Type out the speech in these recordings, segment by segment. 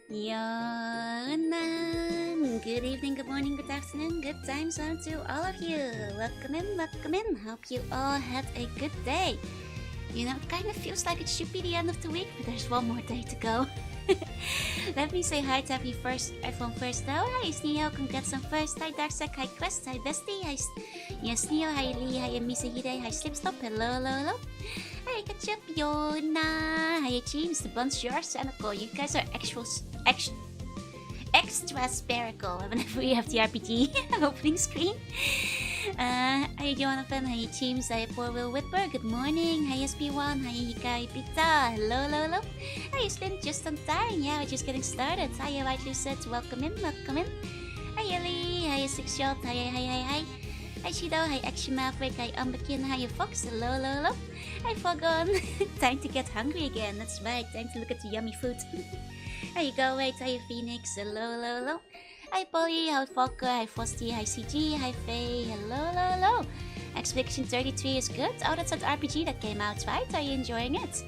Jorunna. Good evening, good morning, good afternoon, good time zone to all of you. Welcome in, welcome in. Hope you all had a good day. You know, it kind of feels like it should be the end of the week, but there's one more day to go. Let me say hi to everyone first though. Hi Sneo, congrats on first. Hi Darksec, hi Quest, hi Bestie, hi Sneo, hi Lee, hi Misahide, hi Slipstop, hello, hello, hello. Hi Ketchup, Yona, hi James, the bunch yours, and you guys are extra spherical whenever we have the RPG opening screen. Hi Jonathan, hi James, hi 4-Wheel Whipper, good morning, hi SB1, hi Hikai Pita, hello, hello, hello. Hi Slim, just on time, yeah, we're just getting started. Hi White Lucette, welcome in, welcome in. Hi Ellie, hi 6Shot, hi. Hi Shido, hi Action Maverick, hi Umberkin, hi Fox, hello, hello, hello. Hi Fogon, time to get hungry again, that's right, time to look at the yummy food. Hi Go Wait, hi Phoenix, hello, hello, hello. Hi Polly, hi Fokker, hi Frosty, hi CG, hi Faye, hello, hello, hello. Expedition 33 is good. Oh, that's an RPG that came out, right? Are you enjoying it?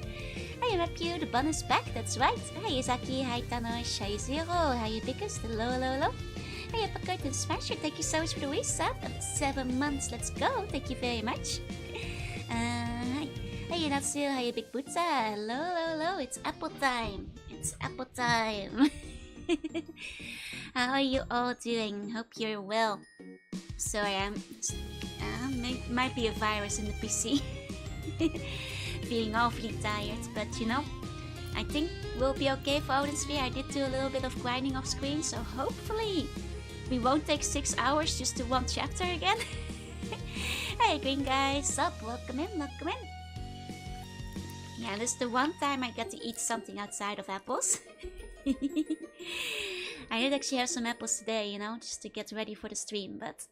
Hi Matthew, the bun is back, that's right. Hi Izaki, hi Tanosh, hi Zero, hi Biggest, hello, hello, hello. Hi Uppercut and Smasher, thank you so much for the resub. 7 months, let's go, thank you very much. Hi. Hi Natsu, hi Big Buddha, hello, hello, hello, it's apple time. It's apple time. How are you all doing? Hope you're well. Sorry, might be a virus in the PC. Feeling awfully tired, but you know, I think we'll be okay for Odin Sphere. I did do a little bit of grinding off screen, so hopefully we won't take 6 hours just to one chapter again. Hey green guys, sup, welcome in, welcome in. Yeah, this is the one time I get to eat something outside of apples. I did actually have some apples today, you know, just to get ready for the stream, but...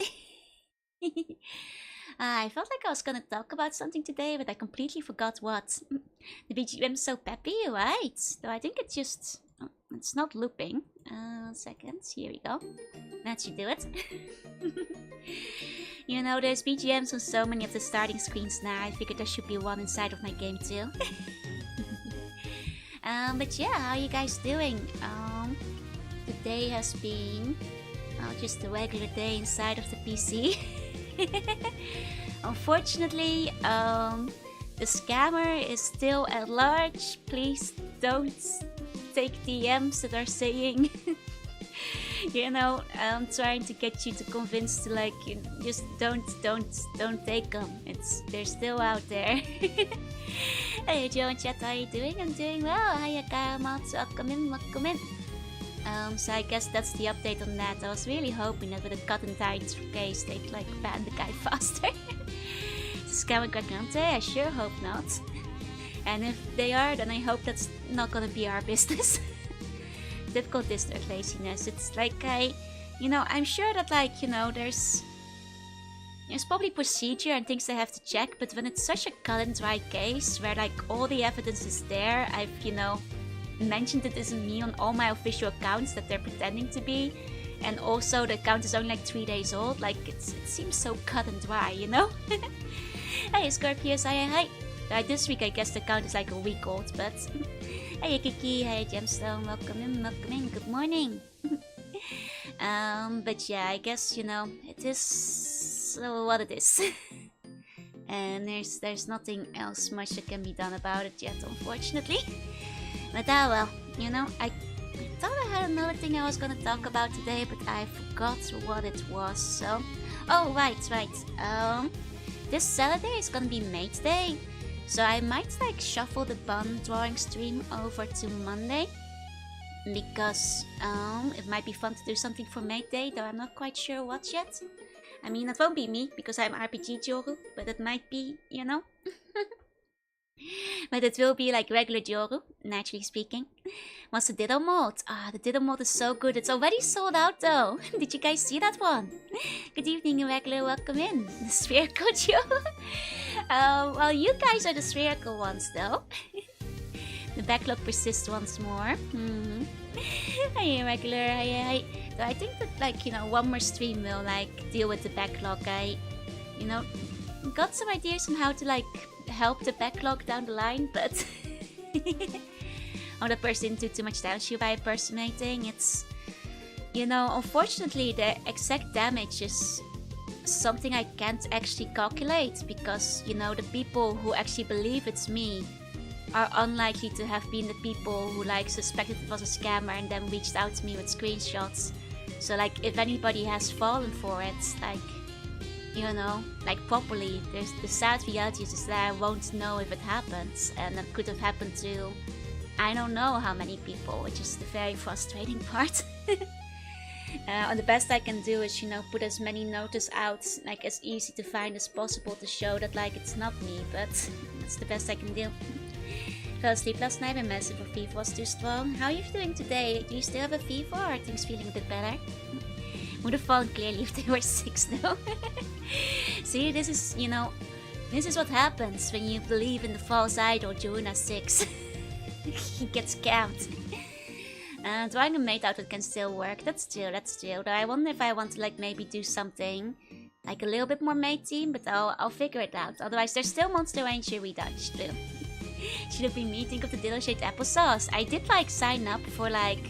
I felt like I was gonna talk about something today, but I completely forgot what. The BGM's so peppy, right? So I think it's just... it's not looping. Seconds, here we go. That should do it. You know, there's BGMs on so many of the starting screens now. I figured there should be one inside of my game too. But yeah, how are you guys doing? The day has been just a regular day inside of the PC. Unfortunately, the scammer is still at large. Please don't take DMs that are saying, you know, trying to get you to convince to like, just don't take them. They're still out there. Hey Joe and chat, how are you doing? I'm doing well. Hiya Karamat, welcome in, welcome in. So I guess that's the update on that. I was really hoping that with a cut and tied case they'd like ban the guy faster. Scammer Gagante? I sure hope not. And if they are, then I hope that's not gonna be our business. Difficult is their laziness. It's like I'm sure that like, you know, there's probably procedure and things they have to check, but when it's such a cut and dry case where like all the evidence is there, I've, you know, mentioned it isn't me on all my official accounts that they're pretending to be, and also the account is only like 3 days old, like it seems so cut and dry, you know? Hey Scorpius, hi. This week I guess the account is like a week old, but hey Kiki, hey Gemstone, welcome in, good morning. But yeah, I guess, you know, it is what it is. And there's nothing else much that can be done about it yet, unfortunately. But well, you know, I thought I had another thing I was gonna talk about today, but I forgot what it was, so... Oh, right. This Saturday is gonna be Mate Day, so I might like shuffle the bun drawing stream over to Monday, because it might be fun to do something for Mate Day, though I'm not quite sure what yet. I mean, it won't be me, because I'm RPG Joru, but it might be, you know... But it will be like regular Joru, naturally speaking. What's the ditto mode? The ditto mode is so good. It's already sold out though. Did you guys see that one? Good evening, regular. Welcome in. The spherical Joru. Well, you guys are the spherical ones though. The backlog persists once more. Hi, regular. Hi. So I think that like, you know, one more stream will like deal with the backlog. I, you know, got some ideas on how to like help the backlog down the line, but Other person didn't do too much damage to you by impersonating. It's, you know, unfortunately the exact damage is something I can't actually calculate because, you know, the people who actually believe it's me are unlikely to have been the people who like suspected it was a scammer and then reached out to me with screenshots. So like if anybody has fallen for it, like, you know, like properly, there's the sad reality is that I won't know if it happens, and that could have happened to I don't know how many people, which is the very frustrating part. And the best I can do is, you know, put as many notices out, like as easy to find as possible to show that like it's not me, but that's the best I can do. Fell asleep last night, my medicine for fever was too strong. How are you doing today? Do you still have a fever or are things feeling a bit better? Would have fallen clearly if they were 6 though. See, this is, you know, this is what happens when you believe in the false idol Jorunna 6. He gets scammed. Drawing a mate outfit can still work. That's true, that's true. Though I wonder if I want to like maybe do something like a little bit more mate team, but I'll figure it out. Otherwise, there's still Monster Ranger redodge too. Should have been me. Think of the Ditto shaped applesauce. I did like sign up for like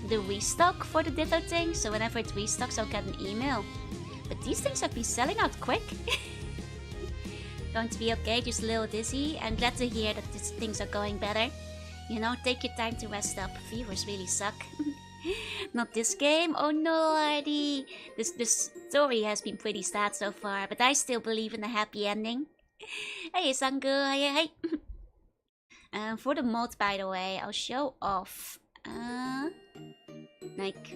the restock for the Ditto thing, so whenever it restocks, I'll get an email. But these things have been selling out quick. Going to be okay, just a little dizzy. I'm glad to hear that these things are going better. You know, take your time to rest up. Fevers really suck. Not this game. Oh no, Artie. This story has been pretty sad so far, but I still believe in a happy ending. Hey, Sangu. Hey. For the mod, by the way, I'll show off like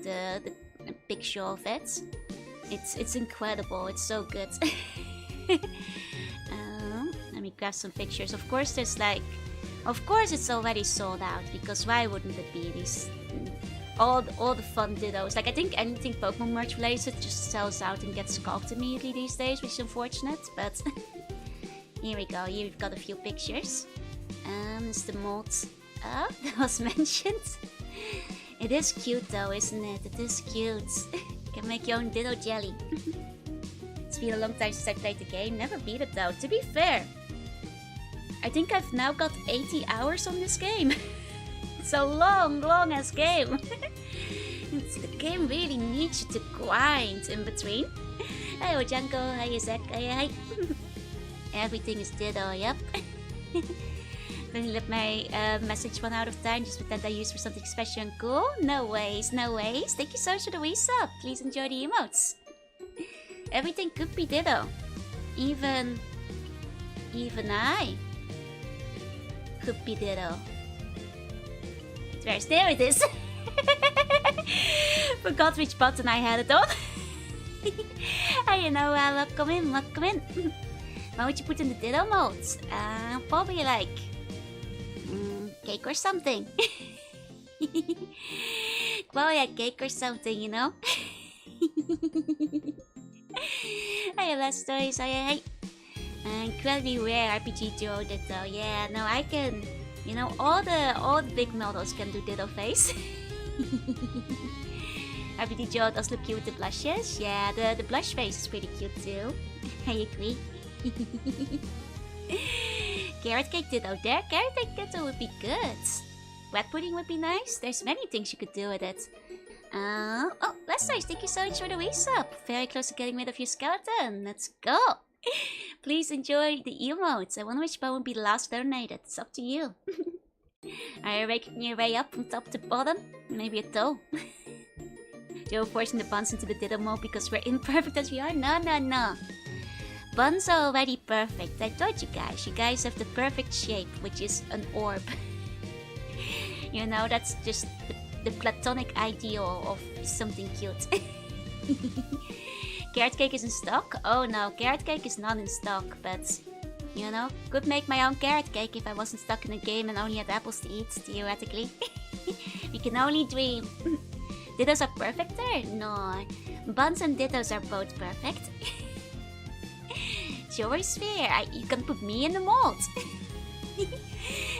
the picture of it. It's incredible. It's so good. Let me grab some pictures. Of course, there's like. Of course it's already sold out, because why wouldn't it be? These all the fun dittos. Like I think anything Pokemon merch related just sells out and gets scalped immediately these days, which is unfortunate, but here we go, here we've got a few pictures. It's the mold that was mentioned. It is cute though, isn't it? It is cute. You can make your own ditto jelly. It's been a long time since I played the game, never beat it though, to be fair. I think I've now got 80 hours on this game. It's a long ass game. The game really needs you to grind in between. Hey Ojanko, hi Zach, hi. Everything is ditto, yep. Then let my message run out of time, just pretend I used for something special and cool. No ways, no ways. Thank you so much for the resub. Please enjoy the emotes. Everything could be ditto. Even I could be ditto. There it is. Forgot which button I had it on. Hey, you know, welcome in. What would you put in the ditto modes? Probably like cake or something. Probably a cake or something, you know. Hey, last stories. Hey. Incredibly rare RPG duo ditto. Yeah, no, I can. You know, all the big models can do ditto face. RPG duo does look cute with the blushes. Yeah, the blush face is pretty cute too. I agree. Carrot cake ditto. There, carrot cake ditto would be good. Wet pudding would be nice. There's many things you could do with it. Oh, last nice. Thank you so much for the resub. Very close to getting rid of your skeleton. Let's go. Please enjoy the emotes. I wonder which bone will be the last donated. It's up to you. Are you raking your way up from top to bottom? Maybe a toe. Joe forcing the buns into the ditto mode because we're imperfect as we are? No. Buns are already perfect. I told you guys have the perfect shape, which is an orb. You know, that's just the platonic ideal of something cute. Carrot cake is in stock? Oh no, carrot cake is not in stock, but you know, could make my own carrot cake if I wasn't stuck in a game and only had apples to eat, theoretically. We can only dream. Dittos are perfect there? No. Buns and dittos are both perfect. Jorunna Sphere, you can put me in the mold.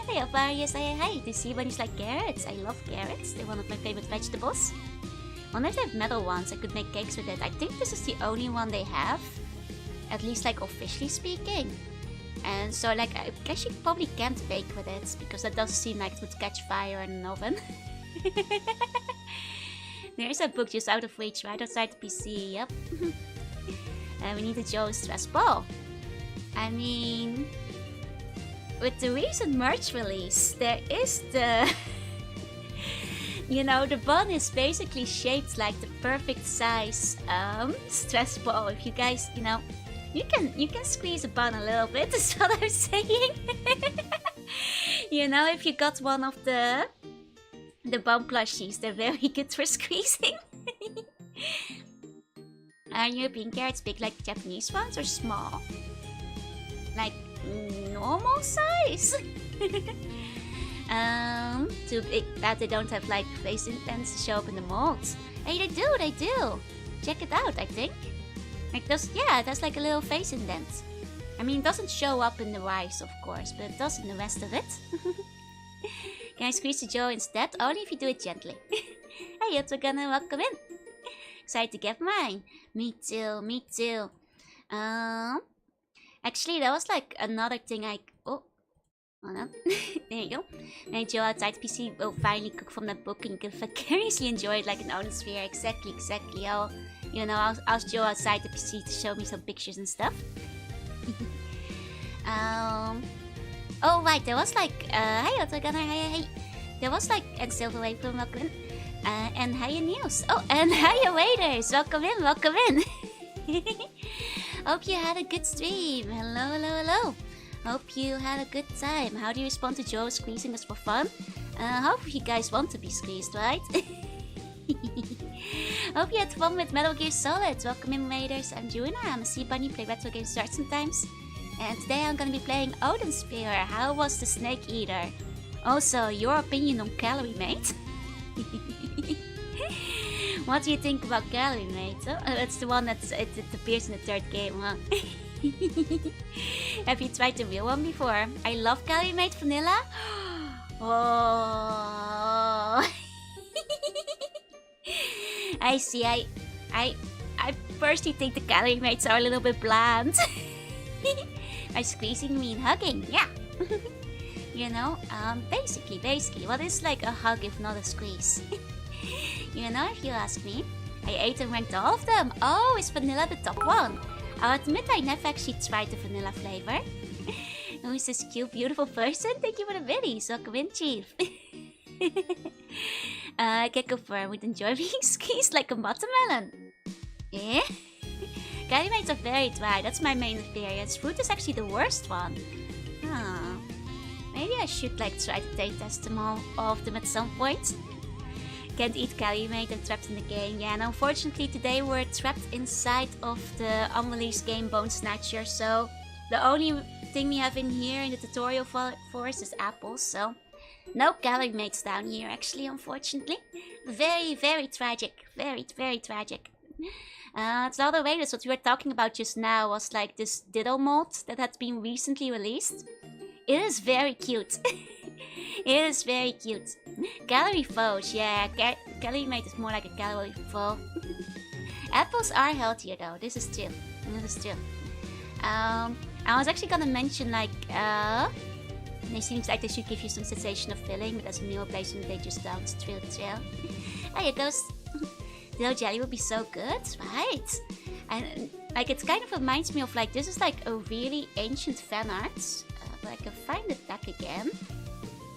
Hey Alvarius, hi. Do you see bunnies like carrots? I love carrots, they're one of my favorite vegetables. Wonder if they have metal ones, I could make cakes with it. I think this is the only one they have. At least like officially speaking. And so like I guess you probably can't bake with it because that does seem like it would catch fire in an oven. There's a book just out of reach right outside the PC, yep. And we need a Joe stress ball. I mean, with the recent merch release, there is the... you know, the bun is basically shaped like the perfect size stress ball. If you guys, you know, you can squeeze a bun a little bit, is what I'm saying. You know, if you got one of the bun plushies, they're very good for squeezing. Are European carrots big like Japanese ones or small? Like normal size? Too big that they don't have like face indents to show up in the molds. Hey, they do. Check it out, I think. Like does, yeah, it has like a little face indent. I mean, it doesn't show up in the rice, of course, but it does in the rest of it. Can I squeeze the Joe instead? Only if you do it gently. Hey, you're gonna welcome in. Excited to get mine. Me too, me too. Actually, that was like another thing oh, hold on. There you go. And Joe outside the PC will finally cook from that book and you can vicariously enjoy it like an Odin Sphere. Exactly. I'll ask Joe outside the PC to show me some pictures and stuff. Oh right, there was like hey Otogunner, hey. There was like and Silverwave from welcome in. And hiya Niels. Oh, and hiya Waiters. Welcome in. Hope you had a good stream. Hello. Hope you had a good time. How do you respond to Joe squeezing us for fun? Hope you guys want to be squeezed, right? Hope you had fun with Metal Gear Solid. Welcome in, Raiders. I'm Jorunna. I'm a sea bunny, play retro games start sometimes. And today I'm gonna be playing Odin Sphere. How was the Snake Eater? Also, your opinion on Calorie Mate? What do you think about Calorie Mate? Oh, it's the one it appears in the third game, huh? Have you tried the real one before? I love Calorie Mate Vanilla. Oh. I see. I personally think the Calorie Mates are a little bit bland. By squeezing mean hugging, yeah. You know, basically, what is like a hug if not a squeeze? You know, if you ask me. I ate and ranked all of them. Oh, is vanilla the top one? I'll admit I never actually tried the vanilla flavor. Who's this cute, beautiful person? Thank you for the biddies. Welcome in, Chief. I can confirm would enjoy being squeezed like a watermelon. Eh? Calorie Mates are very dry. That's my main experience. Fruit is actually the worst one. Huh. Maybe I should like try to taste test them all of them at some point. Can't eat Calorie Mate and trapped in the game. Yeah, and unfortunately today we're trapped inside of the unreleased game Bone Snatcher. So the only thing we have in here in the tutorial for us is apples. So no Calorie Mates down here actually, unfortunately. Very, very tragic. Very, very tragic. It's the other way. That's what we were talking about just now. Was like this Ditto mold that had been recently released. It is very cute. It is very cute. Calorie foes, yeah. Calorie Mate is more like a calorie foe. Apples are healthier though. This is true. I was actually gonna mention like it seems like they should give you some sensation of filling, but as a meal replacement they just don't. True. Oh, it goes. Ditto jelly would be so good, right? And like it kind of reminds me of like this is like a really ancient fan art. But I can find it back again.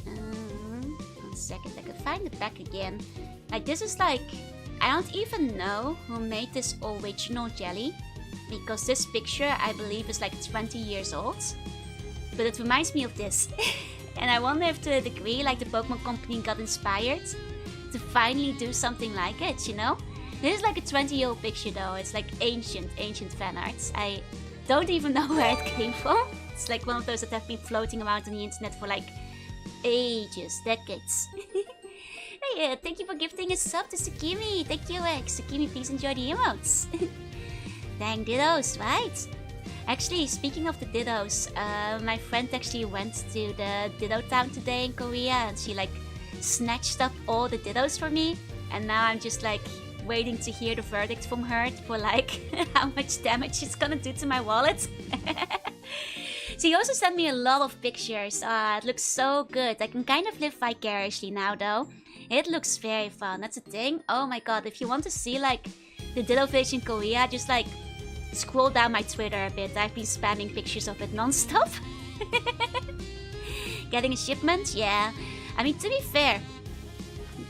1 second, I can find it back again. Like this is like, I don't even know who made this original jelly. Because this picture, I believe, is like 20 years old. But it reminds me of this. And I wonder if to a degree, like the Pokemon Company got inspired to finally do something like it, you know? This is like a 20-year-old picture though. It's like ancient fan arts. I don't even know where it came from. It's like one of those that have been floating around on the internet for like ages, decades. Hey, thank you for gifting a sub to Sakimi. Thank you, X. Sakimi, please enjoy the emotes. Dang dittos, right? Actually, speaking of the dittos, my friend actually went to the Ditto town today in Korea and she like snatched up all the dittos for me. And now I'm just like waiting to hear the verdict from her for like how much damage it's gonna do to my wallet. She also sent me a lot of pictures. It looks so good. I can kind of live vicariously now, though. It looks very fun. That's the thing. Oh my god, if you want to see, like, the Ditto village in Korea, just, like, scroll down my Twitter a bit. I've been spamming pictures of it non-stop. Getting a shipment? Yeah. I mean, to be fair,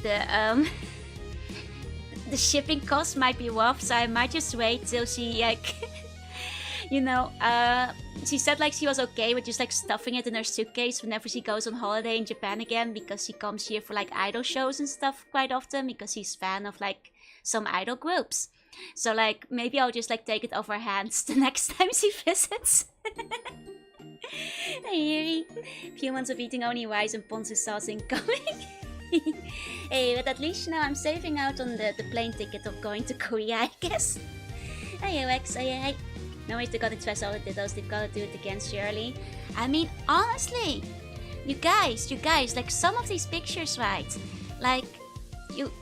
the shipping cost might be rough, so I might just wait till she, like, you know, she said, like, she was okay with just, like, stuffing it in her suitcase whenever she goes on holiday in Japan again, because she comes here for, like, idol shows and stuff quite often, because she's a fan of, like, some idol groups. So, like, maybe I'll just, like, take it off her hands the next time she visits. Hey, Yuri. Few months of eating only rice and ponzu sauce incoming. Hey, but at least now I'm saving out on the plane ticket of going to Korea, I guess. Hey, Rex, hey. No way they're gonna test all the dittos, they've gotta do it again, surely. I mean, honestly, you guys, like, some of these pictures, right? Like,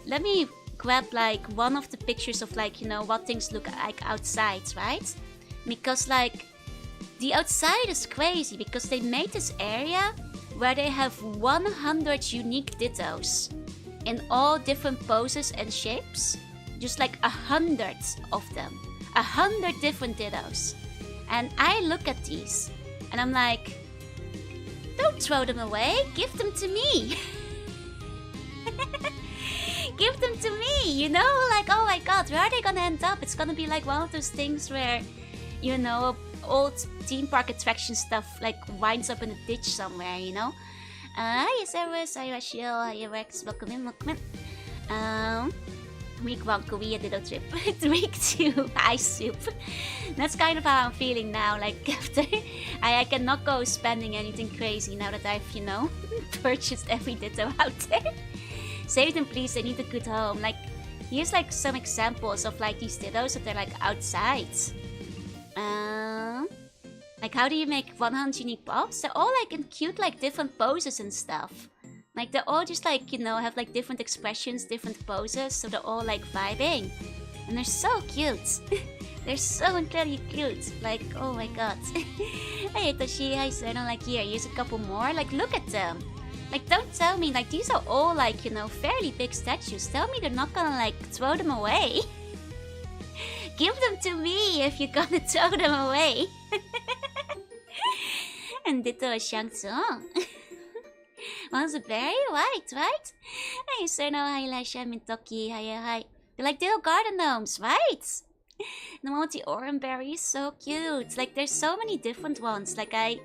let me grab, like, one of the pictures of, like, you know, what things look like outside, right? Because, like, the outside is crazy, because they made this area where they have 100 unique dittos in all different poses and shapes. Just like 100 of them. 100 different dittos. And I look at these and I'm like, don't throw them away, give them to me. Give them to me, you know? Like, oh my god, where are they gonna end up? It's gonna be like one of those things where, you know, old theme park attraction stuff like winds up in a ditch somewhere, you know? Hi Sarahs, hi Rachel, hi Rex, welcome in. Week 1 Korea Ditto trip. Week 2 ice soup. That's kind of how I'm feeling now, like after I cannot go spending anything crazy now that I've, you know, purchased every ditto out there. Save them please, they need a good home. Like, here's like some examples of like these dittos that they're like outside. Like, how do you make 100 unique pops? They're all like in cute, like different poses and stuff. Like, they're all just like, you know, have like different expressions, different poses, so they're all like vibing. And they're so cute. They're so incredibly cute. Like, oh my god. Hey Toshi, I said, I'm like, here's a couple more. Like, look at them. Like, don't tell me, like, these are all like, you know, fairly big statues. Tell me they're not gonna like throw them away. Give them to me if you're gonna throw them away. And ditto a Shang-Tsung. One's very white, right? Hey, Serno, hi, Lasha, Mintoki, hi. They're like little garden gnomes, right? The one with the orange berry is so cute. Like, there's so many different ones. Like, I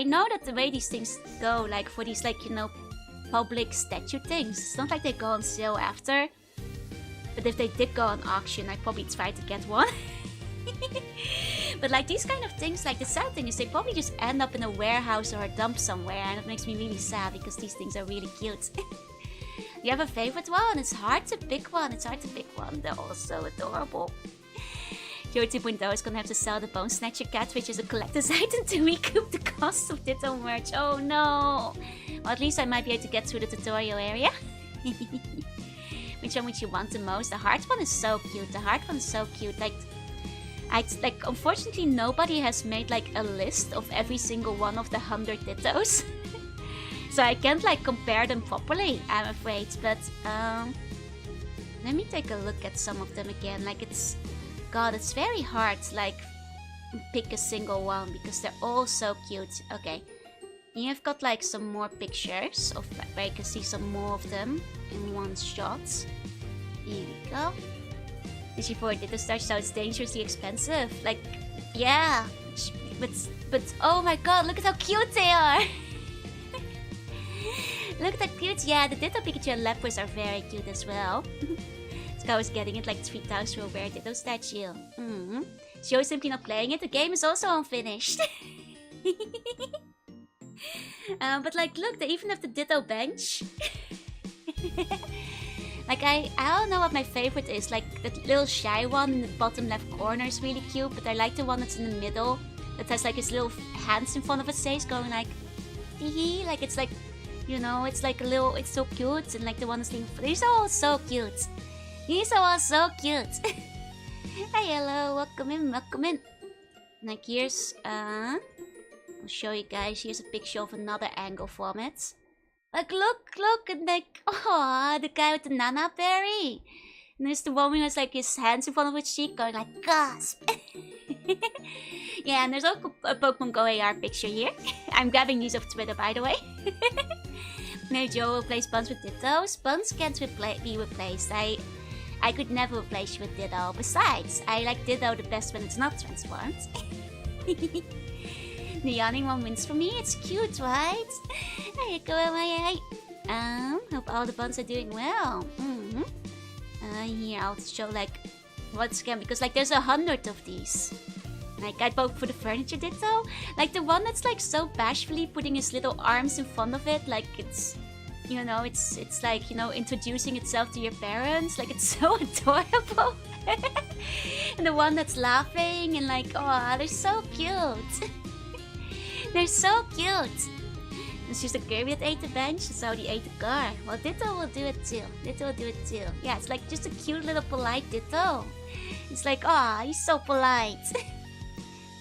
know that the way these things go, like, for these, like, you know, public statue things, it's not like they go on sale after. But if they did go on auction, I'd probably try to get one. But like these kind of things, like the sad thing is they probably just end up in a warehouse or a dump somewhere, and it makes me really sad because these things are really cute. You have a favorite one? It's hard to pick one. They're all so adorable. Joe 2.0 is gonna have to sell the Bone Snatcher cat, which is a collector's item, to recoup the cost of Ditto merch. Oh no! Well, at least I might be able to get through the tutorial area. Which one would you want the most? The heart one is so cute. Like, unfortunately, nobody has made like a list of every single one of the 100 dittos. So I can't like compare them properly, I'm afraid. But let me take a look at some of them again. Like, it's very hard to like pick a single one because they're all so cute. Okay, here I've got like some more pictures of where you can see some more of them in one shot. Here we go. This before Ditto starts, so it's dangerously expensive. Like, yeah, but oh my god, look at how cute they are. Look at that cute. Yeah, the Ditto Pikachu and Lepers are very cute as well. This guy was getting it like 3,000 for a rare Ditto statue. Joe is simply not playing it. The game is also unfinished. But like, look, they even have the Ditto bench. Like, I don't know what my favorite is. Like, that little shy one in the bottom left corner is really cute, but I like the one that's in the middle that has like his little hands in front of his face going like, hee. Like, it's like, you know, it's like a little, it's so cute. And like the one that's like, these are all so cute. These are all so cute. Hey, hello, welcome in. Like here's I'll show you guys. Here's a picture of another angle from it. Like look, and like the guy with the nana berry. And there's the woman who has like his hands in front of his cheek going like gasp. Yeah, and there's also a Pokemon Go AR picture here. I'm grabbing these off Twitter, by the way. Now Joe will replace Buns with Dittos. Buns can't be replaced. I could never replace you with Ditto. Besides, I like Ditto the best when it's not transformed. The yawning one wins for me. It's cute, right? There you go, MIA. Hope all the Buns are doing well. Here, I'll show like what's scam because like there's 100 of these. Like I bought for the furniture Ditto. Like the one that's like so bashfully putting his little arms in front of it, like it's, you know, it's like, you know, introducing itself to your parents. Like it's so adorable. And the one that's laughing and like, oh, they're so cute. They're so cute. It's just a Kirby that ate the bench, so he ate the car. Well, Ditto will do it too. Ditto will do it too. Yeah, it's like just a cute little polite Ditto. It's like, oh, he's so polite.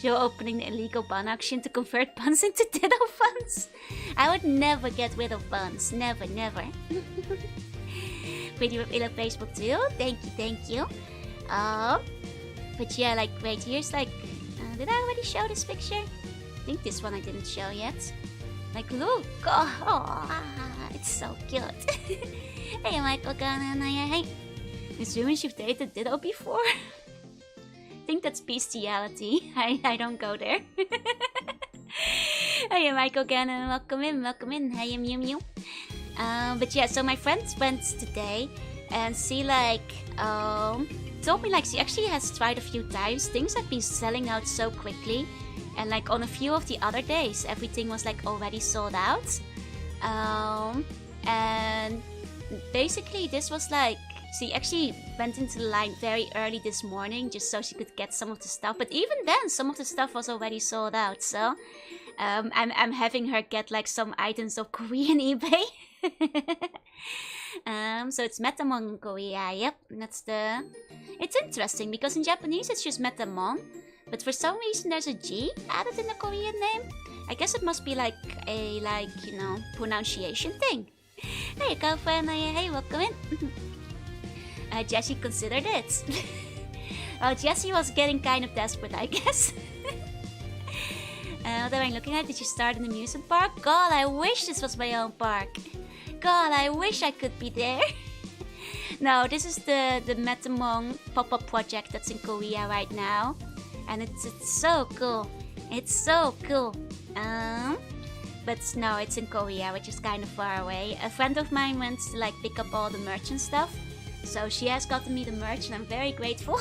Joe opening the illegal bun auction to convert buns into Ditto funds. I would never get rid of buns. Never, never. Pretty with Ilo Facebook too. Thank you. But yeah, like, wait, here's like... did I already show this picture? I think this one I didn't show yet. Like, look! It's so cute. Hey, Michael Gunn, hey. Assuming you've dated Ditto before? I think that's bestiality. I don't go there. Hey, Michael Gannon, welcome in. Hey, Mew Mew. But yeah, so my friend went today and she like told me like she actually has tried a few times. Things have been selling out so quickly, and like on a few of the other days, everything was like already sold out. And basically, this was like. She actually went into the line very early this morning just so she could get some of the stuff. But even then, some of the stuff was already sold out. So I'm having her get like some items of Korean eBay. So it's Metamon in Korea. Yep, that's the... It's interesting because in Japanese it's just Metamon. But for some reason there's a G added in the Korean name. I guess it must be like a, you know, pronunciation thing. There you go, friend. Hey, welcome in. Jessie considered it. Oh, Jessie was getting kind of desperate, I guess. What am I looking at? Did you start an amusement park? God, I wish this was my own park. God, I wish I could be there. No, this is the Metamon pop-up project that's in Korea right now. And it's so cool. It's so cool. But no, it's in Korea, which is kind of far away. A friend of mine went to like pick up all the merch and stuff. So she has gotten me the merch and I'm very grateful.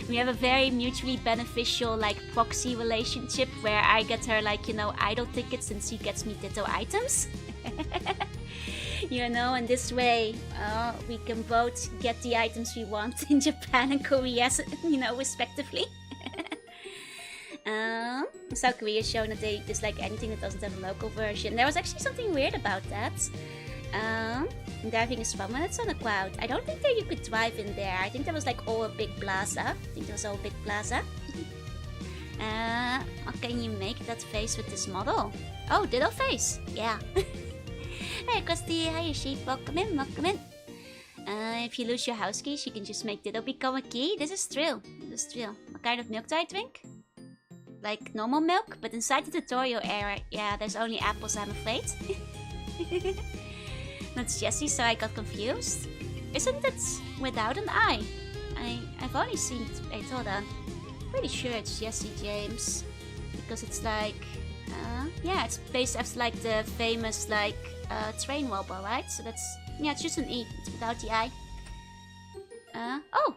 We have a very mutually beneficial like proxy relationship where I get her like, you know, idol tickets and she gets me Ditto items. You know, and this way we can both get the items we want in Japan and Korea, you know, respectively. South Korea is showing that they dislike anything that doesn't have a local version. There was actually something weird about that. Driving is fun when it's on a cloud. I don't think that you could drive in there. I think that was like all a big plaza. I think that was all a big plaza. What can you make that face with this model? Oh, Ditto face. Yeah. Hey, Krusty. Hi, sheep. Welcome in. Welcome in. If you lose your house keys, you can just make Ditto become a key. This is true. This is true. What kind of milk do I drink? Like normal milk, but inside the tutorial area, yeah, there's only apples, I'm afraid. That's Jessie, so I got confused. Isn't it without an I? I've only seen... Wait, hold on. Pretty sure it's Jessie James. Because it's like... yeah, it's based after like the famous like train wobble, right? So that's... Yeah, it's just an E. It's without the I. Oh!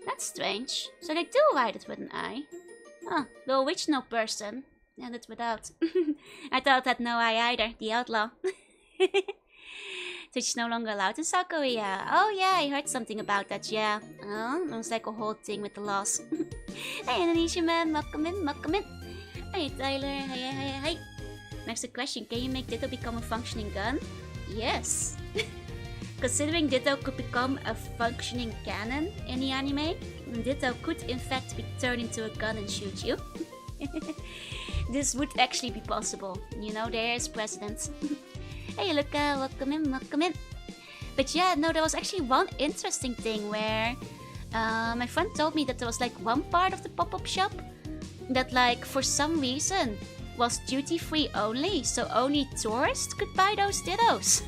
That's strange. So they do write it with an I. Huh, the original person. And it's without. I thought it had no I either. The outlaw. Twitch is no longer allowed in South Korea. Oh yeah, I heard something about that, yeah. It was like a whole thing with the laws. Hey Indonesia man, welcome in, welcome in. Hey Tyler, hey. Next question, can you make Ditto become a functioning gun? Yes. Considering Ditto could become a functioning cannon in the anime, Ditto could in fact be turned into a gun and shoot you. This would actually be possible. You know, there is precedent. Hey Luca, welcome in, welcome in. But yeah, no, there was actually one interesting thing where my friend told me that there was like one part of the pop-up shop that like for some reason was duty-free only, so only tourists could buy those dittos.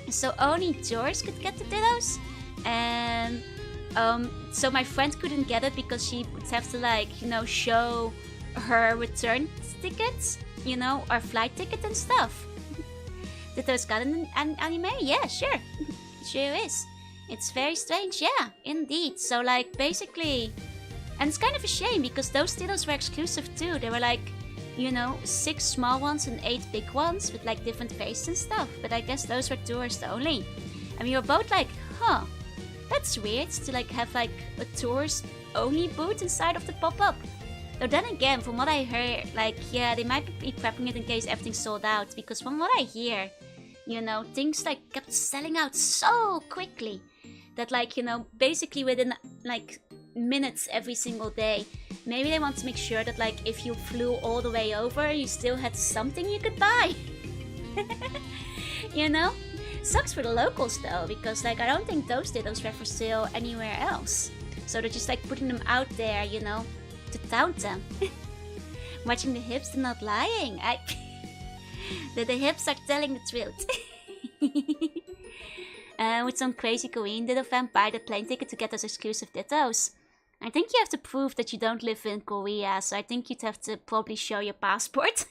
So only tourists could get the dittos, and so my friend couldn't get it because she would have to like, you know, show her return tickets, you know, or flight ticket and stuff. Ditto's got an anime? Yeah, sure. Sure is. It's very strange, yeah, indeed. So like basically, and it's kind of a shame because those dittos were exclusive too. They were like, you know, 6 small ones and 8 big ones with like different faces and stuff. But I guess those were tourist only. And we were both like, huh, that's weird to like have like a tourist only booth inside of the pop-up. Though then again, from what I heard, like, yeah, they might be prepping it in case everything's sold out. Because from what I hear, you know, things like kept selling out so quickly that like, you know, basically within like minutes every single day. Maybe they want to make sure that like if you flew all the way over, you still had something you could buy. You know? Sucks for the locals though, because like I don't think those dittos were for sale anywhere else. So they're just like putting them out there, you know, to taunt them. Watching the hips, they're not lying. The hips are telling the truth. With some crazy Korean ditto fan, buy the plane ticket to get those exclusive dittos. I think you have to prove that you don't live in Korea, so I think you'd have to probably show your passport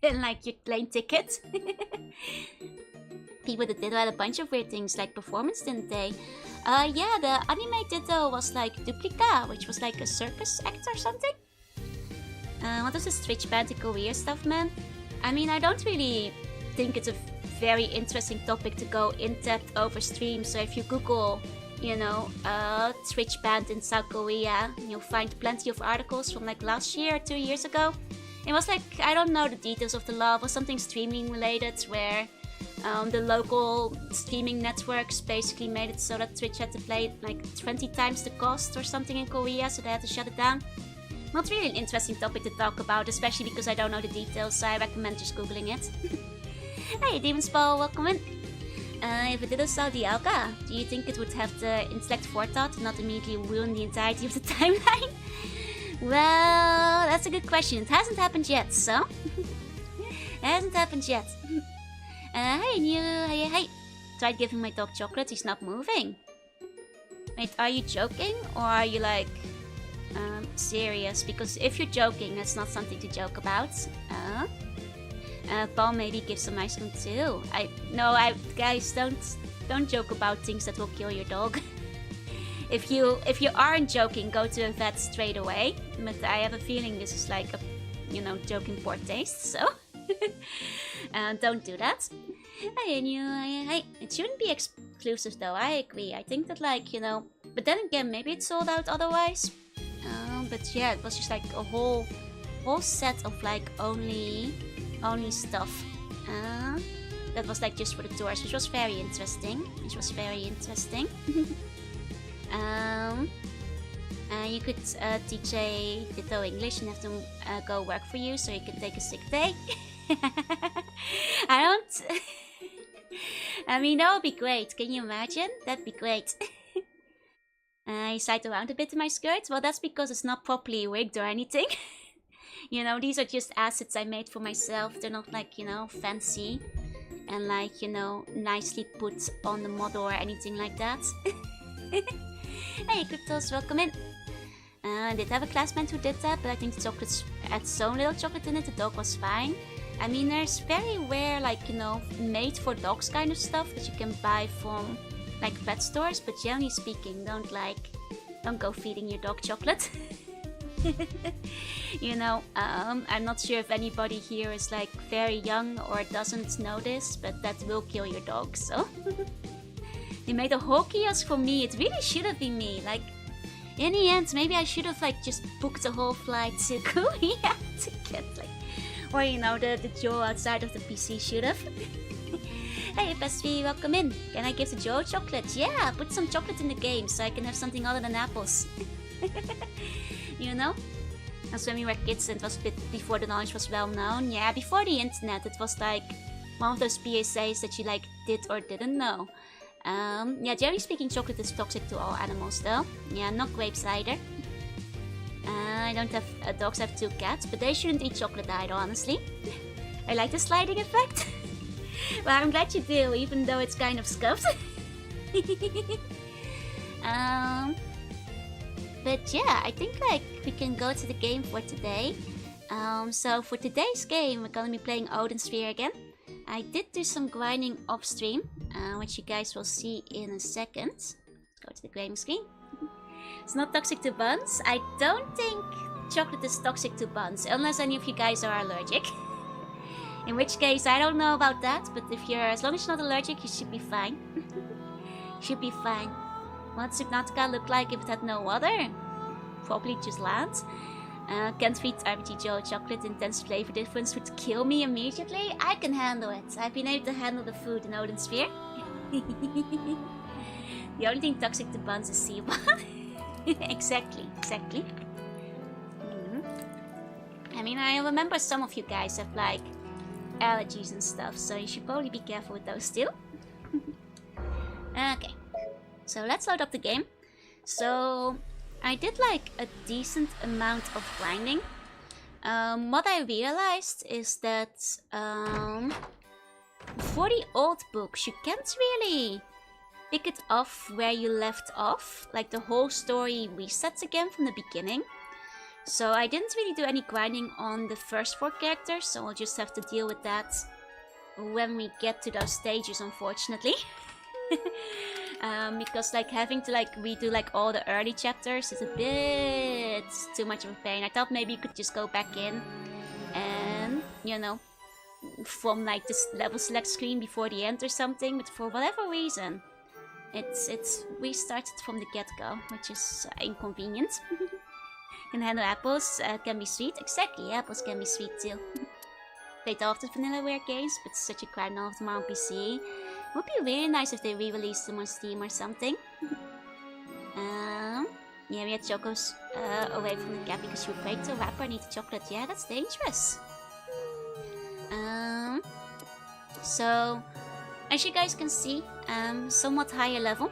and like your plane ticket. People that ditto had a bunch of weird things like performance, didn't they? Yeah, the anime ditto was like Duplica, which was like a circus act or something. What was this Twitch band in Korea stuff, man? I mean, I don't really think it's a very interesting topic to go in-depth over stream, so if you Google, you know, Twitch band in South Korea, you'll find plenty of articles from like last year or 2 years ago. It was like, I don't know the details of the law, it was something streaming related where the local streaming networks basically made it so that Twitch had to pay like 20 times the cost or something in Korea, so they had to shut it down. Not really an interesting topic to talk about, especially because I don't know the details, so I recommend just googling it. Hey, Demon's Ball, welcome in. If it didn't sell the Alka, do you think it would have the intellect forethought to not immediately ruin the entirety of the timeline? Well, that's a good question. It hasn't happened yet, so... It hasn't happened yet. Hey, hey. Tried giving my dog chocolate, he's not moving. Wait, are you joking? Or are you like... serious? Because if you're joking, that's not something to joke about. Paul maybe gives some ice cream too. Guys, don't joke about things that will kill your dog. If you aren't joking, go to a vet straight away. But I have a feeling this is like a, you know, joke in poor taste, so don't do that. Hey, it shouldn't be exclusive though. I agree. I think that like, you know, but then again, maybe it's sold out otherwise. But yeah, it was just like a whole set of like only stuff that was like just for the tours, which was very interesting. You could teach a ditto English and have them go work for you so you can take a sick day. I mean, that would be great. Can you imagine? That'd be great. I side around a bit in my skirt. Well, that's because it's not properly wigged or anything. You know, these are just assets I made for myself. They're not like, you know, fancy and like, you know, nicely put on the model or anything like that. Hey, Cryptos, welcome in. I did have a classmate who did that, but I think the chocolates had so little chocolate in it, the dog was fine. I mean, there's very rare, like, you know, made for dogs kind of stuff that you can buy from like pet stores, but generally speaking, don't go feeding your dog chocolate. You know, I'm not sure if anybody here is like very young or doesn't know this, but that will kill your dog, so. They made a whole kiosk for me. It really should have been me. Like, in the end, maybe I should have like just booked a whole flight to Korea to get like, or you know, the Joe outside of the PC should have. Hey, Pastry, welcome in. Can I give the Joe chocolate? Yeah, put some chocolate in the game so I can have something other than apples. You know? As when we were kids, it was a bit before the knowledge was well known. Yeah, before the internet, it was like one of those PSAs that you like did or didn't know. Yeah, generally speaking, chocolate is toxic to all animals though. Yeah, not grapes either. I don't have dogs, I have 2 cats, but they shouldn't eat chocolate either, honestly. I like the sliding effect. Well, I'm glad you do, even though it's kind of scuffed. But yeah, I think like we can go to the game for today. So for today's game, we're gonna be playing Odin Sphere again. I did do some grinding off stream, which you guys will see in a second. Let's go to the game screen. It's not toxic to buns. I don't think chocolate is toxic to buns, unless any of you guys are allergic. In which case, I don't know about that, but if you're, as long as you're not allergic, you should be fine. Should be fine. What would Subnautica look like if it had no water? Probably just land. Can't feed RPG Joe chocolate, intense flavor difference would kill me immediately. I can handle it. I've been able to handle the food in Odin Sphere. The only thing toxic to buns is seawater. Exactly. I mean, I remember some of you guys have like allergies and stuff, so you should probably be careful with those too. Okay, so let's load up the game. So I did like a decent amount of grinding. What I realized is that for the old books, you can't really pick it off where you left off. Like the whole story resets again from the beginning. So I didn't really do any grinding on the first 4 characters, so I'll just have to deal with that when we get to those stages, unfortunately. Because like having to like redo like all the early chapters is a bit too much of a pain. I thought maybe you could just go back in and, you know, from like this level select screen before the end or something, but for whatever reason it's restarted from the get-go, which is inconvenient. Can handle apples, can be sweet. Exactly, apples can be sweet too. Played often Vanillaware games, but such a crime none of them are on PC. Would be really nice if they re-released them on Steam or something. Yeah, we had Chocos away from the cat because you break the wrapper and eat the chocolate. Yeah, that's dangerous. So, as you guys can see, somewhat higher level.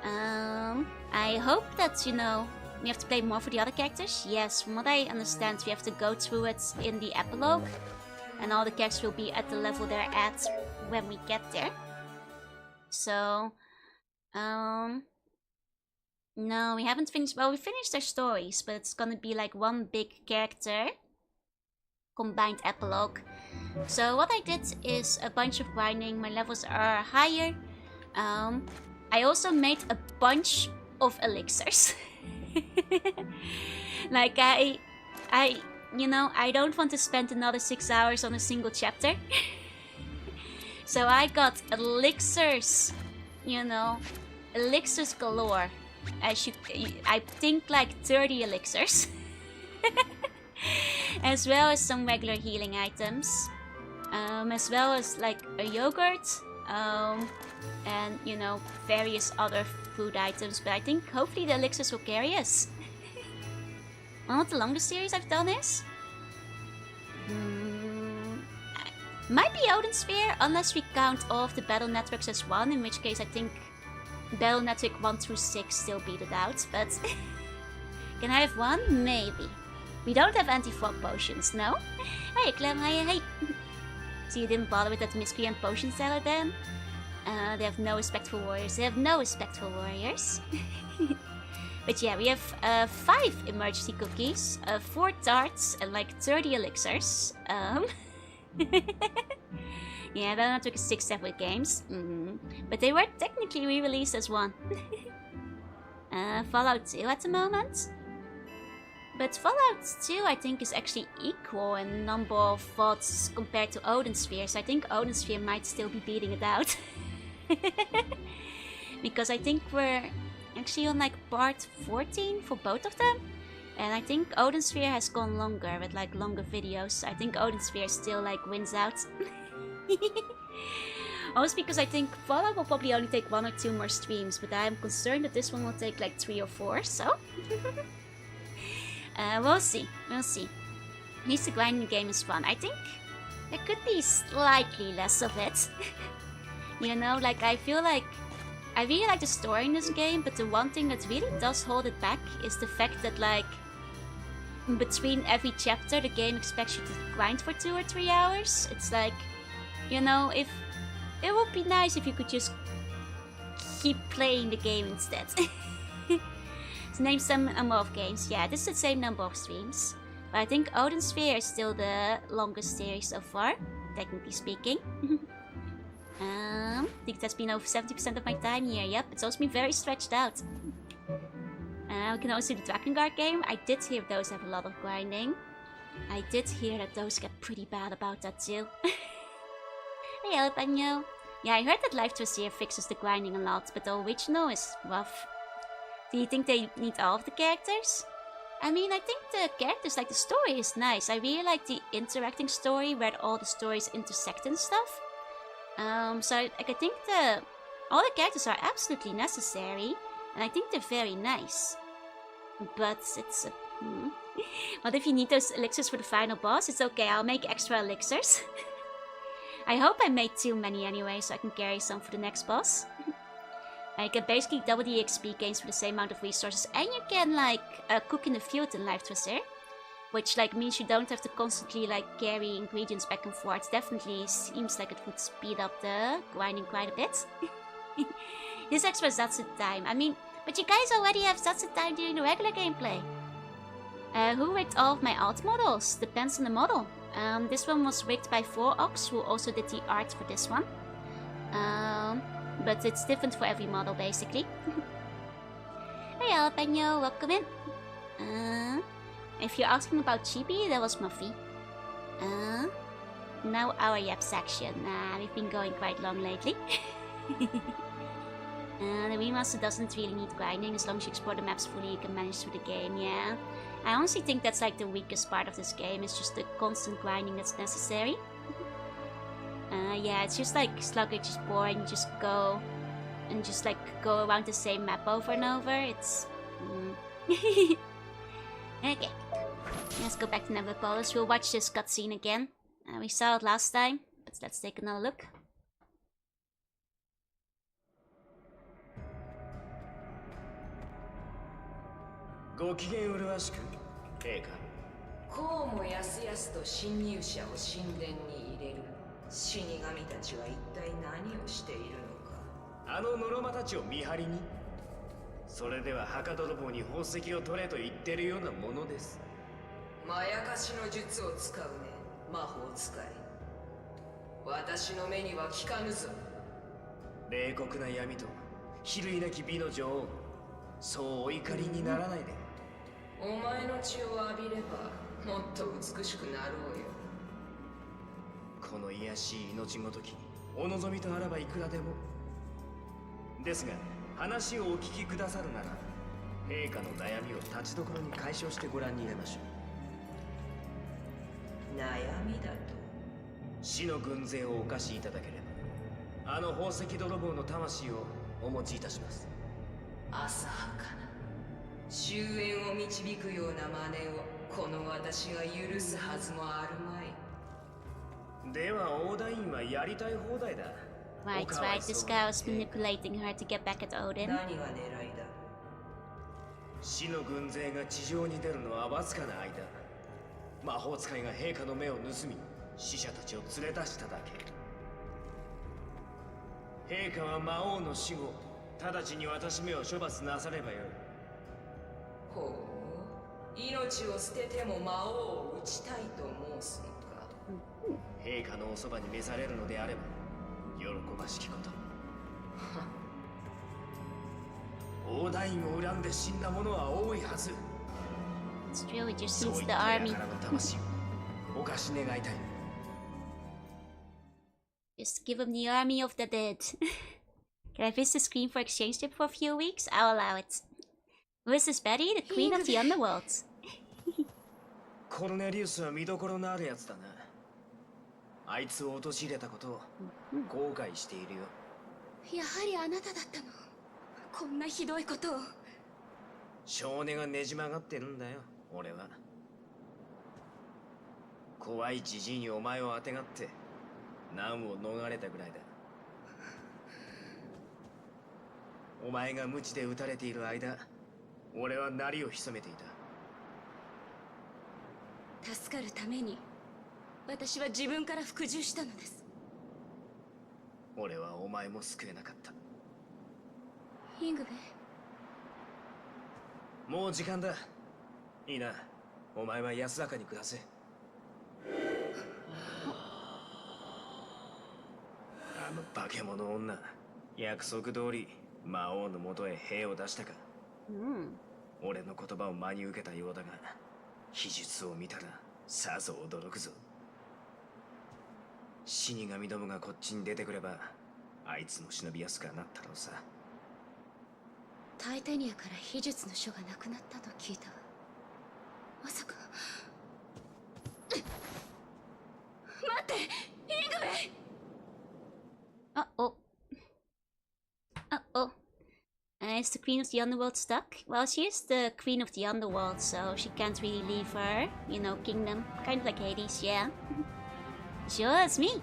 I hope that, you know, we have to play more for the other characters. Yes, from what I understand, we have to go through it in the epilogue. And all the characters will be at the level they're at when we get there. So, no, we haven't finished. Well, we finished their stories, but it's gonna be like one big character combined epilogue. So what I did is a bunch of grinding. My levels are higher. I also made a bunch of elixirs. Like you know, I don't want to spend another 6 hours on a single chapter. So I got elixirs, you know, elixirs galore. I think like 30 elixirs. As well as some regular healing items. As well as like a yogurt. And, you know, various other food items. But I think hopefully the elixirs will carry us. One of the longest series I've done is... might be Odin Sphere, unless we count all of the battle networks as one, in which case I think battle network 1 through 6 still beat it out, but... Can I have one? Maybe. We don't have anti-fog potions, no? Hey Clem, hey. So you didn't bother with that miscreant potion seller then? They have no respect for warriors. They have no respect for warriors. But yeah, we have 5 emergency cookies, 4 tarts, and like 30 elixirs. Yeah, Battle Network is 6 separate games. But they were technically re-released as one. Fallout 2 at the moment. But Fallout 2 I think is actually equal in number of votes compared to Odin Sphere. So I think Odin Sphere might still be beating it out. Because I think we're actually on like part 14 for both of them. And I think Odin Sphere has gone longer with like longer videos. I think Odin Sphere still like wins out. Also because I think Fallout will probably only take 1 or 2 more streams, but I'm concerned that this one will take like 3 or 4, so... we'll see, we'll see. At least the grinding game is fun. I think there could be slightly less of it. You know, like I feel like... I really like the story in this game, but the one thing that really does hold it back is the fact that like... in between every chapter the game expects you to grind for 2 or 3 hours. It's like, you know, if... It would be nice if you could just keep playing the game instead. So name some number of games. Yeah, this is the same number of streams. But I think Odin Sphere is still the longest series so far, technically speaking. I think that's been over 70% of my time here. Yep, it's also been very stretched out. We can also do the Drakengard game. I did hear those have a lot of grinding. I did hear that those get pretty bad about that too. Hey, Jalapeno. Yeah, I heard that Life Tracer fixes the grinding a lot, but the original is rough. Do you think they need all of the characters? I mean, I think the characters, like the story is nice. I really like the interacting story where all the stories intersect and stuff. So like, I think all the characters are absolutely necessary, and I think they're very nice. But it's what if you need those elixirs for the final boss? It's okay, I'll make extra elixirs. I hope I made too many anyway, so I can carry some for the next boss. You can basically double the XP gains for the same amount of resources, and you can like cook in the field in Life Tracer, which like means you don't have to constantly like carry ingredients back and forth. Definitely seems like it would speed up the grinding quite a bit. This extra Zatsu time. I mean, but you guys already have Zatsu time during the regular gameplay. Who rigged all of my alt models? Depends on the model. This one was rigged by 4ox, who also did the art for this one. But it's different for every model, basically. Hey, Jalapeno, welcome in. If you're asking about Chibi, that was Muffy. Now our Yap section. We've been going quite long lately. The remaster doesn't really need grinding. As long as you explore the maps fully, you can manage through the game, yeah. I honestly think that's like the weakest part of this game. It's just the constant grinding that's necessary. Yeah, it's just like sluggish, just boring. You just go and just like go around the same map over and over. It's... Okay. Let's go back to Neverpolis. We'll watch this cutscene again. We saw it last time, but let's take another look. ご機嫌うるわしく、陛下。こうもやすやすと侵入者を神殿に入れる死神たちは一体何をしているのか。あのノロマたちを見張りに。それでは墓泥棒に宝石を取れと言ってるようなものです。まやかしの術を使うね、魔法使い。私の目には効かぬぞ。冷酷な闇と比類なき美の女王、そうお怒りにならないで。お前の血を浴びればもっと美しくなろうよ。この卑しい命ごときにお望みとあらばいくらでも。ですが話をお聞きくださるなら、陛下の悩みを立ちどころに解消してご覧に入れましょう。悩みだと死の軍勢をお貸しいただければ、あの宝石泥棒の魂をお持ちいたします。浅はかな終焉を導くような真似をこの私が許すはずもあるまい。ではオーダインはやりたい放題だ。Right, this guy was manipulating her to get back at Odin. 何が狙いだ。死の軍勢が地上に出るのはわずかな間、魔法使いが陛下の目を盗み、死者たちを連れ出しただけ。陛下は魔王の死後、直ちに私めを処罰なさればよい。ほう、命を捨てても魔王を討ちたいと申すのか。陛下のおそばに召されるのであれば喜ばしきこと。オーダインを恨んで死んだ者は多いはず。It's true, it just そうい needs っ the た army. 輩の魂をお貸し願いたい。Just give him the army of the dead. Can I visit the screen for exchange trip for a few weeks? I'll allow it. Who is this Betty? The queen of the underworld. コルネリウスは見どころのあるやつだな。あいつを陥れたことを後悔しているよ。やはりあなただったの。こんなひどいことを。少年がねじ曲がってるんだよ、俺は。怖いじじいにお前をあてがって難を逃れたぐらいだ。お前が無知で撃たれている間、俺は鳴りを潜めていた。助かるために私は自分から服従したのです。俺はお前も救えなかった。イングベ。もう時間だ。いいな、お前は安らかに暮らせ。あの化け物女、約束通り魔王のもとへ兵を出したか。俺の言葉を真に受けたようだが、秘術を見たらさぞ驚くぞ。死神どもがこっちに出てくれば、あいつも忍びやすくはなったろうさ。タイタニアから秘術の書がなくなったと聞いたわ。まさか。待って、イングベ。Uh-oh. Uh-oh. Is the Queen of the Underworld stuck? Well, she is the Queen of the Underworld, so she can't really leave her, you know, kingdom. Kind of like Hades, yeah. Sure, it's me.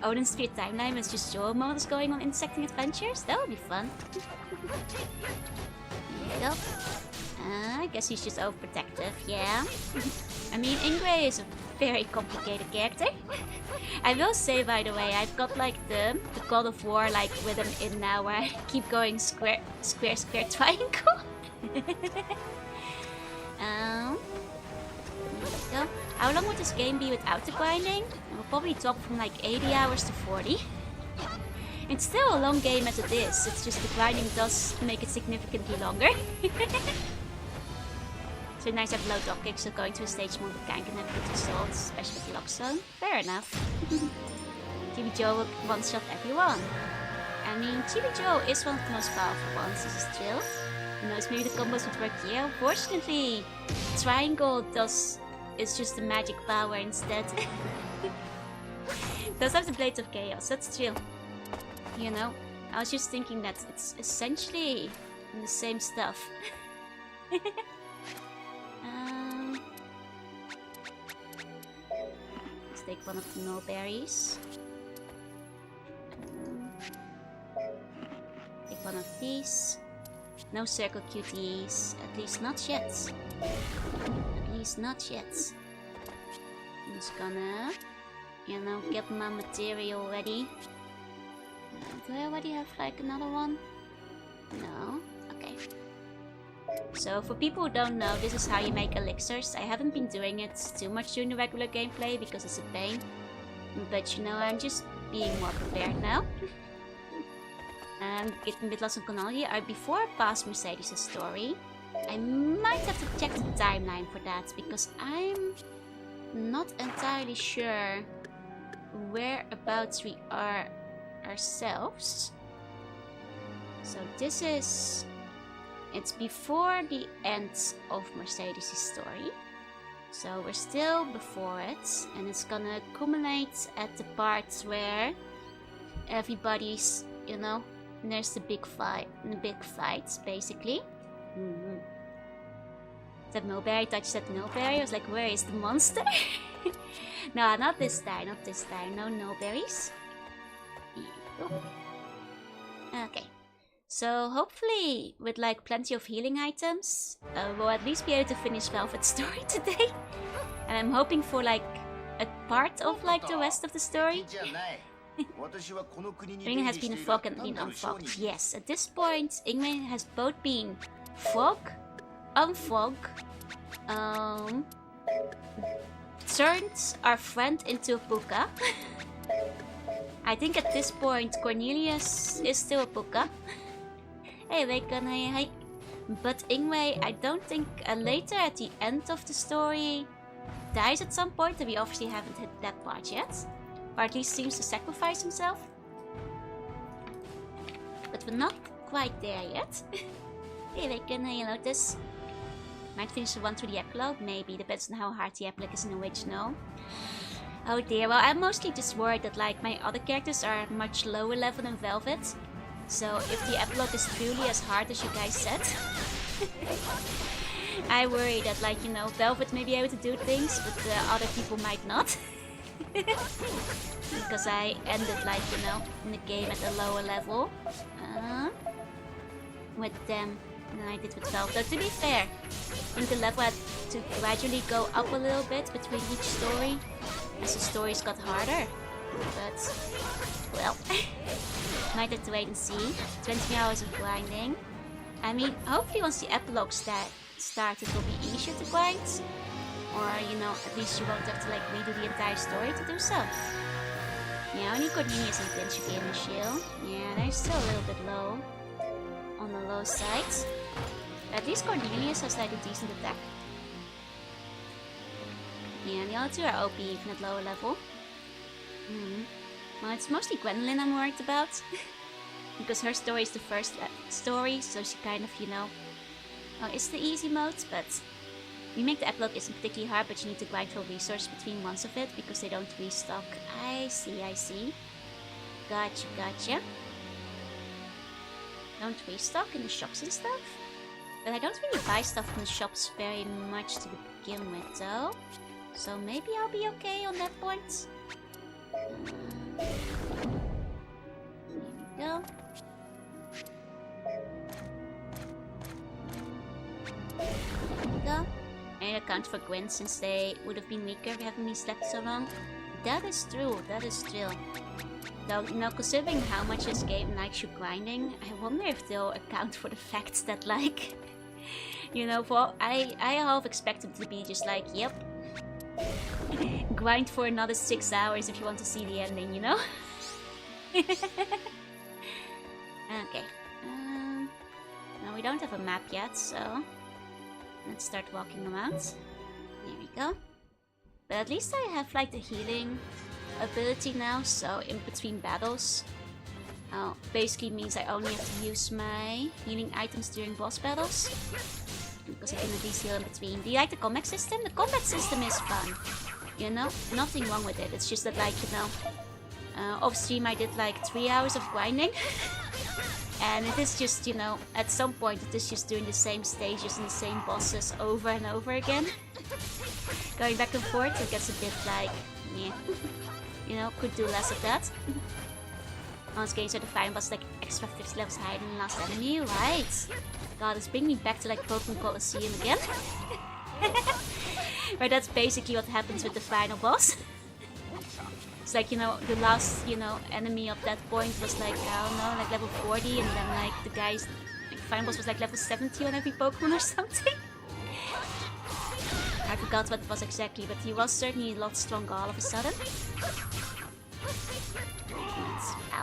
Odin Sphere timeline is just your models going on intersecting adventures? That would be fun. There you go. I guess he's just overprotective, yeah. I mean, Ingwe is a very complicated character. I will say, by the way, I've got like the God of War like rhythm in now, where I keep going square, square, square, triangle. There we go. How long would this game be without the grinding? It will probably drop from like 80 hours to 40. It's still a long game as it is, it's just the grinding does make it significantly longer. So nice to have low docking, so going to a stage mode can have good results, especially with lock zone. Fair enough. Yugioh will one-shot everyone. I mean, Yugioh is one of the most powerful ones, this is true. Who knows, maybe the combos would work here. Unfortunately, Triangle is just the magic power instead. Does have the Blades of Chaos, that's true. You know, I was just thinking that it's essentially the same stuff. Let's take one of the mulberries. Take one of these. No circle cuties, at least not yet. At least not yet. I'm just gonna, you know, get my material ready. Do I already have like another one? No? Okay. So for people who don't know, this is how you make elixirs. I haven't been doing it too much during the regular gameplay because it's a pain. But you know, I'm just being more prepared now. Get a bit lost on chronology. Before I pass Mercedes' story, I might have to check the timeline for that because I'm not entirely sure whereabouts we are ourselves. So this is... It's before the end of Mercedes' story. So we're still before it. And it's gonna culminate at the part where everybody's, you know, there's the big fight, basically. That mulberry touched that mulberry. I was like, where is the monster? No, not this time, not this time. No mulberries. Okay. So hopefully, with like plenty of healing items, we'll at least be able to finish Velvet's story today. And I'm hoping for like a part of like the rest of the story. Ingwe has been a frog and been unfrogged. Yes, at this point, Ingwe has both been frog, unfrog, turned our friend into a puka. I think at this point, Cornelius is still a puka. Hey, Waken, hey. But Ingwe, I don't think later at the end of the story dies at some point, and we obviously haven't hit that part yet. Or at least seems to sacrifice himself. But we're not quite there yet. Hey, Waken, you notice? Might finish the one through the epilogue, maybe. Depends on how hard the epilogue is in the original. Oh dear, well I'm mostly just worried that like my other characters are much lower level than Velvet. So if the epilogue is truly as hard as you guys said, I worry that like, you know, Velvet may be able to do things, but other people might not. Because I ended like, you know, in the game at a lower level with them than I did with Velvet. Though to be fair, I think the level had to gradually go up a little bit between each story as the stories got harder. But, well, might have to wait and see. 20 hours of grinding. I mean, hopefully once the epilogue starts it will be easier to grind. Or, you know, at least you won't have to like redo the entire story to do so. Yeah, only Cornelius and Gwen should be initial. Yeah, they're still a little bit low. On the low side. At least Cornelius has like a decent attack. Yeah, and the other two are OP even at lower level. Well, it's mostly Gwendolyn I'm worried about. Because her story is the first story, so she kind of, you know... Oh, it's the easy mode, but... Remake the epilogue isn't particularly hard, but you need to grind for resources between ones of it, because they don't restock. I see. Gotcha. Don't restock in the shops and stuff? But I don't really buy stuff in the shops very much to begin with, though. So maybe I'll be okay on that point. Here we go. I account for Gwen since they would have been weaker having me slept so long. That is true. Though, you know, considering how much this game likes you grinding, I wonder if they'll account for the fact that, like, you know, for I half expected to be just like, yep, grind for another 6 hours if you want to see the ending, you know? Okay. No, we don't have a map yet, so let's start walking around. There we go. But at least I have like the healing ability now, so in between battles. Basically means I only have to use my healing items during boss battles. Because I can at least heal in between. Do you like the combat system? The combat system is fun. You know? Nothing wrong with it. It's just that like, you know, off stream I did like 3 hours of grinding. And it is just, you know, at some point it is just doing the same stages and the same bosses over and over again. Going back and forth, it gets a bit like, yeah. You know, could do less of that. Once getting to the final boss like extra 50 levels higher than the last enemy, right? God, it's bringing me back to like Pokémon Colosseum again. Where that's basically what happens with the final boss. It's like, you know, the last, you know, enemy of that point was like, I don't know, like level 40, and then like the guy's like, final boss was like level 70 on every Pokemon or something. I forgot what it was exactly, but he was certainly a lot stronger all of a sudden.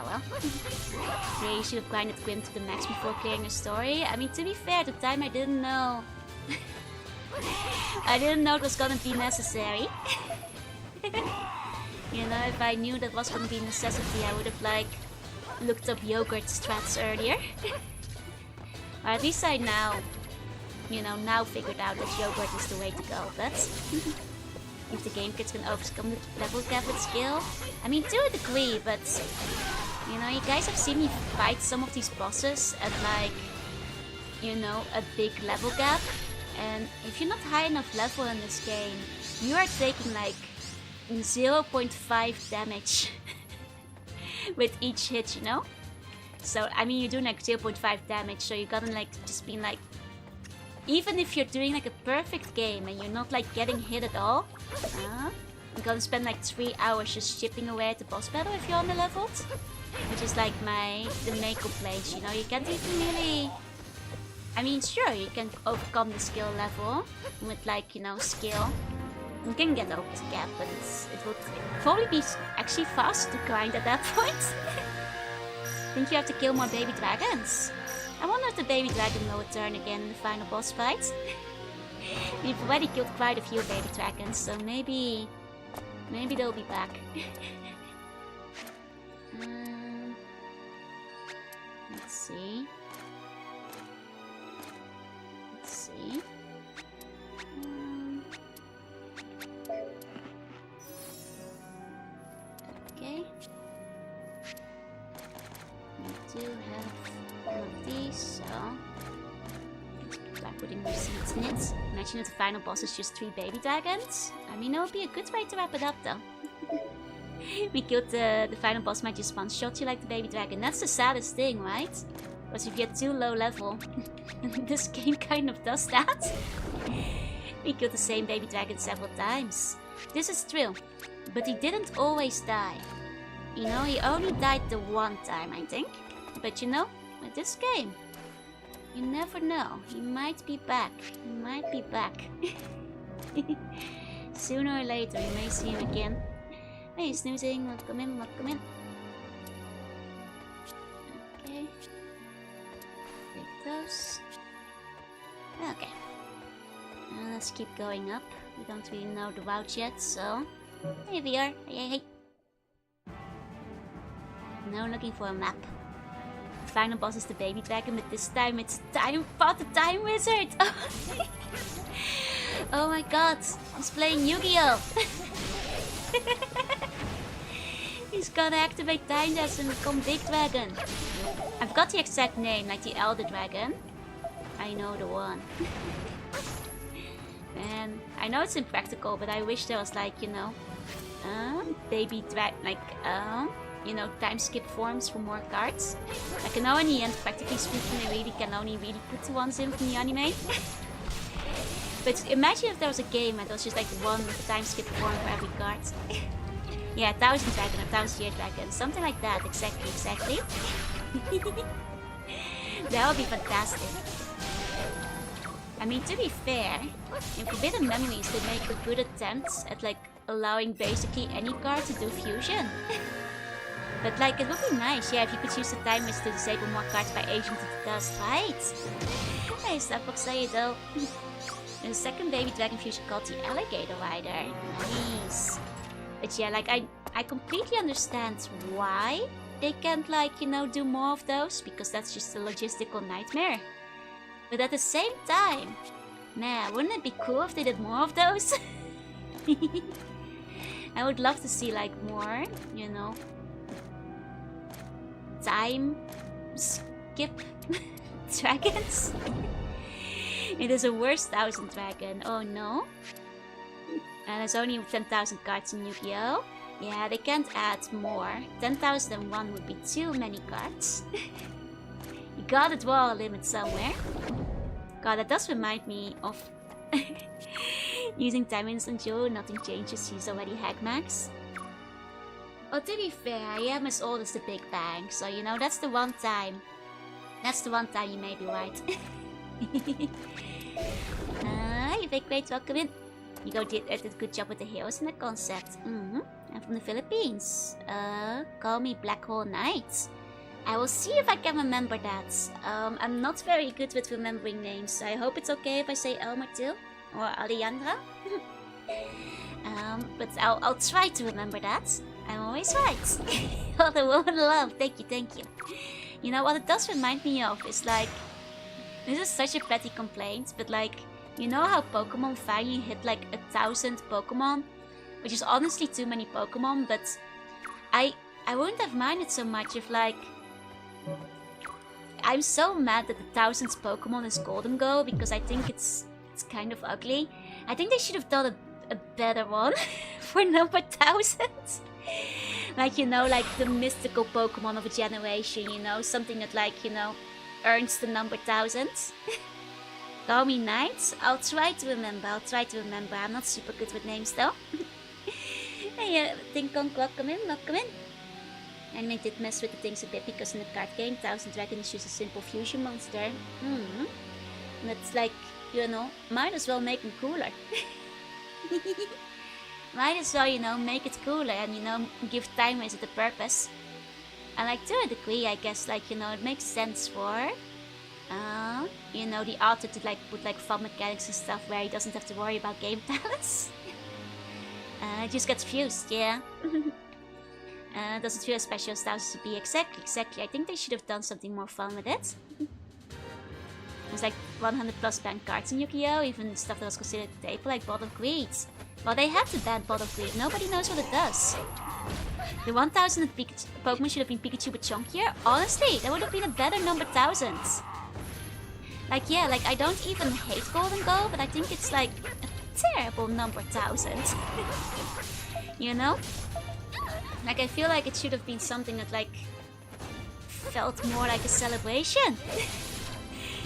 Well. Yeah, you should have grinded Gwyn to the max before clearing a story. I mean, to be fair, at the time I didn't know. I didn't know it was gonna be necessary. You know, if I knew that was gonna be a necessity, I would have like looked up yogurt strats earlier. Or at least I now, you know, now figured out that yogurt is the way to go. But if the game kids can overcome the level gap with skill, I mean, to a degree, but you know, you guys have seen me fight some of these bosses at like, you know, a big level gap. And if you're not high enough level in this game, you are taking like 0.5 damage with each hit, you know? So, I mean, you're doing like 0.5 damage, so you're gonna like just be like, even if you're doing like a perfect game and you're not like getting hit at all, you're gonna spend like 3 hours just chipping away at the boss battle if you're under-leveled. Which is like the main complaint, you know? You can't even really... I mean, sure, you can overcome the skill level with like, you know, skill. You can get over the gap, but it would probably be actually fast to grind at that point. Think you have to kill more baby dragons? I wonder if the baby dragon will return again in the final boss fight. We've already killed quite a few baby dragons, so maybe they'll be back. Let's see. do have all of these, so start putting more seeds in it. Imagine if the final boss is just 3 baby dragons. I mean, that would be a good way to wrap it up, though. We killed the final boss might just one-shot you like the baby dragon. That's the saddest thing, right? Because if you get too low level, this game kind of does that. We killed the same baby dragon several times. This is true, but he didn't always die. You know, he only died the one time, I think. But you know, with this game, you never know. He might be back. He might be back. Sooner or later, you may see him again. Hey, snoozing. Welcome in, welcome in. Okay. Take those. Okay. Let's keep going up. We don't really know the route yet, so... Here we are. Hey, hey. Now looking for a map. The final boss is the baby dragon, but this time it's time for the time wizard. Oh my god, he's playing Yu-Gi-Oh! He's gonna activate Time Dash and become Big Dragon. I forgot the exact name, like the Elder Dragon. I know the one. And I know it's impractical, but I wish there was like, you know, baby dragon, like, you know, time skip forms for more cards. Like, I know in the end, practically speaking, they really can only really put the ones in from the anime. But imagine if there was a game and there was just like one time skip form for every card. Yeah, 1000 dragon or 1000 year dragon, something like that. Exactly. That would be fantastic. I mean, to be fair, in Forbidden Memories they make a good attempt at like allowing basically any card to do fusion. But like, it would be nice, yeah, if you could use the time wizard to disable more cards by agent to the dust, right? Hey, Starbucks, say it though. There's a second baby dragon fusion called the Alligator Rider. Nice. But yeah, like, I completely understand why they can't, like, you know, do more of those, because that's just a logistical nightmare. But at the same time, man, wouldn't it be cool if they did more of those? I would love to see, like, more, you know, time skip dragons. It is a worse 1000 dragon. Oh no. And there's only 10,000 cards in Yu-Gi-Oh! Yeah, they can't add more. 10,001 would be too many cards. You gotta draw a limit somewhere. God, that does remind me of using Time Instant Joe. Nothing changes, he's already hack max. Oh, to be fair, I am as old as the Big Bang, so you know, that's the one time. That's the one time you may be right. You big great, welcome in. You did a good job with the heroes and the concept. I'm from the Philippines. Call me Black Hole Knight. I will see if I can remember that. I'm not very good with remembering names, so I hope it's okay if I say Elmer too, or Alejandra. But I'll try to remember that. I'm always right. Oh, the woman love. Thank you. You know what it does remind me of is like, this is such a petty complaint, but like, you know how Pokemon finally hit like 1,000 Pokemon? Which is honestly too many Pokemon, but I wouldn't have minded so much if like... I'm so mad that the 1000th Pokemon is Golden Go, because I think it's kind of ugly. I think they should have done a better one for number 1000. Like, you know, like the mystical Pokemon of a generation, you know? Something that like, you know, earns the number 1000. Call me Knight? I'll try to remember. I'm not super good with names though. Hey, Ding Kong, welcome in. Anime did mess with the things a bit, because in the card game, 1000 Dragon is just a simple fusion monster. That's like, you know, might as well make him cooler. Might as well, you know, make it cooler and, you know, give Time Wizard a purpose. And like, to a degree, I guess, like, you know, it makes sense for... you know, the author to like put like fun mechanics and stuff where he doesn't have to worry about game balance. It just gets fused, yeah. Doesn't feel as special as 1000 to be. Exactly. I think they should have done something more fun with it. There's like 100 plus banned cards in Yu-Gi-Oh! Even stuff that was considered table, like Bot of Greed. Well, they had to ban Bot of Greed. Nobody knows what it does. The 1000 Pokemon should have been Pikachu but chunkier. Honestly, that would have been a better number 1000. Like, yeah, like I don't even hate Golden Go, but I think it's like a terrible number 1000. You know? Like, I feel like it should have been something that like felt more like a celebration.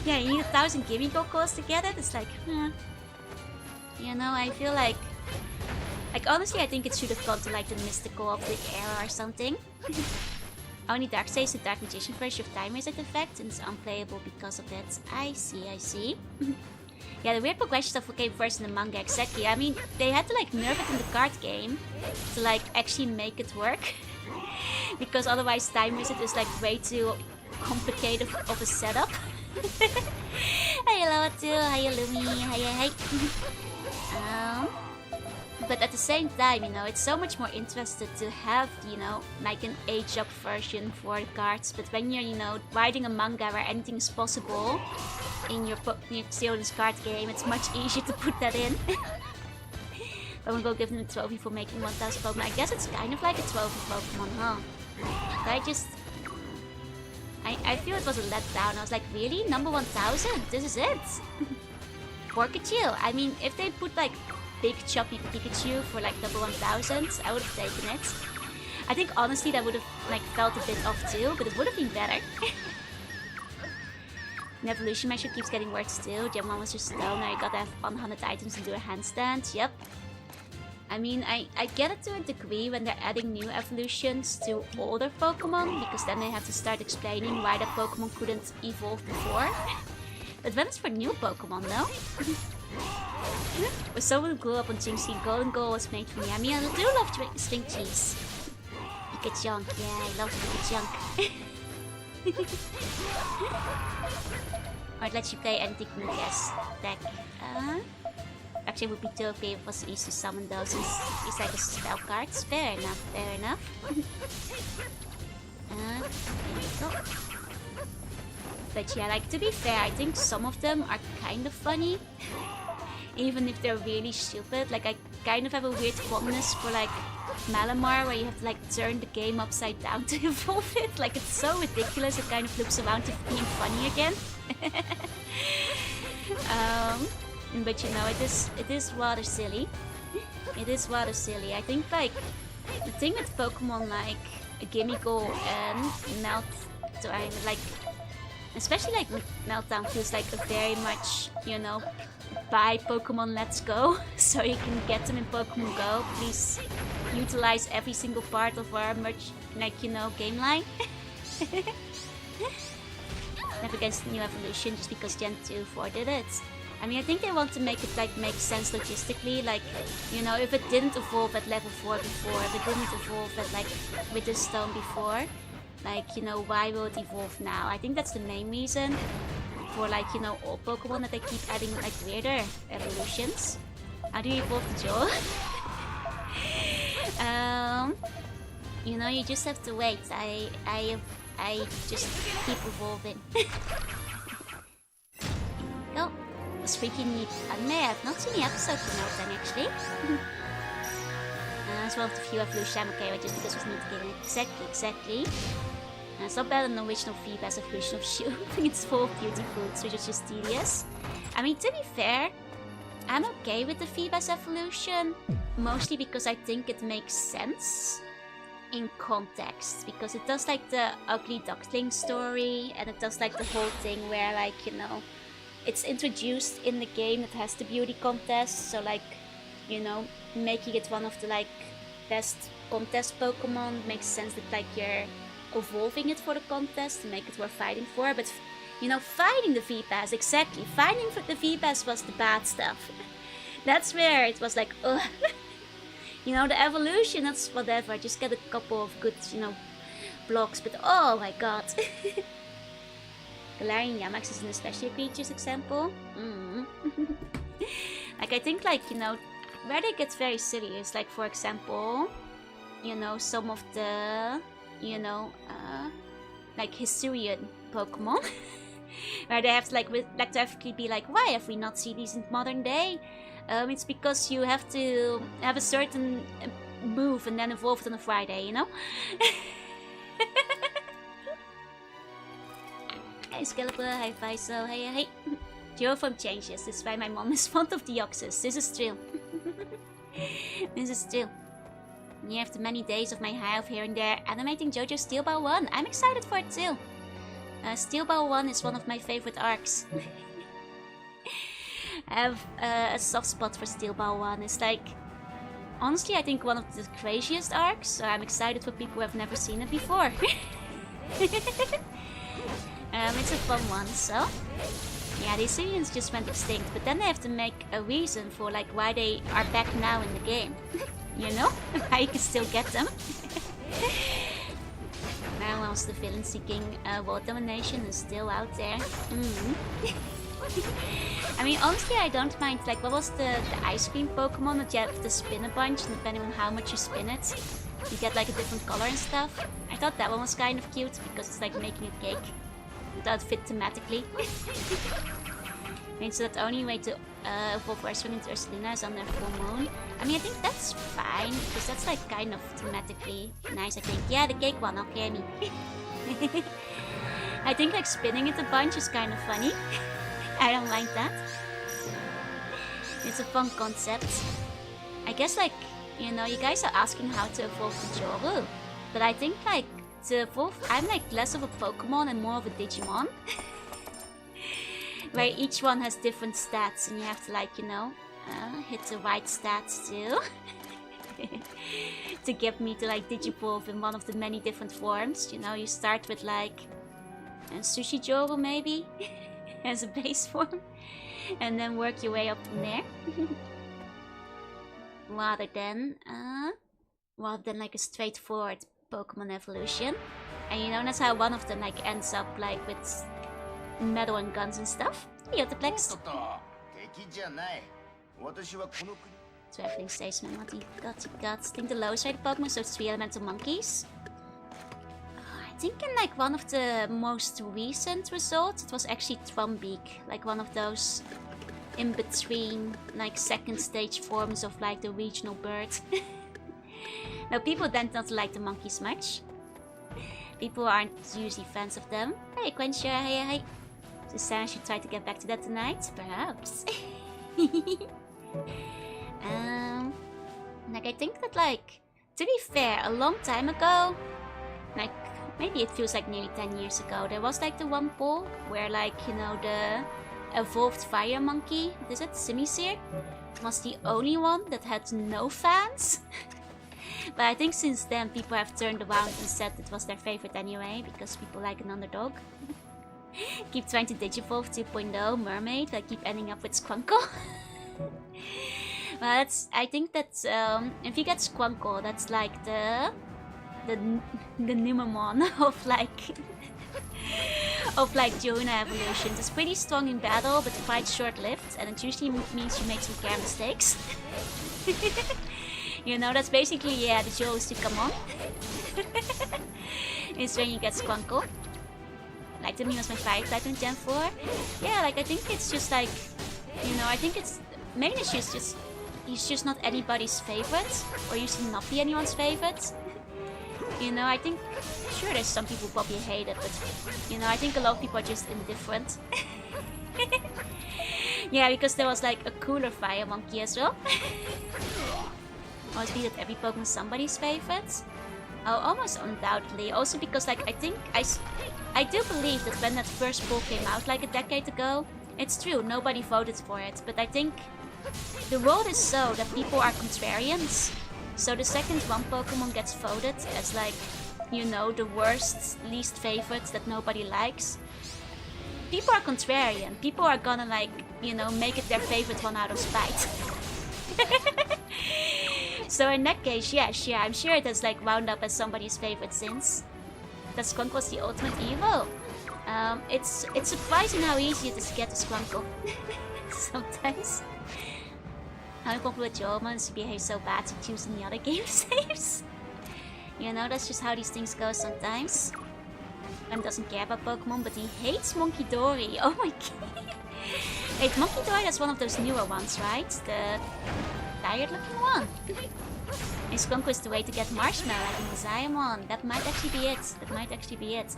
Yeah, you need 1000 Gimmighoul calls to get it. It's like, you know, I feel like honestly, I think it should have gone to like the mystical of the era or something. Only Dark Stage the Dark Magician version of Time Reset effect and it's unplayable because of it. I see. Yeah, the weird progression stuff came first in the manga, exactly. I mean, they had to like nerf it in the card game to like actually make it work. Because otherwise Time Reset is like way too complicated of a setup. Hi Loatu, hi Lumi, hi. But at the same time, you know, it's so much more interested to have, you know, like an age-up version for the cards. But when you're, you know, writing a manga where anything is possible in your children's card game, it's much easier to put that in. I'm gonna go give them a trophy for making 1000 Pokemon. I guess it's kind of like a trophy Pokemon, huh? But I feel it was a letdown. I was like, really? Number 1000? This is it? Pikachu. I mean, if they put like big choppy Pikachu for like number 1000, I would have taken it. I think honestly that would have like felt a bit off too, but it would have been better. The evolution measure keeps getting worse too. Gem 1 was just stone, now you gotta have 100 items and do a handstand. Yep. I mean, I get it to a degree when they're adding new evolutions to older Pokemon, because then they have to start explaining why that Pokemon couldn't evolve before. But when it's for new Pokemon, though. When someone grew up on Jinxie, Golden Goal was made for me. I mean, I do love string cheese. Pikachunk, yeah, I love Pikachunk. Or it lets you play anything from the guest deck. Actually, it would be too okay if it was easy to summon those. It's like a spell cards. Fair enough, fair enough. There we go. But yeah, like, to be fair, I think some of them are kind of funny. Even if they're really stupid. Like, I kind of have a weird fondness for, like, Malamar, where you have to, like, turn the game upside down to evolve it. Like, it's so ridiculous, it kind of loops around to being funny again. But you know, it is rather silly. It is rather silly. I think, like, the thing with Pokemon like Gimmighoul and like, especially like Meltdown feels like a very much, you know, buy Pokemon, let's go. So you can get them in Pokemon Go. Please utilize every single part of our merch, like, you know, game line. Never against the new evolution just because Gen 2-4 did it. I mean, I think they want to make it like make sense logistically. Like, you know, if it didn't evolve at level 4 before, if it didn't evolve at like with the stone before, like, you know, why will it evolve now? I think that's the main reason for, like, you know, all Pokemon, that they keep adding like weirder evolutions. How do you evolve the jaw? You know, you just have to wait. I just keep evolving. Go. Speaking of anime, I've not seen the episode for Meltdown actually. It's one of the few evolutions I'm okay with, just because it's not getting it. Exactly. It's not better than the original Feebas evolution of Shu. I think it's full of beauty foods, which is just tedious. I mean, to be fair, I'm okay with the Feebas evolution, mostly because I think it makes sense in context, because it does like the ugly duckling story, and it does like the whole thing where, like, you know, it's introduced in the game that has the beauty contest, so like, you know, making it one of the like best contest Pokemon makes sense that like you're evolving it for the contest to make it worth fighting for. But you know, fighting the V-Pass, exactly, fighting for the V-Pass was the bad stuff. That's where it was like, ugh. You know, the evolution, that's whatever, just get a couple of good, you know, blocks, but oh my god. Galarian Yamax is an especially creatures example. Like, I think, like, you know, where they get very silly is, like, for example, you know, some of the, you know, like, Hisuian Pokemon. Where they have to, like, to actually be like, why have we not seen these in modern day? It's because you have to have a certain move and then evolve it on a Friday, you know? Hey Skeletor, hi Faisal, hey. Your form changes, this is why my mom is fond of Deoxys. This is true. This is true. Yeah, after many days of my hive here and there, animating JoJo's Steel Ball 1. I'm excited for it too. Steel Ball 1 is one of my favorite arcs. I have a soft spot for Steel Ball 1. It's like, honestly, I think one of the craziest arcs, so I'm excited for people who have never seen it before. It's a fun one, so... Yeah, the Assyrians just went extinct, but then they have to make a reason for like why they are back now in the game. You know? Why you can still get them. Now whilst the villain seeking world domination is still out there. I mean, honestly, I don't mind. Like, what was the ice cream Pokemon that you have to spin a bunch, and depending on how much you spin it, you get like a different color and stuff. I thought that one was kind of cute because it's like making a cake. That fit thematically. I mean, so that the only way to evolve Earthspring into Ursulina is on their full moon. I mean, I think that's fine because that's like kind of thematically nice. I think. Yeah, the cake one. Okay, me. I think like spinning it a bunch is kind of funny. I don't like that. It's a fun concept. I guess like, you know, you guys are asking how to evolve the Joru, but I think like to evolve, I'm like less of a Pokemon and more of a Digimon. Where each one has different stats and you have to like, you know, hit the right stats too. To get me to like Digivolve in one of the many different forms. You know, you start with like a Sushi Joru maybe. As a base form, and then work your way up from there. rather than like a straightforward Pokemon evolution. And you know, that's how one of them like ends up like with metal and guns and stuff. Yotaplex. So everything stays man, what he got. I think the lowest rated Pokemon, so it's 3 elemental monkeys. I think in like one of the most recent results, it was actually Trumbeak, like one of those in between like second stage forms of like the regional bird. Now people tend not to like the monkeys much. People aren't usually fans of them. Hey Quencher, hey. So Sam should try to get back to that tonight, perhaps. Like I think that like, to be fair, a long time ago, like maybe it feels like nearly 10 years ago, there was like the one poll where like, you know, the evolved fire monkey, what is it, Simisear, was the only one that had no fans. But I think since then people have turned around and said it was their favorite anyway, because people like an underdog. Keep trying to Digivolve 2.0 Mermaid, like keep ending up with Squuncle. Well, that's, I think that's, if you get Squuncle, that's like the Numemon of like Jorunna evolutions. It's pretty strong in battle, but quite short-lived, and it usually means you make some care mistakes. You know, that's basically, yeah, the Joe is to come on. It's when you get Squuncle. Like, to me, was my fire type in Gen 4. Yeah, like, I think it's just like, you know, I think it's, main issue is just, he's just not anybody's favorite, or used to not be anyone's favorite. You know, I think, sure, there's some people who probably hate it, but, you know, I think a lot of people are just indifferent. Yeah, because there was like a cooler fire monkey as well. Must be that every Pokemon is somebody's favorite. Oh, almost undoubtedly. Also because like I think I do believe that when that first poll came out like a decade ago, it's true, nobody voted for it. But I think the world is so that people are contrarians. So the second one Pokemon gets voted as like, you know, the worst, least favorite that nobody likes, people are contrarian. People are gonna like, you know, make it their favorite one out of spite. So in that case, yeah, I'm sure it has like wound up as somebody's favorite since. That Squuncle was the ultimate evil. It's surprising how easy it is to get a Squuncle. Sometimes. How popular Jorunna behaves so bad to choosing the other game saves. You know, that's just how these things go sometimes. One doesn't care about Pokemon, but he hates Monkey Dory. Oh my god. Wait, Monkey Droid is one of those newer ones, right? The tired looking one. And Skunk is the way to get Marshmallow like in Ziamon. That might actually be it. That might actually be it.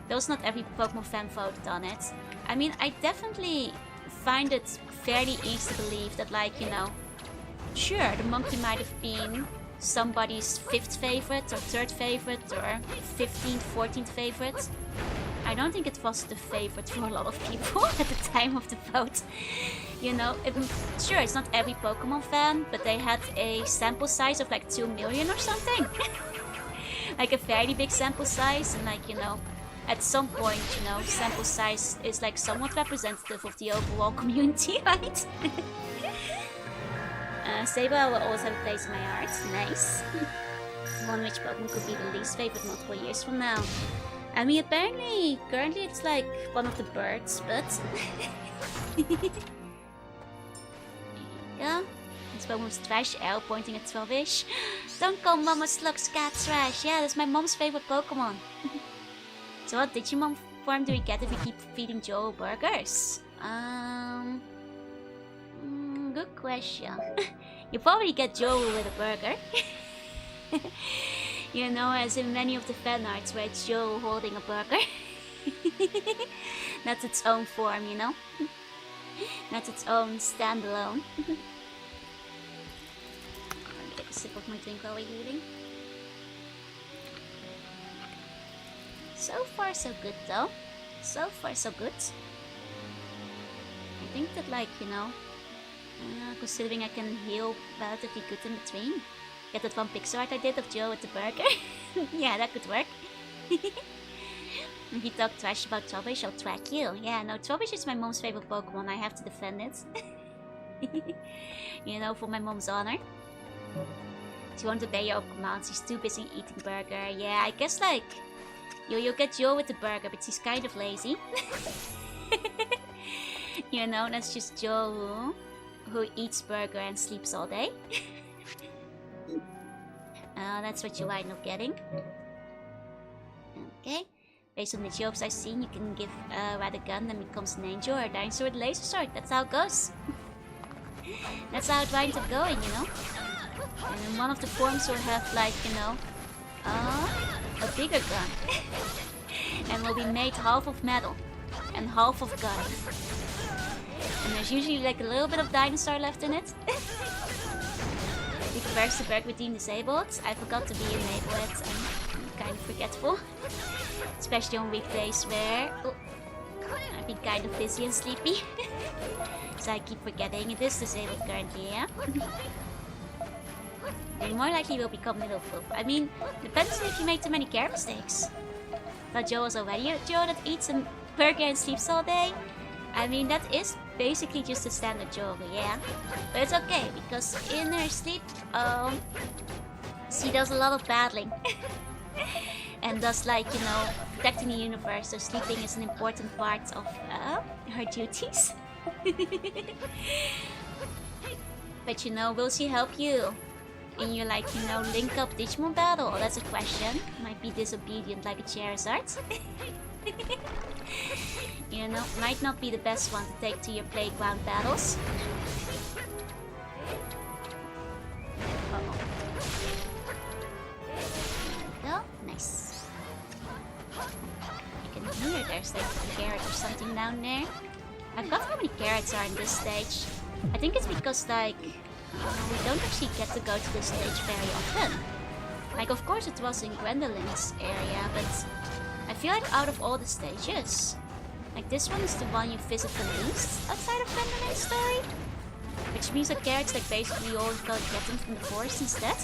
Though not every Pokemon fan voted on it. I mean, I definitely find it fairly easy to believe that, like, you know, sure, the monkey might have been somebody's 5th favorite or 3rd favorite or 15th, 14th favorite. I don't think it was the favorite for a lot of people at the time of the vote. You know, sure, it's not every Pokemon fan, but they had a sample size of like 2 million or something. Like a fairly big sample size, and like, you know, at some point, you know, sample size is like somewhat representative of the overall community, right? Saber will always have a place in my heart. Nice. One which Pokemon could be the least favorite multiple years from now. I mean, apparently, currently it's like one of the birds, but... There you go. This Pokemon's Trash L pointing at 12-ish. Don't call Mama Slug's cat trash. Yeah, that's my mom's favorite Pokemon. So what Digimon form do we get if we keep feeding Joe burgers? Good question. You probably get Joe with a burger. You know, as in many of the fan arts where it's Joe holding a burger. That's its own form, you know? That's its own standalone. I'll get a sip of my drink while we're eating. So far so good though. So far so good. I think that, like, you know, considering I can heal relatively good in between. Get that one pixel art I did of Joe with the burger. Yeah, that could work. If you talk trash about Trubbish, I'll track you. Yeah, no, Trubbish is my mom's favorite Pokemon. I have to defend it. You know, for my mom's honor. She won't obey your commands. She's too busy eating burger. Yeah, I guess, like, you'll get Joe with the burger, but she's kind of lazy. You know, that's just Joe who eats burger and sleeps all day. That's what you wind up getting. Okay. Based on the jokes I've seen, you can give Rat a gun, then becomes an angel, or a dinosaur with a laser sword. That's how it goes. That's how it winds up going, you know? And then one of the forms will have, like, you know, a bigger gun. And will be made half of metal and half of gun. And there's usually like a little bit of dinosaur left in it. Because the Berg Redeem disabled. I forgot to be enabled it. I'm kind of forgetful. Especially on weekdays where I've been kind of busy and sleepy. So I keep forgetting it is disabled currently, yeah? And more likely will become Little Poop. I mean, depends if you make too many care mistakes. Thought Joe was already a Joe that eats a burger and sleeps all day. I mean, that is basically just a standard Joe, yeah? But it's okay, because in her sleep, she does a lot of battling. And does, like, you know, protecting the universe, so sleeping is an important part of her duties. But, you know, will she help you in your, like, you know, link up Digimon battle? That's a question. Might be disobedient like a Charizard. You know, might not be the best one to take to your playground battles. Uh-oh. There we go. Nice. I can hear there's like a carrot or something down there. I forgot how many carrots are in this stage. I think it's because, like, we don't actually get to go to this stage very often. Like, of course it was in Gwendolyn's area, but I feel like out of all the stages, like, this one is the one you visit the least outside of Gwendolyn's story. Which means that carrots, like, basically you always go get them from the forest instead.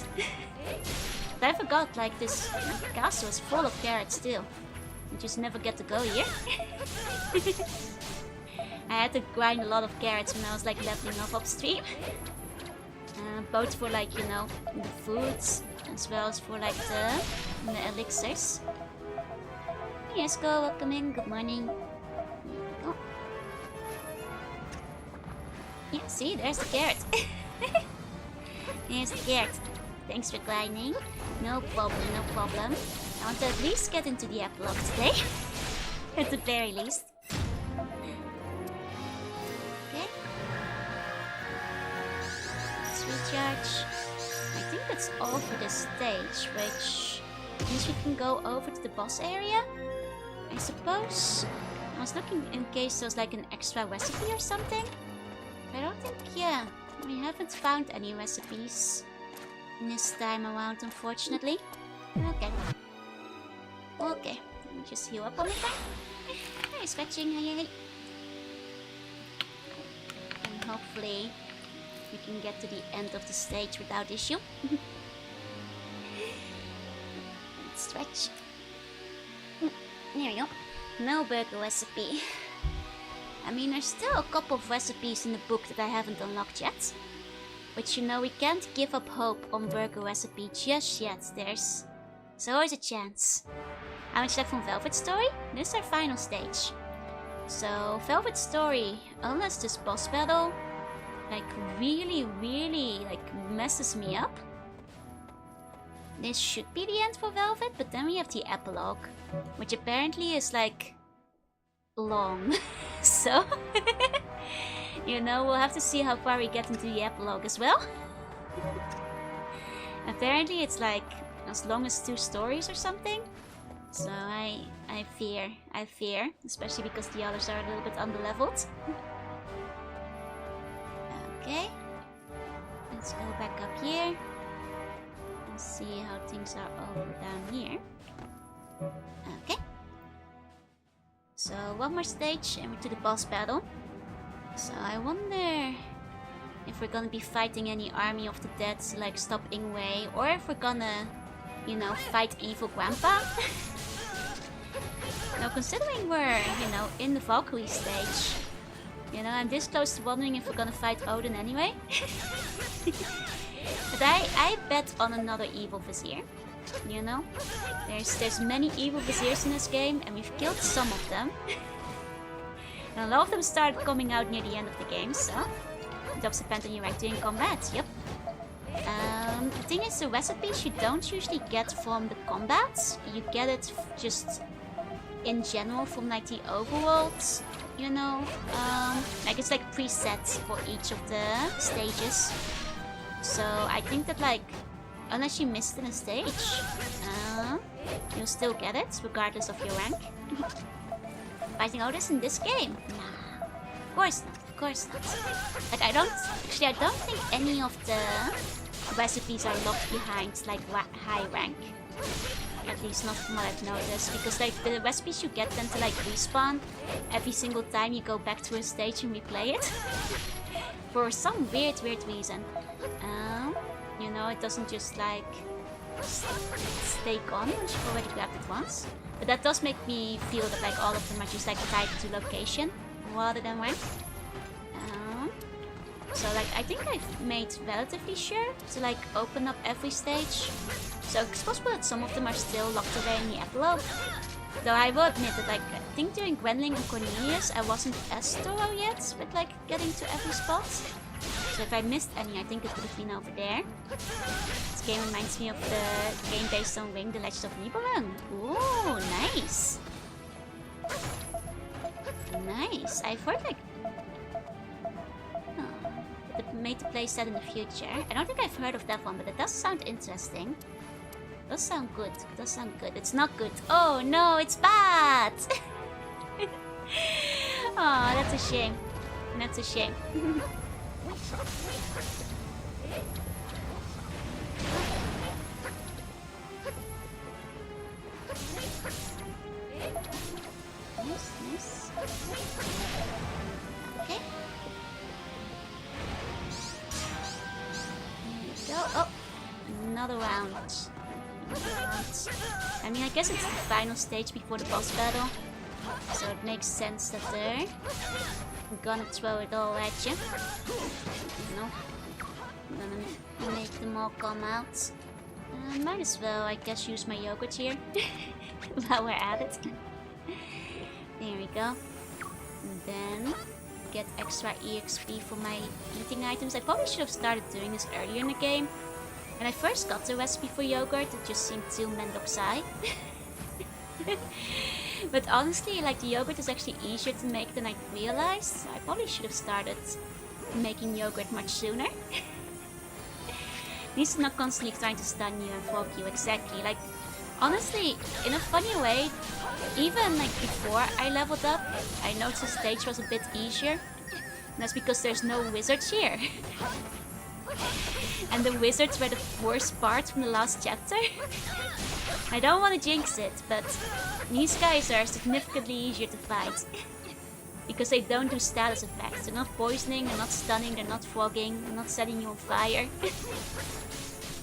But I forgot, like, this castle is full of carrots still. You just never get to go here. I had to grind a lot of carrots when I was, like, leveling up upstream. Both for, like, you know, the foods, as well as for, like, the elixirs. Yes, go, welcome in, good morning. Oh. Yeah, see, there's the carrot. There's the carrot. Thanks for grinding. No problem, no problem. I want to at least get into the epilogue today. At the very least. large. I think that's all for this stage, which means we can go over to the boss area, I suppose. I was looking in case there was like an extra recipe or something. I don't think, yeah, we haven't found any recipes this time around, unfortunately. Okay. Okay, let me just heal up on it then. Hey, scratching, hey. And hopefully we can get to the end of the stage without issue. Let's stretch. There we go. No burger recipe. I mean, there's still a couple of recipes in the book that I haven't unlocked yet. But you know, we can't give up hope on burger recipe just yet. There's always a chance. How much left from Velvet Story? This is our final stage. So, Velvet Story, unless this boss battle like really like messes me up, this should be the end for Velvet. But then we have the epilogue, which apparently is like long. So you know, we'll have to see how far we get into the epilogue as well. Apparently it's like as long as 2 stories or something. So I fear, especially because the others are a little bit underleveled. Okay, let's go back up here and see how things are over down here. Okay, so one more stage and we're to the boss battle. So I wonder if we're gonna be fighting any army of the dead to like stop Ingwe, or if we're gonna, you know, fight evil grandpa. Now considering we're, you know, in the Valkyrie stage, you know, I'm this close to wondering if we're gonna fight Odin anyway. But I bet on another evil vizier, you know. There's many evil viziers in this game and we've killed some of them. And a lot of them started coming out near the end of the game, so it does depend on your rank during combat, yep. The thing is, the recipes you don't usually get from the combat. You get it just in general from like the overworld, you know. Like it's like preset for each of the stages. So I think that like, unless you missed in a stage, you'll still get it, regardless of your rank. Fighting Odin in this game? Nah, of course not. Like I don't think any of the recipes are locked behind like high rank. At least not from what I've noticed, because like the recipes you get tend to like respawn every single time you go back to a stage and replay it. For some weird reason. You know, it doesn't just like stay gone once you've already grabbed it once. But that does make me feel that like all of them are just like tied to location rather than rank. So like I think I've made relatively sure to like open up every stage. So it's possible that some of them are still locked away in the epilogue. Though I will admit that like I think during Gwenling and Cornelius I wasn't as thorough yet with like getting to every spot. So if I missed any, I think it would have been over there. This game reminds me of the game based on Ring, The Legend of Nibelung. Ooh, nice. Nice. I've heard like... made to play set in the future. I don't think I've heard of that one, but it does sound interesting. It does sound good. It does sound good. It's not good. Oh no, it's bad! Oh, that's a shame. That's a shame. Nice. Okay. Here we go. Oh, another round. I mean, I guess it's the final stage before the boss battle, so it makes sense that they're gonna throw it all at you. No, I'm gonna make them all come out. Might as well, I guess, use my yogurt here while we're at it. There we go. And then get extra EXP for my eating items. I probably should have started doing this earlier in the game. When I first got the recipe for yogurt, it just seemed too mendokusai. But honestly, like the yogurt is actually easier to make than I realized. So I probably should have started making yogurt much sooner. He's not constantly trying to stun you and fog you, exactly. Like, honestly, in a funny way, even like before I leveled up, I noticed the stage was a bit easier. And that's because there's no wizards here. And the wizards were the worst part from the last chapter. I don't want to jinx it, but these guys are significantly easier to fight. Because they don't do status effects. They're not poisoning, they're not stunning, they're not fogging, they're not setting you on fire.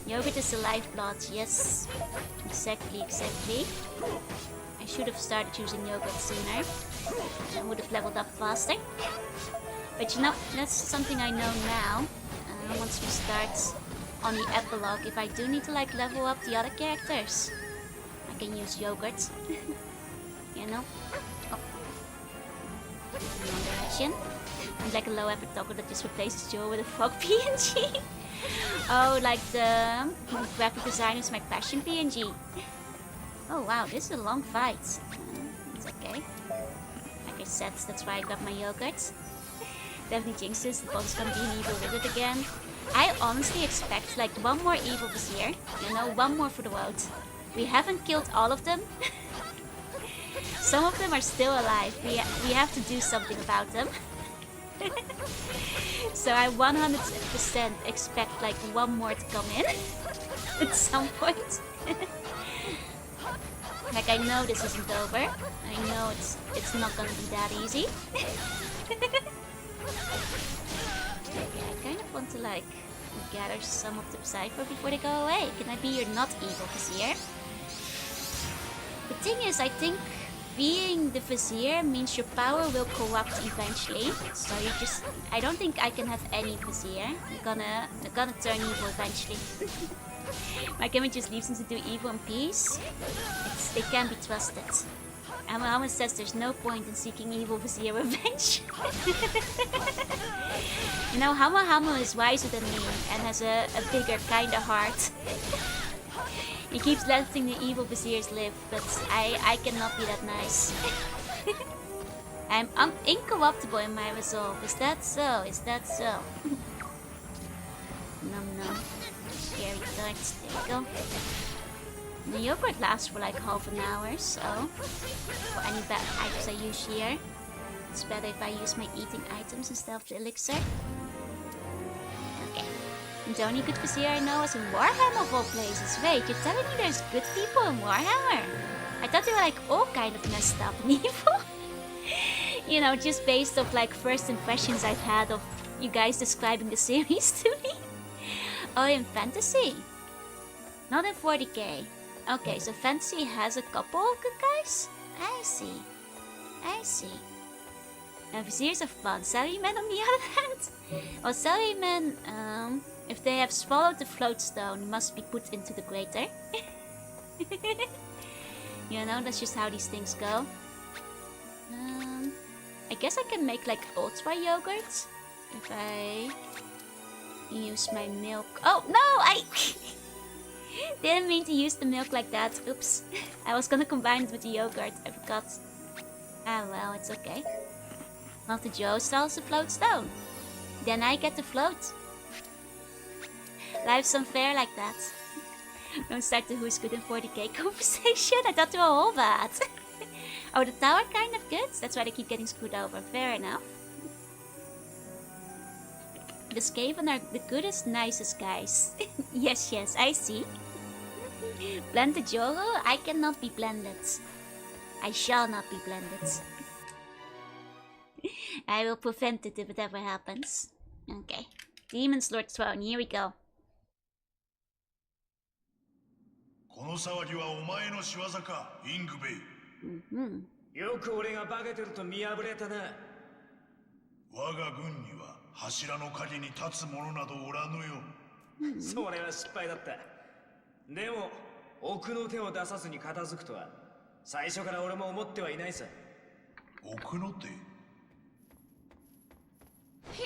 Yogurt is the lifeblood, yes. Exactly. I should have started using yogurt sooner. I would have leveled up faster. But you know, that's something I know now. Once we start on the epilogue, if I do need to like level up the other characters, I can use yogurt. You know? Oh. Wrong direction. I'm like a low effort toggle that just replaces Joe with a fog PNG. Oh, like the graphic design is my passion PNG. Oh wow, this is a long fight. It's okay. Like I said, that's why I got my yogurt. Definitely jinxes, the boss is gonna be an evil wizard again. I honestly expect like one more evil vizier, you know, one more for the world. We haven't killed all of them. Some of them are still alive. We have to do something about them. So I 100% expect like one more to come in at some point. Like I know this isn't over. I know it's not gonna be that easy. Okay, I kind of want to like gather some of the Cypher before they go away. Can I be your not evil vizier? The thing is, I think being the vizier means your power will corrupt eventually. So you just, I don't think I can have any vizier. They're gonna turn evil eventually. My game just leaves them to do evil in peace. They can't be trusted. Hama says there's no point in seeking evil vizier revenge. You know, Hama is wiser than me and has a bigger, kinder heart. He keeps letting the evil viziers live, but I cannot be that nice. I'm incorruptible in my resolve. Is that so? Is that so? Nom. Scary thoughts. There we go. The yogurt lasts for like half an hour, so for any bad items I use here, it's better if I use my eating items instead of the elixir. Okay. And the only good vizier I know is in Warhammer of all places. Wait, you're telling me there's good people in Warhammer? I thought they were like all kind of messed up and evil. You know, just based off like first impressions I've had of you guys describing the series to me. Oh, in fantasy? Not in 40k. Okay, so fantasy has a couple of good guys? I see. Now viziers are fun. Salarymen on the other hand? Well, salarymen, if they have swallowed the float stone, must be put into the crater. You know, that's just how these things go. I guess I can make like ultra yogurt if I use my milk. Oh no, I didn't mean to use the milk like that. Oops. I was gonna combine it with the yogurt. I forgot. Ah well, it's okay. After Joe sells the float stone, then I get to float. Life's unfair like that. Don't start the who's good in 40k conversation. I thought they were all bad. Oh, the tower kind of good? That's why they keep getting screwed over. Fair enough. The Skaven are the goodest, nicest guys. Yes, I see. Blended Joro? I cannot be blended. I shall not be blended. I will prevent it if it ever happens. Okay. Demon's Lord Throne, here we go. この騒ぎはお前の仕業か、イングベイ。よく俺が化けてると見破れたな。我が軍には柱の陰に立つ者などおらぬよ。それは失敗だった。でも奥の手を出さずに片付くとは最初から俺も思ってはいないさ。奥の手？イ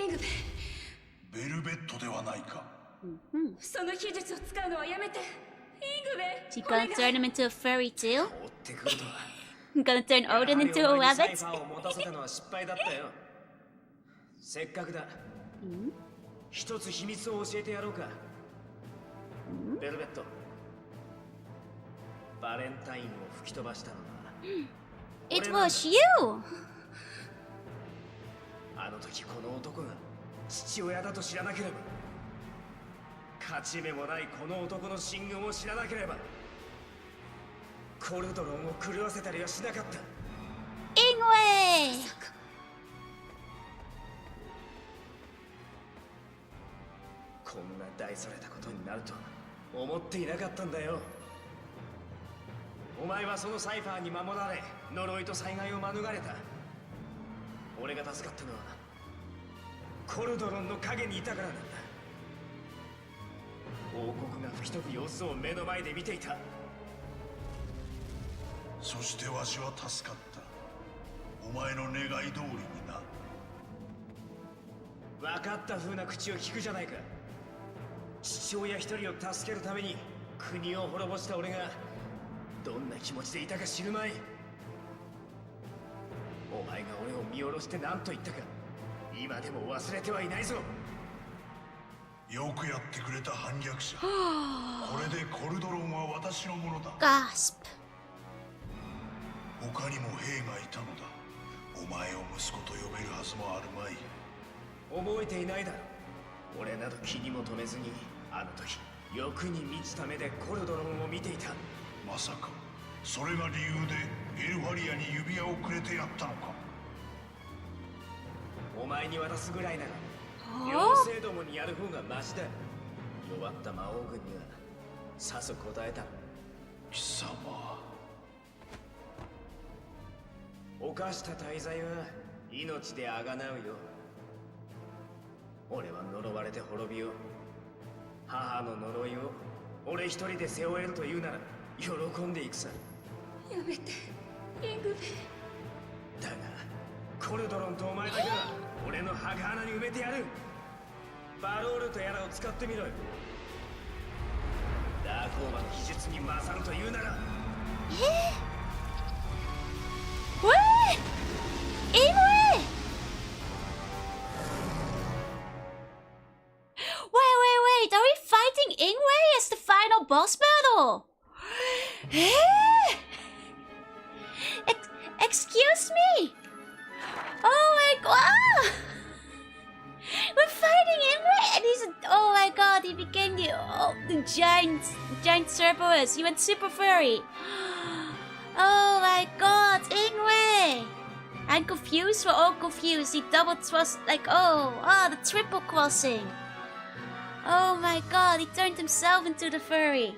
ングベイ。ベルベットではないか。その秘術を使うのはやめて。Is he gonna turn him into a fairy tale? I'm gonna turn Odin into a rabbit? せっかくだ。一つ秘密を教えてやろうか。ベルベット。バレンタインを吹き飛ばしたのは It was you! あの時この男が父親だと知らなければ、勝ち目もないこの男の進軍を知らなければ、コルドロンを狂わせたりはしなかった。Ingwe! こんな大それたことになるとは思っていなかったんだよ。お前はそのサイファーに守られ、呪いと災害を免れた。俺が助かったのはコルドロンの影にいたからなんだ。王国が吹き飛ぶ様子を目の前で見ていた。そしてわしは助かった。お前の願い通りにな。分かった風な口を聞くじゃないか。父親一人を助けるために国を滅ぼした俺がどんな気持ちでいたか知るまい。お前が俺を見下ろして何と言ったか今でも忘れてはいないぞ。よくやってくれた反逆者。これでコルドロンは私のものだ。 Gasp. 他にも兵がいたのだ。お前を息子と呼べるはずもあるまい。覚えていないだろ。俺など気にも留めずにあの時欲に満ちた目でコルドロンを見ていた。まさかそれが理由でエルファリアに指輪をくれてやったのか。お前に渡すぐらいなら妖精どもにやる方がマシだ。弱った魔王軍にはさぞ答えた。貴様。犯した大罪は命であがなうよ。俺は呪われて滅びよう。母の呪いを俺一人で背負えるというなら喜んでいくさ。やめてイングベ。だがコルドロンとお前だけは俺の墓穴に埋めてやる。バロールとやらを使ってみろよ。ダークオーバーの秘術に勝るというなら。What? Ingwe! Wait, are we fighting Ingwe as the final boss battle? Excuse me! Oh my god! We're fighting Ingwe and he's oh my god, he became the giant Cerberus. He went super furry. Oh my god, Ingwe! I'm confused, we're all confused. He double thrust like the triple crossing. Oh my god, he turned himself into the furry.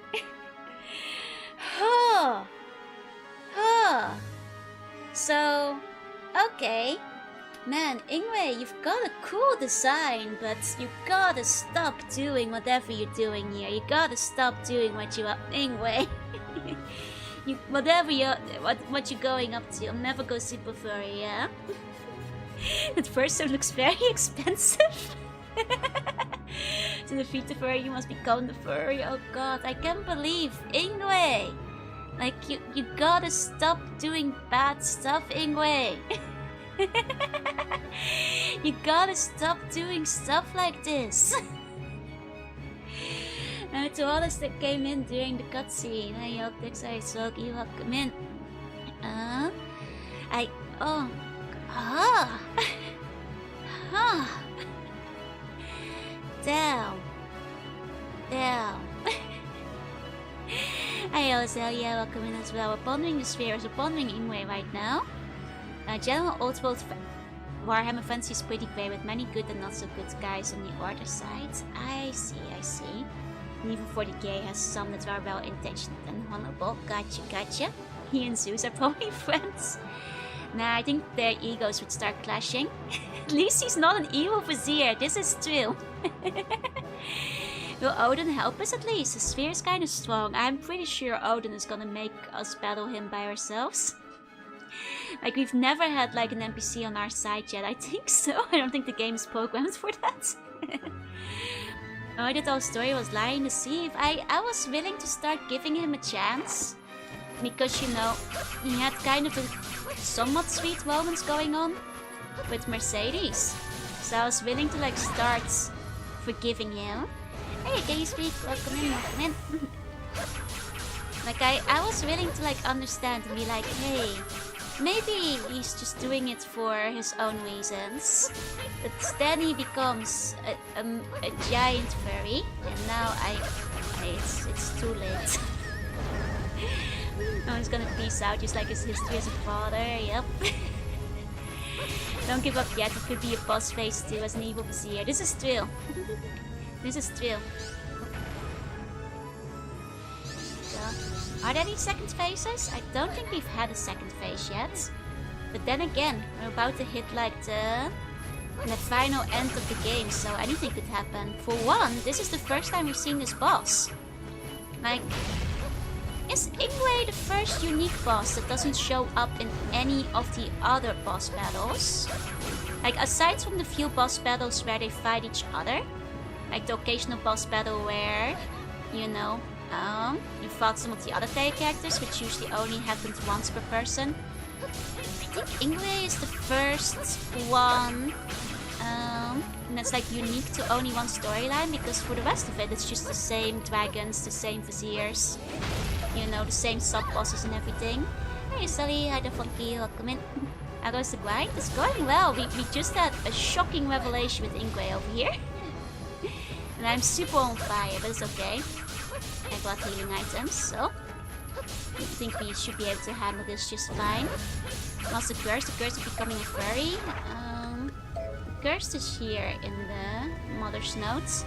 So, okay. Man, Ingwe, you've got a cool design, but you gotta stop doing whatever you're doing here. You gotta stop doing what you are, Ingwe. Whatever what you're going up to, you'll never go super furry, yeah? That person looks very expensive. To defeat the furry, you must become the furry. Oh god, I can't believe Ingwe. Like you gotta stop doing bad stuff, Ingwe. You gotta stop doing stuff like this. To all us that came in during the cutscene, I hope next I saw you have come in. Damn. Hey, Ozelia, welcome in as well. We're pondering the spheres, we're pondering Ingwe right now. General Oldworld Warhammer Fantasy is pretty great with many good and not so good guys on the order side. I see. And even 40k has some that are well intentioned and honorable. Gotcha. He and Zeus are probably friends. Nah, I think their egos would start clashing. At least he's not an evil vizier, this is true. Will Odin help us at least? The sphere is kinda strong. I'm pretty sure Odin is gonna make us battle him by ourselves. Like, we've never had like an NPC on our side yet, I think so. I don't think the game is programmed for that. Oh, the whole story was lying to see if I was willing to start giving him a chance. Because, you know, he had kind of a somewhat sweet romance going on with Mercedes. So I was willing to like start forgiving him. Hey, can you speak? Welcome in, welcome in. Like, I was willing to, like, understand and be like, hey, maybe he's just doing it for his own reasons. But then he becomes a giant furry, and now it's too late. No, he's gonna peace out just like his history as a father, yep. Don't give up yet, it could be a boss phase too as an evil vizier. This is Trill. This is Trill. So, are there any second phases? I don't think we've had a second phase yet. But then again, we're about to hit like the final end of the game, so anything could happen. For one, this is the first time we've seen this boss. Like, is Ingwe the first unique boss that doesn't show up in any of the other boss battles? Like, aside from the few boss battles where they fight each other, like the occasional boss battle where, you know, you fought some of the other player characters, which usually only happens once per person. I think Ingwe is the first one that's like unique to only one storyline, because for the rest of it, it's just the same dragons, the same viziers. You know, the same sub-bosses and everything. Hey Sully, hi the funky, welcome in. How goes the grind? It's going well. We just had a shocking revelation with Ingwe over here. And I'm super on fire, but it's okay. I got healing items, so I think we should be able to handle this just fine. What's the curse? The curse of becoming a furry. The curse is here in the Mother's Notes.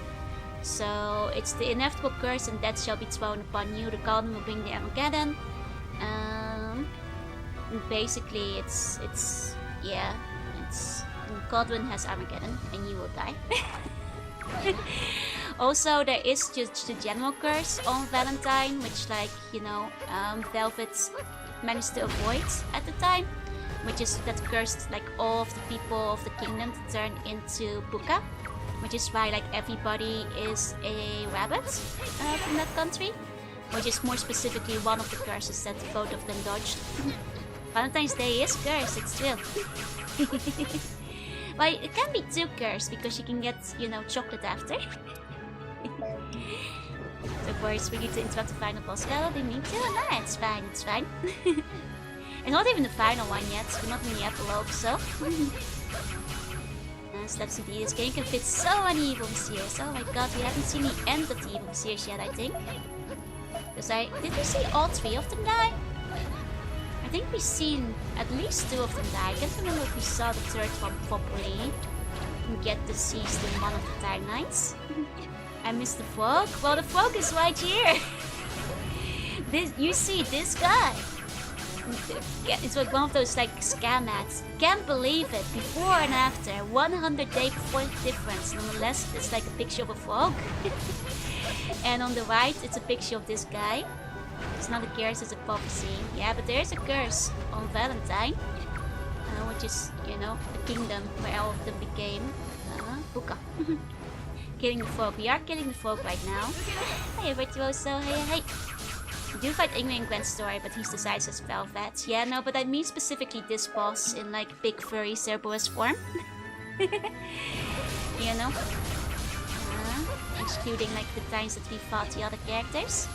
So it's the inevitable curse, and that shall be thrown upon you. The Godwin will bring the Armageddon. Basically, it's Godwin has Armageddon, and you will die. Also, there is just the general curse on Valentine, which, like, you know, Velvet managed to avoid at the time, which is that cursed like all of the people of the kingdom to turn into puka. Which is why, like, everybody is a rabbit from that country. Which is more specifically one of the curses that both of them dodged. Valentine's Day is cursed, it's true. Well, it can be too cursed because you can get, you know, chocolate after. So, boys, we need to interrupt the final boss battle. Didn't mean to? Nah, it's fine, it's fine. It's not even the final one yet. We're not in the epilogue, so. Steps indeed. This game can fit so many evil viziers. Oh my god, we haven't seen the end of the evil viziers yet, I think. Because did we see all three of them die? I think we've seen at least two of them die. I can't remember if we saw the third one properly get deceased in one of the timelines. I missed the frog. Well, the frog is right here. You see this guy. It's like one of those like scam ads. Can't believe it. Before and after, 100-day difference. And on the left, it's like a picture of a frog, and on the right, it's a picture of this guy. It's not a curse, it's a prophecy. Yeah, but there's a curse on Valentine, which is, you know, the kingdom where all of them became puka. Killing the frog. We are killing the frog right now. Hey, Virtuoso. Hey. We do fight Ingwe in Gwen's story, but he's disguised as Velvet. Yeah, no, but I mean specifically this boss in like big furry Cerberus form. You know? Excluding like the times that we fought the other characters.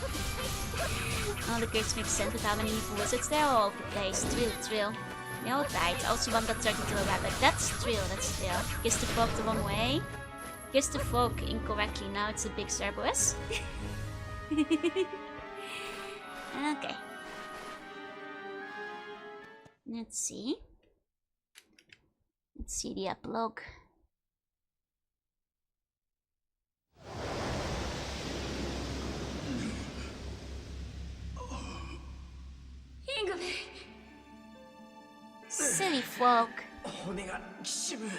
Oh, the curse makes sense with how many evil wizards there are all over the place. Trill. They all died. Also one got turned into a rabbit. That's Trill. Kissed the frog the wrong way. Kissed the frog incorrectly. Now it's a big Cerberus. Okay. Let's see the epilogue. Silly frog. 骨がきしむ。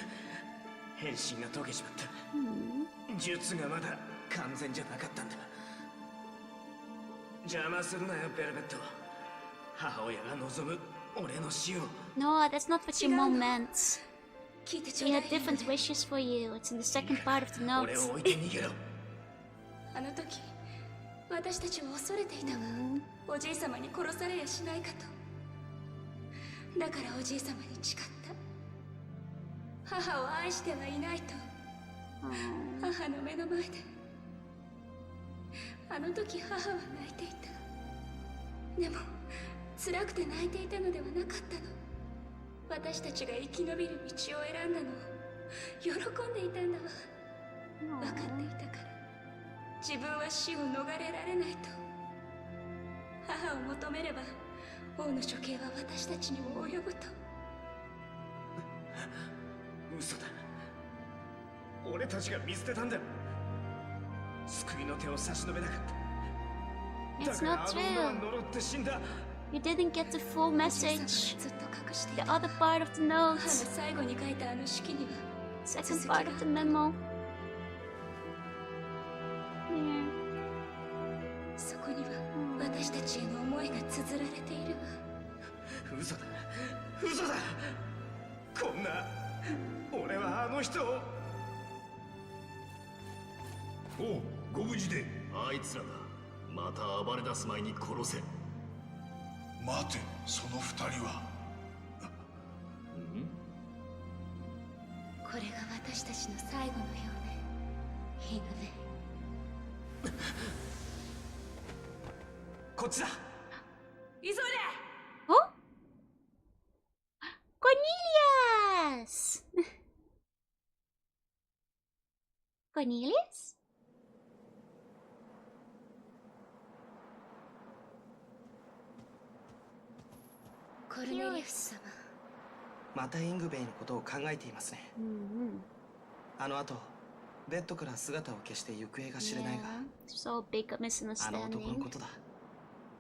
変身が解けちまった。術がまだ完全じゃなかったんだ。邪魔するなよ、ベルベット。母親が望む俺の死を。No, that's not what your mom meant. She had different wishes for you. It's in the second part of the note. 俺を置いて逃げろ。あの時、私たちは恐れていたわ。おじい様に殺されやしないかと。だからおじい様に誓った。母を愛してはいないと。母の目の前であの時母は泣いていた。でも辛くて泣いていたのではなかったの。私たちが生き延びる道を選んだのを喜んでいたんだわ。分かっていたから、自分は死を逃れられないと。母を求めれば王の処刑は私たちにも及ぶと。嘘だ。俺たちが見捨てたんだ。救いの手を差し伸べなかった。 It's not true. You didn't get the full message. The other part of the note. Second part of the memo. Yeah. そこには私たちへの思いが綴られているわ。嘘だ。嘘だ。こんな俺はあの人を。おう、ご無事で。あいつらだ。また暴れ出す前に殺せ。待て、その二人は。これが私たちの最後のようね、ヒグベ。こっちだ。急いで。 Oh? Cornelius! Cornelius? コルネリウス様。またイングベイのことを考えていますね。あの後ベッドから姿を消して行方が知れないが、 So big a あの男の misunderstanding. ことだ。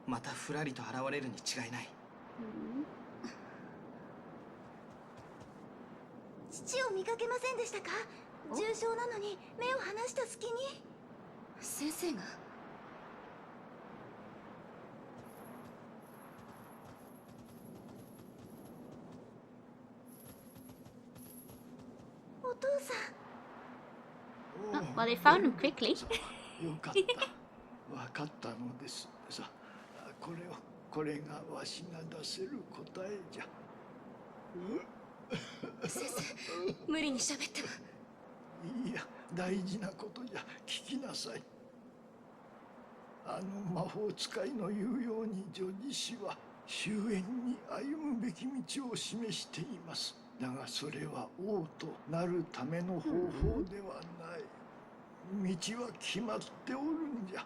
またふらりと現れるに違いない。父を見かけませんでしたか？重傷なのに目を離した隙に。先生が。お父さん。 Oh, well, they found him quickly. よかった。わかったのです。さあ、これがわしが出せる答えじゃ。先生、無理に喋っては。いや、大事なことじゃ。聞きなさい。あの魔法使いの言うように女児子は終焉に歩むべき道を示しています。だがそれは王となるための方法ではない。道は決まっておるんじゃ。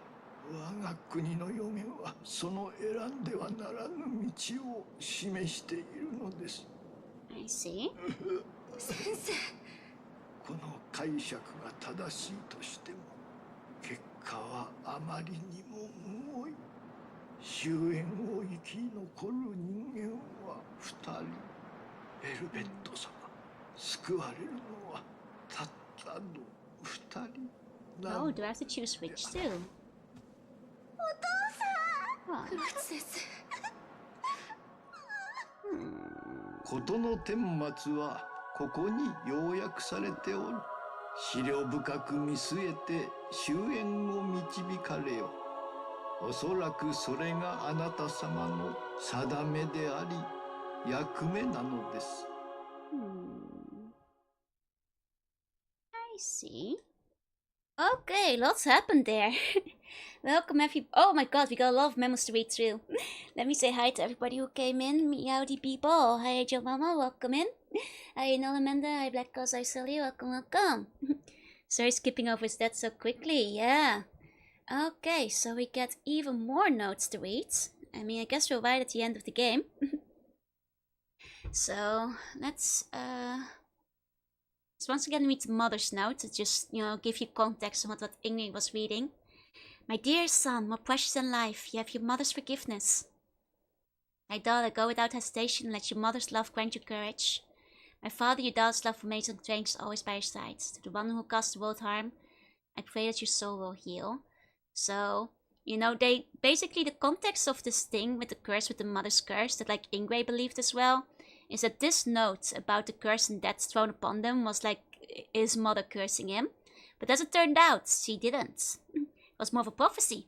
我が国の予言はその選んではならぬ道を示しているのです。I see. 先生。この解釈が正しいとしても、結果はあまりにもむごい。終焉を生き残る人間は2人。ベルベット様、救われるのはたったの2人。Oh, do I have to choose which too? お父さん。 Oh. クロイツ先生。事の顛末はここに要約されておる。思慮深く見据えて終焉を導かれよ。おそらくそれがあなた様の定めであり役目なのです。I see. Okay, lots happened there. Welcome everybody. Oh my god, we got a lot of memos to read through. Let me say hi to everybody who came in. Meowdy people. Hi Joe Mama, welcome in. Hi Nolamanda, hi Black Cause, hi Sally, welcome, welcome. Sorry skipping over that so quickly, yeah. Okay, so we get even more notes to read. I mean, I guess we're right at the end of the game. So, let's once again read the mother's note to just, give you context on what Ingrid was reading. My dear son, more precious than life, you have your mother's forgiveness. My daughter, go without hesitation and let your mother's love grant you courage. My father, your daughter's love for mates and strangers is always by your side. To the one who caused the world harm, I pray that your soul will heal. So, they basically, the context of this thing with the curse, with the mother's curse, that like Ingrid believed as well, is that this note about the curse and death thrown upon them was like his mother cursing him. But as it turned out, she didn't. It was more of a prophecy.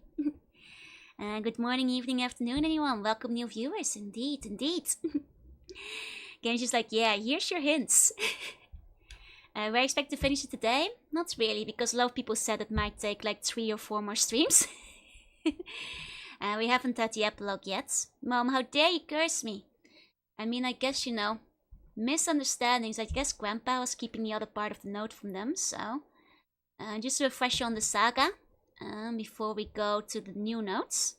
Good morning, evening, afternoon, anyone. Welcome, new viewers. Indeed, indeed. Game's just like, yeah, here's your hints. Were I expect to finish it today? Not really, because a lot of people said it might take like 3 or 4 more streams. We haven't had the epilogue yet. Mom, how dare you curse me? I mean, I guess, you know, misunderstandings. I guess Grandpa was keeping the other part of the note from them, so... just to refresh you on the saga, before we go to the new notes.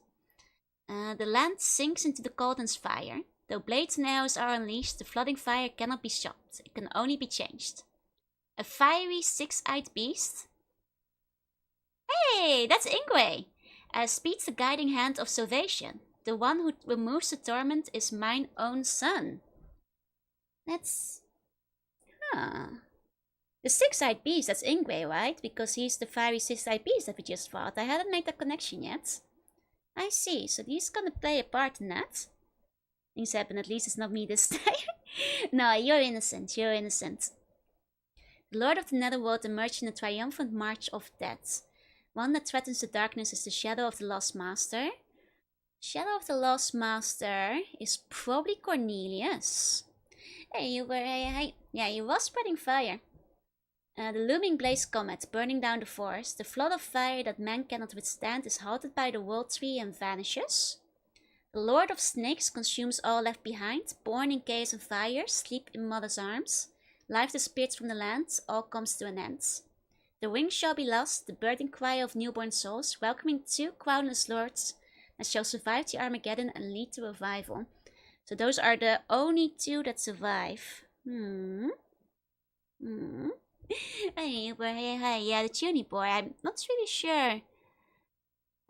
The land sinks into the Odin Sphere. Though blades and arrows are unleashed, the flooding fire cannot be stopped. It can only be changed. A fiery six-eyed beast. Hey, that's Ingwe! Speeds the guiding hand of salvation. The one who removes the torment is mine own son. That's... Huh. The six-eyed beast, that's Ingwe, right? Because he's the fiery six-eyed beast that we just fought. I hadn't made that connection yet. I see, so he's gonna play a part in that. Things happen, at least it's not me this time. No, you're innocent, you're innocent. The Lord of the Netherworld emerged in a triumphant march of death. One that threatens the darkness is the Shadow of the Lost Master. Shadow of the Lost Master is probably Cornelius. Hey, yeah, he was spreading fire. The looming blaze comet, burning down the forest. The flood of fire that man cannot withstand is halted by the world tree and vanishes. The Lord of Snakes consumes all left behind. Born in chaos and fire, sleep in mother's arms. Life disappears from the land, all comes to an end. The wings shall be lost, the burning cry of newborn souls, welcoming two crownless lords that shall survive the Armageddon and lead to revival. So those are the only two that survive. Hey, yeah, the Tuny Boy. I'm not really sure.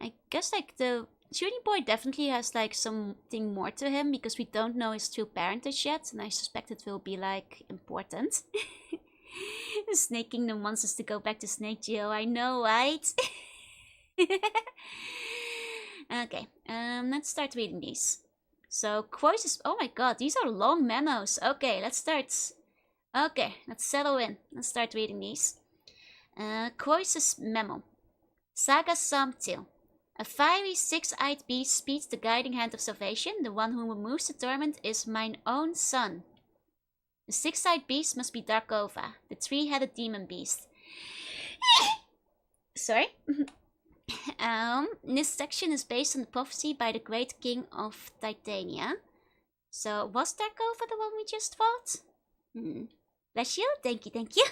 I guess like the Tuny Boy definitely has like something more to him because we don't know his true parentage yet, and I suspect it will be like important. The Snake Kingdom wants us to go back to Snake Geo, I know, right? Okay, let's start reading these. So, Quois is... Oh my god, these are long memos. Okay, let's start. Okay, let's settle in. Let's start reading these. Quois' memo. Saga Psalm 2. A fiery six-eyed beast speeds the guiding hand of salvation. The one who removes the torment is mine own son. The six-eyed beast must be Darkova, the three-headed demon beast. Sorry. This section is based on the prophecy by the great king of Titania. So, was Darkova the one we just fought? Bless you, thank you, thank you.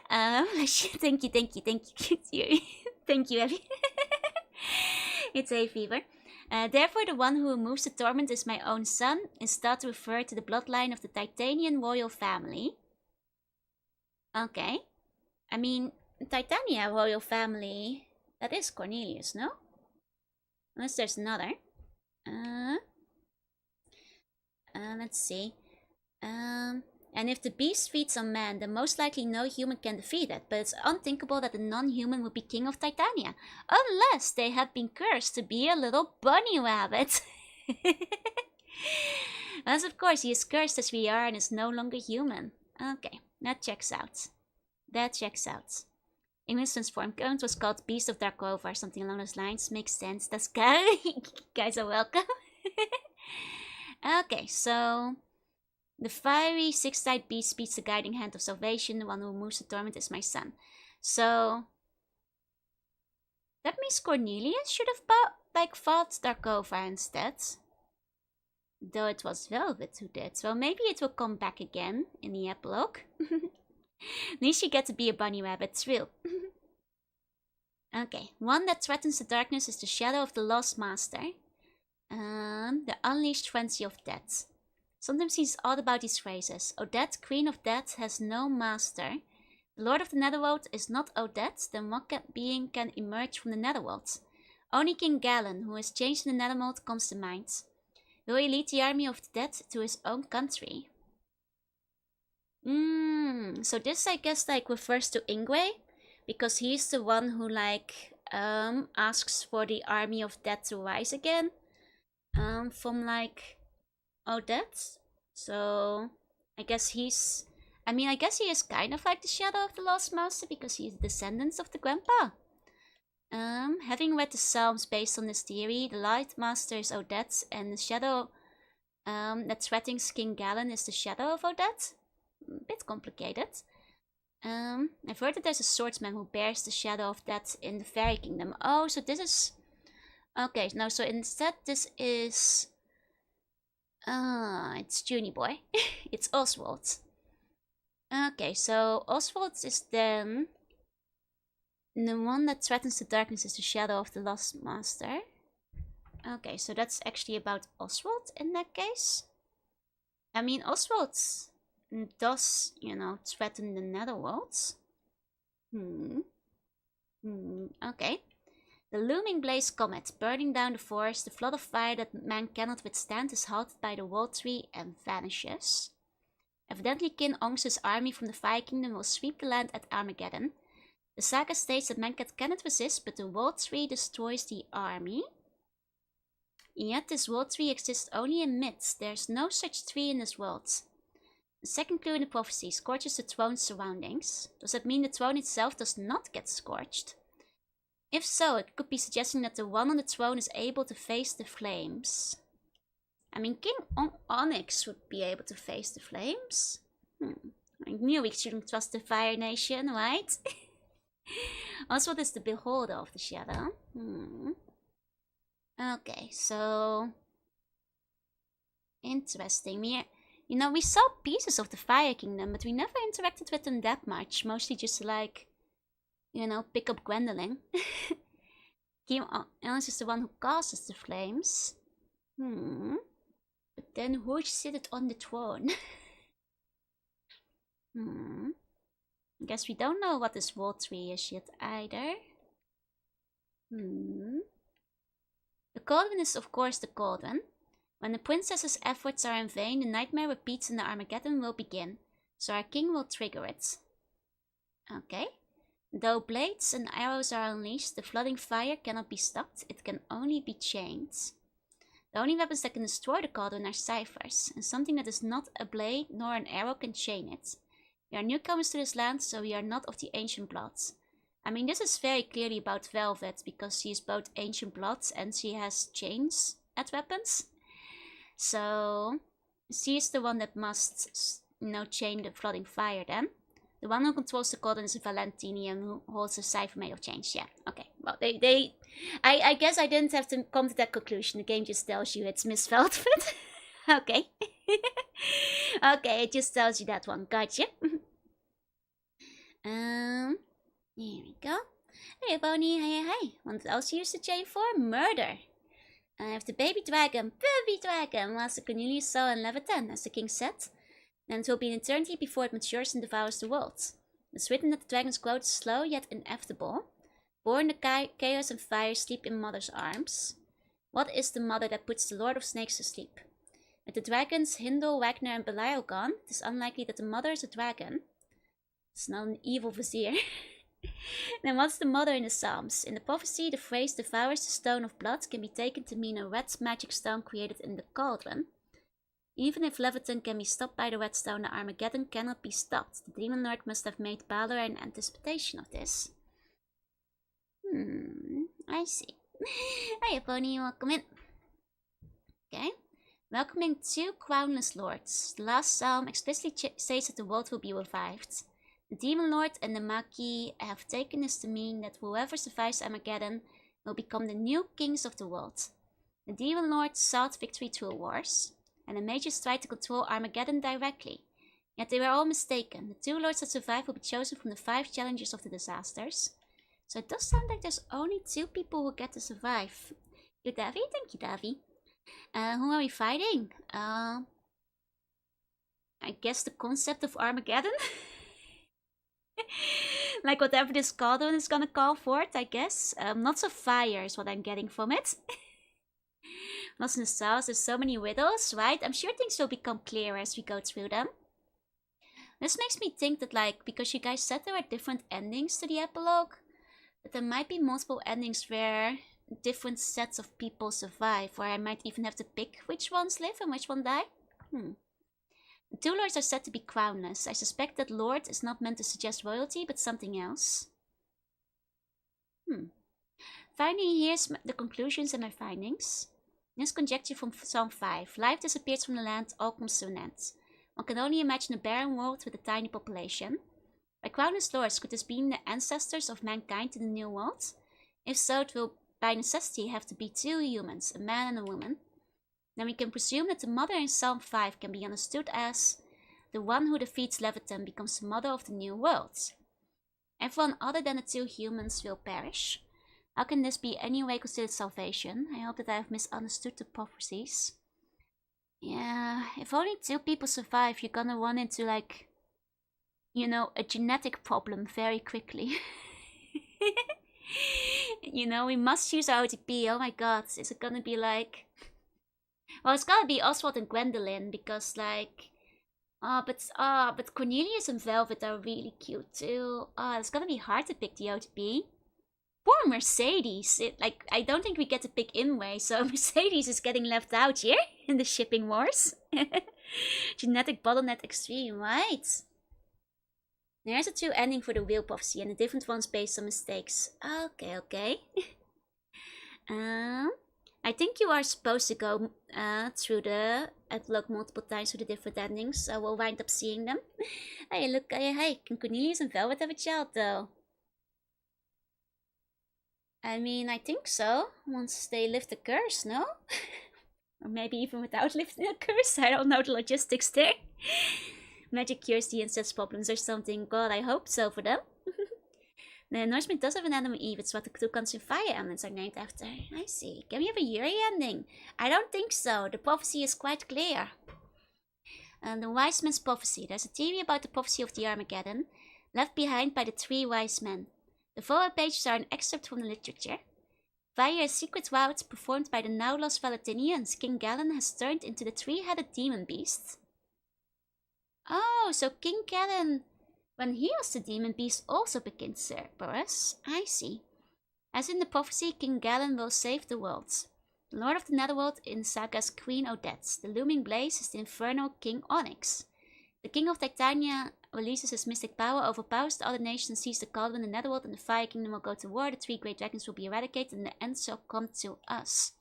Bless you, thank you, thank you, thank you. Thank you, Abby. It's a fever. Therefore, the one who removes the torment is my own son is thought to refer to the bloodline of the Titanian royal family. Okay. I mean, Titania royal family, that is Cornelius, no? Unless there's another. Let's see. And if the beast feeds on man, then most likely no human can defeat it, but it's unthinkable that a non-human would be king of Titania, unless they had been cursed to be a little bunny rabbit. As of course he is cursed as we are and is no longer human. Okay, that checks out. That checks out. In instance form, current was called Beast of Darkova or something along those lines. Makes sense. That's good. You guys are welcome. Okay, so... The fiery six-eyed beast speeds the guiding hand of salvation. The one who removes the torment is my son. So... That means Cornelius should have fought Darkova instead. Though it was Velvet who did. Well, maybe it will come back again in the epilogue. At least you get to be a bunny rabbit, it's real. Okay, one that threatens the darkness is the Shadow of the Lost Master. The Unleashed Frenzy of Death. Sometimes he's odd about these phrases. Odette, Queen of Death, has no master. The Lord of the Netherworld is not Odette, then what being can emerge from the Netherworld? Only King Galen, who has changed in the Netherworld, comes to mind. Will he lead the army of the dead to his own country? So this I guess refers to Ingwe, because he's the one who asks for the army of death to rise again. From Odette. So I guess he is kind of like the Shadow of the Lost Master because he's a descendant of the grandpa. Having read the Psalms based on this theory, the Light Master is Odette, and the Shadow that threatens King Galen is the Shadow of Odette. Bit complicated. I've heard that there's a swordsman who bears the shadow of that in the Fairy Kingdom. Oh, so this is... Okay, no, so instead this is... it's Junie Boy. It's Oswald. Okay, so Oswald is then... The one that threatens the darkness is the shadow of the Lost Master. Okay, so that's actually about Oswald in that case. I mean, Oswald does, you know, threaten the Netherworld. Okay. The looming blaze comet, burning down the forest, the flood of fire that man cannot withstand, is halted by the wall tree and vanishes. Evidently, King Ong's army from the Fire Kingdom will sweep the land at Armageddon. The saga states that Mancat cannot resist, but the wall tree destroys the army. Yet this world tree exists only in myths. There's no such tree in this world. The second clue in the prophecy scorches the throne's surroundings. Does that mean the throne itself does not get scorched? If so, it could be suggesting that the one on the throne is able to face the flames. I mean, King Onyx would be able to face the flames. I knew we shouldn't trust the Fire Nation, right? Oswald is the beholder of the shadow. Okay, so... Interesting. You know, we saw pieces of the Fire Kingdom, but we never interacted with them that much. Mostly just like, you know, pick up Gwendolyn. King Onyx is the one who causes the flames. But then who seated on the throne? I guess we don't know what this wall tree is yet either. The cauldron is of course the cauldron. When the princess's efforts are in vain, the nightmare repeats and the Armageddon will begin. So our king will trigger it. Okay. Though blades and arrows are unleashed, the flooding fire cannot be stopped. It can only be chained. The only weapons that can destroy the cauldron are ciphers, and something that is not a blade nor an arrow can chain it. We are newcomers to this land, so we are not of the ancient blood. I mean, this is very clearly about Velvet, because she is both ancient blood and she has chains as weapons. So, she is the one that must, you know, chain the flooding fire then. The one who controls the cauldron is Valentinian, who holds a cipher made of chains. Yeah, okay. Well, I guess I didn't have to come to that conclusion. The game just tells you it's Miss Velvet. Okay. Okay, it just tells you that one. Gotcha. Here we go. Hey, Bonnie. Hey. What else you use the chain for? Murder. I have the baby dragon. Master Cornelius saw in level 10, as the king said. Then it will be an eternity before it matures and devours the world. It's written that the dragon's growth is slow yet inevitable. Born the chaos and fire, sleep in mother's arms. What is the mother that puts the Lord of Snakes to sleep? With the dragons Hindle, Wagner and Belial gone, it is unlikely that the mother is a dragon. It's not an evil vizier. Then what's the mother in the Psalms? In the prophecy, the phrase devours the stone of blood can be taken to mean a red magic stone created in the cauldron. Even if Leviathan can be stopped by the red stone, the Armageddon cannot be stopped. The Demon Lord must have made Balor in anticipation of this. I see. Hiya, Pony, welcome in. Okay. Welcoming two crownless lords. The last psalm explicitly states that the world will be revived. The Demon Lord and the Maki have taken this to mean that whoever survives Armageddon will become the new kings of the world. The Demon Lord sought victory through wars, and the mages tried to control Armageddon directly. Yet they were all mistaken. The two lords that survived will be chosen from the 5 challengers of the disasters. So it does sound like there's only 2 people who get to survive. You, Davy? Thank you, Davy. Who are we fighting? I guess the concept of Armageddon? Like whatever this cauldron is gonna call forth, I guess. Lots of fire is what I'm getting from it. Lost in the stars, there's so many riddles, right? I'm sure things will become clearer as we go through them. This makes me think that, like, because you guys said there are different endings to the epilogue, that there might be multiple endings where different sets of people survive, or I might even have to pick which ones live and which one die. The 2 lords are said to be crownless. I suspect that lord is not meant to suggest royalty, but something else. Finally, here's the conclusions and my findings. This conjecture from Psalm 5. Life disappears from the land, all comes to an end. One can only imagine a barren world with a tiny population. By crownless lords, could this be the ancestors of mankind in the New World? If so, it will by necessity have to be two humans, a man and a woman. Then we can presume that the mother in Psalm 5 can be understood as the one who defeats Leviathan becomes the mother of the New World. Everyone other than the two humans will perish. How can this be anyway considered salvation? I hope that I have misunderstood the prophecies. Yeah, if only two people survive, you're gonna run into like, you know, a genetic problem very quickly. You know, we must use our OTP. Oh my god, is it gonna be like... Well, it's gotta be Oswald and Gwendolyn, because like... but Cornelius and Velvet are really cute too. It's gonna be hard to pick the OTP. Poor Mercedes. I don't think we get to pick Inway, so Mercedes is getting left out here in the shipping wars. Genetic bottleneck extreme, right? There's a true ending for the wheel prophecy and the different ones based on mistakes. Okay. I think you are supposed to go through the epilogue multiple times through the different endings, so we'll wind up seeing them. Hey, look, hey, can Cornelius and Velvet have a child though? I mean, I think so, once they lift the curse, no? Or maybe even without lifting the curse, I don't know the logistics there. Magic cures the incest problems or something. God, I hope so for them. The Norseman does have an Adam and Eve. It's what the two constant fire elements are named after. I see. Can we have a Yuri ending? I don't think so. The prophecy is quite clear. The Wise Man's Prophecy. There's a theory about the prophecy of the Armageddon, left behind by the three wise men. The forward pages are an excerpt from the literature. Via a secret route performed by the now lost Valentinians, King Galen has turned into the three-headed demon beast. Oh, so King Galen, when he was the demon beast, also became Cerberus. I see. As in the prophecy, King Galen will save the world. The Lord of the Netherworld in Saga's Queen Odette. The looming blaze is the infernal King Onyx. The King of Titania releases his mystic power, overpowers the other nations, sees the cauldron in the Netherworld, and the Fire Kingdom will go to war. The three great dragons will be eradicated, and the end shall come to us.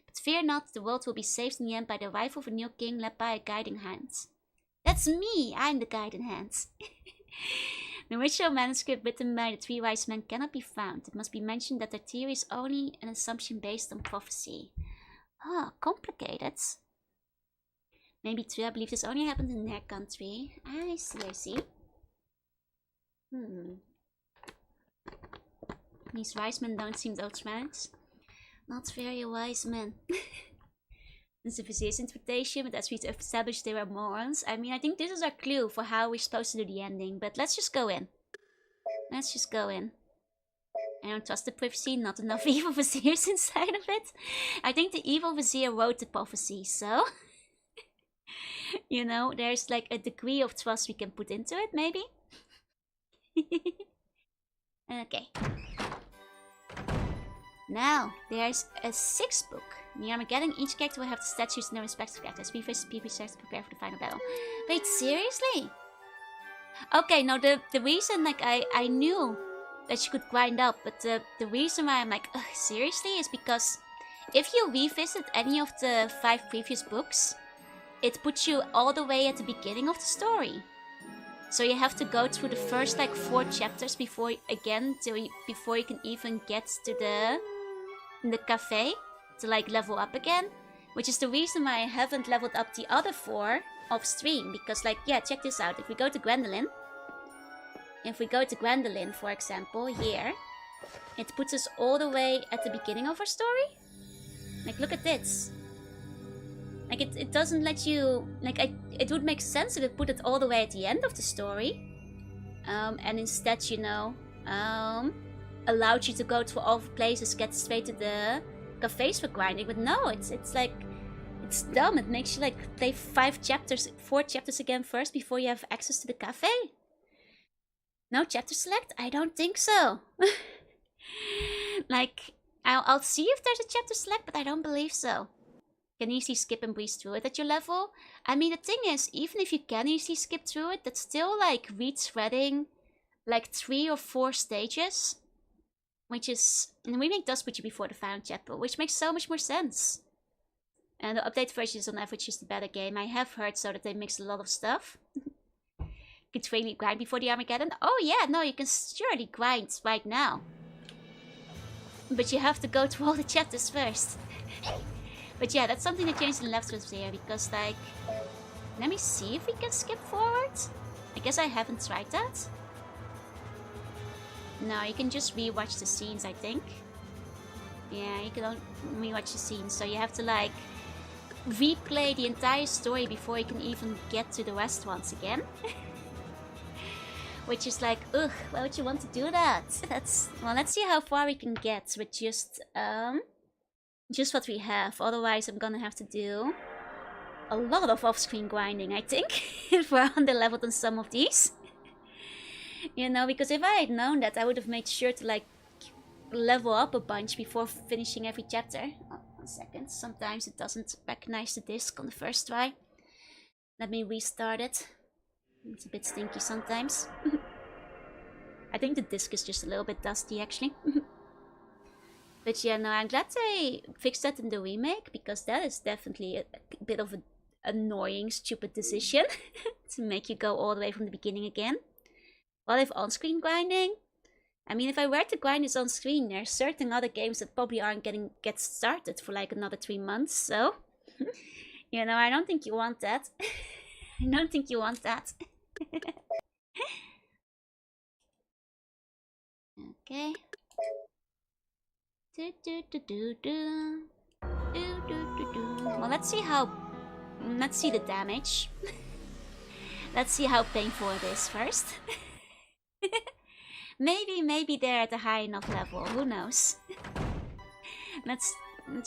But fear not, the world will be saved in the end by the arrival of a new king led by a guiding hand. That's me! I'm the guiding hand. The original manuscript written by the three wise men cannot be found. It must be mentioned that their theory is only an assumption based on prophecy. Complicated. Maybe true, I believe this only happened in their country. I see. These wise men don't seem those smart. Not very wise men. It's a Vizier's interpretation, but as we established, they were morons. I mean, I think this is our clue for how we're supposed to do the ending, but let's just go in. I don't trust the prophecy, not enough evil Viziers inside of it. I think the evil Vizier wrote the prophecy, so... you know, there's like a degree of trust we can put into it, maybe? Okay. Now, there's a sixth book. In the Armageddon, each character will have the statues in their respective characters. We versus P starts to prepare for the final battle. Wait, seriously? Okay, no, the reason, like, I knew that you could grind up, but the reason why I'm like, ugh, seriously, is because if you revisit any of the 5 previous books, it puts you all the way at the beginning of the story. So you have to go through the first, like, 4 chapters before you can even get to the cafe to like level up again, which is the reason why I haven't leveled up the other 4 off stream, because like, yeah, check this out. If we go to Gwendolyn, for example, here, it puts us all the way at the beginning of our story. Like, look at this. Like, it doesn't let you, like, it would make sense if it put it all the way at the end of the story, and instead, you know, allowed you to go to all the places, get straight to the cafes for grinding. But no, it's like, it's dumb. It makes you like play 4 chapters again first before you have access to the cafe. No chapter select? I don't think so. Like, I'll see if there's a chapter select, but I don't believe so. You can easily skip and breeze through it at your level. I mean, the thing is, even if you can easily skip through it, that's still like retreading like 3 or 4 stages. Which is, and the remake does put you before the final chapter, which makes so much more sense. And the updated version is on average just a better game. I have heard so that they mix a lot of stuff. could really grind before the Armageddon. Oh yeah, no, you can surely grind right now. But you have to go through all the chapters first. But yeah, that's something that changed in Left Sphere, because like... Let me see if we can skip forward. I guess I haven't tried that. No, you can just rewatch the scenes, I think. Yeah, you can only rewatch the scenes, so you have to like replay the entire story before you can even get to the rest once again. Which is like, ugh, why would you want to do that? Well, let's see how far we can get with just what we have. Otherwise, I'm gonna have to do a lot of off-screen grinding, I think, if we're underleveled on some of these. You know, because if I had known that, I would have made sure to like level up a bunch before finishing every chapter. Oh, 1 second. Sometimes it doesn't recognize the disc on the first try. Let me restart it. It's a bit stinky sometimes. I think the disc is just a little bit dusty, actually. But yeah, no, I'm glad they fixed that in the remake, because that is definitely a bit of an annoying, stupid decision to make you go all the way from the beginning again. While if on-screen grinding, I mean, if I were to grind this on screen, there are certain other games that probably aren't get started for like another 3 months, so... You know, I don't think you want that. I don't think you want that. Okay. Well, let's see the damage. Let's see how painful it is first. Maybe they're at a high enough level. Who knows? Let's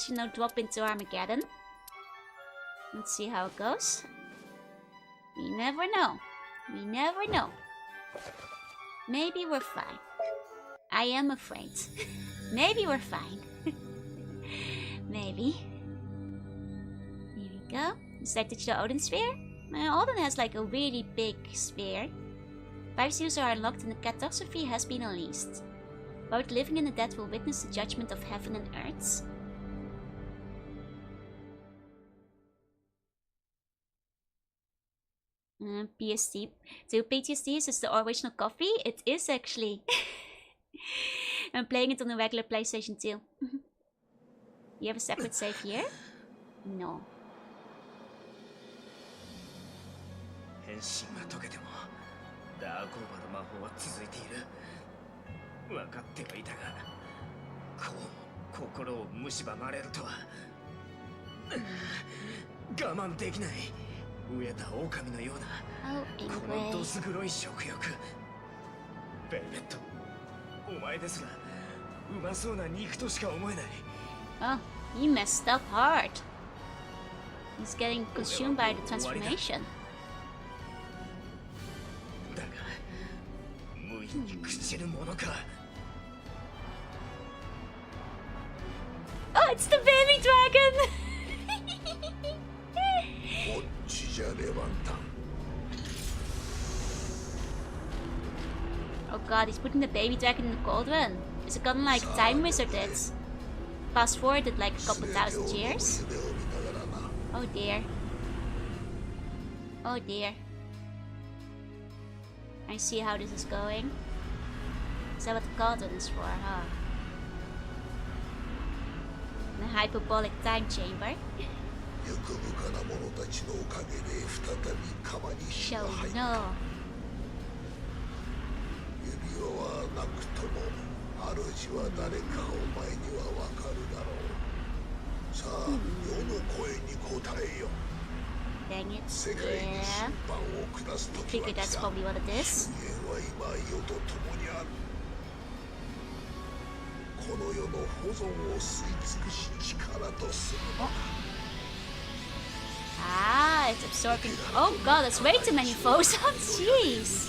you know, drop into Armageddon. Let's see how it goes. We never know. We never know. Maybe we're fine. I am afraid. Maybe we're fine. Maybe. Here we go. Is that the Odin Sphere? Odin has like a really big sphere. 5 seals are unlocked and the catastrophe has been unleashed. Both living and the dead will witness the judgment of heaven and earth. PST. So PTSD is the original coffee? It is actually. I'm playing it on the regular PlayStation 2. You have a separate save here? No. 変身が解けてもダークオーバーの魔法は続いている。分かってはいたが、こう心を蝕まれるとは我慢できない。飢えた狼のようなこのどす黒い食欲。ベルベット、お前ですらうまそうな肉としか思えない。 Oh, he messed up hard. He's getting consumed by the transformation. だが無意に朽ちるものか。 Oh, it's the baby dragon! Oh god, he's putting the baby dragon in the cauldron. Is it gonna like time wizard it? Fast forwarded like a couple thousand years? Oh dear. Oh dear. I see how this is going. Is that what the cauldron is for, huh? The hyperbolic time chamber. So no. 主は誰かお前にはわかるだろう。さあ、世の声に応えよ。 Dang it. 世界に審判を下す時は Figure that's 来た。 probably what it is. 人間は今世と共にある。この世の保存を吸い尽くし力とするのだ。 Ah, it's absorbing. Oh god, that's way too many foes. Oh jeez.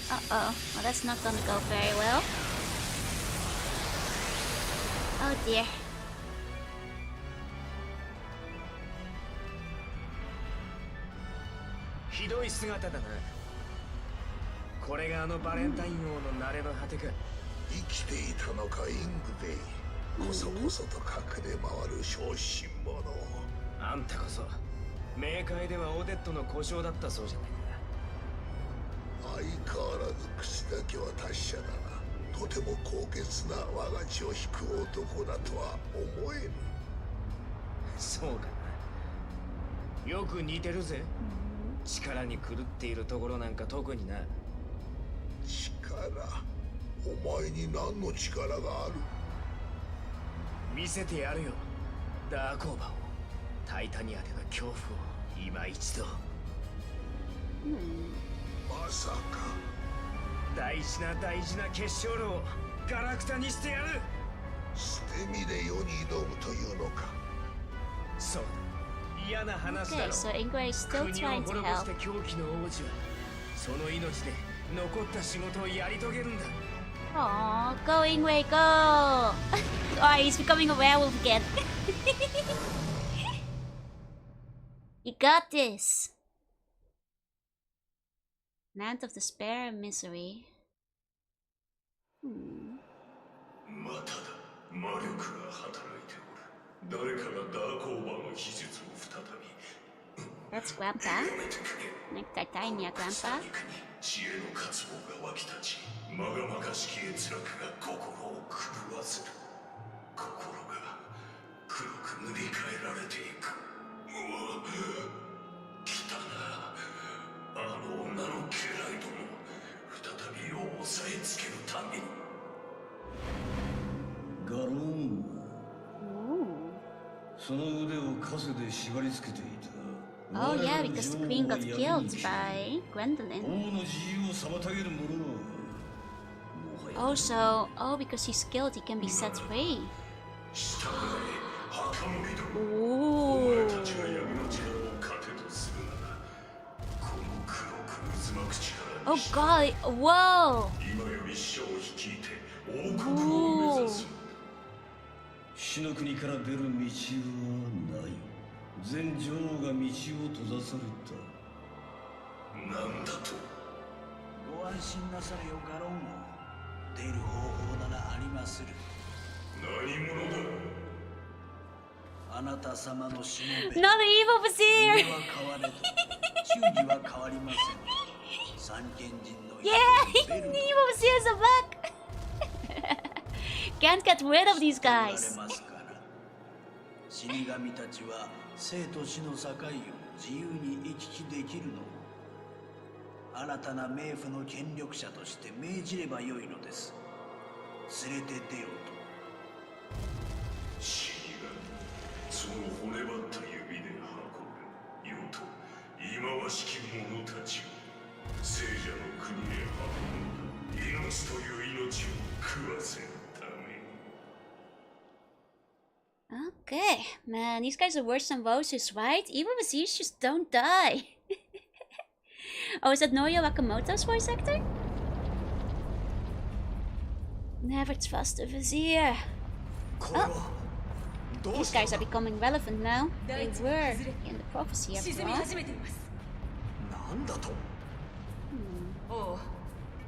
Uh-oh. Well, that's not gonna go very well. Oh dear. ひどい姿だな。これがあのバレンタイン王の慣れの果てか。生きていたのかイングベイ。こそこそと隠れ回る小心者。あんたこそ冥界ではオデットの故障だったそうじゃない相変わらず口だけは達者だな。とても高潔な我が血を引く男だとは思えぬ。か。そうかな。よく似てるぜ。力に狂っているところなんか特にな。力？お前に何の力がある？見せてやるよ。ダークオーバーを。タイタニアでの恐怖を今一度。まさか大事な決勝路をガラクタにしてやる。捨て身で世に挑むというのか。そうだ。嫌な話だ Okay, ろ。 so Ingrid is still 国を trying to 滅ぼし help. た狂気の王子はその命で残った仕事をやり遂げるんだ。 Aw, go Ingrid, go! Oh, he's becoming a werewolf again. You got this. Land of Despair and Misery. まただ。魔力が働いておる。誰かがダークオーバーの秘術を再び。 That's Grandpa. Like Titania, Grandpa. 知恵の渇望が湧き立ち、まがまがしき閲楽が心を狂わせる。心が黒く塗り替えられていく。うわ、来たな。あの女の家来ども、再び世を押さえつけるために。ガローン。その腕を枷で縛り付けていた。 Oh yeah, because the queen got killed by Gwendolyn. Also, oh, because he's killed, he can be set free. Ooh. Oh god, whoa! Ooh. 死の国から出る道はない。全女王が道を閉ざされた。なんだと。ご安心なされよガロン王。出る方法ならありまする。何者だ。あなた様のしもべ。 Not the evil vizier! は変われど、忠義は変わりません。三賢人の Yeah, the evil viziers are back! Can't get rid of these guys. 死神たちは生と死の境を自由に行き来できるの。新たな冥府の権力者として命じればよいのです。連れて出ようと。死神、その骨張った指で運ぶ。よと忌まわしき者たちを聖者の国へ運んだ。命という命を食わせるため。 Okay, man, these guys are worse than Roses, right? Evil viziers just don't die. Oh, is that Norio Wakamoto's voice actor? Never trust a vizier. Oh, these guys are becoming relevant now. They were in the prophecy after all. なんだと。おう、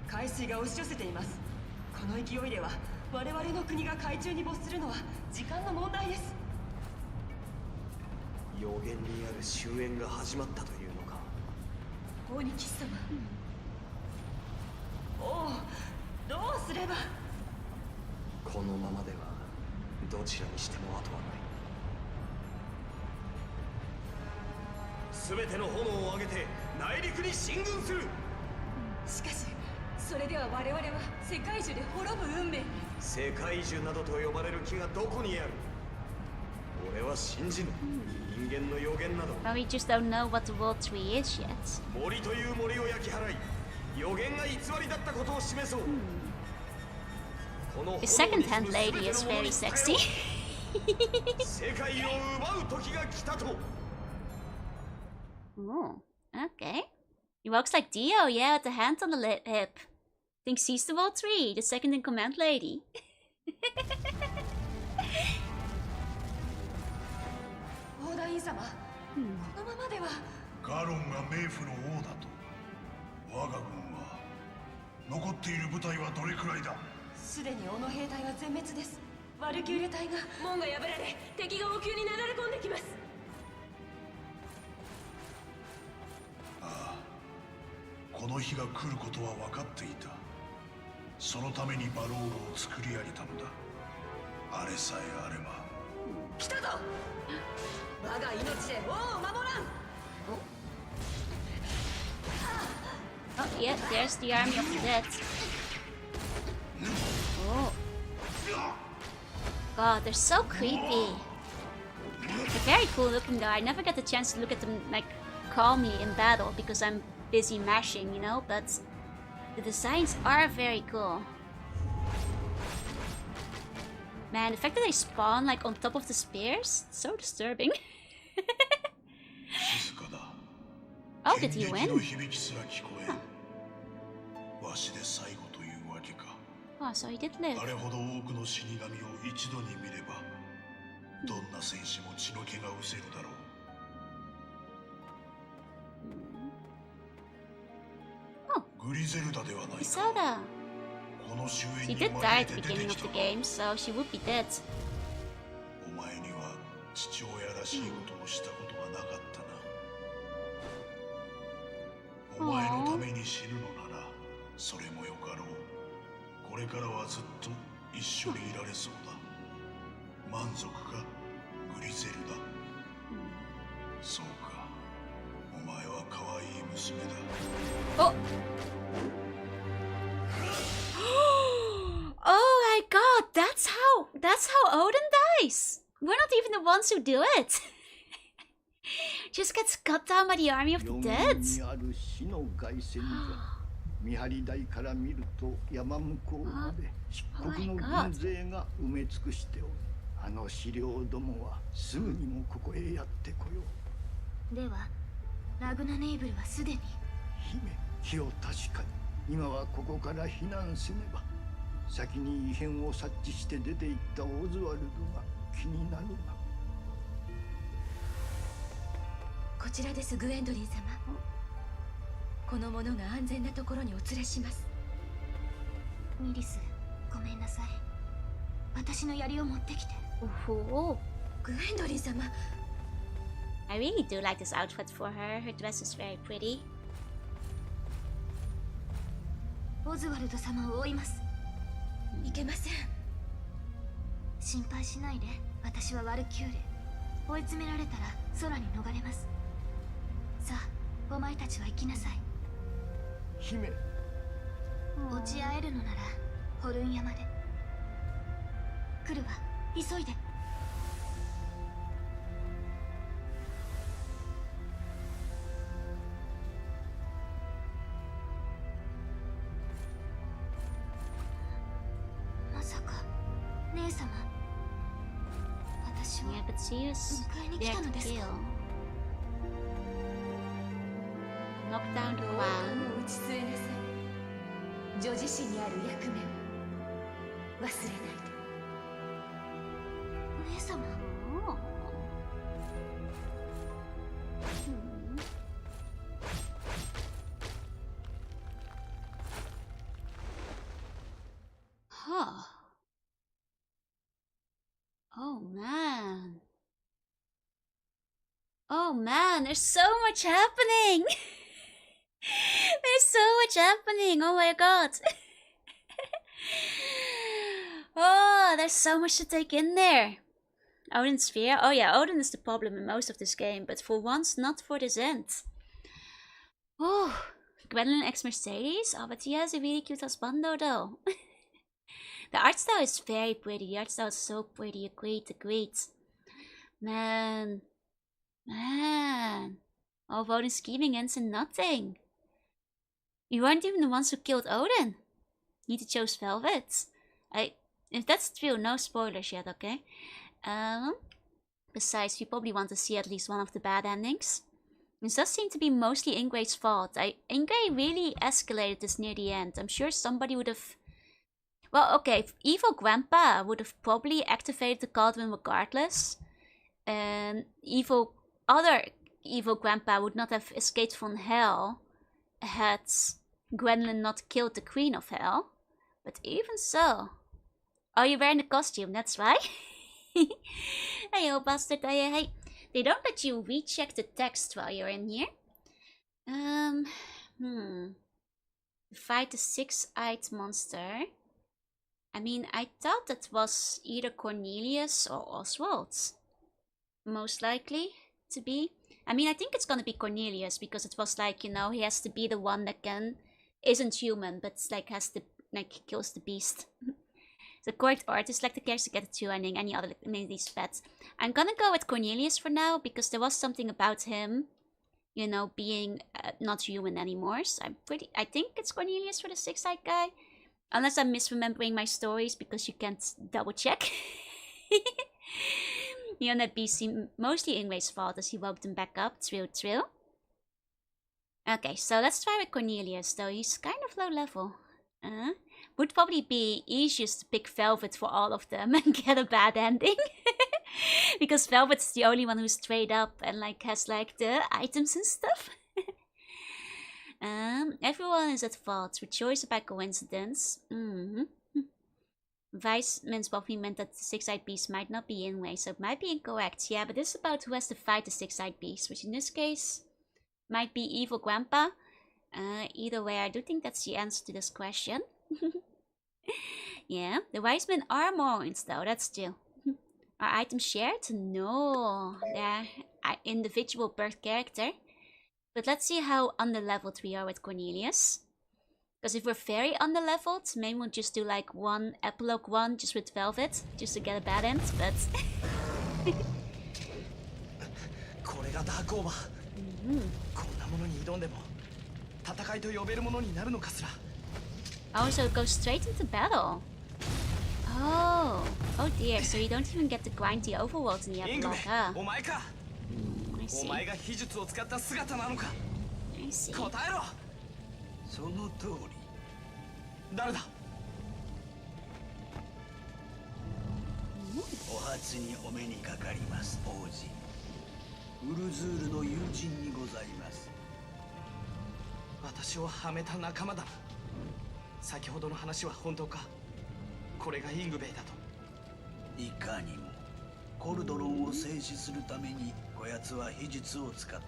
海水が押し寄せています。この勢いでは我々の国が海中に没するのは時間の問題です。予言にある終焉が始まったというのか。鬼騎士様。おう、どうすれば。このままではどちらにしても後はない。全ての炎を上げて内陸に進軍する。しかしそれでは我々は世界中で滅ぶ運命に。世界樹などと呼ばれる木がどこにある。俺は信じぬ。人間の予言など。 But we just don't know what the World Tree is yet. 森という森を焼き払い、予言が偽りだったことを示そう。The second-hand lady is very sexy. 世界を奪う時が来たと。Oh, okay. He walks like Dio, yeah, with the hand on the hip. Thinks he's the World Tree, the second in command lady. オーダイン様、このままでは。ガロンが冥府の王だと。我が軍は残っている部隊はどれくらいだ。すでに小野兵隊は全滅です。ワルキューレ隊が門が破られ敵が王宮になだれ込んできます。この日が来ることは分かっていた。そのためにバロールを作り上げたのだ。あれさえあれば。来たぞ。我が命で王を守らん。 Oh, yeah, there's the army of the dead. Oh. God, they're so creepy. They're very cool looking though. I never get the chance to look at them like calmly in battle because I'm busy mashing, you know? But the designs are very cool. Man, the fact that they spawn like on top of the spears, so disturbing. Oh, did he win? Oh, so he did live. あれほど多くの死神を一度に見れば、どんな戦士も血の気が失せるだろう。グリゼルダではないか。Zelda. この終焉 She に did 紛 die れ at て the 出て beginning き of た the game, so she would be dead. お前には父親らしいことをしたことがなかったな。お前のために死ぬのならそれもよかろう。これからはずっと一緒にいられそうだ。満足か、グリゼルダ。そうか、お前は可愛い娘だ。Oh! Oh my god, that's how Odin dies! We're not even the ones who do it! Just gets cut down by the army of the dead? 見張り台から見ると山向こうまで漆黒の軍勢が埋め尽くしておる。あの資料どもはすぐにもここへやってこよう。ではラグナネイブルはすでに。姫、気を確かに。今はここから避難せねば。先に異変を察知して出て行ったオズワルドが気になるな。こちらです、グエンドリン様。この者が安全なところにお連れします。ミリス、ごめんなさい。私の槍を持ってきて。Oh. グエンドリン様。I really do like this outfit for her. Her dress is very pretty. オズワルド様を追います。いけません。心配しないで。私はワルキューレ。追い詰められたら空に逃れます。さあ、お前たちは行きなさい。姫、落ち合えるのならホルン山で。来るわ、急いで。まさか姉様、私は Yeah, but she is 迎えに来 there たの to ですか。 kill. Knock down the 王 crown. 冠を打ち据えなさい。女児誌にある役目を忘れないで。姉様。Oh. Huh. Oh man. Oh man, there's so much happening. There's so much happening. Oh my god. Oh, there's so much to take in there. Odin Sphere. Oh yeah, Odin is the problem in most of this game, but for once not for this end. Oh, Gwendolyn X Mercedes. Oh, but he has a really cute husbando though. The art style is very pretty. The art style is so pretty. Agreed. Man. All of Odin's scheming ends in nothing. You weren't even the ones who killed Odin. You chose Velvet. If that's true, no spoilers yet, okay? Besides, we probably want to see at least one of the bad endings. This does seem to be mostly Ingrid's fault. Ingrid really escalated this near the end. I'm sure somebody would have... Well, okay, evil Grandpa would have probably activated the cauldron regardless. And other evil Grandpa would not have escaped from hell had Gwendolyn not killed the Queen of Hell. But even so... Oh, you're wearing the costume, that's why. Hey, old bastard. Hey. They don't let you recheck the text while you're in here. Fight the six-eyed monster. I mean, I thought that was either Cornelius or Oswald. Most likely to be. I mean, I think it's gonna be Cornelius because it was like, you know, he has to be the one that isn't human, but like has to, like, kills the beast. The correct art is like the characters get a 2 ending, any other these pets. I'm gonna go with Cornelius for now because there was something about him, you know, being not human anymore. So I think it's Cornelius for the six-eyed guy. Unless I'm misremembering my stories because you can't double check. You know, that BC mostly Ingway's fault as he woke them back up. True. Okay, so let's try with Cornelius, though he's kind of low level. Would probably be easiest to pick Velvet for all of them and get a bad ending. Because Velvet's the only one who's straight up and like has like the items and stuff. Everyone is at fault through choice by coincidence. Weissman's probably meant that the six-eyed beast might not be Ingway, so it might be incorrect. Yeah, but this is about who has to fight the six-eyed beast, which in this case might be Evil Grandpa. Either way, I do think that's the answer to this question. Yeah, the Weissmen are Morons though, that's true. Are items shared? No, they're individual per character. But let's see how underleveled we are with Cornelius. Because if we're very underleveled, maybe we'll just do like one epilogue one just with Velvet, just to get a bad end, but... Oh, so it goes straight into battle. Oh dear, so you don't even get to grind the overworld in the epilogue, huh? I see. I see. その通り。誰だ？お初にお目にかかります、王子。ウルズールの友人にございます。私をはめた仲間だ。先ほどの話は本当か？これがイングベイだと。いかにも。コルドロンを制止するためにこやつは秘術を使った。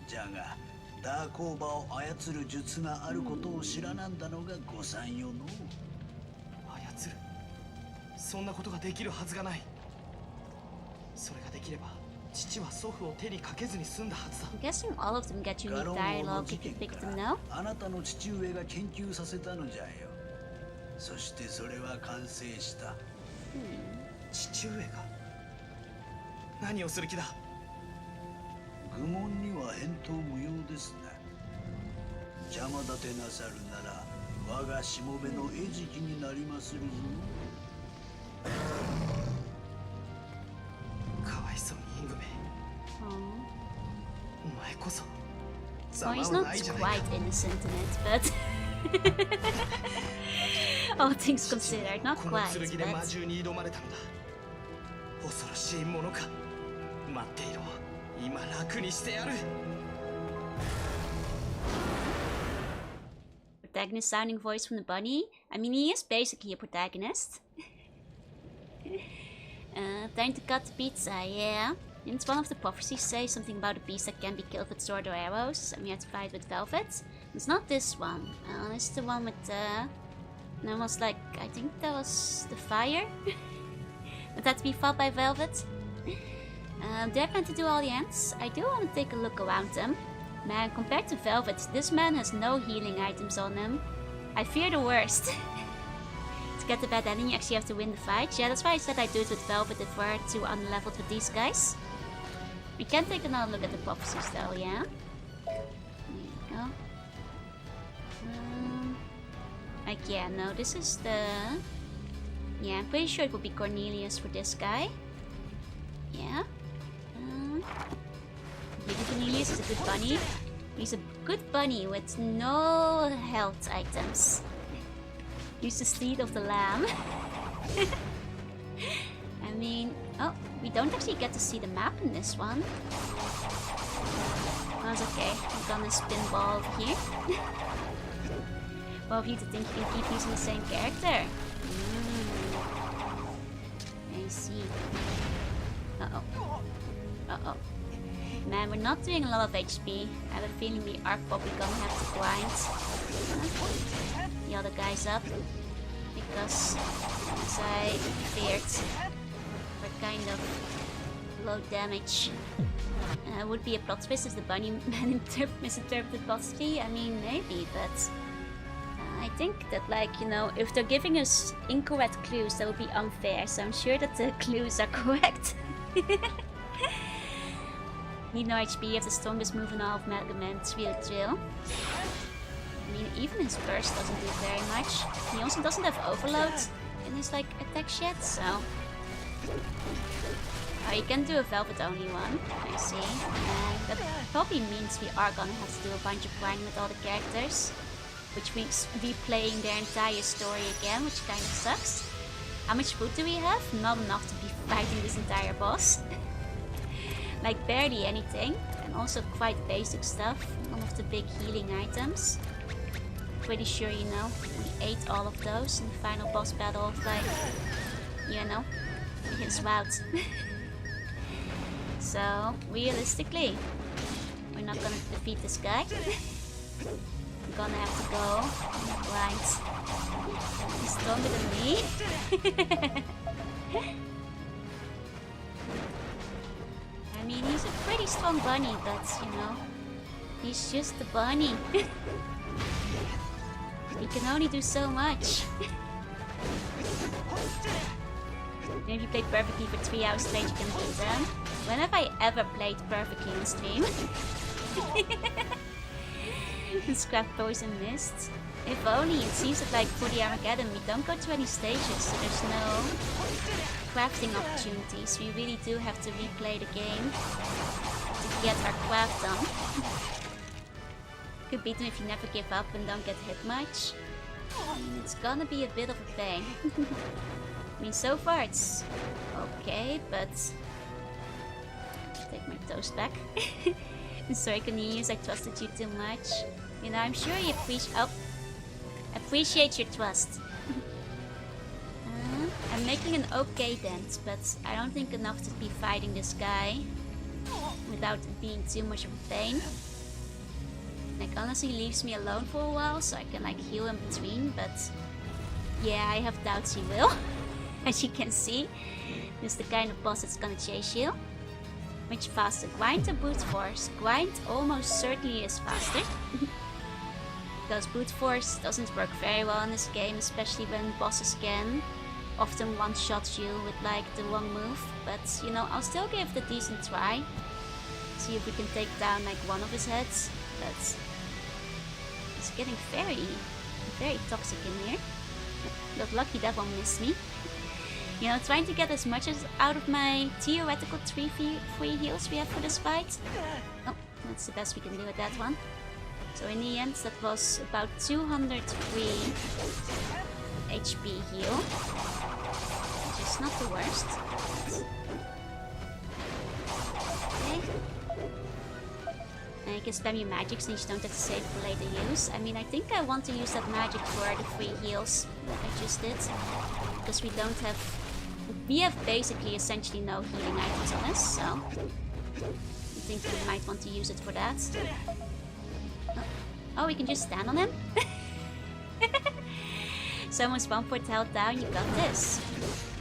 じゃが。 ダーコーバを操る術があることを知らなんだのが誤算よの。操る？そんなことができるはずがない。それができれば、父は祖父を手にかけずに済んだはずだ。I'm guessing all of them get unique dialogue if you pick them now. あなたの父上が研究させたのじゃよ。そしてそれは完成した。父上が何をする気だ？ 愚問には返答無用ですな。邪魔立てなさるなら我がしもべの餌食になりまするぞ。かわいそうにイングベイ。お前こそ。Well, he's not quite innocent in it, but all things considered, not quite. 剣で魔獣に挑まれたのだ。恐ろしいものか。待っていろ。 今楽にしてやる。 Protagonist sounding voice from the bunny. I mean, he is basically a protagonist. Time to cut the pizza, yeah. Didn't one of the prophecies say something about a beast that can be killed with sword or arrows, and we have to fight with Velvet? It's not this one. It's the one with that was like, I think that was the fire. Would that be fought by Velvet? Do I plan to do all the ends? I do want to take a look around them. Man, compared to Velvet, this man has no healing items on him. I fear the worst. To get the bad ending, you actually have to win the fight. Yeah, that's why I said I do it with Velvet if we're too unleveled with these guys. We can take another look at the prophecies though, yeah? There you go. Like, yeah, no, this is the... Yeah, I'm pretty sure it would be Cornelius for this guy. Yeah. Maybe Cornelius is a good bunny. He's a good bunny with no health items. Use the steed of the lamb. I mean, oh, we don't actually get to see the map in this one. That's okay. I'm gonna spin ball over here. Well, of you to think you can keep using the same character. I see. Uh-oh. Uh-oh. Man, we're not doing a lot of HP. I have a feeling we are probably gonna have to grind. the other guys up. Because, as I feared, we're kind of low damage. Would be a plot twist if the bunny man misinterpreted possibly. I mean, maybe, but I think that, like, you know, if they're giving us incorrect clues, that would be unfair. So I'm sure that the clues are correct. Need no HP, you have the strongest move in all of Mega Man's real drill. I mean, even his burst doesn't do very much. He also doesn't have overload in his, like, attacks yet, so... Oh, you can do a Velvet only one, I see. And that probably means we are gonna have to do a bunch of grinding with all the characters. Which means replaying their entire story again, which kind of sucks. How much food do we have? Not enough to be fighting this entire boss. Like barely anything. And also quite basic stuff. None of the big healing items. Pretty sure, you know, we ate all of those in the final boss battle of, like, you know, his route. So, realistically, we're not gonna defeat this guy. We're gonna have to go blind. He's stronger than me. I mean, he's a pretty strong bunny, but, you know, he's just a bunny. He can only do so much. And if you play perfectly for 3 hours straight, you can beat them. When have I ever played perfectly on stream? Scrap Poison Mist. If only. It seems that, like, for the Armageddon we don't go to any stages, so there's no crafting opportunities. We really do have to replay the game to get our craft done. Could beat them if you never give up and don't get hit much. I mean, it's gonna be a bit of a pain. I mean, so far it's okay, but... Take my toast back. Sorry, Cornelius, I trusted you too much. You know, I'm sure you appreciate your trust. I'm making an okay dent, but I don't think enough to be fighting this guy without it being too much of a pain. Like, unless he leaves me alone for a while, so I can, like, heal in between, but yeah, I have doubts he will. As you can see, this is the kind of boss that's gonna chase you. Which faster, grind or brute force? Grind almost certainly is faster. Because brute force doesn't work very well in this game, especially when bosses can often one-shot you with, like, the wrong move. But, you know, I'll still give it a decent try. See if we can take down, like, one of his heads. But it's getting very toxic in here. But lucky that one missed me. You know, trying to get as much as out of my theoretical 3 free heals we have for this fight. Oh, that's the best we can do with that one. So in the end, that was about 203 HP heal. Which is not the worst. Okay. And you can spam your magic since you don't have to save for later use. I mean, I think I want to use that magic for the free heals that I just did. Because we don't have... We have basically essentially no healing items on us, so I think we might want to use it for that. Oh, we can just stand on him? So almost 1/4 health down, you got this.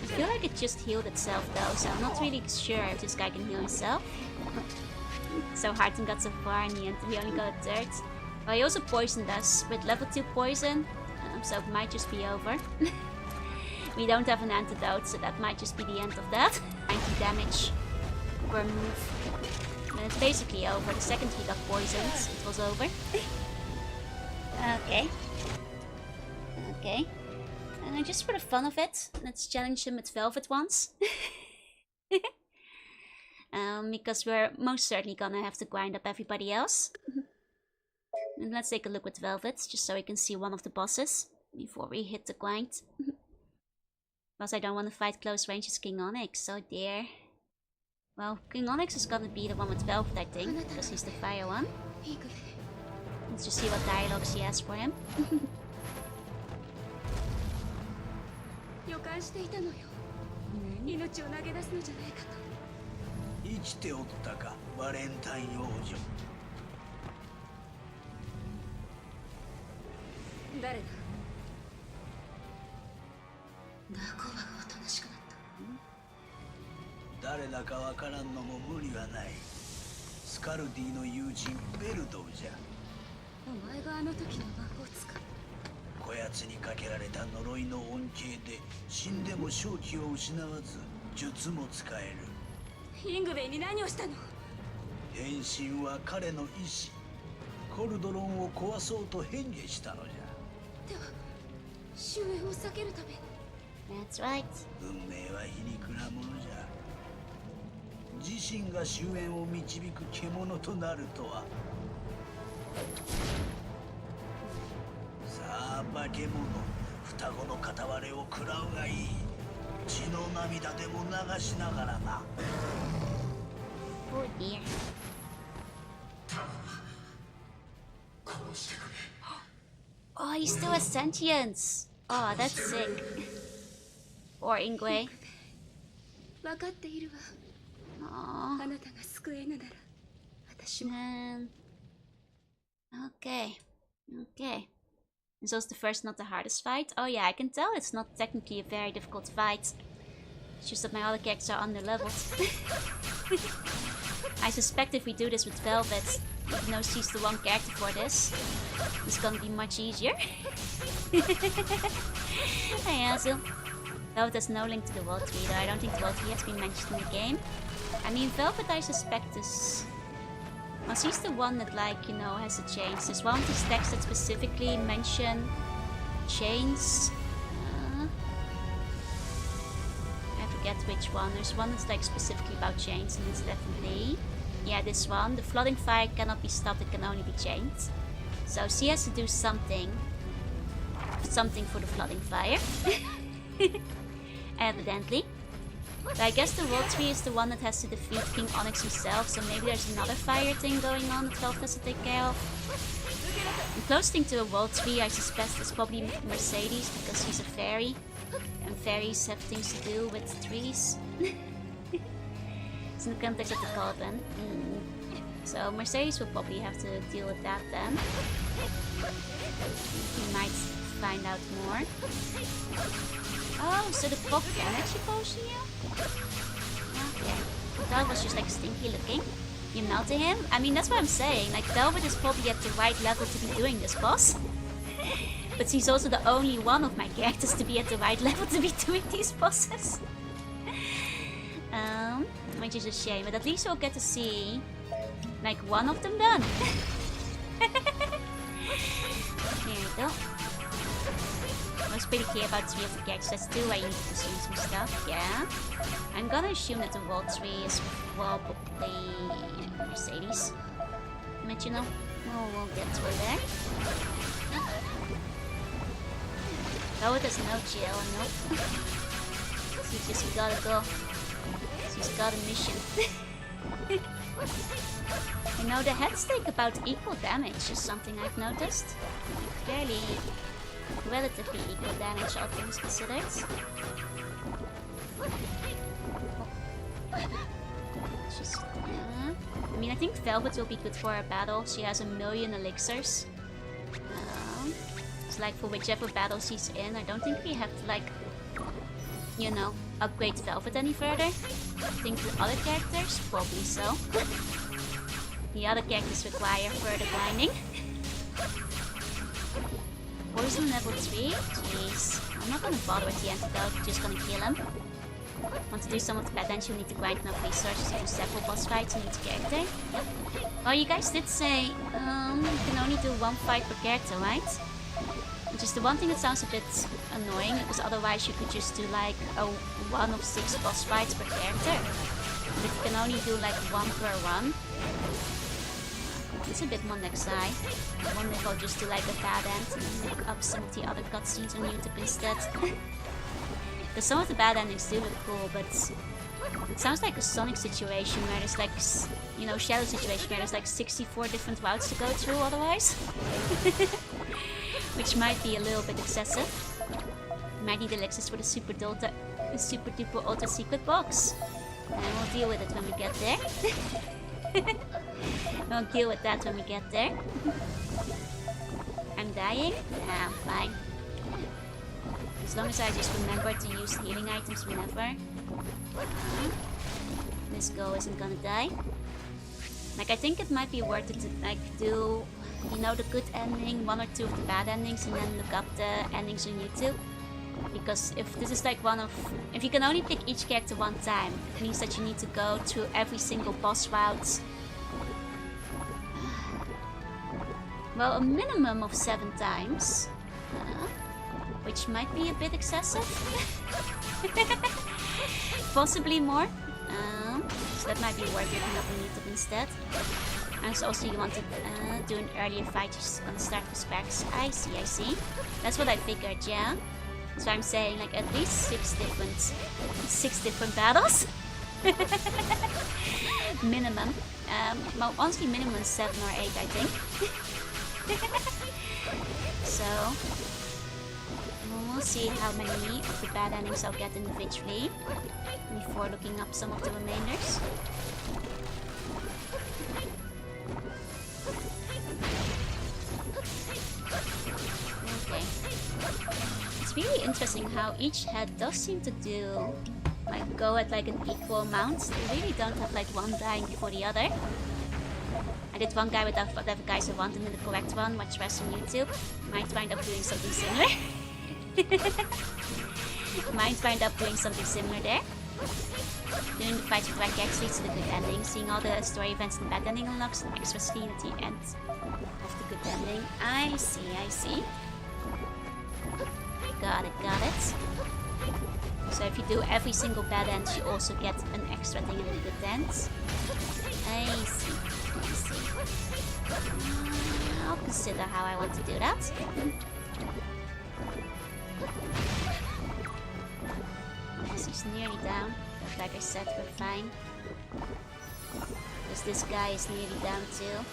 I feel like it just healed itself though, so I'm not really sure if this guy can heal himself. So Harton got so far in the end, we only got a third. Well, he also poisoned us with level 2 poison, so it might just be over. We don't have an antidote, so that might just be the end of that. 90 damage per move. And it's basically over. The second he got poisoned, it was over. Okay. Okay. And just for the fun of it, let's challenge him with Velvet once. Because we're most certainly gonna have to grind up everybody else. And let's take a look with Velvet, just so we can see one of the bosses before we hit the grind. Because I don't want to fight close range as King Onyx, so dear. Well, King Onyx is gonna be the one with Velvet, I think, because he's the fire one. Let's just see what dialogues he has for him. 生きておったか、バレンタイン王女。誰だ？ナコバがおとなしくなった。誰だかわからんのも無理はない。スカルディの友人ベルドーじゃ。お前があの時の魔法使い。こやつにかけられた呪いの恩恵で死んでも正気を失わず術も使える。イングベイに何をしたの？変身は彼の意志。コルドロンを壊そうと変化したのじゃ。では終焉を避けるために。 That's right. 運命は皮肉なものじゃ。自身が終焉を導く獣となるとは。さあ化け物、双子の片割れを食らうがいい。血の涙でも流しながらな。 Oh dear. 殺してくれ。 Oh, he still has sentience. Oh, that's sick. Or Ingwe. 分かっているわ。 Aww. あなたが救えぬなら私も。 Okay. Okay. This was the first, not the hardest fight. Oh yeah, I can tell it's not technically a very difficult fight. It's just that my other characters are under-leveled. I suspect if we do this with Velvet, even though she's the one character for this, it's gonna be much easier. Yeah, so Velvet has no link to the World Tree, though I don't think the World Tree has been mentioned in the game. I mean, Velvet I suspect is... Well, she's the one that, like, you know, has the chains. There's one of these texts that specifically mention chains. I forget which one. There's one that's, like, specifically about chains, and it's definitely... Yeah, this one. The flooding fire cannot be stopped, it can only be chained. So she has to do something. Something for the flooding fire. Evidently. But I guess the World Tree is the one that has to defeat King Onyx himself, so maybe there's another fire thing going on that Velvet has to take care of. The closest thing to a World Tree I suspect is probably Mercedes, because she's a fairy. And fairies have things to do with trees. It's in the context of the Cauldron. So Mercedes will probably have to deal with that then. We might find out more. Oh, so the pop energy potion you? Okay. That was just like stinky looking. You melted him? I mean, that's what I'm saying. Like, Velvet is probably at the right level to be doing this boss. But she's also the only one of my characters to be at the right level to be doing these bosses. Which is a shame, but at least we'll get to see, like, one of them done. There we go. I was pretty clear about 3 of the characters. That's 2 I need to assume some stuff, yeah. I'm gonna assume that the World Tree is probably Mercedes. But you know, we'll get through there. Oh, there's no jail, nope. She's just gotta go. She's got a mission. You know, the heads take about equal damage is something I've noticed. Fairly, relatively equal damage, all things considered. Just, I mean, I think Velvet will be good for a battle. She has 1,000,000 elixirs. It's like for whichever battle she's in. I don't think we have to, like, you know, upgrade Velvet any further. I think the other characters, probably so. The other characters require further grinding. Poison level 3? Jeez. I'm not gonna bother with the antidote, I'm just gonna kill him. Want to do some of the bad damage, you need to grind enough resources to do several boss fights in each character. Well, you guys did say you can only do 1 fight per character, right? Which is the one thing that sounds a bit annoying, because otherwise you could just do like a 1 of 6 boss fights per character. But you can only do like 1 per run. It's a bit more next eye. I wonder if I'll just do like a bad end and then look up some of the other cutscenes on YouTube instead. Because some of the bad endings do look cool, but it sounds like a Sonic situation where there's like, you know, Shadow situation where there's like 64 different routes to go through otherwise. Which might be a little bit excessive. Might need elixirs for the super duper ultra secret box. And we'll deal with it when we get there. We'll deal with that when we get there. And dying? Nah, I'm fine. As long as I just remember to use healing items whenever. This girl isn't gonna die. Like, I think it might be worth it to, like, do, you know, the good ending, 1 or 2 of the bad endings, and then look up the endings on YouTube. Because if this is like one of... If you can only pick each character one time, it means that you need to go through every single boss route. Well, a minimum of 7 times. Which might be a bit excessive. Possibly more. So that might be worth looking up on YouTube instead. And so also you want to do an earlier fight, you're just gonna start with specs. I see. That's what I figured, yeah. So I'm saying like at least 6 different battles. Minimum. Well, honestly minimum 7 or 8 I think. So we'll see how many of the bad endings I'll get individually before looking up some of the remainders. Okay. It's really interesting how each head does seem to do like go at like an equal amount. They really don't have like one dying before the other. I did one guy without whatever guys I want and then the correct one, watch rest on YouTube. Might wind up doing something similar. Might wind up doing something similar there. Doing the fights with right characters leads to the good ending. Seeing all the story events and bad ending unlocks an extra speed at the end of the good ending. I see. Got it. So if you do every single bad end, you also get an extra thing in the good end. I see. I'll consider how I want to do that. He's nearly down, but like I said, we're fine. Because this guy is nearly down too.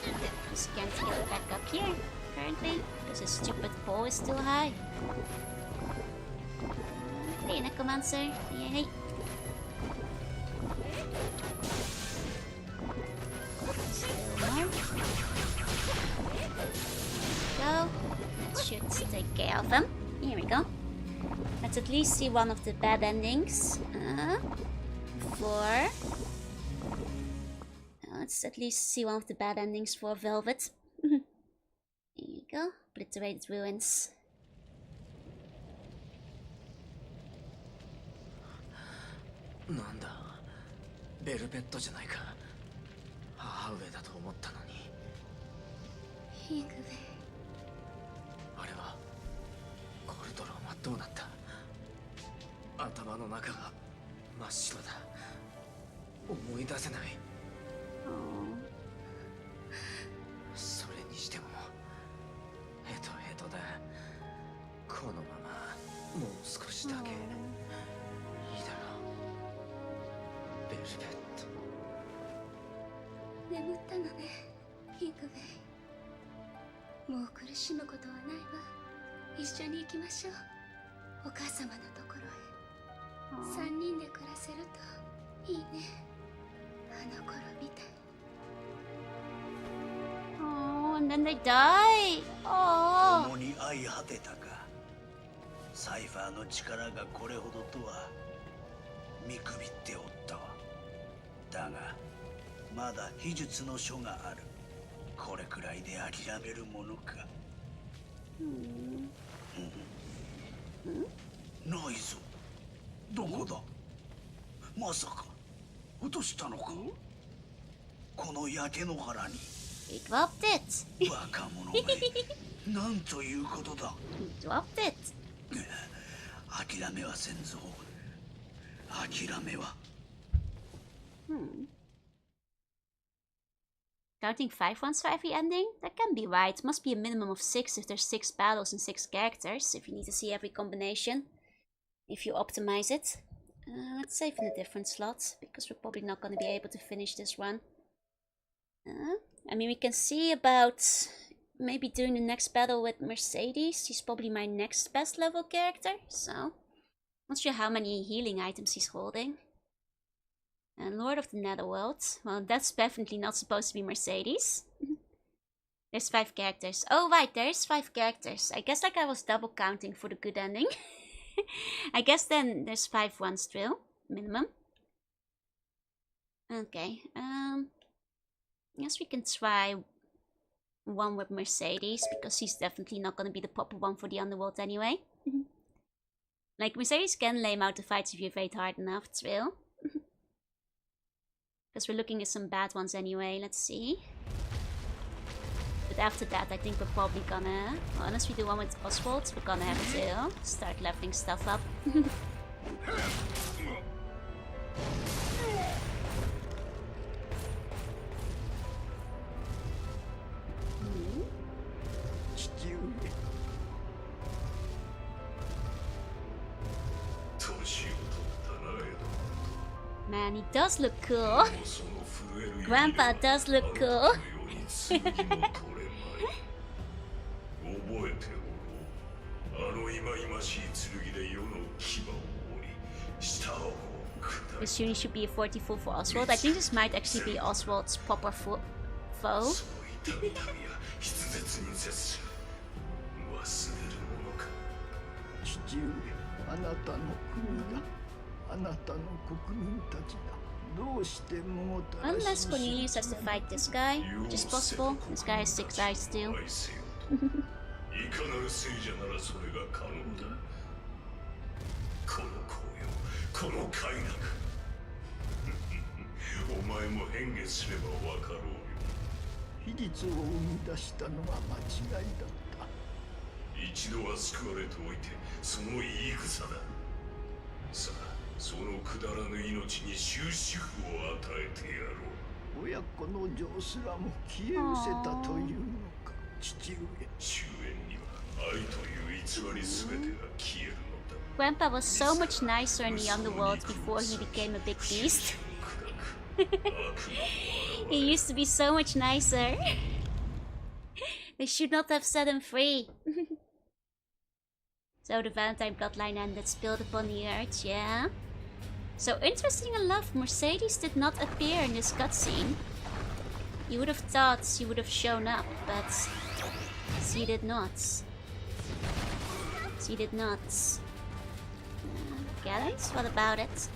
Just can't get back up here, currently, because his stupid pole is still high. Hey, Necromancer. Hey. Still more. Go. That should take care of them. Here we go. Let's at least see one of the bad endings. Let's at least see one of the bad endings for Velvet. Here you go. Obliterated ruins. Nanda, ベルベットじゃないか。母上だと思ったのに。イングウェイ。あれはコルトローはどうなった？頭の中が真っ白だ。思い出せない。それにしてもヘトヘトだ。このままもう少しだけいいだろう。ベルベット。眠ったのね、イングウェイ。もう苦しむことはないわ。一緒に行きましょう。お母様のところへ。3人で暮らせるといいね。あの頃みたい。Oh, and then they die. Oh. 共に相果てたか。サイファーの力がこれほどとは見くびっておったわ。だがまだ秘術の書がある。これくらいで諦めるものか。ないぞ。どこだ。まさか落としたのか。この焼け野原に。He dropped it. 若者め。なんということだ。He dropped it. 諦めはせんぞ。諦めは。Counting 5 ones for every ending? That can be right. Must be a minimum of 6 if there's 6 battles and 6 characters. If you need to see every combination. If you optimize it. Let's save in a different slot. Because we're probably not going to be able to finish this run. I mean, we can see about maybe doing the next battle with Mercedes. She's probably my next best level character. So, not sure how many healing items he's holding. And Lord of the Netherworld. Well, that's definitely not supposed to be Mercedes. There's 5 characters. Oh right, there's 5 characters. I guess like I was double counting for the good ending. I guess then there's 5 ones still, minimum. Okay, I guess we can try one with Mercedes, because she's definitely not gonna be the proper one for the underworld anyway. Like, Mercedes can lame out the fights if you fight hard enough, Trill. Because we're looking at some bad ones anyway, let's see. But after that, I think we're probably gonna... Well, unless we do one with Oswald, we're gonna have to start leveling stuff up. Man, he does look cool. Grandpa does look cool. This unit should be a 44 for Oswald. I think this might actually be Oswald's proper foe. Unless Cornelius has to fight this guy, which is possible. This guy has 6 eyes too. Grandpa was so much nicer in the underworld before he became a big beast. He used to be so much nicer. They should not have set him free. So the Valentine bloodline ended, spilled upon the earth, yeah. So interesting enough, Mercedes did not appear in this cutscene. You would have thought she would have shown up, but she did not. She did not. Gallons? What about it?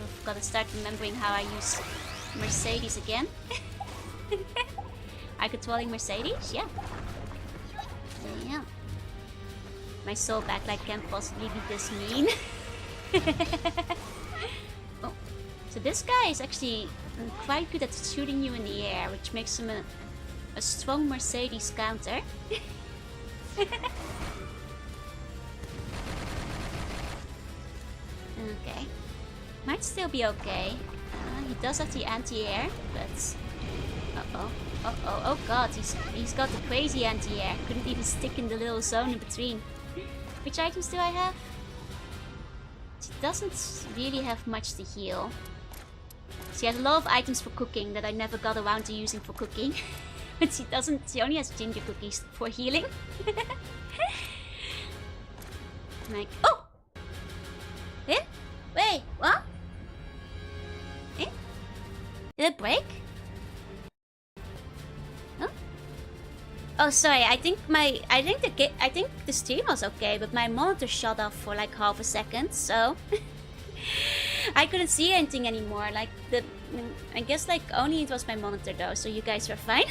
I've got to start remembering how I use Mercedes again. I controlling Mercedes? Yeah. Yeah. My soul backlight can't possibly be this mean. Oh. So this guy is actually quite good at shooting you in the air, which makes him a strong Mercedes counter. Okay. Might still be okay. He does have the anti-air, but... Uh-oh. Uh-oh. Oh god, he's got the crazy anti-air. Couldn't even stick in the little zone in between. Which items do I have? She doesn't really have much to heal. She has a lot of items for cooking that I never got around to using for cooking. But she only has ginger cookies for healing. Like, oh! Eh? Wait, what? Eh? Did it break? Huh? Oh, sorry. I think the stream was okay, but my monitor shut off for like half a second, so I couldn't see anything anymore. Like I guess like only it was my monitor though, so you guys were fine.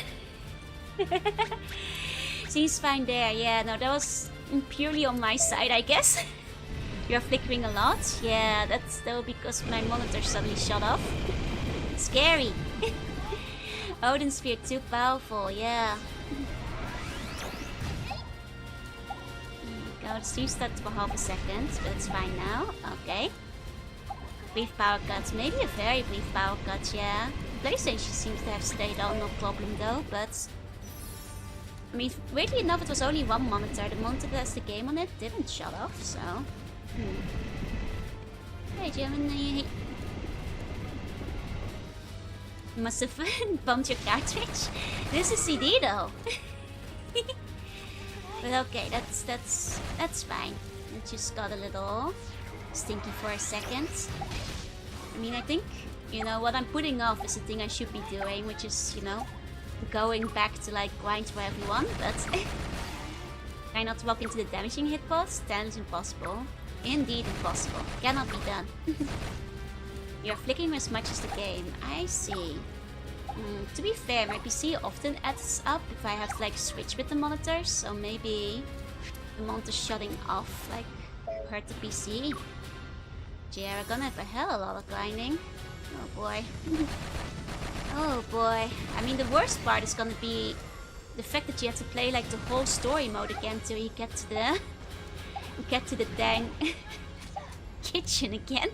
Seems fine there. Yeah, no, that was purely on my side, I guess. You're flickering a lot. Yeah, that's though because my monitor suddenly shut off. Scary. Odin Sphere too powerful. Yeah. Go. The stream started for half a second, but it's fine now. Okay. Brief power cuts. Maybe a very brief power cut. Yeah. PlayStation seems to have stayed on, no problem though. But I mean, weirdly enough, it was only one monitor. The monitor that has the game on it didn't shut off, so... Hey, Jim, must have bumped your cartridge. This is CD though. But okay, that's fine. It just got a little stinky for a second. I mean, I think you know, what I'm putting off is the thing I should be doing, which is, you know, going back to like grind for everyone, but can I not walk into the damaging hitbox? Then it's impossible. Indeed impossible. Cannot be done. You're flicking as much as the game. I see. To be fair, my PC often adds up if I have to like switch with the monitors, so maybe the monitor shutting off like hurt the PC. Yeah, we're gonna have a hell of a lot of grinding. Oh boy. Oh boy. I mean, the worst part is gonna be the fact that you have to play like the whole story mode again till you get to the dang kitchen again.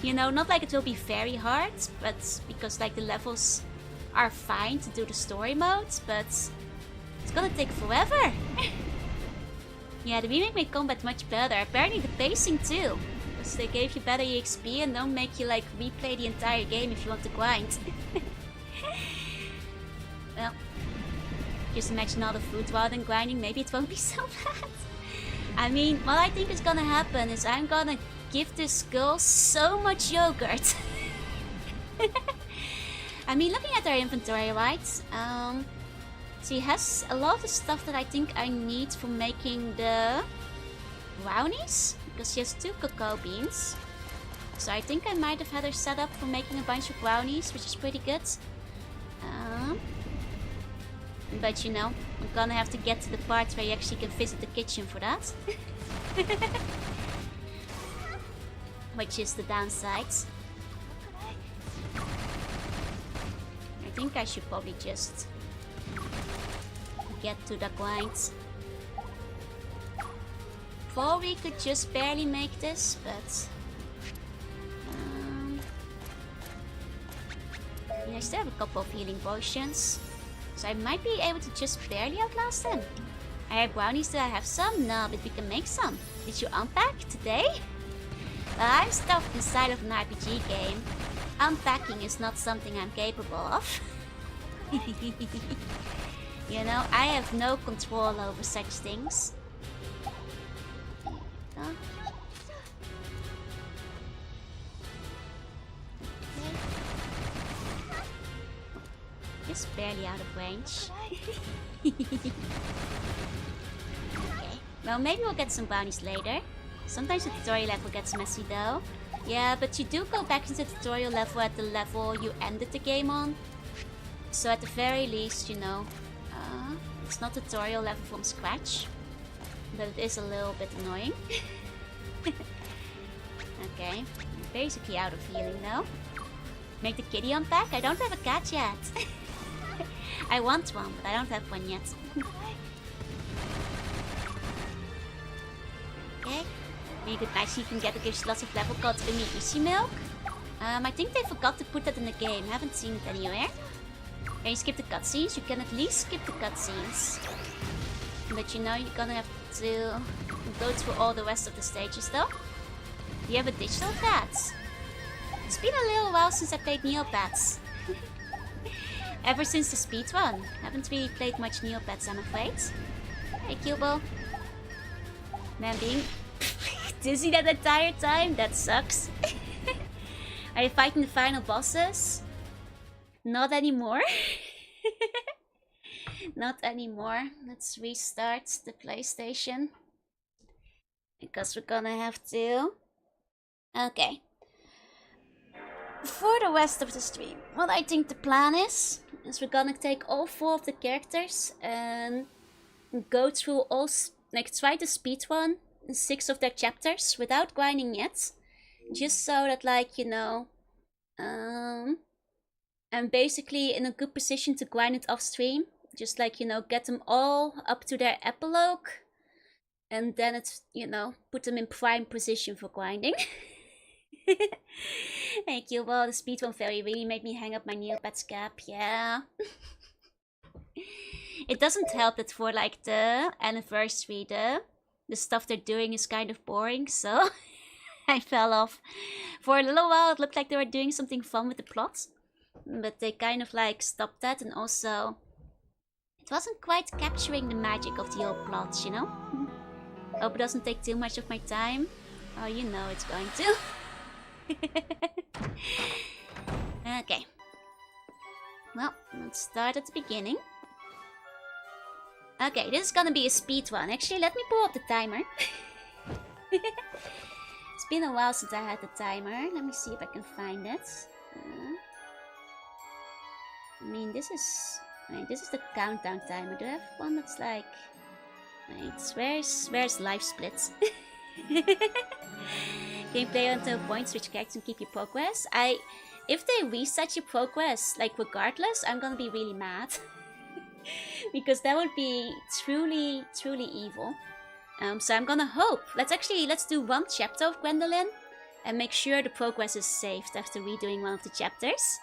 You know, not like it will be very hard, but because like the levels are fine to do the story modes, but it's gonna take forever. Yeah, the remake made combat much better. Apparently the pacing too. Because they gave you better EXP and don't make you like replay the entire game if you want to grind. Well, just imagine all the food while then grinding, maybe it won't be so bad. I mean, what I think is gonna happen is I'm gonna give this girl so much yogurt. I mean, looking at her inventory, right? She has a lot of stuff that I think I need for making the brownies, because she has 2 cocoa beans. So I think I might have had her set up for making a bunch of brownies, which is pretty good. But you know, I'm gonna have to get to the part where you actually can visit the kitchen for that. Which is the downside. I think I should probably just get to the grind. Probably could just barely make this, but yeah, I still have a couple of healing potions, so I might be able to just barely outlast them. I have brownies. Do I have some? No, but we can make some. Did you unpack today? Well, I'm stuffed inside of an RPG game. Unpacking is not something I'm capable of. You know, I have no control over such things. Okay. Just barely out of range. Okay. Well, maybe we'll get some brownies later. Sometimes the tutorial level gets messy though. Yeah, but you do go back into the tutorial level at the level you ended the game on. So at the very least, you know, it's not tutorial level from scratch. But it is a little bit annoying. Okay, I'm basically out of healing now. Make the kitty unpack? I don't have a cat yet. I want one, but I don't have one yet. Okay, really good. Nice, you can get it. Gives lots of level called Umi Ishi Milk. I think they forgot to put that in the game. Haven't seen it anywhere. Can you skip the cutscenes? You can at least skip the cutscenes. But you know, you're gonna have to go through all the rest of the stages though. Do you have a digital cat? It's been a little while since I played Neopets. Ever since the speedrun. Haven't really played much Neopets, I'm afraid. Hey, Cubo. Man, being dizzy that entire time? That sucks. Are you fighting the final bosses? Not anymore. Not anymore. Let's restart the PlayStation. Because we're gonna have to. Okay. For the rest of the stream, what I think the plan is we're gonna take all 4 of the characters and go through all, like try to speedrun 6 of their chapters without grinding yet. Just so that, like, you know, I'm basically in a good position to grind it off stream. Just like, you know, get them all up to their epilogue. And then it's, you know, put them in prime position for grinding. Thank you. Well, the speedrun fairy really made me hang up my Neopets cap. Yeah. It doesn't help that for like the anniversary, the stuff they're doing is kind of boring, so I fell off. For a little while it looked like they were doing something fun with the plot, but they kind of like stopped that, and also it wasn't quite capturing the magic of the old plots, you know? Hope it doesn't take too much of my time. Oh, you know it's going to. Okay. Well, let's start at the beginning. Okay, this is gonna be a speed one. Actually, let me pull up the timer. It's been a while since I had the timer. Let me see if I can find it. I mean, this is the countdown timer. Do I have one that's like... Wait, where's life splits? Can you play until points which characters and keep your progress? If they reset your progress, like regardless, I'm gonna be really mad. Because that would be truly, truly evil. So I'm gonna hope. Let's do one chapter of Gwendolyn and make sure the progress is saved after redoing one of the chapters.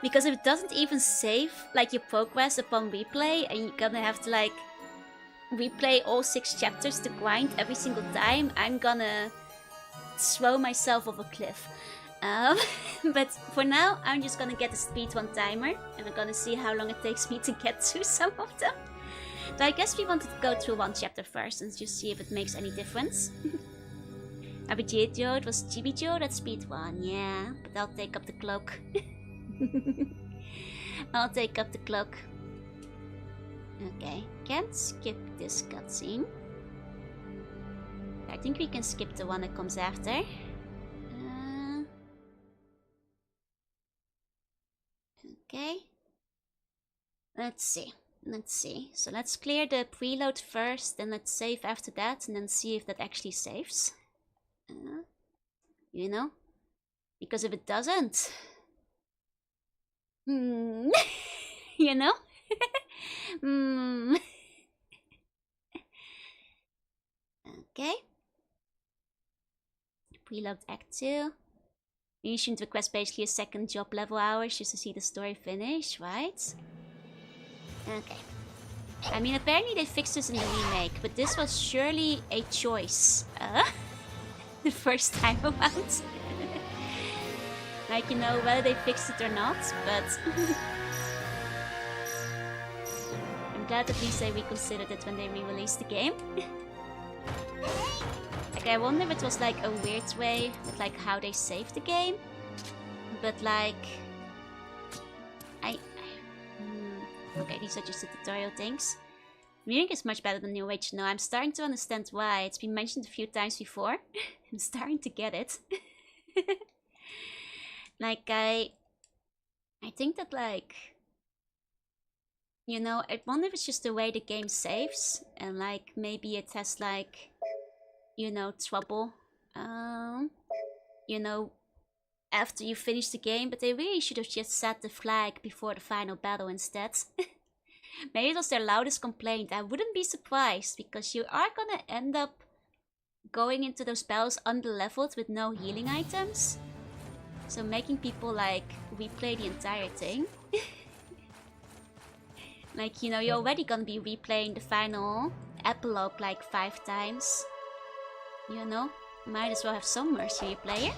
Because if it doesn't even save like your progress upon replay, and you're gonna have to like replay all 6 chapters to grind every single time, I'm gonna throw myself off a cliff. But for now, I'm just gonna get the speed one timer, and I'm gonna see how long it takes me to get through some of them. So I guess we wanted to go through one chapter first and just see if it makes any difference. Abijitio, it was Chibijo, that's speed one, yeah, but I'll take up the cloak. I'll take up the cloak. Okay, can't skip this cutscene. I think we can skip the one that comes after. Okay. Let's see. So let's clear the preload first, then let's save after that, and then see if that actually saves. You know? Because if it doesn't... you know? Okay. Preload Act 2. You shouldn't request basically a second job level hours just to see the story finish, right? Okay. I mean, apparently they fixed this in the remake, but this was surely a choice. The first time around. Like, you know, whether they fixed it or not, but... I'm glad at least they reconsidered it when they re-released the game. Like, I wonder if it was like a weird way with like how they saved the game. But like... Okay, these are just the tutorial things. Remake is much better than New Age. No, I'm starting to understand why. It's been mentioned a few times before. I'm starting to get it. Like, I think that like... You know, I wonder if it's just the way the game saves. And like, maybe it has like... You know, trouble. You know, after you finish the game. But they really should have just set the flag before the final battle instead. Maybe it was their loudest complaint. I wouldn't be surprised, because you are gonna end up going into those battles under-leveled with no healing items. So making people like replay the entire thing. Like, you know, you're already gonna be replaying the final epilogue like 5 times. You know, might as well have some mercy player.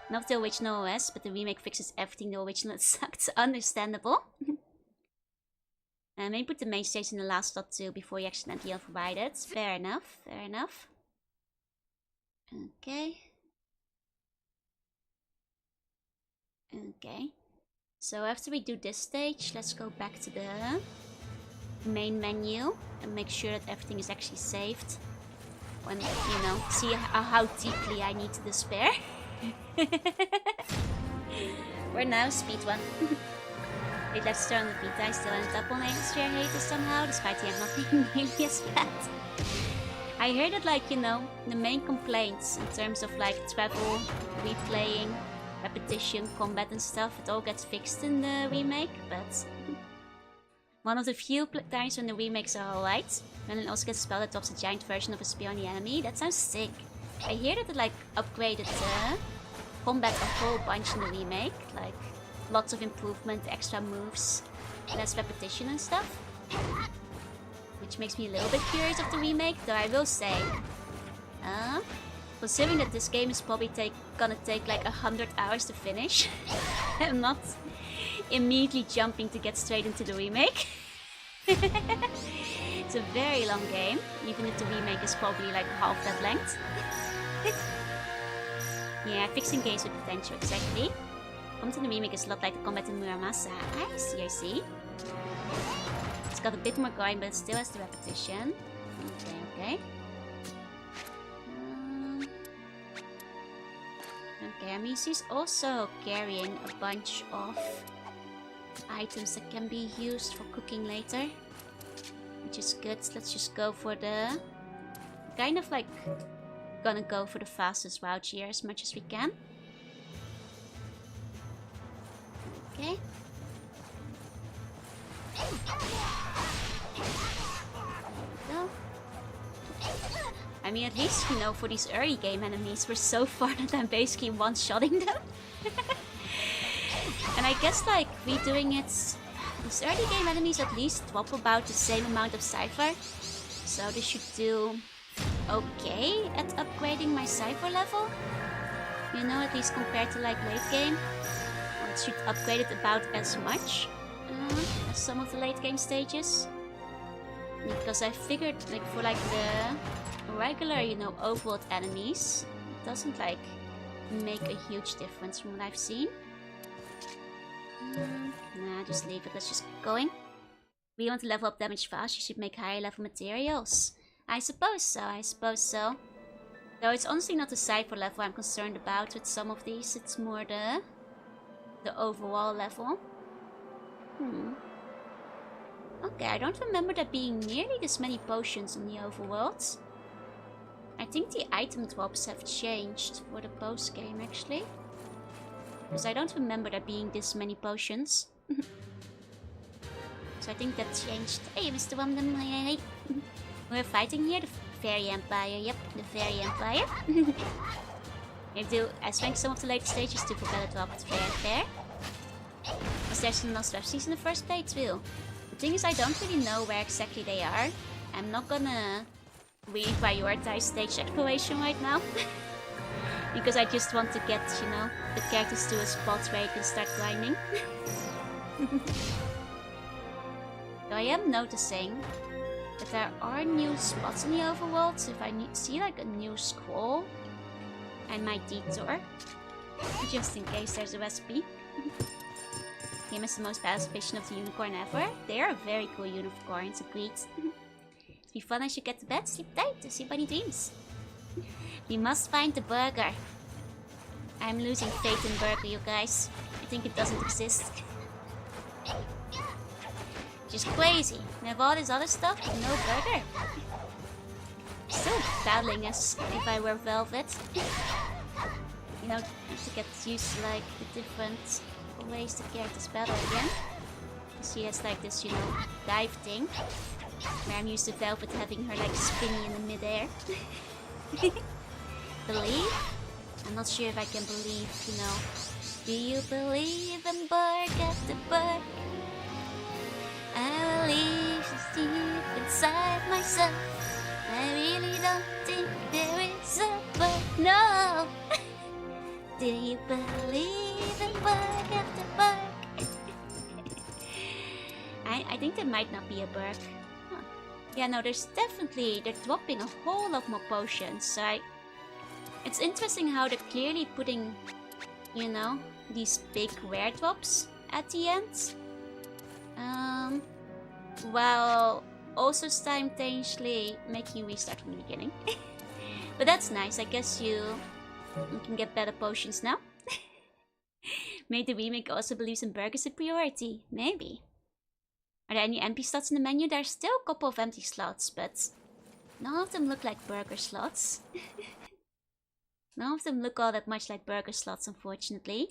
Not the original OS, but the remake fixes everything the original sucked. Understandable. And maybe put the main stage in the last slot too before you accidentally override it. Fair enough, fair enough. Okay. Okay. So after we do this stage, let's go back to the main menu and make sure that everything is actually saved. When, you know, see how deeply I need to despair. We're now speed 1. It left Star on the Vita, I still ended up on Odin Sphere haters somehow, despite the end not being nearly as bad. I heard that, like, you know, the main complaints in terms of like travel, replaying, repetition, combat and stuff, it all gets fixed in the remake, but one of the few times when the remakes are alright. And it also gets a spell that drops a giant version of a spear on the enemy. That sounds sick. I hear that it like upgraded combat a whole bunch in the remake, like lots of improvement, extra moves, less repetition and stuff. Which makes me a little bit curious of the remake, though I will say, considering that this game is probably gonna take like 100 hours to finish, I'm not immediately jumping to get straight into the remake. It's a very long game, even if the remake is probably like half that length. Yeah, fixing games with potential, exactly. Combat in the remake is a lot like the combat in Muramasa. I see, I see. It's got a bit more going, but it still has the repetition. Okay, okay. Okay, I mean, she's also carrying a bunch of items that can be used for cooking later, which is good. Let's just go for the kind of like gonna go for the fastest route here as much as we can. Okay. Go. I mean, at least, you know, for these early game enemies, we're so far that I'm basically one-shotting them. And I guess, like, redoing it, these early game enemies at least drop about the same amount of Cypher. So this should do okay at upgrading my Cypher level. You know, at least compared to, like, late game. Or it should upgrade it about as much as some of the late game stages. Because I figured, like, for, like, the regular, you know, overworld enemies, it doesn't, like, make a huge difference from what I've seen. Nah, just leave it. Let's just keep going. We want to level up damage fast. You should make higher level materials. I suppose so. I suppose so. Though it's honestly not the Cypher level I'm concerned about with some of these. It's more the overall level. Okay, I don't remember there being nearly this many potions in the overworld. I think the item drops have changed for the post game actually. Because I don't remember there being this many potions. So I think that changed. Hey, Mr. Wandem, hey. We're fighting here, the Fairy Empire. Yep, the Fairy Empire. You have to rank some of the later stages to for better drop. It's fair. Because there's no strategies in the first playthrough. The thing is, I don't really know where exactly they are. I'm not gonna really prioritize stage exploration right now. Because I just want to get, you know, the characters to a spot where you can start grinding. So I am noticing that there are new spots in the overworld. So if I see like a new scroll, I might detour. Just in case there's a recipe. Game is the most badass vision of the unicorn ever. They are very cool unicorns, agreed. It'd be fun as you get to bed, sleep tight, to see bunny dreams. We must find the burger. I'm losing faith in burger, you guys. I think it doesn't exist. Just crazy. We have all this other stuff, but no burger. Still battling as if I were Velvet. You know, to get used to like the different ways the characters battle again. She has like this, you know, dive thing. Where I'm used to Velvet having her like spinning in the midair. Believe? I'm not sure if I can believe, you know. Do you believe in Berg after Berg? I believe it's deep inside myself. I really don't think there is a Berg. No! Do you believe in Berg after Berg? I think there might not be a Berg. Huh. Yeah, no, they're dropping a whole lot more potions, so it's interesting how they're clearly putting, you know, these big rare drops at the end. While also simultaneously making you restart from the beginning. But that's nice, I guess you can get better potions now. Maybe the remake also believes in burger superiority. Maybe. Are there any empty slots in the menu? There's still a couple of empty slots, but none of them look like burger slots. None of them look all that much like burger slots, unfortunately.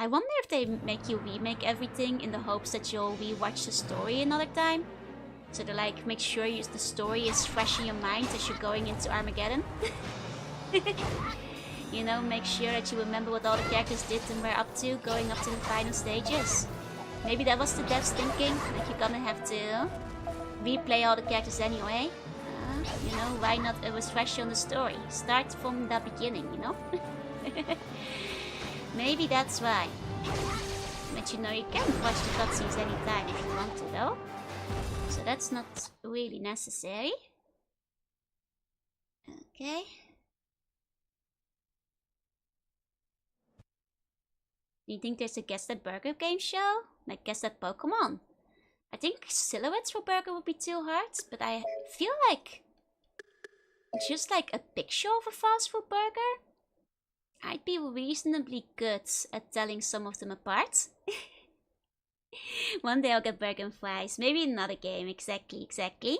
I wonder if they make you remake everything in the hopes that you'll rewatch the story another time. So they like make sure the story is fresh in your mind as you're going into Armageddon. You know, make sure that you remember what all the characters did and were up to going up to the final stages. Maybe that was the devs thinking, like you're gonna have to replay all the characters anyway. You know, why not? It was fresh on the story. Start from the beginning, you know? Maybe that's why. But you know, you can watch the cutscenes anytime if you want to, though. So that's not really necessary. Okay. Do you think there's a Guess That Burger game show? Like Guess That Pokemon? I think silhouettes for burger would be too hard, but I feel like just like a picture of a fast food burger, I'd be reasonably good at telling some of them apart. One day I'll get burger and fries. Maybe another game. Exactly.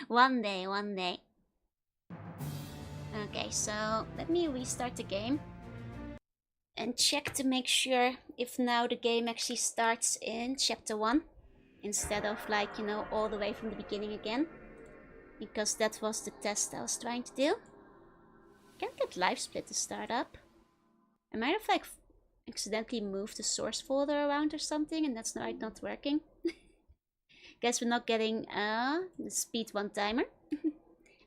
One day. Okay, so let me restart the game and check to make sure if now the game actually starts in chapter 1 instead of like, you know, all the way from the beginning again, because that was the test I was trying to do. Can't get live split to start up. I might have like accidentally moved the source folder around or something, and that's not working. Guess we're not getting the speed 1 timer.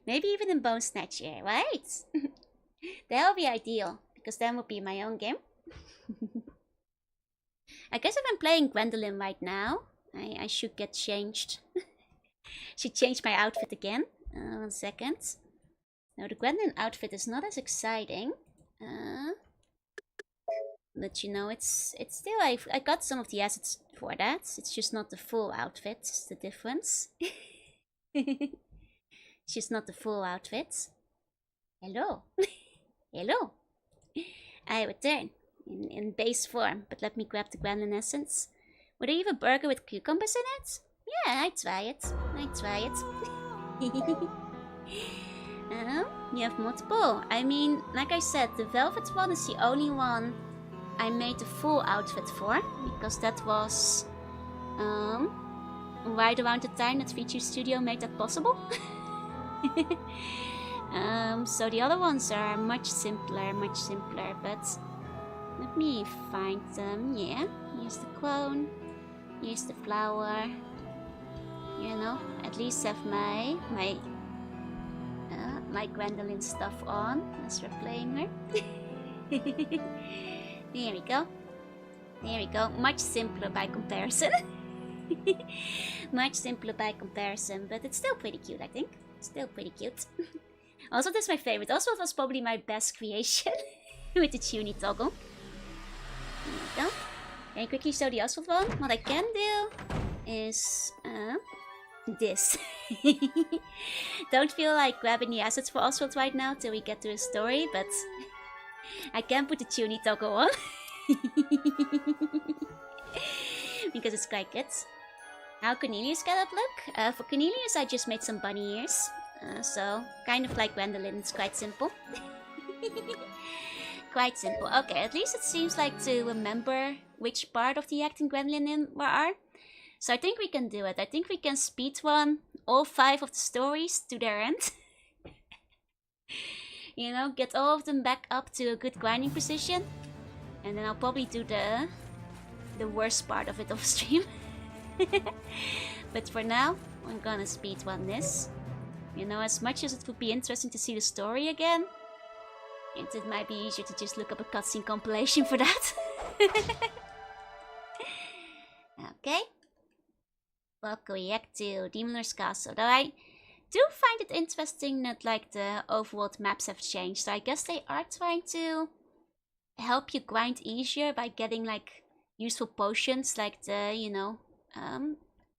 Maybe even in Bone Snatcher, right? That would be ideal, because then would be my own game. I guess if I'm playing Gwendolyn right now, I should get changed. Should change my outfit again. 1 second. Now the Gwendolyn outfit is not as exciting. But you know, it's still, I got some of the assets for that. It's just not the full outfit, it's the difference. It's just not the full outfit. Hello. Hello. I return in base form, but let me grab the Gwendolyn essence. Would I have a burger with cucumbers in it? Yeah, I'd try it. You have multiple. I mean, like I said, the velvet one is the only one I made the full outfit for, because that was right around the time that Vtuber Studio made that possible. So the other ones are much simpler, but let me find them. Yeah, here's the clone, here's the flower. You know, at least have my Gwendolyn stuff on as we're playing her. There we go. Much simpler by comparison. Much simpler by comparison, but it's still pretty cute, I think. Still pretty cute. Also, this is my favorite. Also, it was probably my best creation with the tuny toggle. There we go. Can I quickly show the Oswald one? What I can do is this. Don't feel like grabbing the assets for Oswald right now till we get to his story, but I can put the tuny toggle on. Because it's quite good. How Cornelius got up look? For Cornelius I just made some bunny ears. So, kind of like Gwendolyn, it's quite simple. Quite simple. Okay, at least it seems like to remember which part of the act in Gwendolyn are. So I think we can do it. I think we can speedrun all 5 of the stories to their end. You know, get all of them back up to a good grinding position. And then I'll probably do the worst part of it off stream. But for now, I'm gonna speedrun this. You know, as much as it would be interesting to see the story again, it might be easier to just look up a cutscene compilation for that. Okay. Welcome back to Demon Lord's Castle. Though I do find it interesting that like the overworld maps have changed. So I guess they are trying to help you grind easier by getting like useful potions like the, you know,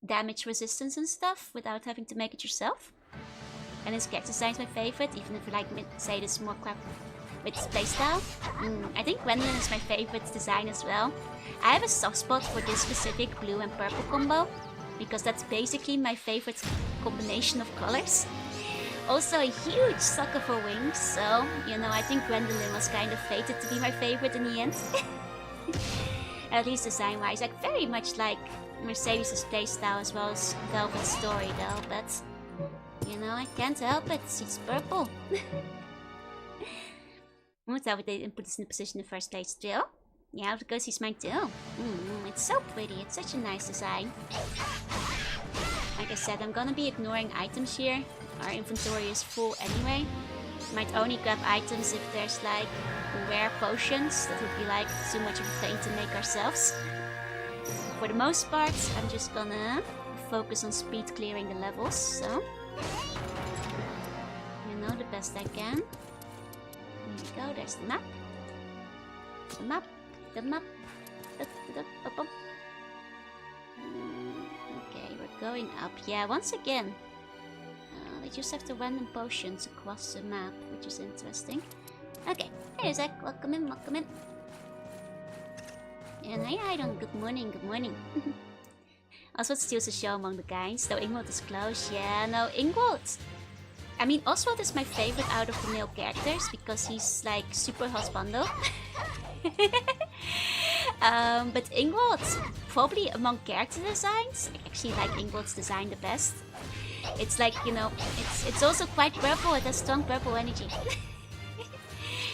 damage resistance and stuff without having to make it yourself. And his character design is my favorite, even if you like say this more crap with his playstyle. I think Gwendolyn is my favorite design as well. I have a soft spot for this specific blue and purple combo, because that's basically my favorite combination of colors. Also a huge sucker for wings, so, you know, I think Gwendolyn was kind of fated to be my favorite in the end. At least design-wise, like very much like Mercedes' playstyle as well as Velvet's story though, but, you know, I can't help it, she's purple. I wonder how they didn't put this in the position in the first place too. Yeah, because he's mine too. It's so pretty, it's such a nice design. Like I said, I'm gonna be ignoring items here. Our inventory is full anyway. Might only grab items if there's like rare potions. That would be like too much of a pain to make ourselves. For the most part, I'm just gonna focus on speed clearing the levels, so. You know, the best I can. There we go, there's the map. the map, the map. Okay, we're going up. Yeah, once again. They just have the random potions across the map, which is interesting. Okay, hey Zach, welcome in, welcome in. And hey Idon, good morning, good morning. Oswald steals the show among the guys, though Ingwald is close. Yeah, no, Ingwald. I mean, Oswald is my favorite out of the male characters because he's like super husbando. But Ingwald, probably among character designs, I actually like Ingwald's design the best. It's like, you know, it's also quite purple, it has strong purple energy.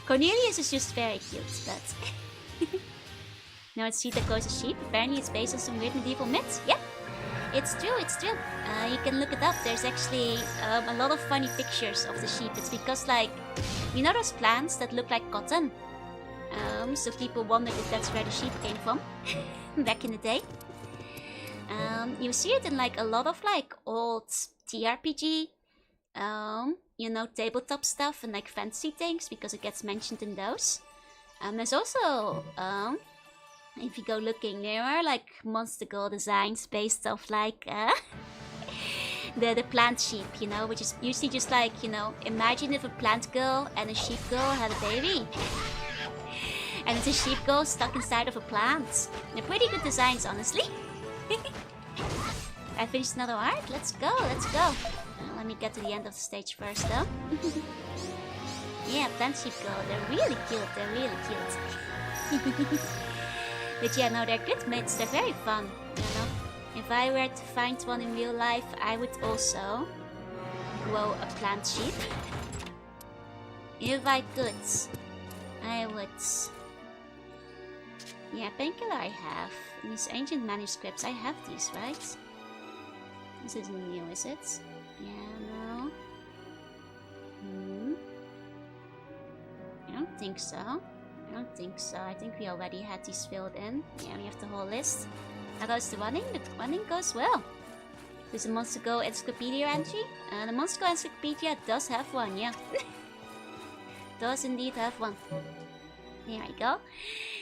Cornelius is just very cute, but... Now it's Cheetah goes a sheep. Apparently it's based on some weird medieval myths. Yeah, it's true, it's true. You can look it up. There's actually a lot of funny pictures of the sheep. It's because, like, you know those plants that look like cotton? So people wondered if that's where the sheep came from back in the day. You see it in like a lot of like old TRPG, you know, tabletop stuff and like fantasy things because it gets mentioned in those. There's also, if you go looking, there are like monster girl designs based off like the plant sheep, you know, which is usually just like, you know, imagine if a plant girl and a sheep girl had a baby. And it's a sheep girl stuck inside of a plant. They're pretty good designs, honestly. I finished another art. Let's go, let's go. Let me get to the end of the stage first, though. Yeah, plant sheep girl. They're really cute. They're really cute. But yeah, no, they're good mates. They're very fun, you know. If I were to find one in real life, I would also grow a plant sheep. If I could, I would. Yeah, painkiller I have. These ancient manuscripts, I have these, right? This isn't new, is it? Yeah, no. I don't think so. I don't think so. I think we already had these filled in. Yeah, we have the whole list. How goes the running? The running goes well. There's a Monster Go Encyclopedia entry. The Monster Go Encyclopedia does have one, yeah. Does indeed have one. There we go.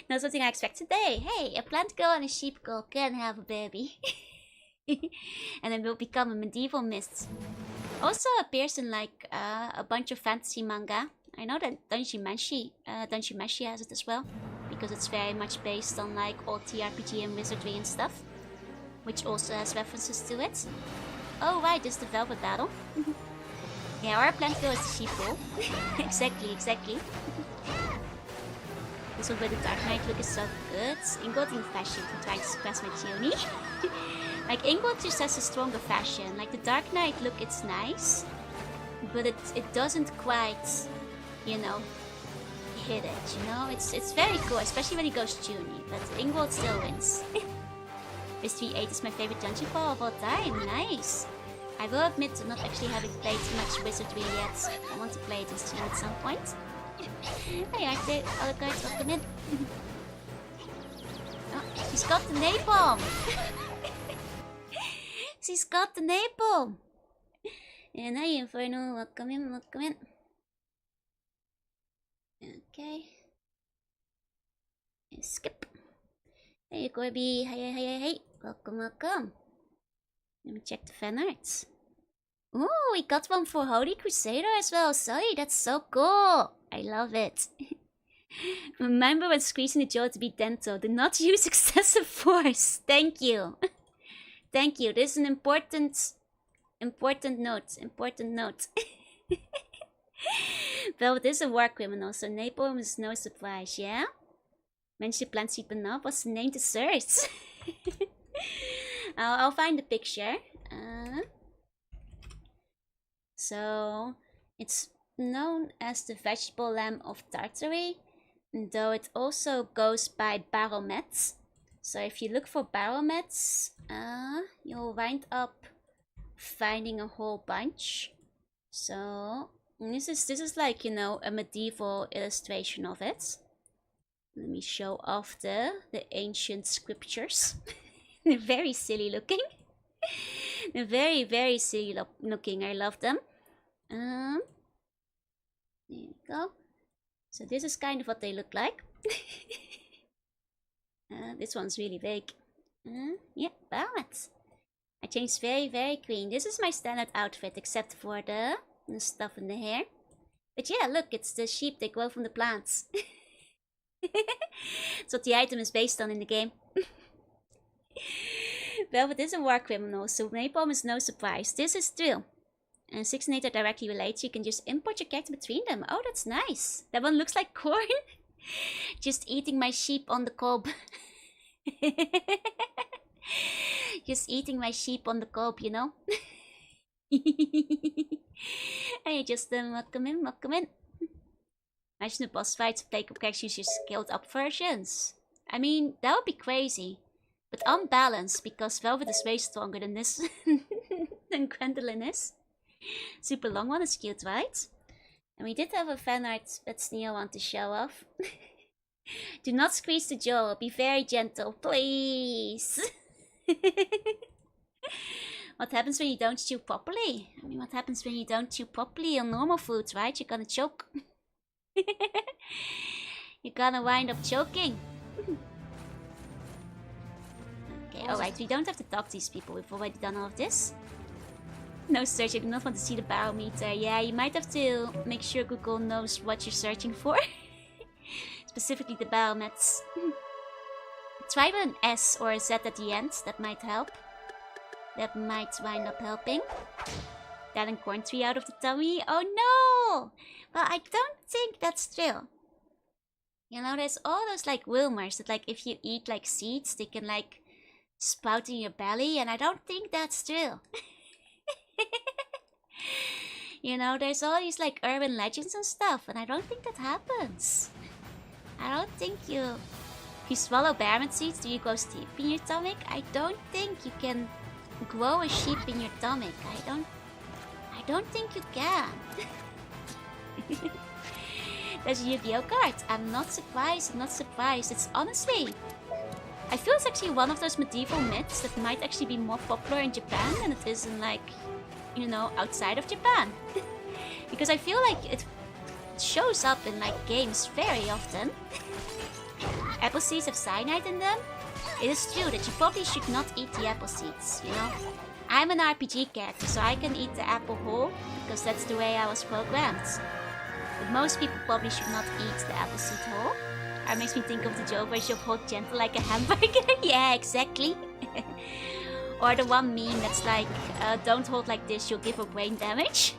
Not something I expect today. Hey, a plant girl and a sheep girl can have a baby. And then will become a medieval myth. Also appears in like a bunch of fantasy manga. I know that Dungeon Meshi has it as well. Because it's very much based on like old TRPG and wizardry and stuff. Which also has references to it. Oh right, this is the Velvet Battle. Yeah, our plant girl is the sheep girl. Exactly, exactly. This one with the Dark Knight look is so good. Ingwald in fashion from trying to suppress my Chioni. Like, Ingwald just has a stronger fashion. Like, the Dark Knight look, it's nice. But it doesn't quite, you know, hit it, you know? It's very cool, especially when he goes Chioni. But Ingwald still wins. Mystery 8 is my favorite dungeon crawl of all time. Nice! I will admit to not actually having played much wizardry yet. I want to play it in stream at some point. Hey, aren't there other guys? Welcome in. Oh, she's got the napalm! She's got the napalm! And hi, Inferno. Welcome in, welcome in. Okay. And skip. Hey, Corby. Hey. Welcome, welcome. Let me check the fan arts. Ooh, we got one for Holy Crusader as well. Sorry, that's so cool. I love it. Remember when squeezing the jaw to be Dento. Do not use excessive force. Thank you. Thank you. This is an important note. Important note. Velvet is a war criminal, so napalm is no surprise, yeah? Mention plant sheep enough. What's the name to search? I'll find the picture. So, it's known as the vegetable lamb of Tartary, though it also goes by baromets. So if you look for baromets, you'll wind up finding a whole bunch. So this is like, you know, a medieval illustration of it. Let me show off the ancient scriptures. They're very silly looking. They're very, very silly looking. I love them. There we go. So this is kind of what they look like. This one's really big. Yeah, Bahamut. I changed very clean. This is my standard outfit, except for the stuff in the hair. But yeah, look, it's the sheep that grow from the plants. That's what the item is based on in the game. Velvet is a war criminal, so napalm is no surprise. This is true. And 6 and 8 are directly related, so you can just import your character between them. Oh, that's nice. That one looks like corn. Just eating my sheep on the cob. Just eating my sheep on the cob, you know? Hey, just welcome in. Imagine the boss fights play characters use your scaled up versions. I mean, that would be crazy. But unbalanced, because Velvet is way stronger than this. Than Gwendolyn is. Super long one is cute, right? And we did have a fan art that Sneo want to show off. Do not squeeze the jaw. Be very gentle, please. What happens when you don't chew properly? I mean, what happens when you don't chew properly on normal foods, right? You're gonna choke. You're gonna wind up choking. Okay, alright, we don't have to talk to these people. We've already done all of this. No search, I do not want to see the barometer. Yeah, you might have to make sure Google knows what you're searching for. Specifically the barometers. Try with an S or a Z at the end, that might help. That might wind up helping. That and corn tree out of the tummy. Oh no! Well, I don't think that's true. You know, there's all those like rumors that like if you eat like seeds, they can like sprout in your belly, and I don't think that's true. You know, there's all these like urban legends and stuff, and I don't think that happens. I don't think you... If you swallow baromet seeds, do you grow sheep in your stomach? I don't think you can grow a sheep in your stomach. I don't think you can. There's a Yu-Gi-Oh card. I'm not surprised, It's honestly... I feel it's actually one of those medieval myths that might actually be more popular in Japan than it is in like, you know, outside of Japan. Because I feel like it shows up in like games very often. Apple seeds have cyanide in them. It is true that you probably should not eat the apple seeds, you know. I'm an RPG character, so I can eat the apple whole, because that's the way I was programmed. But most people probably should not eat the apple seed whole. That makes me think of the joke where you hold gentle like a hamburger. Yeah, exactly. Or the one meme that's like, don't hold like this, you'll give her brain damage.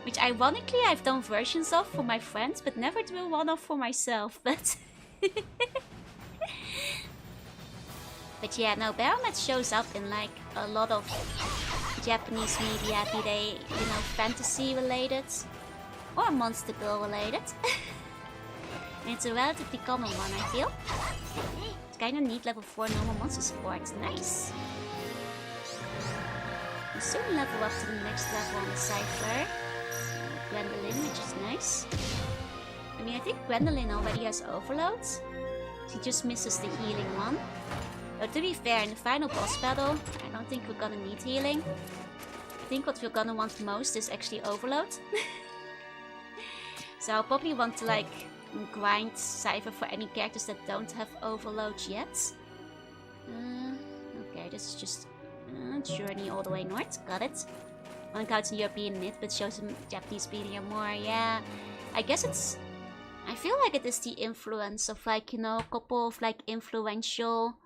Which ironically I've done versions of for my friends, but never do one of for myself. But but yeah, no, baromet shows up in like a lot of Japanese media, be they, you know, fantasy related or monster girl related. And it's a relatively common one, I feel. It's kinda neat level 4 normal monster support. Nice. We'll soon level up to the next level on the Cypher. Gwendolyn, which is nice. I mean, I think Gwendolyn already has overloads. She just misses the healing one. But to be fair, in the final boss battle, I don't think we're gonna need healing. I think what we're gonna want most is actually overload. So I'll probably want to like grind Cypher for any characters that don't have overloads yet. Okay, this is just journey all the way north. Got it. One counts in European myth, but shows some Japanese media more. Yeah, I guess it's... I feel like it is the influence of like, you know, a couple of like influential,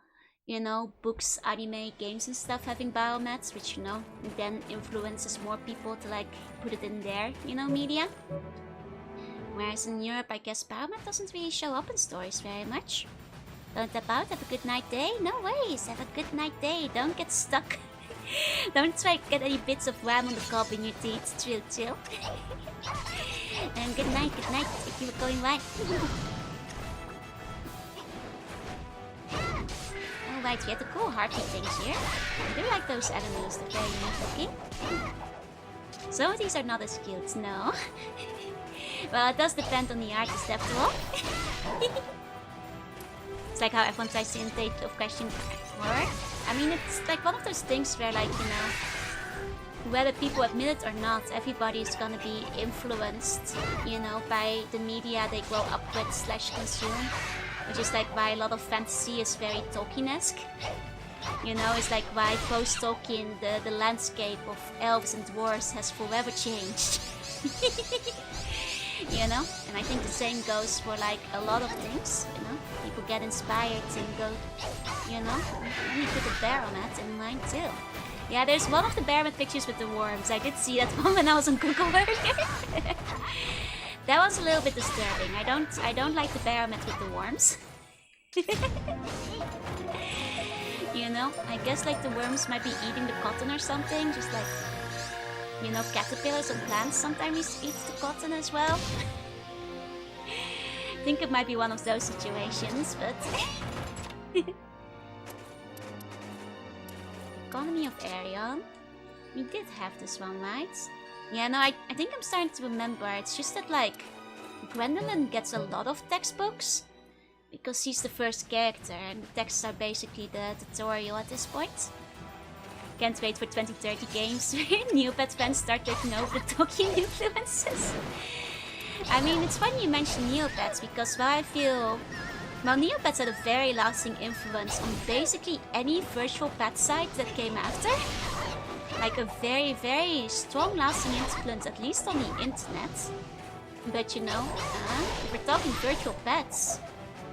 you know, books, anime, games and stuff having baromets, which, you know, then influences more people to like put it in their, you know, media. Whereas in Europe, I guess baromet doesn't really show up in stories very much. Don't tap out, have a good night day? No worries, have a good night day, don't get stuck. Don't try to get any bits of wham on the cob in your teeth, chill. And good night, if you were going right. Alright, we have the cool heartbeat things here. I do like those enemies, they're very neat looking. Some of these are not as cute, no. Well, it does depend on the artist after all. It's like how everyone tries to imitate of question work. I mean, it's like one of those things where, like, you know, whether people admit it or not, everybody is gonna be influenced, you know, by the media they grow up with / consume. Which is like why a lot of fantasy is very Tolkien-esque. You know, it's like why post-Tolkien the landscape of elves and dwarves has forever changed. You know? And I think the same goes for like a lot of things, you know? People get inspired and go, you know? Let me put a baronet in mine too. Yeah, there's one of the baronet pictures with the worms. I did see that one when I was on Google earlier. That was a little bit disturbing. I don't like the baronet with the worms. You know? I guess like the worms might be eating the cotton or something, just like, you know, caterpillars on plants sometimes eat the cotton as well. I think it might be one of those situations, but... Economy of Arion. We did have this one, right? Yeah, no, I think I'm starting to remember. It's just that, like, Gwendolyn gets a lot of textbooks because she's the first character, and the texts are basically the tutorial at this point. Can't wait for 2030 games where Neopet fans start taking over the Tolkien influences. I mean, it's funny you mention Neopets because while I feel... Well, Neopets had a very lasting influence on basically any virtual pet site that came after. Like a very, very strong lasting influence, at least on the internet. But you know, if we're talking virtual pets,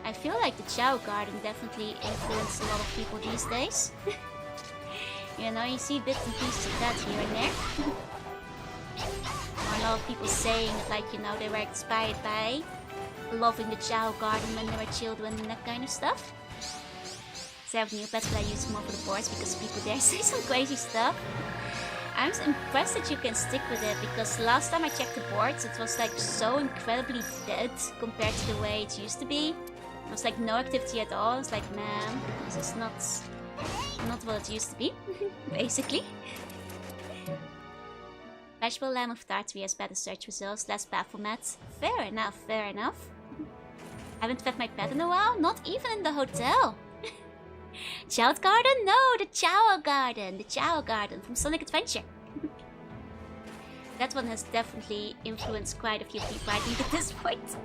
I feel like the Chow Garden definitely influenced a lot of people these days. You know, you see bits and pieces of that here and there. Or a lot of people saying that, like, you know, they were inspired by loving the Chow Garden when they were children and that kind of stuff. So I have Neopets, but I use them more for the boards because people there say some crazy stuff. I'm impressed that you can stick with it because last time I checked the boards, it was like so incredibly dead compared to the way it used to be. It was like no activity at all. It's like, man, this is not what it used to be, basically. Flashball Lamb of Tartary has better search results, less Baphomet. Fair enough, fair enough. Haven't fed my pet in a while, not even in the hotel. Child Garden? No, the Chow Garden. The Chow Garden from Sonic Adventure. That one has definitely influenced quite a few people, I think, at this point.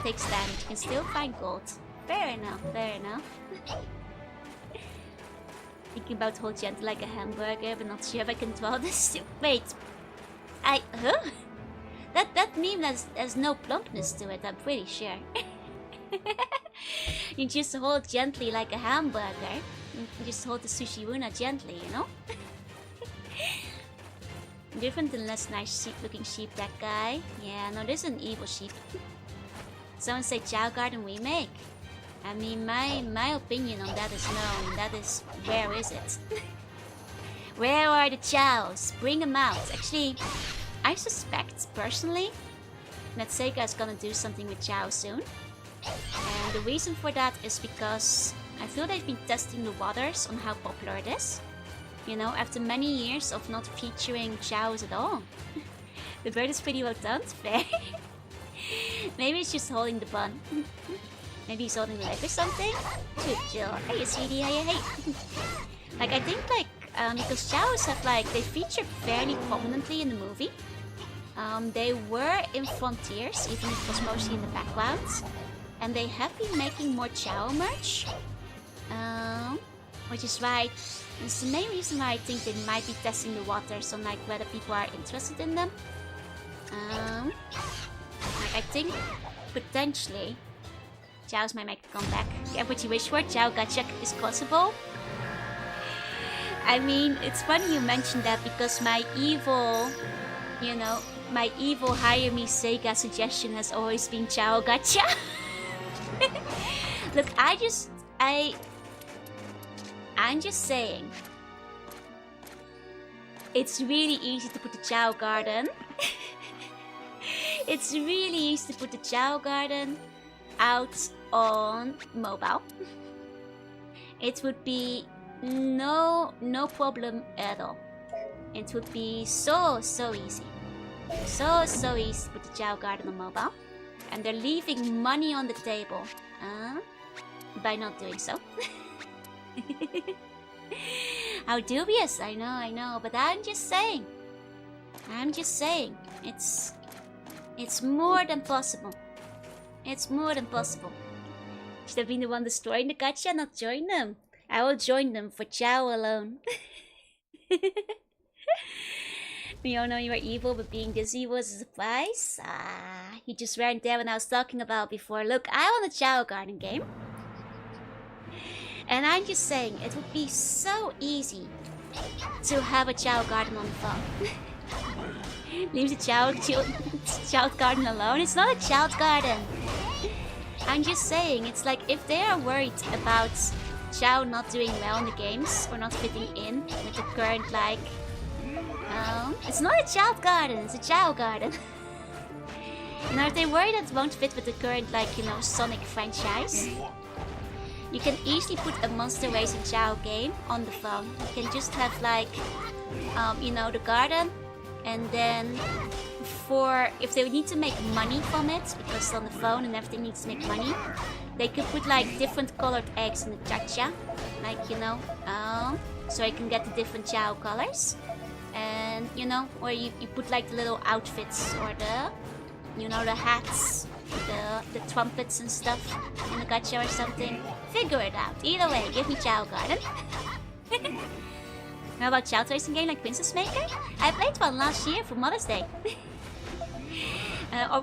Takes damage, can still find gold. Fair enough, fair enough. Thinking about hold gentle like a hamburger, but not sure if I can draw this. Wait. Huh? That meme has no plumpness to it, I'm pretty sure. You just hold gently like a hamburger. You just hold the Jorunna gently, you know? Different and less nice looking sheep, that guy. Yeah, no, this is an evil sheep. Someone say Chow Garden remake. I mean, my opinion on that is known. That is, where is it? Where are the Chows? Bring them out. Actually, I suspect, personally, that Sega is gonna do something with Chow soon. And the reason for that is because I feel they've been testing the waters on how popular it is. You know, after many years of not featuring Chows at all. The bird is pretty well done, fair. Maybe it's just holding the bun. Maybe he's holding the leg or something? Chill. Hey, sweetie, hey. Like, I think, like, because Chows have, like, they featured fairly prominently in the movie. They were in Frontiers, even if it was mostly in the background. And they have been making more Chow merch. Which is why, it's the main reason why I think they might be testing the waters on, like, whether people are interested in them. Like, I think, potentially, Chow's might make a comeback. Get what you wish for, Chow Gacha is possible. I mean, it's funny you mentioned that because my evil, you know, my evil hire me Sega suggestion has always been Chow Gacha. Look, I'm just saying. It's really easy to put the Chow Garden. It's really easy to put the Chow Garden out on mobile. It would be no problem at all. It would be so easy. So easy to put the Chow Garden on mobile. And they're leaving money on the table by not doing so. How dubious, I know, but I'm just saying. It's more than possible. It's more than possible. Should have been the one destroying the gacha, not join them. I will join them for Chow alone. We all know you are evil, but being dizzy was a surprise. Ah, you just weren't there when I was talking about before. Look, I want a Chow Garden game. And I'm just saying, it would be so easy to have a Chow Garden on the phone. Leave the child garden alone. It's not a child garden. I'm just saying, it's like if they are worried about Chow not doing well in the games or not fitting in with the current like, it's not a child garden. It's a Chow garden. Now, if they worry that it won't fit with the current like Sonic franchise, you can easily put a Monster Racing Chow game on the phone. You can just have like, the garden. And then, for if they need to make money from it, because on the phone and everything needs to make money, they could put like different colored eggs in the gacha, like so I can get the different Chow colors, and or you put like the little outfits or the the hats, the trumpets and stuff in the gacha or something. Figure it out. Either way, give me Chow Garden. How about child racing game like Princess Maker? I played one last year for Mother's Day. I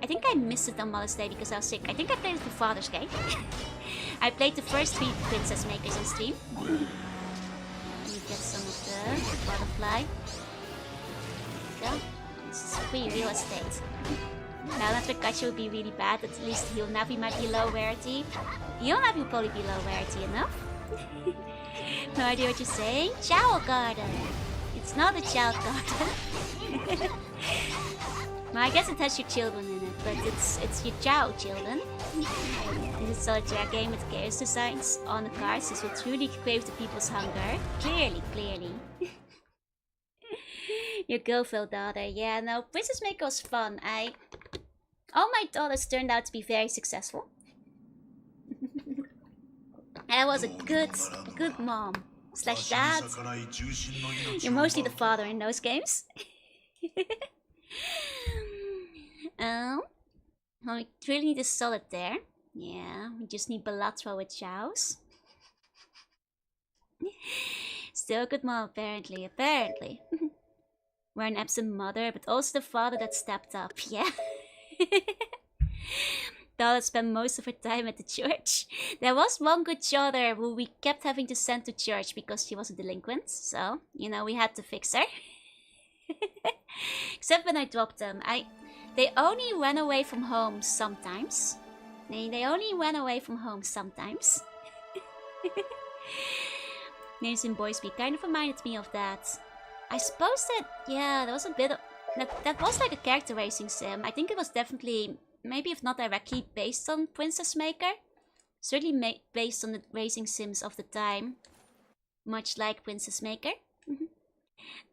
think I missed it on Mother's Day because I was sick. I think I played it for Father's Day. I played the first 3 Princess Makers on stream. Let me get some of the butterfly. There we go. This is free real estate. Now that Pikachu will be really bad, at least Navi might be low rarity. Navi will probably be low rarity enough. No idea what you're saying? Chow Garden! It's not a child garden. Well, I guess it has your children in it, but it's your Chow children. This is a solitaire game with chaos designs on the cards. This will truly crave the people's hunger. Clearly. Your girlfriend daughter. Yeah, no, Princess Maker was fun. All my daughters turned out to be very successful. I was a good mom / dad. You're mostly the father in those games. We really need a solitaire. Yeah, we just need Balatro with Chows. Still a good mom, apparently. We're an absent mother, but also the father that stepped up. Yeah. Daughter spent most of her time at the church. There was one good daughter who we kept having to send to church because she was a delinquent. So, we had to fix her. Except when I dropped them. They only ran away from home sometimes. They only ran away from home sometimes. Names in Boys Be kind of reminded me of that. I suppose that, yeah, there was a bit of... That was like a character racing sim. I think it was definitely... Maybe if not directly based on Princess Maker, certainly based on the racing sims of the time, much like Princess Maker.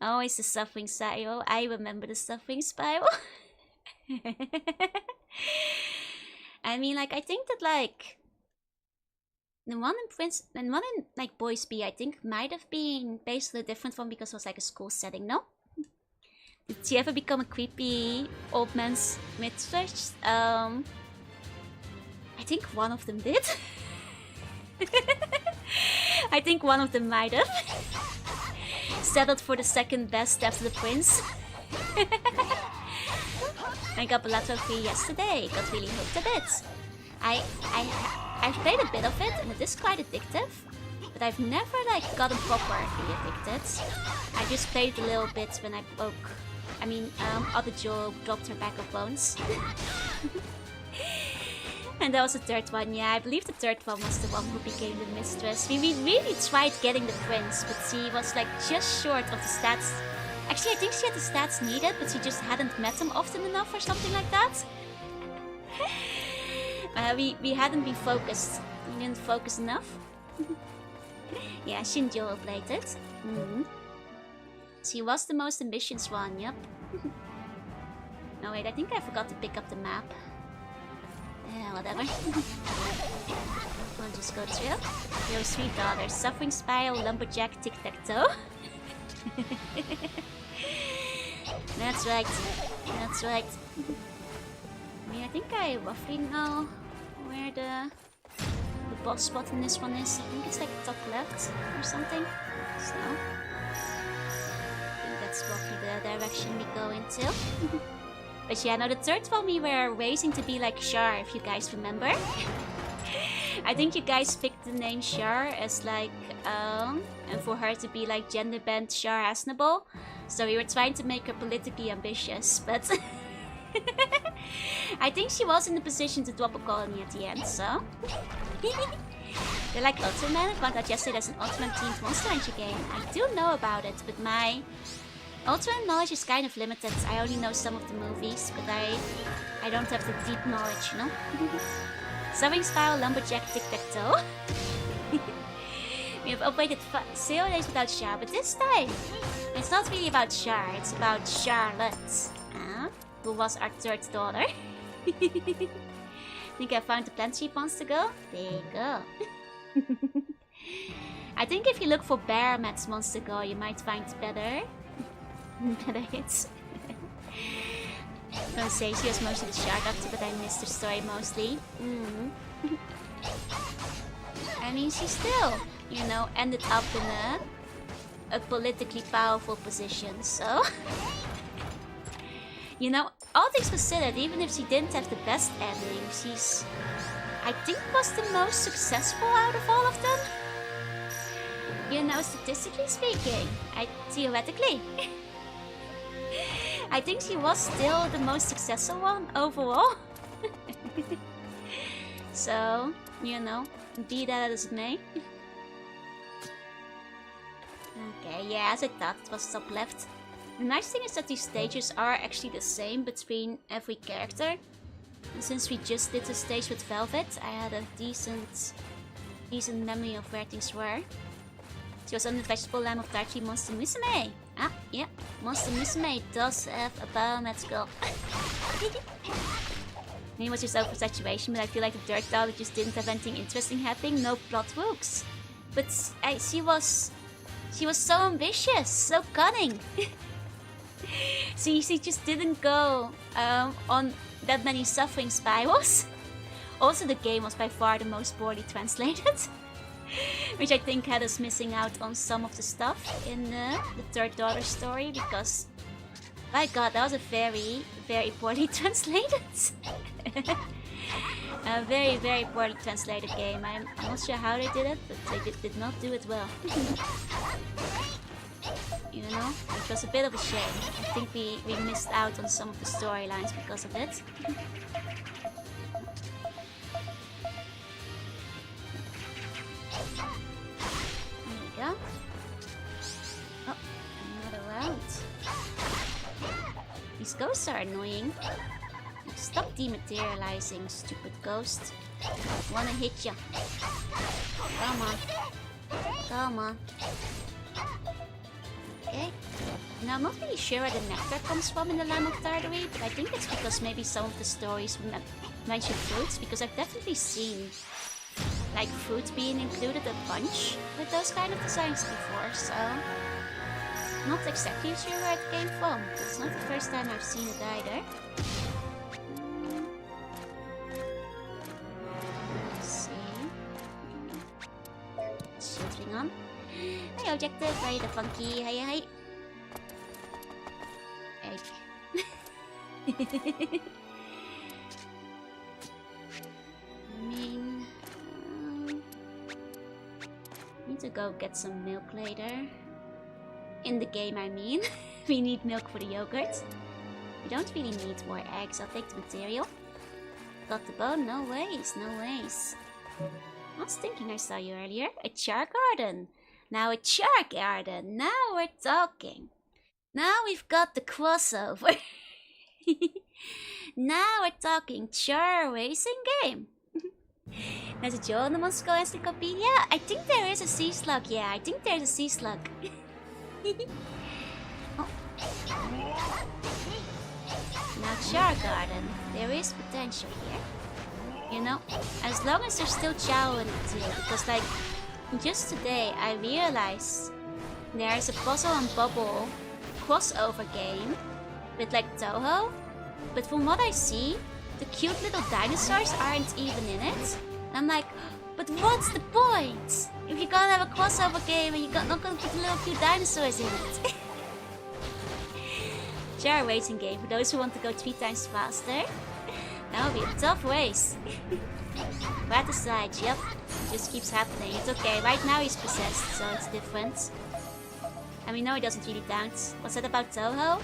Always the suffering spiral. I remember the suffering spiral. I mean, like, I think that like the one in like Boys B, I think might have been based on a different one because it was like a school setting. No. Did she ever become a creepy old man's mistress? I think one of them did. I think one of them might have. Settled for the second best after the prince. I got Balatro 3 yesterday. Got really hooked a bit. I've played a bit of it and it is quite addictive. But I've never like gotten properly addicted. I just played a little bit when I broke. Other Joe dropped her bag of bones. And that was the third one, yeah. I believe the third one was the one who became the mistress. We really tried getting the prince, but she was like just short of the stats. Actually, I think she had the stats needed, but she just hadn't met him often enough or something like that. We hadn't been focused. We didn't focus enough. Yeah, Shinjo played it. She was the most ambitious one, yep. No wait, I think I forgot to pick up the map. Yeah, whatever. We'll just go through. Your sweet daughter, Suffering Spiral, Lumberjack, Tic-Tac-Toe. That's right. That's right. I mean, I think I roughly know where the boss spot in this one is. I think it's like top left or something. So, I think that's roughly the direction we go into. But yeah, no, the third one we were racing to be like Char, if you guys remember. I think you guys picked the name Char as like, and for her to be like gender bent Char Hasnable. So we were trying to make her politically ambitious, but I think she was in the position to drop a colony at the end, so. They're like Ultraman, I found out yesterday there's an Ultraman themed Monster Rancher game. I do know about it, but my Ultraman knowledge is kind of limited. I only know some of the movies, but I don't have the deep knowledge, you know? Suffering Spiral, Lumberjack, Tic-Tac-Toe. We have operated 0 days without Char, but this time it's not really about Char, it's about Charlotte, who was our third daughter. Think I found the plant sheep wants to go? There you go. I think if you look for Bear Mats wants to go, you might find better hits. Don't say she was mostly the Char Doctor, but I missed her story mostly. I mean, she still, you know, ended up in a politically powerful position, so. You know, all things considered, even if she didn't have the best ending, she's, I think, was the most successful out of all of them. You know, statistically speaking, theoretically. I think she was still the most successful one overall. So, you know, be that as it may. Okay, yeah, as I thought, it was top left. The nice thing is that these stages are actually the same between every character. And since we just did the stage with Velvet, I had a decent memory of where things were. She was on the vegetable lamb of Darkly Monster Musume. Ah, yeah, Monster Musume does have a biomedical. Maybe it was just oversaturation, but I feel like the Dirt Daughter just didn't have anything interesting happening, no plot hooks. But she was so ambitious, so cunning. She just didn't go on that many suffering spirals. Also, the game was by far the most poorly translated. Which I think had us missing out on some of the stuff in the third daughter story, because my god, that was a very, very poorly translated. A very, very poorly translated game. I'm not sure how they did it, but they did not do it well. You know, which was a bit of a shame. I think we missed out on some of the storylines because of it. Go. Oh, another round. These ghosts are annoying. Stop dematerializing, stupid ghost. Wanna hit ya. Come on. Come on. Okay. Now, I'm not really sure where the nectar comes from in the Lamb of Tartary, but I think it's because maybe some of the stories mention fruits, because I've definitely seen like fruit being included a bunch with those kind of designs before, so not exactly sure where it came from. It's not the first time I've seen it either. Let's see. Shield ring on. Hey objective, hey the funky, hey hey. Egg. I mean, need to go get some milk later. In the game, I mean. We need milk for the yogurt. We don't really need more eggs. I'll take the material. Got the bone? No ways, no ways. I was thinking I saw you earlier. A char garden. Now a char garden. Now we're talking. Now we've got the crossover. Now we're talking char racing game. There's a Jorunna Monster Encyclopedia? I think there is a sea slug. Yeah, I think there's a sea slug. Oh. Now, Char Garden. There is potential here. You know, as long as there's still Chow in it too, because like just today I realized there's a Puzzle and Bubble crossover game with like Toho, but from what I see, the cute little dinosaurs aren't even in it. And I'm like, but what's the point if you're gonna have a crossover game and you're not gonna put the little cute dinosaurs in it? Sure, racing game for those who want to go 3 times faster. That would be a tough race. Right aside, yep. Just keeps happening. It's okay. Right now he's possessed, so it's different. And we know he doesn't really dance. What's that about Toho?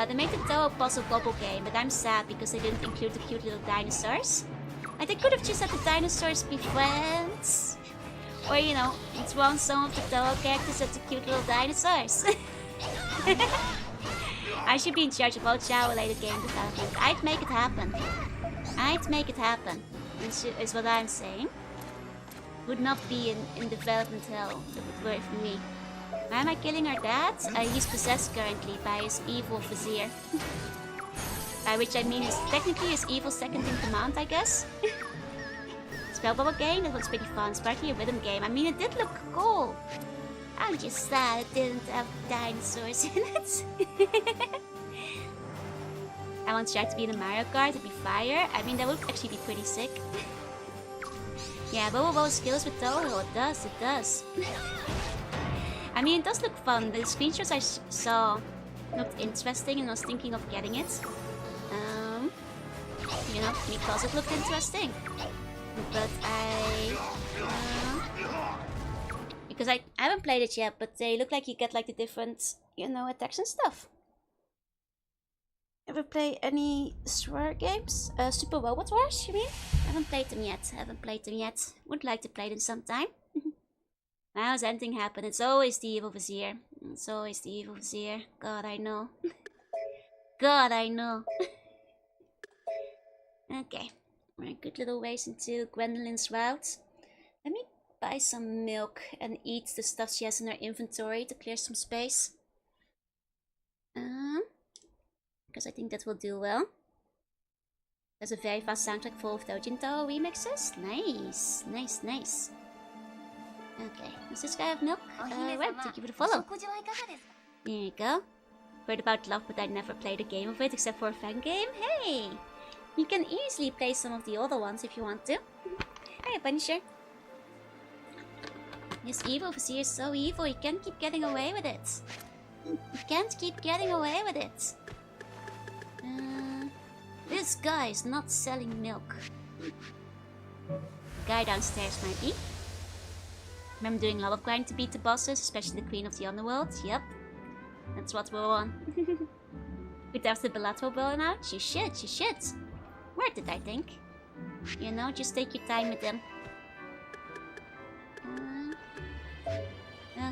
They made the Toho Puzzle Bubble game, but I'm sad because they didn't include the cute little dinosaurs. Like, they could have just had the dinosaurs be friends. Or, you know, thrown some of the Toho characters at the cute little dinosaurs. I should be in charge of all Chow-related game development. I'd make it happen. I'd make it happen, is what I'm saying. Would not be in development hell if it were for me. Why am I killing our dad? He's possessed currently by his evil vizier. By which I mean he's technically his evil second in command, I guess. Spell bubble game? That looks pretty fun. Sparky a rhythm game. I mean, it did look cool. I'm just sad it didn't have dinosaurs in it. I want Shark to be in a Mario Kart, to be fire. I mean, that would actually be pretty sick. Yeah, Bobo skills with Toho. It does, it does. I mean, it does look fun. The screenshots I saw looked interesting and I was thinking of getting it. You know, because it looked interesting. But because I haven't played it yet, but they look like you get like the different, you know, attacks and stuff. Ever play any swear games? Super Robot Wars, you mean? Haven't played them yet. Would like to play them sometime. How's anything happen? It's always the evil vizier. God, I know. God, I know. Okay. We're a good little ways into Gwendolyn's route. Let me buy some milk and eat the stuff she has in her inventory to clear some space. Because I think that will do well. There's a very fast soundtrack full of Dojinto remixes. Nice, nice, nice. Okay, does this guy have milk? Right, thank you for the follow. There you go. Heard about love, but I never played a game of it except for a fan game. Hey! You can easily play some of the other ones if you want to. Hey, Punisher. This evil vizier is so evil, he can't keep getting away with it. This guy is not selling milk. Guy downstairs might be. Remember doing a lot of grinding to beat the bosses, especially the Queen of the Underworld? Yep. That's what we're on. With the Bellator blowing out? You should. Worth it, I think. You know, just take your time with them.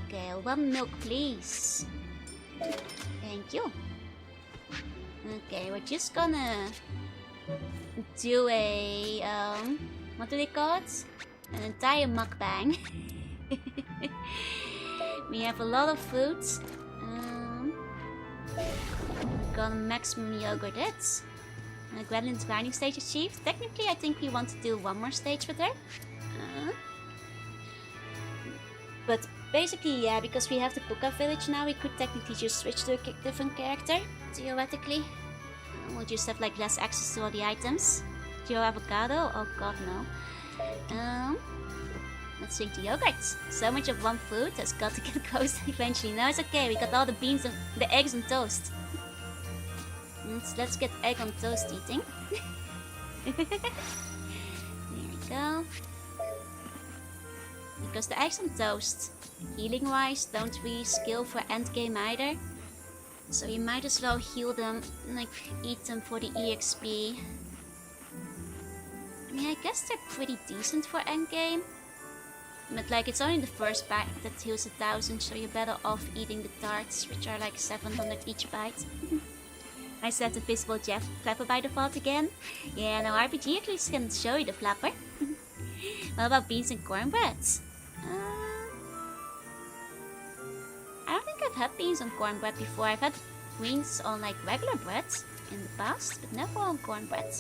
Okay, 1 milk, please. Thank you. Okay, we're just gonna do a what do they call it? An entire mukbang. We have a lot of food. We're gonna maximum yogurt it. Gwendolyn's grinding stage achieved. Technically, I think we want to do 1 more stage with her. But basically, yeah, because we have the Puka village now, we could technically just switch to a different character, theoretically. We'll just have like less access to all the items. Do you have avocado? Oh god, no. Let's drink the yogurt. So much of one food has got to get roasted eventually. No, it's okay, we got all the beans and the eggs on toast. Let's get egg on toast eating. There we go. Because the eggs on toast, healing wise, don't really skill for endgame either. So you might as well heal them, like eat them for the EXP. I mean, I guess they're pretty decent for endgame. But like, it's only the first bite that heals 1000, so you're better off eating the tarts, which are like 700 each bite. I set the visible Jeff flapper by default again. Yeah, no, RPG at least can show you the flapper. What about beans and cornbread? I don't think I've had beans on cornbread before. I've had beans on like regular bread in the past, but never on cornbread.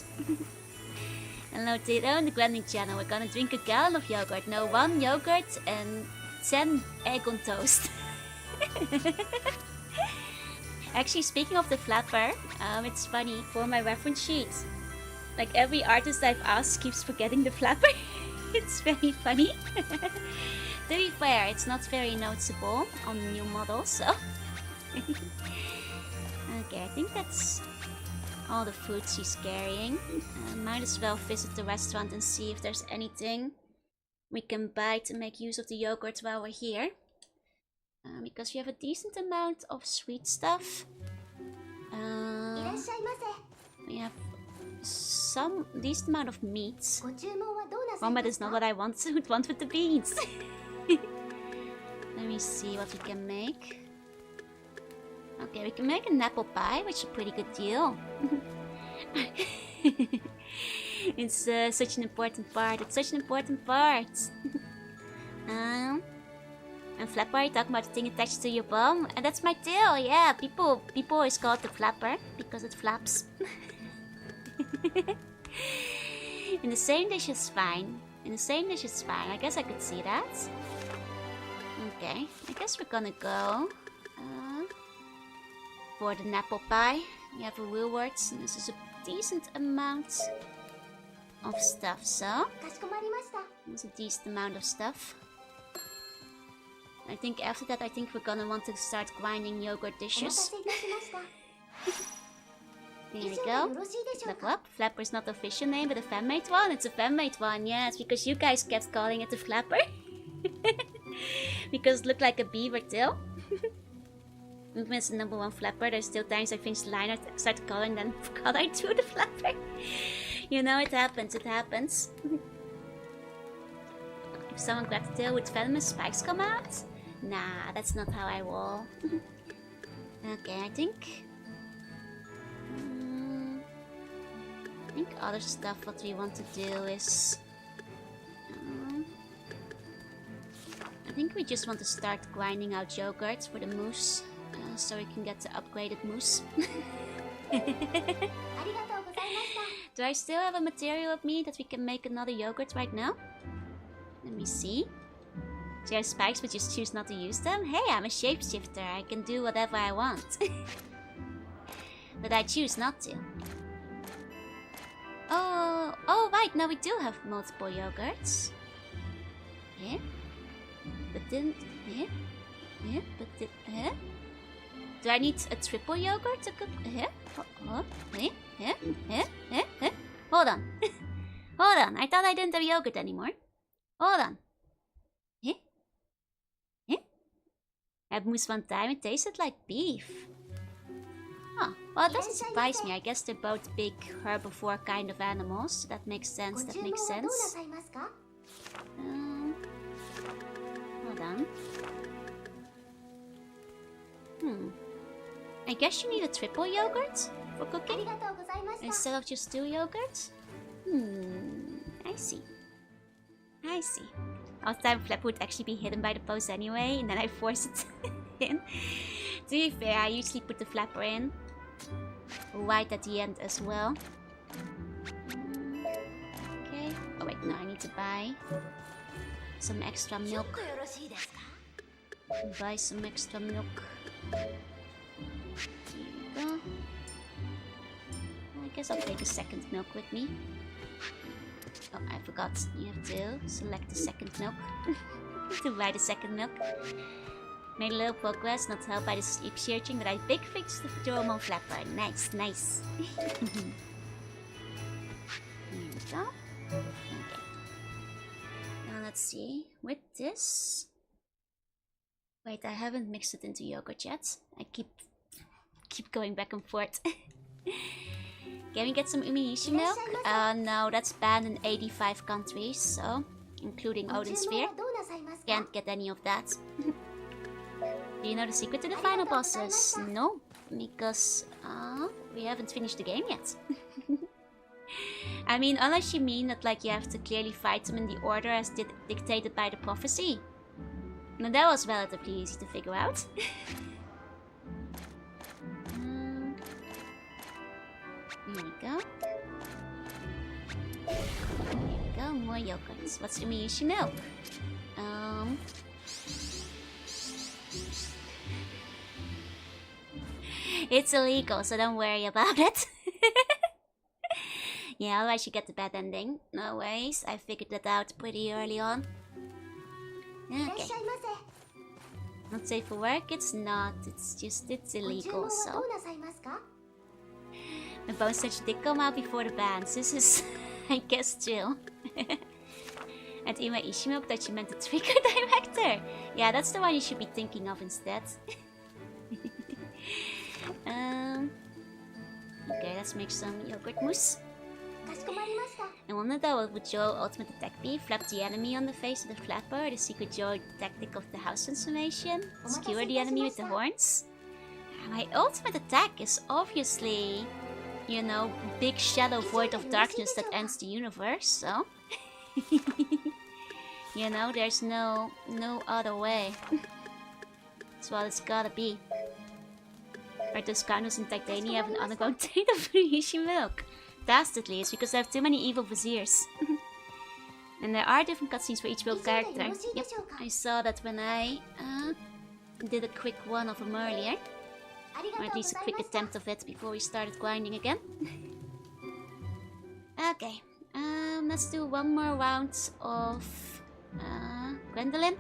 Hello Ditto on the grinding channel. We're gonna drink a gallon of yogurt. No, 1 yogurt and 10 egg on toast. Actually, speaking of the flapper, it's funny, for my reference sheet, like every artist I've asked keeps forgetting the flapper. It's very funny. To be fair, it's not very noticeable on new models, so... Okay, I think that's all the food she's carrying. Might as well visit the restaurant and see if there's anything we can buy to make use of the yogurt while we're here. Because we have a decent amount of sweet stuff. We have some decent amount of meat. But is not what I want with the beans. Let me see what we can make. Okay, we can make an apple pie, which is a pretty good deal. It's such an important part. It's such an important part. And flapper, you talking about the thing attached to your bum? And that's my tail, yeah. People always call it the flapper because it flaps. In the same dish is fine. In the same dish is fine. I guess I could see that. Okay, I guess we're gonna go for the apple pie. We have a rewards, and this is a decent amount of stuff, so... It's a decent amount of stuff. I think after that, we're gonna want to start grinding yogurt dishes. There we go. Level up. Flapper is not the official name, but a fan-made one. It's a fan-made one, yeah. It's because you guys kept calling it the flapper. Because it looked like a beaver tail. Even as the #1 flapper, there's still times I finish the line and start calling them color to the flapper. You know, it happens, it happens. If someone grabs the tail, would venomous spikes come out? Nah, that's not how I roll. Okay, I think other stuff what we want to do is... I think we just want to start grinding out yogurt for the moose. So we can get the upgraded moose. Do I still have a material of me that we can make another yogurt right now? Let me see. Do you have spikes but just choose not to use them? Hey, I'm a shapeshifter. I can do whatever I want. But I choose not to. Oh right, now we do have multiple yogurts. Yeah? But then... Yeah? Yeah? But then... Do I need a triple yogurt to cook? Hold on. Hold on, I thought I didn't have yogurt anymore. Hold on. I had moose one time, it tasted like beef. Huh, well it doesn't surprise me. I guess they're both big herbivore kind of animals. So that makes sense, that makes sense. Hold on. I guess you need a triple yogurt for cooking instead of just 2 yogurts? I see. I see. All the time flapper would actually be hidden by the post anyway, and then I force it in. To be fair, I usually put the flapper in right at the end as well. Okay. Oh wait, no, I need to buy some extra milk. Buy some extra milk. Here we go. I guess I'll take a second milk with me. Oh, I forgot. You have to select the second milk to buy the second milk. Made a little progress, not helped by the sleep searching, but I big fixed the Jorunna flapper. Nice, nice. Here we go. Okay. Now let's see. With this... Wait, I haven't mixed it into yogurt yet. I keep going back and forth. Can we get some Umiishi milk? No, that's banned in 85 countries, so including Odin Sphere. Can't get any of that. Do you know the secret to the final bosses? No, because we haven't finished the game yet. I mean, unless you mean that like you have to clearly fight them in the order as dictated by the prophecy. Now that was relatively easy to figure out. Here we go. we go, more yogurts. What's the Miyoshi milk? It's illegal, so don't worry about it. Yeah, otherwise you get the bad ending. No worries, I figured that out pretty early on. Okay. Not safe for work, it's not. It's just, it's illegal, so. The phone said she did come out before the bans. This is, I guess, chill. And Ima Ishimok that you meant the trigger director. Yeah, that's the one you should be thinking of instead. Okay, let's make some yogurt mousse. I wonder though, what would your ultimate attack be? Flap the enemy on the face with the flapper, the secret Joe tactic of the house transformation? Skewer the enemy with the horns? My ultimate attack is obviously, you know, big shadow void of darkness that ends the universe, so... You know, there's no other way. That's what it's gotta be. Are those counters in Titania have an underground trade of Rishi milk? Dastardly, it's because I have too many evil viziers. And there are different cutscenes for each build character. Yep, I saw that when I did a quick one of them earlier. Or at least a quick attempt of it before we started grinding again. Okay, let's do one more round of Gwendolyn.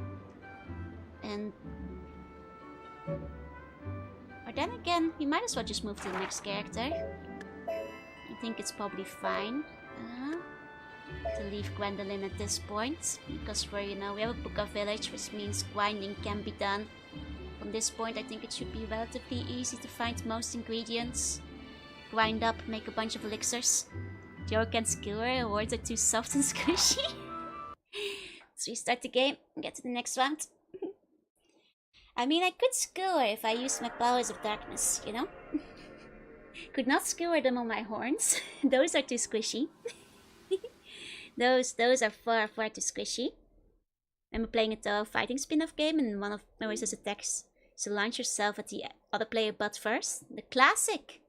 And... Or then again, we might as well just move to the next character. I think it's probably fine to leave Gwendolyn at this point. Because we're, you know, we have a Puka village, which means grinding can be done. From this point, I think it should be relatively easy to find most ingredients. Grind up, make a bunch of elixirs. Joe can skewer, words are too soft and squishy. Let's restart the game and get to the next round. I mean, I could skewer if I used my powers of darkness, you know? Could not skewer them on my horns. Those are too squishy. Those are far too squishy. I'm playing a Toho fighting spin-off game, and one of my voices attacks. So launch yourself at the other player butt first. The classic,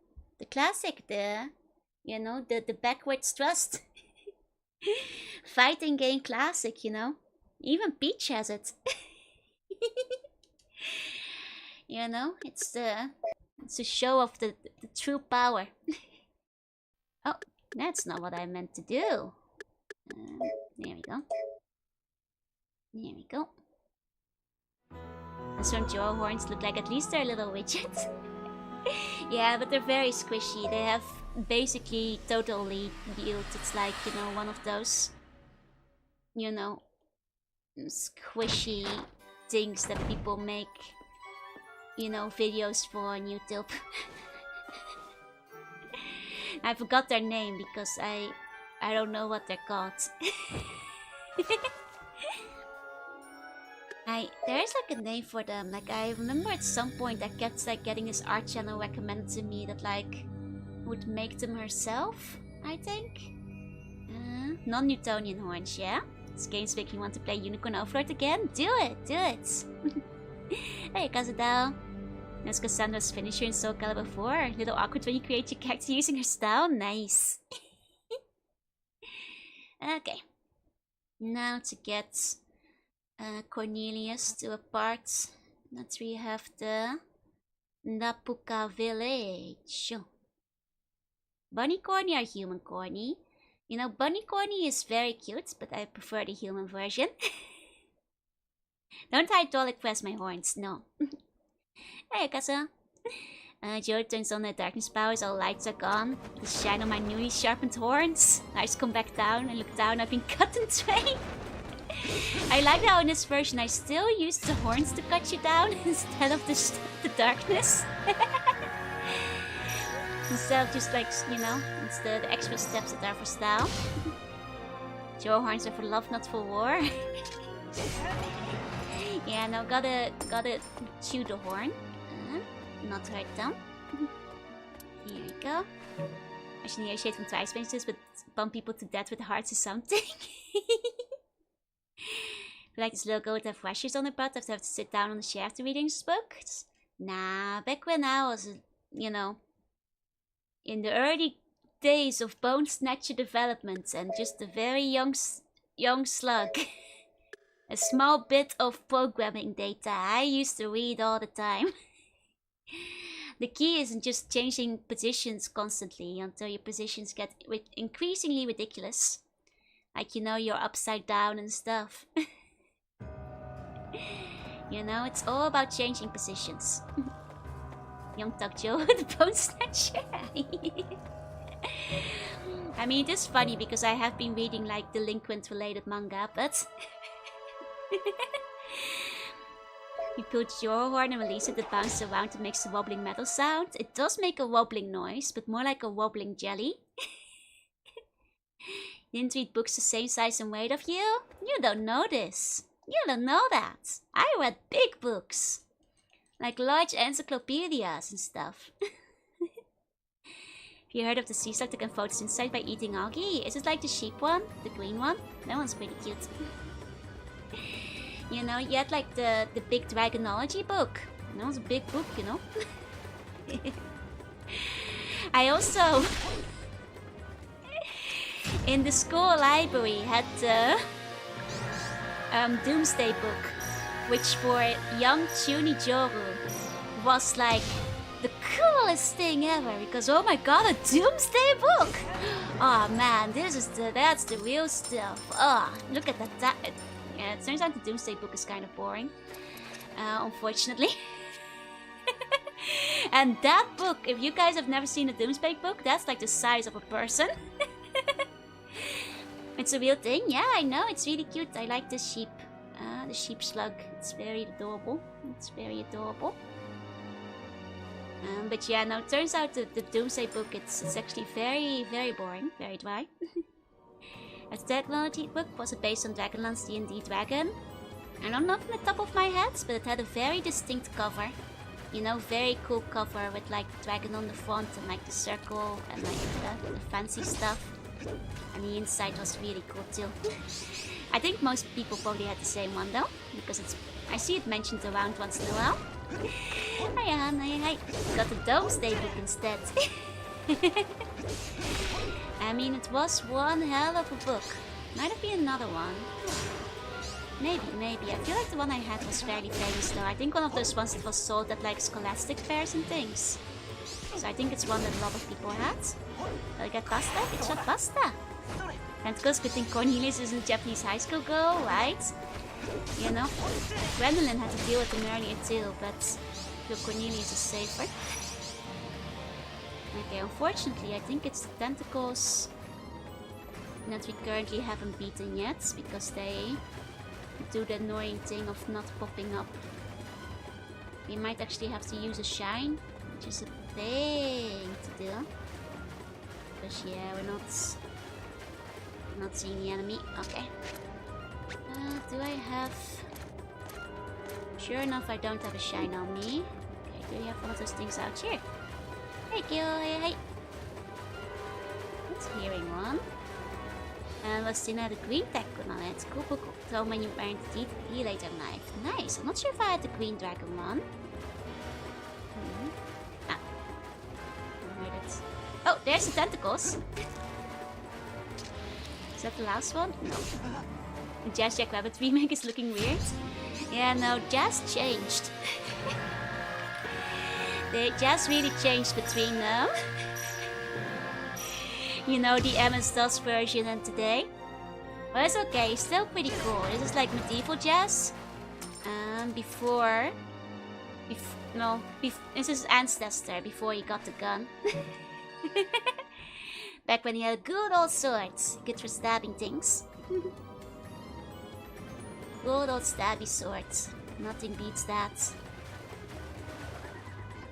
you know, the backwards thrust. Fighting game classic, you know. Even Peach has it. You know, it's a show of the true power. Oh, that's not what I meant to do. There we go. There we go. And some Joe horns look like at least they're a little widget. Yeah, but they're very squishy. They have basically totally built. It's like, you know, one of those, you know, squishy things that people make, you know, videos for on YouTube. I forgot their name because I don't know what they're called. There's like a name for them. Like, I remember at some point I kept like getting this art channel recommended to me that like would make them herself, I think. Non-Newtonian horns, yeah? This game's making you want to play Unicorn Overlord again? Do it! Hey, Kazadao. That's Cassandra's finisher in Soul Calibur 4. Little awkward when you create your character using her style. Nice. Okay. Now to get Cornelius to a part that we have the Napuka village. Bunny Corny or Human Corny? You know, Bunny Corny is very cute, but I prefer the human version. Don't hydraulic press my horns, no. Hey, Kasa. Joe turns on the darkness powers, all lights are gone. The shine on my newly sharpened horns. Lights come back down, I look down, I've been cut in twain. I like how in this version I still use the horns to cut you down instead of the darkness. Instead of just like, you know, it's the extra steps that are for style. Joe horns are for love, not for war. Yeah, no, gotta chew the horn. Not hurt them. Here we go. I should negotiate from twice benches, but bump people to death with hearts or something. Like this little girl would have washes on her butt after I have to sit down on the chair after reading this book. Nah, back when I was, you know, in the early days of Bone Snatcher development and just a very young slug. A small bit of programming data I used to read all the time. The key isn't just changing positions constantly until your positions get increasingly ridiculous. Like, you know, you're upside down and stuff. You know, it's all about changing positions. Young Takjo, the Bone Snatcher. I mean, it is funny because I have been reading like delinquent related manga, but you put your horn and release it, it bounces around and makes a wobbling metal sound. It does make a wobbling noise, but more like a wobbling jelly. You didn't read books the same size and weight of you? You don't know this. You don't know that. I read big books. Like large encyclopedias and stuff. Have you heard of the sea slug that can photosynthesize by eating algae? Is it like the sheep one? The green one? That one's pretty cute. You know, you had like the big dragonology book. That was a big book, you know. I also in the school library had the Doomsday book, which for young Chuni Joru was like the coolest thing ever, because oh my god, a Doomsday book! Oh man, that's the real stuff. Oh, look at that. Yeah, it turns out the Doomsday book is kind of boring, unfortunately. And that book, if you guys have never seen a Doomsday book, that's like the size of a person. It's a real thing, yeah, I know, it's really cute. I like the sheep slug. It's very adorable. It's very adorable. But yeah, no, it turns out the Doomsday book, it's actually very, very boring, very dry. A Dragonology book was based on Dragonlance D&D Dragon. I don't know from the top of my head, but it had a very distinct cover. You know, very cool cover with like the dragon on the front and like the circle and like the fancy stuff. And the inside was really cool too. I think most people probably had the same one though, because I see it mentioned around once in a while. Hi. Got the Doomsday book instead. I mean, it was one hell of a book. Might have been another one. Maybe. I feel like the one I had was fairly famous though. I think one of those ones that was sold at like scholastic fairs and things. So I think it's one that a lot of people had. Will I get pasta? It's not pasta. And because good thing Cornelius is a Japanese high school girl, right? You know, Gwendolyn had to deal with him earlier too, but Cornelius is safer. Okay, unfortunately, I think it's the tentacles that we currently haven't beaten yet, because they do the annoying thing of not popping up. We might actually have to use a shine, which is a thing to do. Because yeah, we're not seeing the enemy. Okay. Do I have... Sure enough, I don't have a shine on me. Okay, do we have one of those things out here? Thank you, hey. That's hearing one. And let's see now the green tech on it. Cool. Throw when you earn the later knife. Nice. I'm not sure if I had the green dragon one. Oh, there's the tentacles. Is that the last one? No. The Jazz Jack Rabbit remake is looking weird. Yeah, no, Jazz changed. They just really changed between them. You know, the MS-DOS version and today. But it's okay, it's still pretty cool. This is like medieval Jazz. This is Ancestor before he got the gun. Back when he had a good old sword, good for stabbing things. Good old stabby swords. Nothing beats that.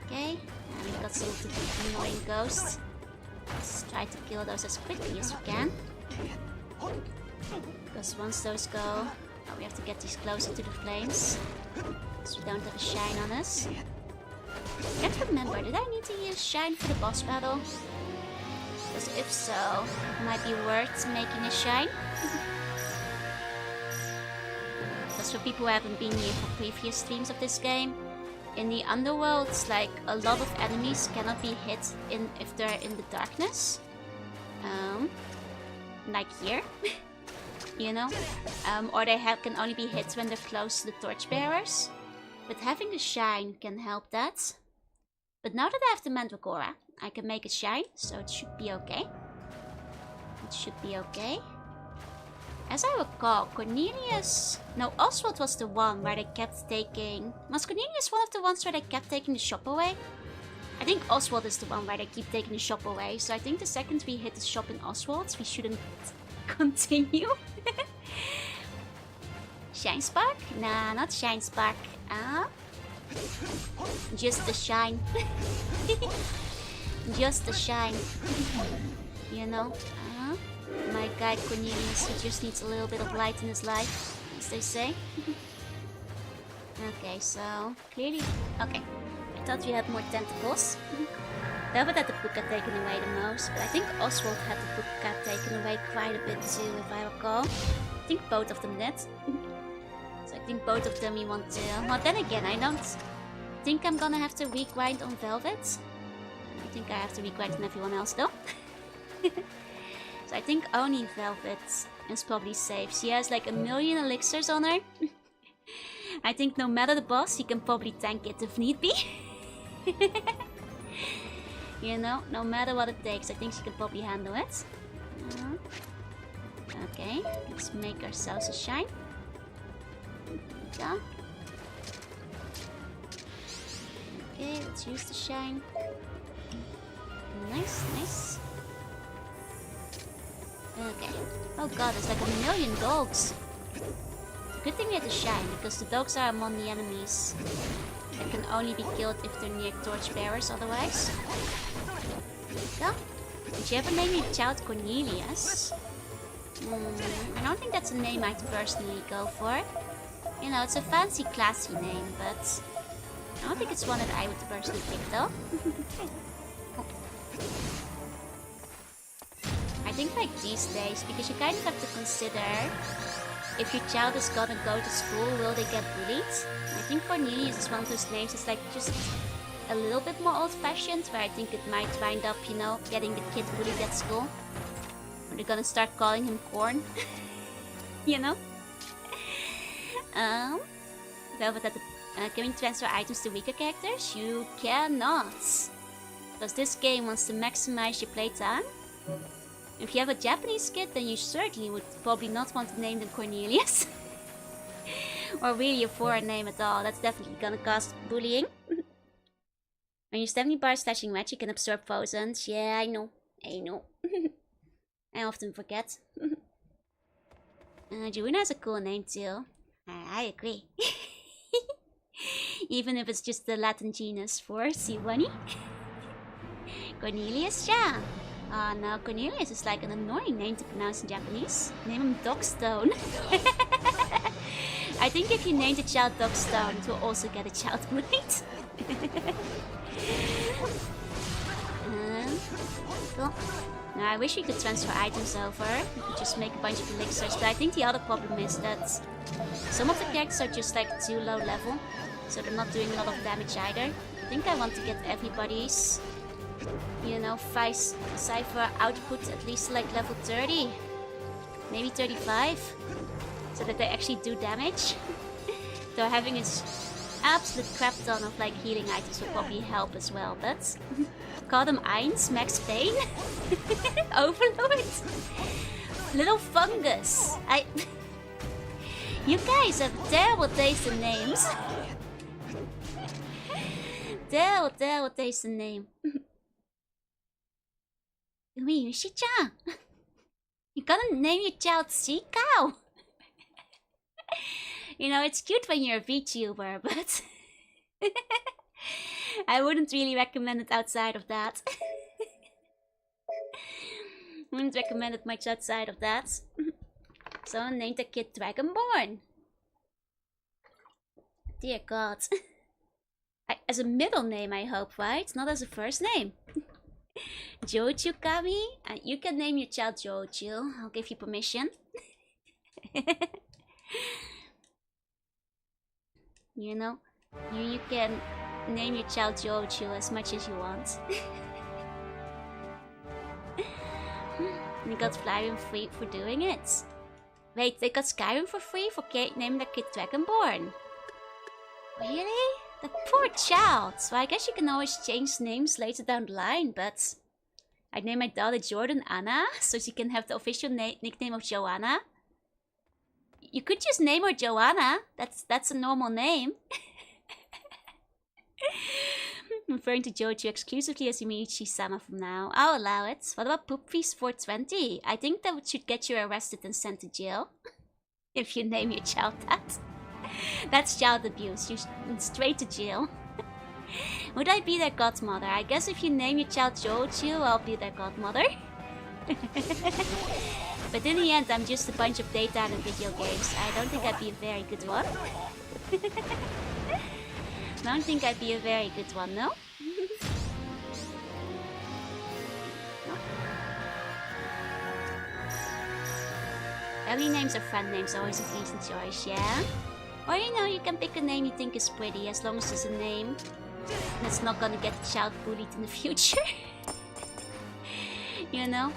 Okay, and we've got some annoying ghosts. Let's try to kill those as quickly as we can. Because once those go... Oh, we have to get these closer to the flames. Because we don't have a shine on us. I can't remember, did I need to use shine for the boss battle? Because if so, it might be worth making a shine. Because for people who haven't been here for previous streams of this game, in the underworld, like a lot of enemies cannot be hit if they're in the darkness. Like here. You know? Or they can only be hit when they're close to the torchbearers. But having the shine can help that. But now that I have the Mandragora, I can make it shine, so it should be okay. It should be okay. As I recall, Cornelius... No, Oswald was the one where they kept taking... Was Cornelius one of the ones where they kept taking the shop away? I think Oswald is the one where they keep taking the shop away. So I think the second we hit the shop in Oswald, we shouldn't continue. Shine Spark? Nah, not Shine Spark. Just the shine. Just the shine. You know? My guy Cornelius, he just needs a little bit of light in his life, as they say. Okay, so clearly... Okay, I thought we had more tentacles. Velvet had the Puka taken away the most, but I think Oswald had the Puka taken away quite a bit too, if I recall. I think both of them did. So I think both of them we want to... Well, then again, I don't think I'm gonna have to regrind on Velvet. I think I have to regrind on everyone else though. So I think only Velvet is probably safe. She has like 1,000,000 elixirs on her. I think no matter the boss, he can probably tank it if need be. You know, no matter what it takes, I think she can probably handle it. Okay, let's make ourselves a shine. There we go. Okay, let's use the shine. Nice, nice. Okay. Oh god, there's like 1,000,000 dogs. Good thing we had the shine, because the dogs are among the enemies that can only be killed if they're near torchbearers otherwise. There we go. Did you ever name your child Cornelius? I don't think that's a name I'd personally go for. You know, it's a fancy, classy name, but I don't think it's one that I would personally pick though. I think like these days, because you kind of have to consider if your child is gonna go to school, will they get bullied? I think Cornelius is one of those names that's like just a little bit more old-fashioned, where I think it might wind up, you know, getting the kid bullied at school. Or they're gonna start calling him Corn. You know? Velvet at the... can we transfer items to weaker characters? You cannot! Because this game wants to maximize your playtime. If you have a Japanese kid, then you certainly would probably not want to name them Cornelius. Or really a foreign name at all. That's definitely gonna cause bullying. When you 70 bars slashing match, you can absorb thousands. Yeah, I know. I know. I often forget. Jorunna has a cool name too. I agree. Even if it's just the Latin genus for sea bunny. Cornelius-chan. Oh no, Cornelius is like an annoying name to pronounce in Japanese. Name him Dogstone. I think if you name the child Dogstone, it will also get a child bullied. Cool. Now I wish we could transfer items over. We could just make a bunch of elixirs, but I think the other problem is that some of the characters are just like too low level, so they're not doing a lot of damage either. I think I want to get everybody's, you know, Cypher output at least like level 30, maybe 35, so that they actually do damage. Though having a absolute crap ton of like healing items will probably help as well, but call them Eins, Max Payne, Overlord, Little Fungus. You guys have terrible taste in names. Terrible taste in name. Yushi-chan, you gotta name your child Sea Cow. You know, it's cute when you're a VTuber, but I wouldn't really recommend it outside of that. Wouldn't recommend it much outside of that. Someone named the kid Dragonborn. Dear God. As a middle name, I hope, right? Not as a first name. Joju Kami? You can name your child Joju. I'll give you permission. You know, you can name your child Joju as much as you want. And they got Skyrim free for doing it. Wait, they got Skyrim for free for naming their kid Dragonborn? Really? The poor child. So I guess you can always change names later down the line, but... I'd name my daughter Jorunna, so she can have the official nickname of Joanna. You could just name her Joanna. That's a normal name. I'm referring to Jojo exclusively as Yumiuchi-sama from now. I'll allow it. What about Poop Feast 420? I think that should get you arrested and sent to jail. If you name your child that. That's child abuse. You straight to jail. Would I be their godmother? I guess if you name your child Jojo, I'll be their godmother. But in the end, I'm just a bunch of data in video games. I don't think I'd be a very good one. I don't think I'd be a very good one, no? Family names or friend names are always a decent choice, yeah? Or you know, you can pick a name you think is pretty, as long as it's a name that's not gonna get the child bullied in the future. You know?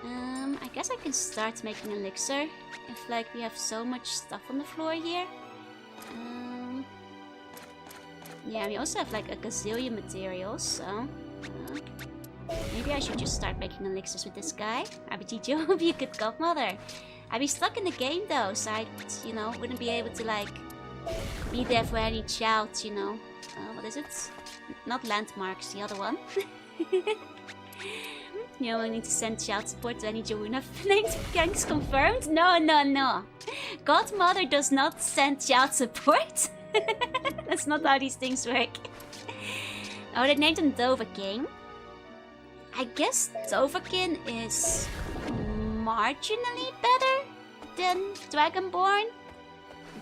I guess I can start making elixir. If like we have so much stuff on the floor here. Yeah, we also have like a gazillion materials, so... maybe I should just start making elixirs with this guy. Abijiji would be a good godmother. I'd be stuck in the game though, so I, you know, wouldn't be able to like... be there for any child, you know. What is it? Not landmarks, the other one. You know, I need to send child support to any Jorunna names gangs confirmed? No, no, no. Godmother does not send child support. That's not how these things work. Oh, they named him Dovahkiin. I guess Dovahkiin is marginally better than Dragonborn.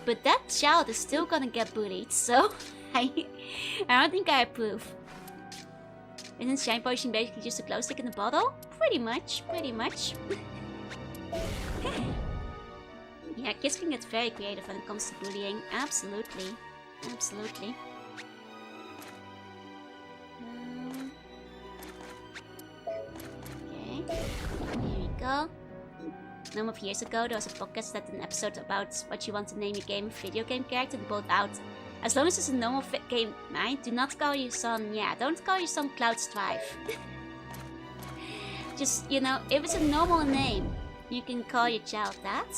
But that child is still gonna get bullied, so I don't think I approve. Isn't Shine Potion basically just a glow stick in a bottle? Pretty much, pretty much. Yeah, kids can get very creative when it comes to bullying. Absolutely. Absolutely. Okay, here we go. A number of years ago, there was a podcast that did an episode about what you want to name your game video game character and both out. As long as it's a normal game, right? Do not call your son, yeah, don't call your son Cloud Strife. Just, you know, if it's a normal name, you can call your child that.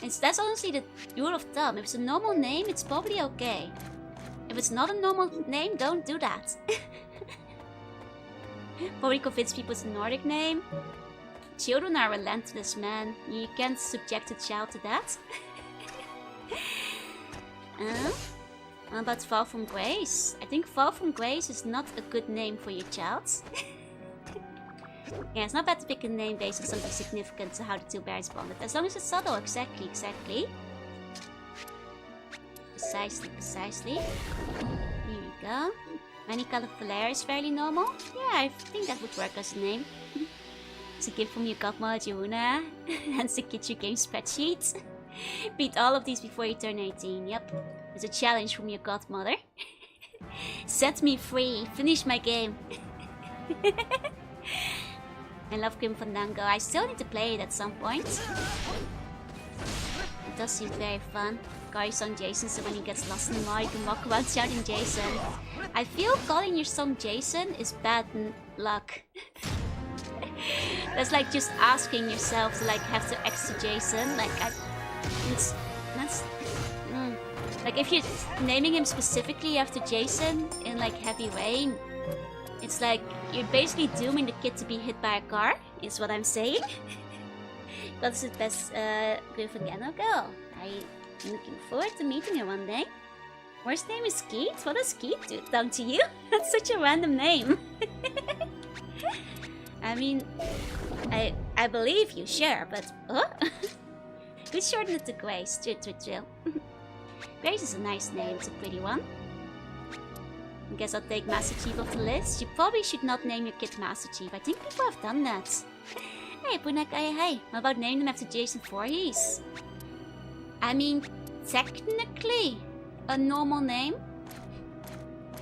That's honestly the rule of thumb. If it's a normal name, it's probably okay. If it's not a normal name, don't do that. Probably convince people it's a Nordic name. Children are relentless, man. You can't subject a child to that. What about Fall from Grace? I think Fall from Grace is not a good name for your child. Yeah, it's not bad to pick a name based on something significant to how the two bears bonded. As long as it's subtle, exactly, exactly. Precisely, precisely. Here we go. Many colored flare is fairly normal. Yeah, I think that would work as a name. It's a gift from your godmother Jorunna. And the Kitchen Game spreadsheet. Beat all of these before you turn 18, yep. It's a challenge from your godmother. Set me free, finish my game. I love Grim Fandango. I still need to play it at some point. It does seem very fun. Call your son Jason so when he gets lost in the mall you can walk around shouting Jason. I feel calling your son Jason is bad luck. That's like just asking yourself to like have to extra Jason. Like like if you're naming him specifically after Jason in like Heavy Rain, it's like you're basically dooming the kid to be hit by a car, is what I'm saying. That's the best Gryffindor girl. I'm looking forward to meeting her one day. Worst name is Skeet? What does Skeet do done to you? That's such a random name. I mean, I believe you, sure, but Who's shortened it to Grace? Drill. Grace is a nice name, it's a pretty one. I guess I'll take Master Chief off the list. You probably should not name your kid Master Chief. I think people have done that. Hey, Punak, hey. How about naming them after Jason Voorhees? I mean, technically, a normal name.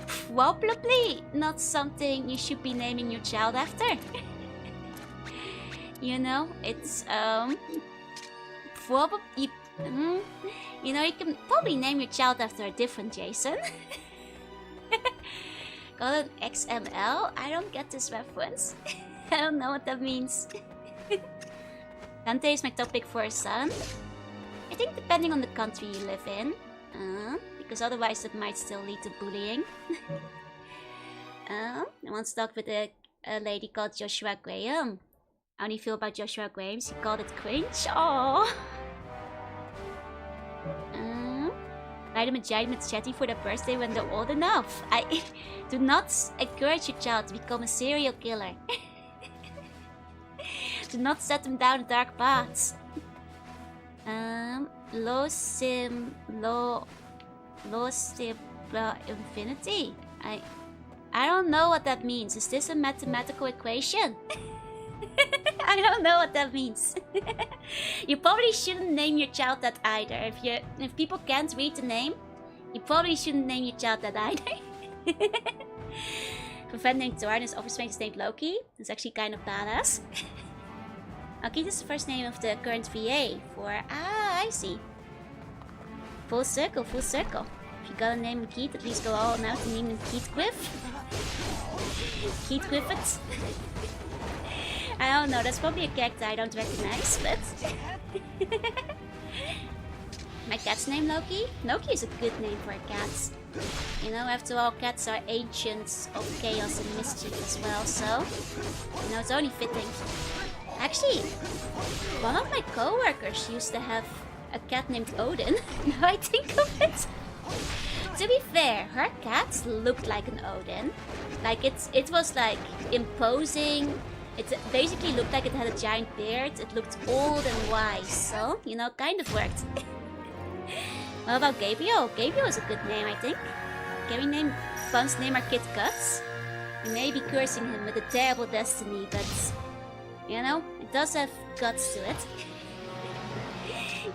Probably not something you should be naming your child after. You know, it's probably you know, you can probably name your child after a different Jason. Call it XML. I don't get this reference. I don't know what that means. Dante is my top pick for a son. I think depending on the country you live in. Because otherwise that might still lead to bullying. I once talked with a lady called Joshua Graham. How do you feel about Joshua Graham? She called it cringe. Aww. Write them a giant chatty for their birthday when they're old enough. I do not encourage your child to become a serial killer. Do not set them down dark paths. Low sim infinity. I don't know what that means. Is this a mathematical equation? I don't know what that means. You probably shouldn't name your child that either. If people can't read the name, you probably shouldn't name your child that either. A friend named Jorunna, his office mate is named Loki. It's actually kind of badass. Keith is the first name of the current VA for... I see. Full circle, full circle. If you gotta name him Keith, at least go all out and name him Keith Griff. Keith Griffith. I don't know, that's probably a character I don't recognize, but... My cat's name Loki? Loki is a good name for a cat. You know, after all, cats are agents of chaos and mischief as well, so... You know, it's only fitting. Actually, one of my co-workers used to have a cat named Odin, now I think of it. To be fair, her cat looked like an Odin. Like, it was like imposing. It basically looked like it had a giant beard. It looked old and wise, so, you know, kind of worked. What about Gabriel? Gabriel is a good name, I think. Can we once name our kid Guts? We may be cursing him with a terrible destiny, but, you know, it does have guts to it.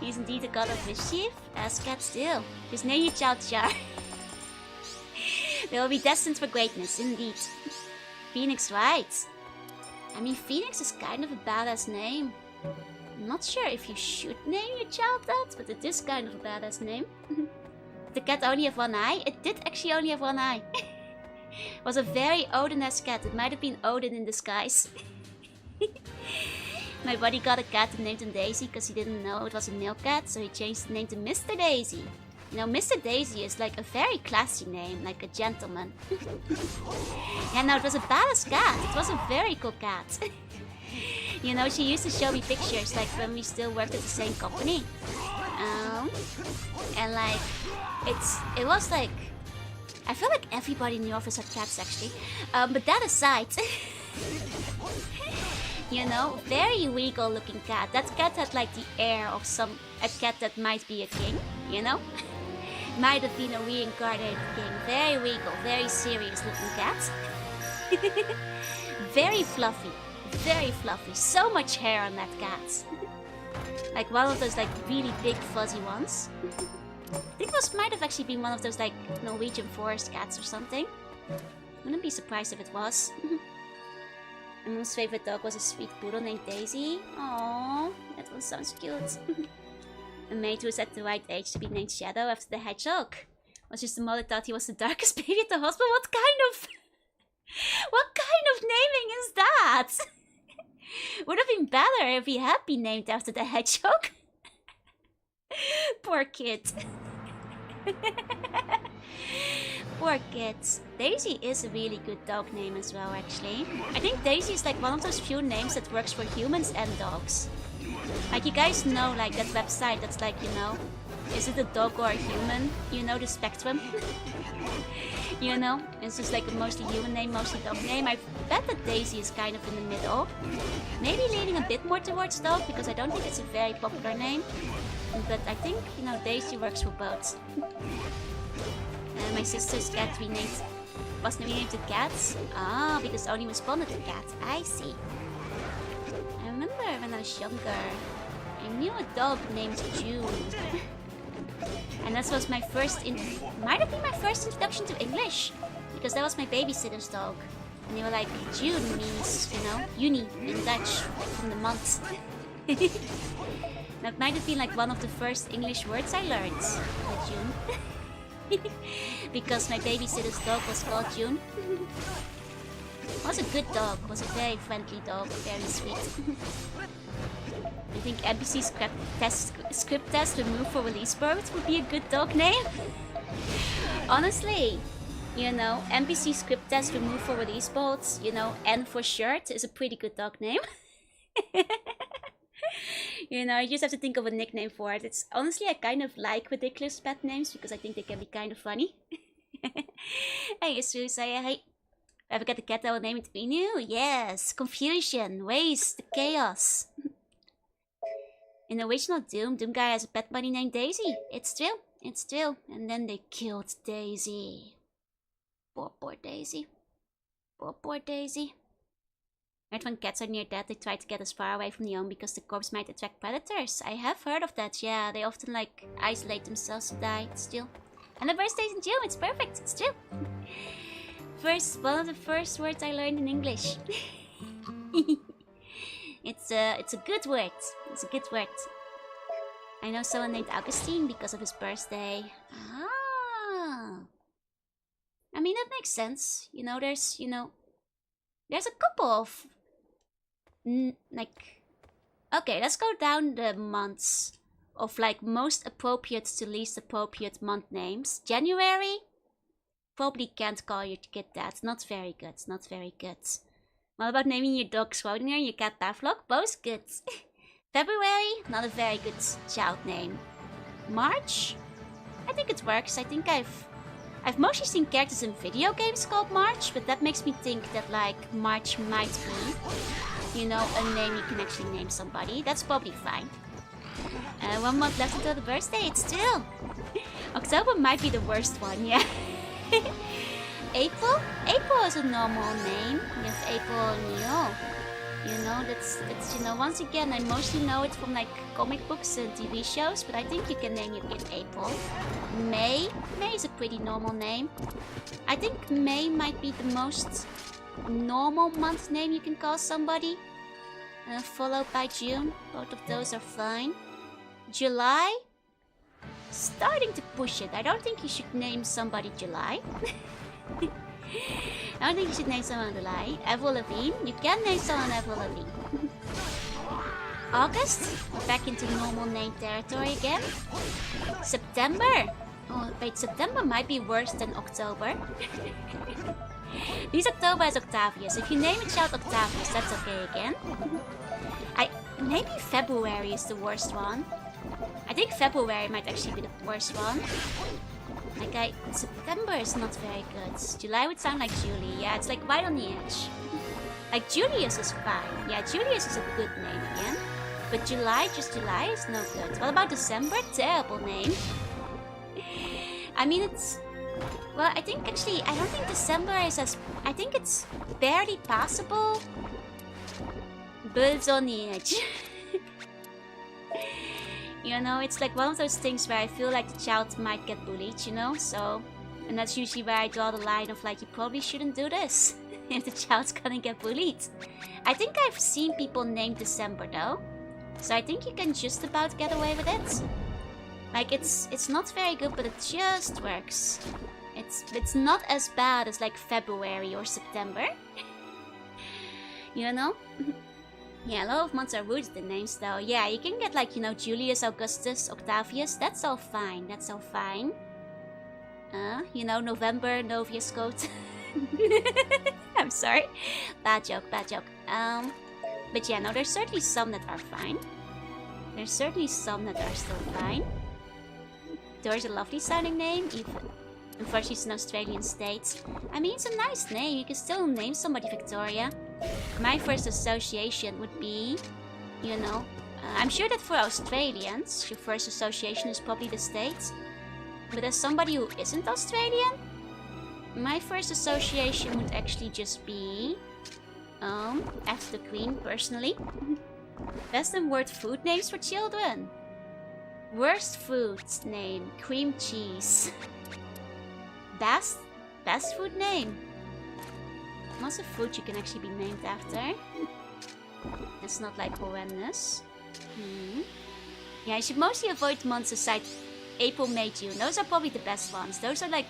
He's indeed a god of mischief, as cats do. Just name your child Jar. They will be destined for greatness, indeed. Phoenix, right? I mean, Phoenix is kind of a badass name. I'm not sure if you should name your child that, but it is kind of a badass name. Did the cat only have one eye? It did actually only have one eye. It was a very Odin-esque cat. It might have been Odin in disguise. My buddy got a cat and named him Daisy because he didn't know it was a male cat, so he changed the name to Mr. Daisy. You know, Mr. Daisy is like a very classy name, like a gentleman. Yeah, no, it was a badass cat. It was a very cool cat. You know, she used to show me pictures, like when we still worked at the same company. And like, it was like, I feel like everybody in the office had cats actually. But that aside, you know, very regal looking cat. That cat had like the air of a cat that might be a king, you know? Might have been a reincarnated king. Very regal, very serious looking cat. Very fluffy. Very fluffy. So much hair on that cat. Like one of those like really big fuzzy ones. I think it might have actually been one of those like Norwegian forest cats or something. Wouldn't be surprised if it was. My mom's favorite dog was a sweet poodle named Daisy. Aww, that one sounds cute. A mate who was at the right age to be named Shadow after the hedgehog. Was just the mother thought he was the darkest baby at the hospital. What kind of naming is that? Would have been better if he had been named after the hedgehog. Poor kid. Poor kids. Daisy is a really good dog name as well, actually. I think Daisy is like one of those few names that works for humans and dogs. Like, you guys know, like, that website that's like, you know, is it a dog or a human? You know, the spectrum? You know? It's just like a mostly human name, mostly dog name. I bet that Daisy is kind of in the middle. Maybe leaning a bit more towards dog, because I don't think it's a very popular name. But I think, you know, Daisy works for both. My sister's cat was renamed to Cats. Ah, because Oni responded to Cat. I see. I remember when I was younger, I knew a dog named June. And that was my first might have been my first introduction to English. Because that was my babysitter's dog. And they were like, June means, you know, uni in Dutch from the month. That might have been like one of the first English words I learned, June. Because my babysitter's dog was called June. Was a good dog, was a very friendly dog, very sweet. I think NPC script test removed for release birds would be a good dog name. Honestly, you know, NPC script test removed for release bots, you know, N for shirt is a pretty good dog name. You know, you just have to think of a nickname for it. It's honestly, I kind of like ridiculous pet names because I think they can be kind of funny. Hey, Suicide, hey. Ever get a cat that will name it Inu? Yes, confusion, waste, chaos. In the original Doom guy has a pet bunny named Daisy. It's true. And then they killed Daisy. Poor Daisy. Poor Daisy. Right when cats are near death, they try to get as far away from the home because the corpse might attract predators. I have heard of that, yeah. They often, like, isolate themselves to die. It's true. And the birthday's in June, it's perfect, it's true. One of the first words I learned in English. It's a good word. It's a good word. I know someone named Augustine because of his birthday. Ah. I mean, that makes sense. You know, there's a couple of like, okay, let's go down the months of like most appropriate to least appropriate month names. January, probably can't call your kid that. Not very good. Not very good. What about naming your dog Schrodinger and your cat Pavlov? Both good. February, not a very good child name. March, I think it works. I think I've mostly seen characters in video games called March, but that makes me think that like March might be, you know, a name you can actually name somebody. That's probably fine. 1 month left until the birthday, it's still. October might be the worst one, yeah. April is a normal name. You have April Neo. You know, that's you know, once again, I mostly know it from like comic books and TV shows, but I think you can name your kid April. May is a pretty normal name. I think May might be the most normal month name you can call somebody. Followed by June. Both of those are fine. July, starting to push it. I don't think you should name somebody July. I don't think you should name someone July. Avril Lavigne, you can name someone Avril Lavigne. August, we're back into normal name territory again. September, oh wait, September might be worse than October. This October is Octavius. If you name a child Octavius, that's okay again. Maybe February is the worst one. I think February might actually be the worst one. Like September is not very good. July would sound like Julie. Yeah, it's like right on the edge. Like Julius is fine. Yeah, Julius is a good name again. But July, just July is no good. What about December? Terrible name. I mean, it's... Well, I think actually, I don't think December is as... I think it's barely passable. But it's on the edge. You know, it's like one of those things where I feel like the child might get bullied, you know? So, and that's usually where I draw the line of like, you probably shouldn't do this if the child's gonna get bullied. I think I've seen people named December though. So I think you can just about get away with it. Like, it's not very good, but it just works. It's not as bad as like February or September. You know? Yeah, a lot of months are rooted in names though. Yeah, you can get like, you know, Julius, Augustus, Octavius. That's all fine. That's all fine. You know, November, Novius Code. I'm sorry. Bad joke. But yeah, no, there's certainly some that are fine. There's certainly some that are still fine. There's a lovely sounding name, even. Unfortunately, it's an Australian state. I mean, it's a nice name. You can still name somebody Victoria. My first association would be, you know, I'm sure that for Australians, your first association is probably the States. But as somebody who isn't Australian, my first association would actually just be, after the Queen, personally. Best and worst food names for children. Worst food name, cream cheese. Best food name. Lots of food you can actually be named after. It's not like horrendous. Yeah, you should mostly avoid months aside April, May, June. Those are probably the best ones. Those are like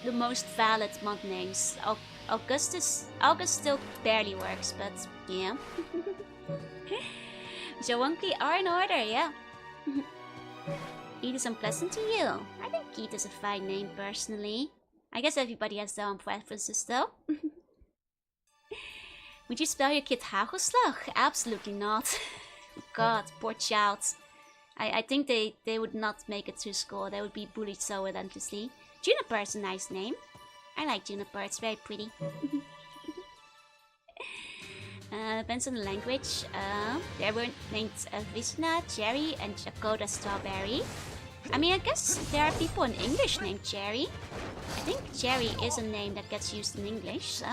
the most valid month names. August still barely works, but yeah. Joanki are in order, yeah. Keith is unpleasant to you. I think Keith is a fine name personally. I guess everybody has their own preferences though. Would you spell your kid Hagelslag? Absolutely not. God, poor child. I think they would not make it through school. They would be bullied so relentlessly. Juniper is a nice name. I like Juniper, it's very pretty. Depends on the language. They were named Visna, Cherry, and Jakoda Strawberry. I mean, I guess there are people in English named Cherry. I think Cherry is a name that gets used in English, so...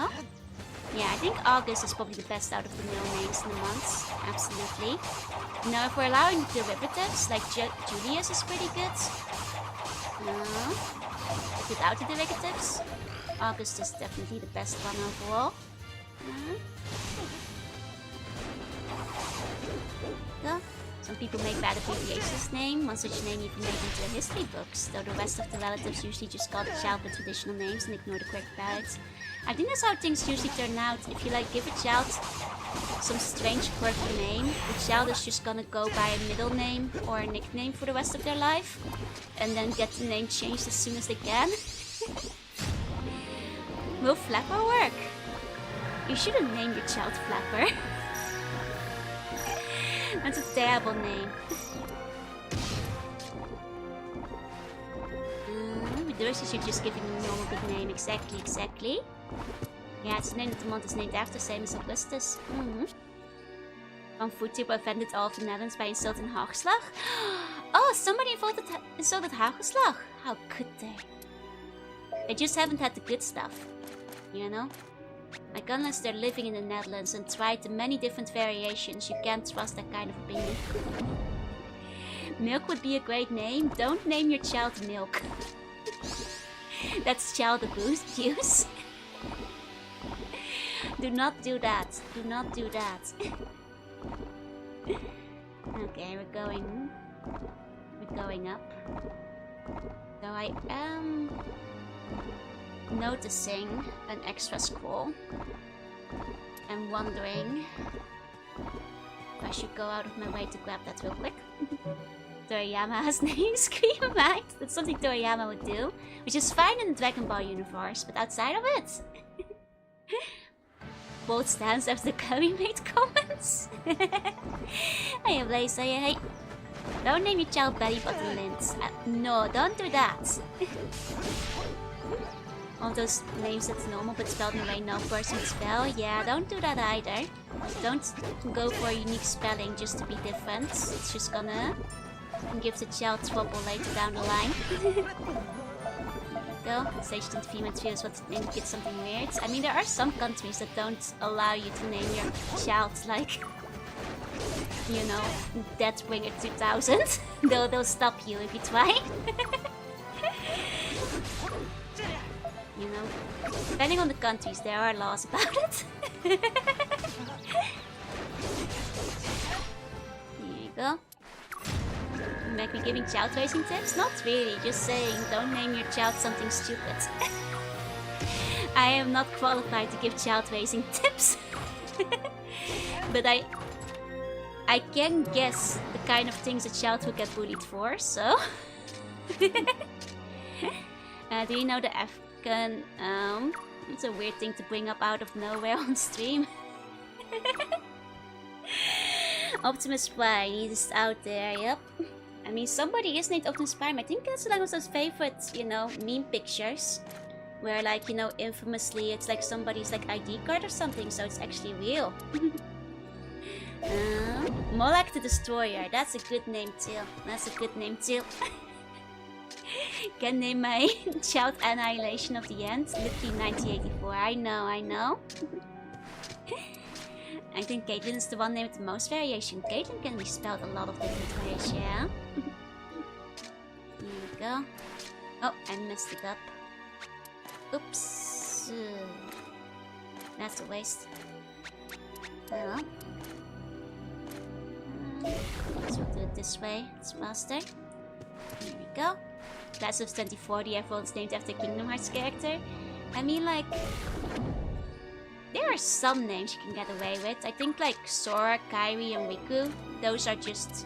Yeah, I think August is probably the best out of the male names in the months. Absolutely. Now, if we're allowing derivatives, like Julius is pretty good. Without the derivatives, August is definitely the best one overall. Yeah. Some people make bad abbreviations name, one such name even made into the history books, though the rest of the relatives usually just call the child with traditional names and ignore the correct parents. I think that's how things usually turn out. If you like give a child some strange quirky name, the child is just gonna go by a middle name or a nickname for the rest of their life, and then get the name changed as soon as they can. Will Flapper work? You shouldn't name your child Flapper. That's a terrible name. With the rest, you're just giving them a normal good name. Exactly. Yeah, it's the name that the month is named after, same as Augustus. One Vtuber offended all of the Netherlands by insulting Hagelslag. Oh, somebody insulted Hagelslag. How could they? They just haven't had the good stuff, you know? Like, unless they're living in the Netherlands and tried the many different variations, you can't trust that kind of opinion. Milk would be a great name. Don't name your child Milk. That's child abuse. Do not do that. Do not do that. Okay, we're going up. So I am noticing an extra scroll and wondering if I should go out of my way to grab that real quick. Toriyama has name Scream Mind. That's something Toriyama would do, which is fine in the Dragon Ball universe, but outside of it. Bold stance after the Curry made comments. Hey Blaze, hey. Don't name your child Belly Button Lint. No, don't do that. All those names that's normal but spelled in a way no person would spell. Yeah, don't do that either. Don't go for a unique spelling just to be different. It's just gonna give the child trouble later down the line. Go. Staged interference feels what to name the kid something weird. I mean, there are some countries that don't allow you to name your child like, you know, Deathbringer 2000. They'll stop you if you try. You know, depending on the countries, there are laws about it. There you go. You make me giving child raising tips? Not really, just saying don't name your child something stupid. I am not qualified to give child raising tips. But I can guess the kind of things a child will get bullied for, so... Do you know the African... it's a weird thing to bring up out of nowhere on stream. Optimus Prime, he's out there, yep. I mean, somebody is named Optimus Prime. I think that's one of those favorite, you know, meme pictures. Where, like, you know, infamously, it's like somebody's, like, ID card or something, so it's actually real. Molak the Destroyer, that's a good name too. That's a good name too. Can name my child Annihilation of the End. Literally 1984. I know. I think Caitlyn is the one named with the most variation. Caitlyn can be spelled a lot of different ways, yeah. Here we go. Oh, I messed it up. Oops. That's a waste. Oh well. Let's do it this way. It's faster. Here we go. Class of 2040, everyone's named after Kingdom Hearts character. I mean, like, there are some names you can get away with. I think like Sora, Kairi, and Riku. Those are just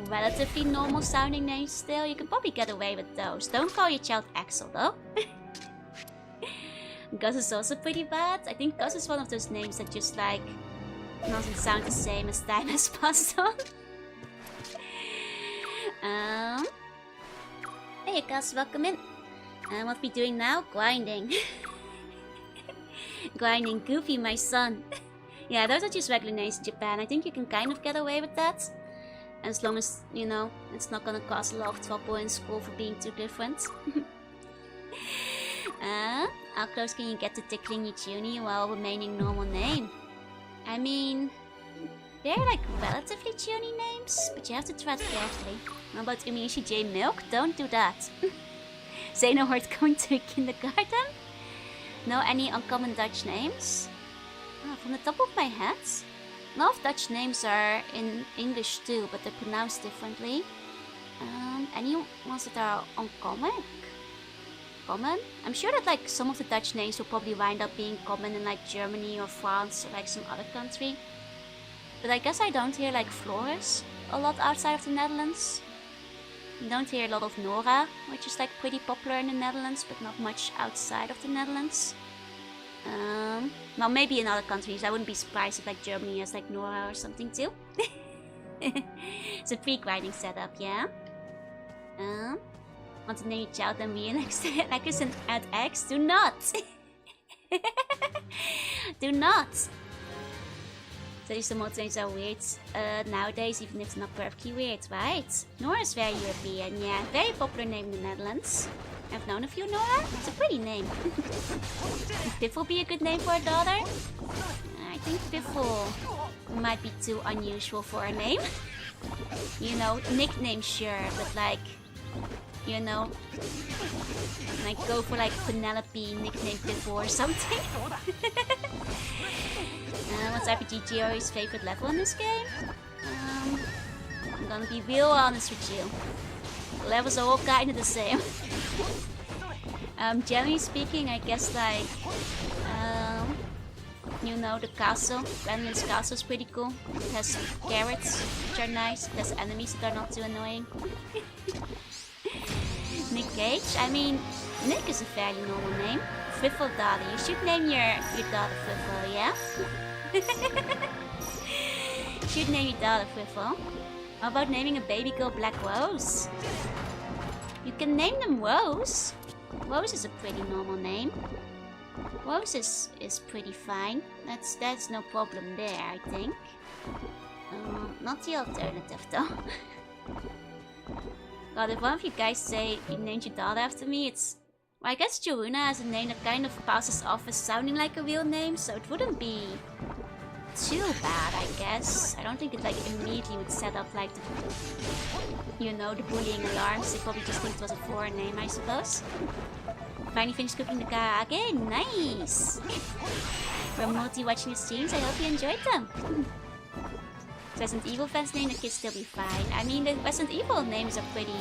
relatively normal sounding names still. You could probably get away with those. Don't call your child Axel though. Gus is also pretty bad. I think Gus is one of those names that just like doesn't sound the same as time has passed on. Hey Gus, welcome in. What we doing now? Grinding. Grinding Goofy, my son. Yeah, those are just regular names in Japan. I think you can kind of get away with that. As long as, you know, it's not gonna cause a lot of trouble in school for being too different. How close can you get to tickling your tunie while remaining normal name? I mean, they're like relatively tuny names, but you have to tread carefully. How about Amishi J Milk? Don't do that. Xenohort going to kindergarten? No any uncommon Dutch names? Oh, from the top of my head? A lot of Dutch names are in English too, but they're pronounced differently. Any ones that are uncommon? Common? I'm sure that like some of the Dutch names will probably wind up being common in like Germany or France or like some other country. But I guess I don't hear like Floris a lot outside of the Netherlands. You don't hear a lot of Nora, which is like pretty popular in the Netherlands, but not much outside of the Netherlands. Well, maybe in other countries. I wouldn't be surprised if like Germany has like Nora or something too. It's a pre-grinding setup, yeah? Want to name your child and re-elect Leckers and add eggs? Do not! Do not! So some more things are weird nowadays, even if it's not perfectly weird, right? Nora is very European, yeah. Very popular name in the Netherlands. I've known a few Nora. It's a pretty name. Biff will be a good name for a daughter? I think Biffle might be too unusual for a name. You know, nickname sure, but like, you know, like go for like Penelope, nickname Biffle or something. What's RPGGO's favorite level in this game? I'm gonna be real honest with you. Levels are all kinda the same. Generally speaking, I guess like, you know, the castle. Gremlin's castle is pretty cool. It has carrots, which are nice. It has enemies that are not too annoying. Nick Cage? I mean, Nick is a fairly normal name. Fiffle daughter. You should name your daughter Fiffle, yeah? You should name your daughter Fiffle. How about naming a baby girl Black Rose? You can name them Rose. Rose is a pretty normal name. Rose is pretty fine. That's no problem there, I think. Not the alternative though. God, if one of you guys say you named your daughter after me, it's... Well, I guess Jorunna has a name that kind of passes off as sounding like a real name, so it wouldn't be too bad, I guess. I don't think it like immediately would set up like the, you know, the bullying alarms. They probably just think it was a foreign name, I suppose. Finally finished cooking the karaage. Nice! We're multi-watching the streams. I hope you enjoyed them. Resident Evil fans name the kids still be fine. I mean, the Resident Evil names are pretty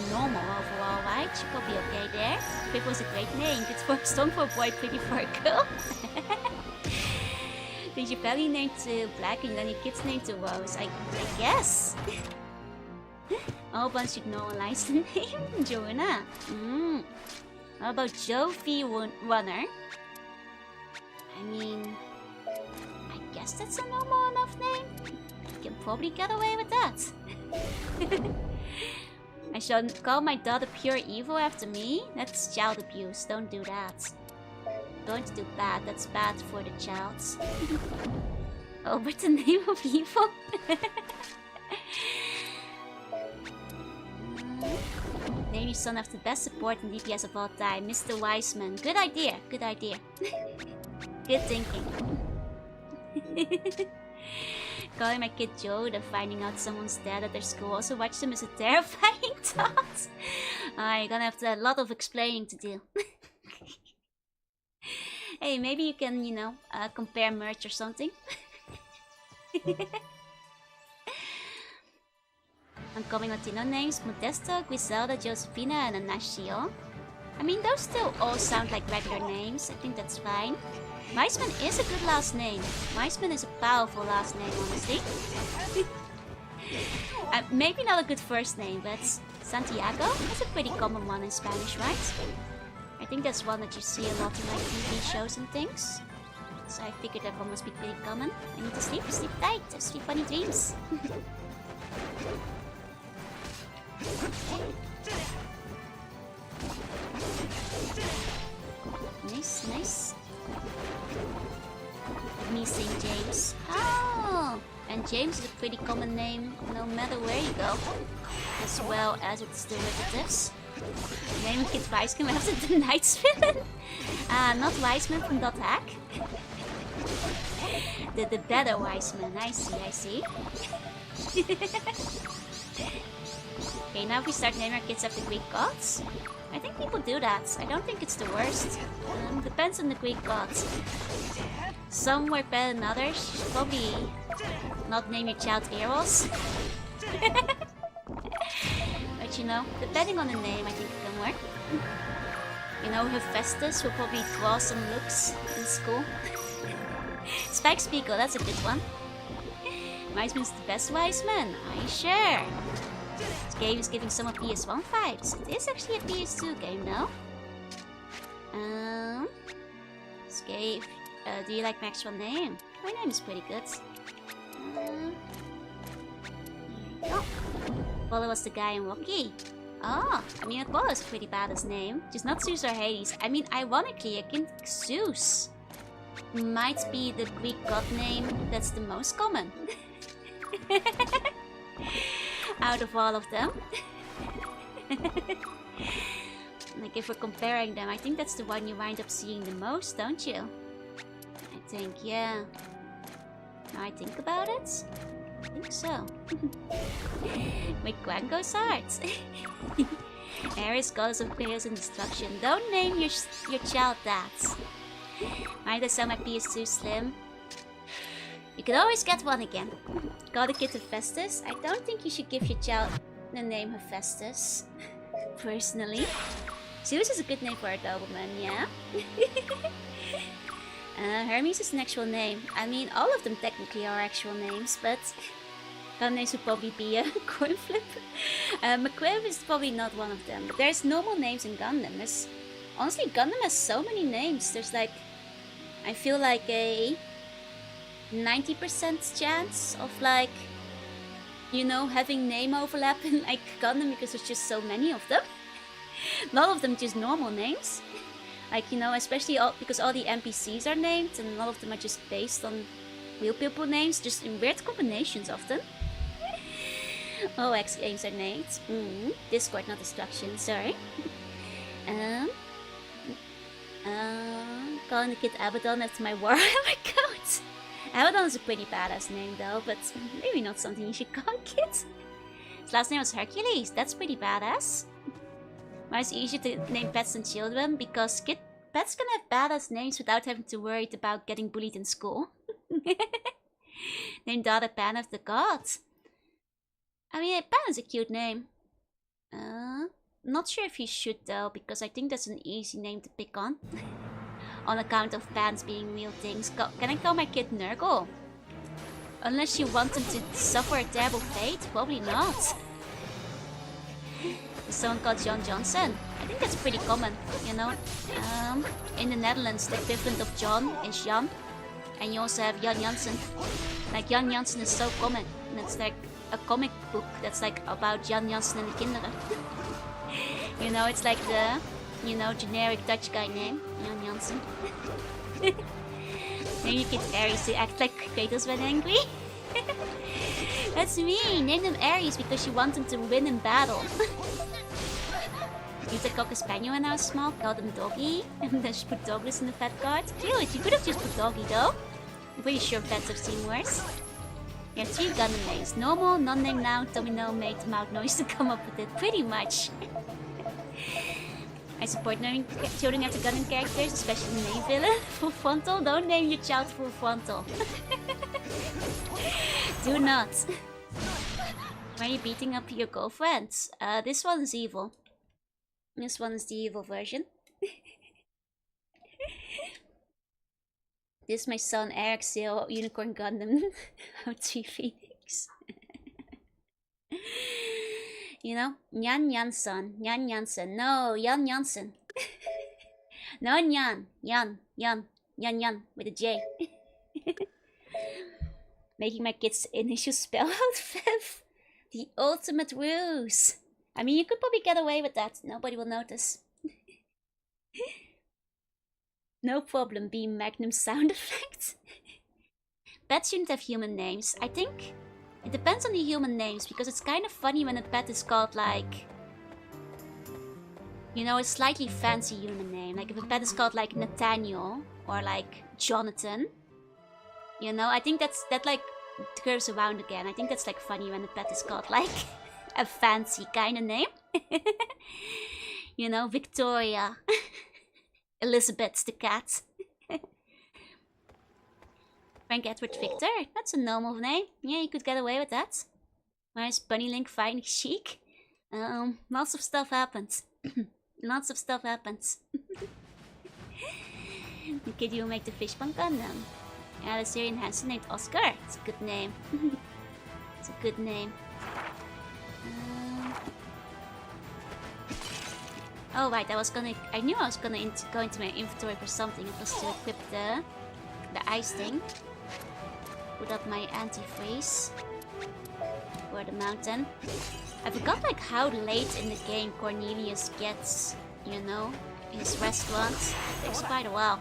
normal overall, right? Should probably be okay there. Pip was a great name. It's for strong for a boy, pretty for a girl. Did your belly named to Black and then your kids named to Rose? I guess. All bunch should normalize the name. Jorunna. How about Joe V. Runner? I mean, I guess that's a normal enough name. You can probably get away with that. I shouldn't call my daughter pure evil after me. That's child abuse. Don't do that. Don't do bad. That's bad for the child. Oh, but the name of evil? Name your son after the best support in DPS of all time, Mr. Wiseman. Good idea. Good idea. Good thinking. Calling my kid Joe, then finding out someone's dead at their school. Also watch them is a terrifying thought. You're gonna have a lot of explaining to do. Hey, Hey, maybe you can, you know, compare merch or something. I'm coming Latino names: Modesto, Griselda, Josefina, and Anasio. I mean, those still all sound like regular names. I think that's fine. Weissman is a good last name. Weissman is a powerful last name, honestly. Maybe not a good first name, but Santiago is a pretty common one in Spanish, right? I think that's one that you see a lot in like TV shows and things. So I figured that one must be pretty common. I need to sleep tight, sleep funny dreams. Nice, nice. Me St. James. Oh! And James is a pretty common name no matter where you go. As well as with its derivatives. Name Kid Weissman after the Night's villain. Not Weissman from Dot Hack. the better Weissman. I see. Okay, now we start naming our kids after Greek gods. I think people do that. I don't think it's the worst. Depends on the Greek gods. Some work better than others. You should probably not name your child Eros. But you know, depending on the name, I think it can work. You know, Hephaestus will probably draw some looks in school. Spike Spiegel, that's a good one. Weissman's the best Weissman, are you sure? This game is giving some of PS1 vibes. It is actually a PS2 game though. This game, do you like my actual name? My name is pretty good. Here you go. Apollo was the guy in Rocky. Oh, I mean Apollo's a pretty badass name. Just not Zeus or Hades. I mean, ironically, I think Zeus might be the Greek god name that's the most common. Out of all of them. Like if we're comparing them, I think that's the one you wind up seeing the most, don't you? I think, yeah. Now I think about it, I think so. Wait, Gwen goes hard. Ares, goddess of chaos and destruction. Don't name your child that. Might I sell my PS2 Slim? You can always get one again. Got a kid Hephaestus? I don't think you should give your child the name Hephaestus. Personally. Zeus is a good name for a nobleman, yeah? Hermes is an actual name. I mean, all of them technically are actual names, but gun names would probably be a coin flip. McQuib is probably not one of them. But there's normal names in Gundam. Honestly, Gundam has so many names. There's like, I feel like a 90% chance of like, you know, having name overlap in like Gundam because there's just so many of them. None of them just normal names. Like, you know, especially because all the NPCs are named and a lot of them are just based on real people names, just in weird combinations often. Oh, X games are named. Discord, not destruction, sorry. Calling the kid Abaddon after my Warhammer coat. Abaddon is a pretty badass name though, but maybe not something you should call a kid. His last name was Hercules, that's pretty badass. Why is it easier to name pets than children? Because pets can have badass names without having to worry about getting bullied in school. Name daughter Pan of the gods. I mean, Pan is a cute name. Not sure if you should though, because I think that's an easy name to pick on. On account of Pans being real things. Can I call my kid Nurgle? Unless you want them to suffer a terrible fate? Probably not. Is someone called John Johnson? I think that's pretty common, you know. In the Netherlands, the equivalent of John is Jan. And you also have Jan Jansen. Like, Jan Jansen is so common. And it's like a comic book that's like about Jan Jansen and the kinderen. You know, it's like the, you know, generic Dutch guy name. Jan Jansen. Name your kid Ares to act like Kratos when angry. That's me! Name them Ares because you want them to win in battle. Used a Cocker Spaniel when I was small, called him Doggy, and then she put Douglas in the fat card. Cute, you could have just put Doggy though. I'm pretty sure pets have seen worse. You have 3 Gundam names. Normal, non-name noun, Domino made the mouth noise to come up with it, pretty much. I support naming children after gunning characters, especially the main villain. Full frontal? Don't name your child full frontal. Do not. Why are you beating up your girlfriends? This one's evil. This one is the evil version. This is my son Eric's Zero Unicorn Gundam. T Phoenix. You know? Nyan Nyan-san. Nyan Nyan-san. No, Yan Nyan-san. No Nyan. Yan. Yan. Yan Yan. With a J. Making my kids' initial spell out, Fev. The ultimate ruse. I mean, you could probably get away with that. Nobody will notice. No problem, being Magnum sound effect. Pets shouldn't have human names. I think it depends on the human names, because it's kind of funny when a pet is called like, you know, a slightly fancy human name. Like if a pet is called like Nathaniel or like Jonathan. You know, I think that like curves around again. I think that's like funny when a pet is called like a fancy kind of name. You know, Victoria. Elizabeth the cat. Frank Edward Victor. That's a normal name. Yeah, you could get away with that. Where's Bunny Link fighting Sheik? Lots of stuff happens. Lots of stuff happens. The kid who will make the fish punk Gundam. Yeah, the Syrian Hansen named Oscar. It's a good name. It's a good name. Oh right, I knew I was gonna go into my inventory for something. It was to equip the ice thing. Put up my antifreeze for the mountain. I forgot like how late in the game Cornelius gets, you know, his restaurant. It takes quite a while.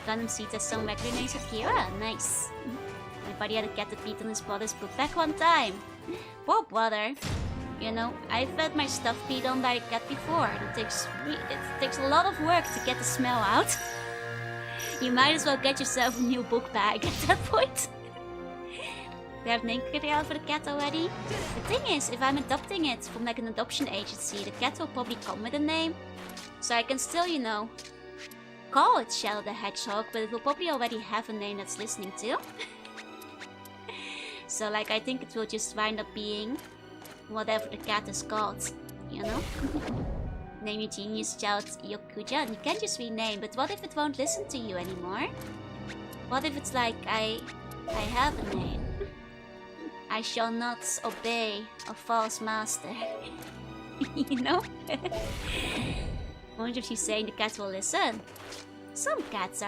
Gundam Seed has some regular names of Kira. Nice. My buddy had a cat that beat on his brother's book back one time. Poor brother. You know, I fed my stuff peed on by a cat before. It takes a lot of work to get the smell out. You might as well get yourself a new book bag at that point. They have name criteria for the cat already. The thing is, if I'm adopting it from like an adoption agency, the cat will probably come with a name. So I can still, you know, call it Shadow the Hedgehog, but it will probably already have a name that's listening to. So like, I think it will just wind up being whatever the cat is called, you know? Name your genius child Yokuja, and you can just rename, but what if it won't listen to you anymore? What if it's like, I have a name. I shall not obey a false master. You know? I wonder if she's saying the cat will listen. Some cats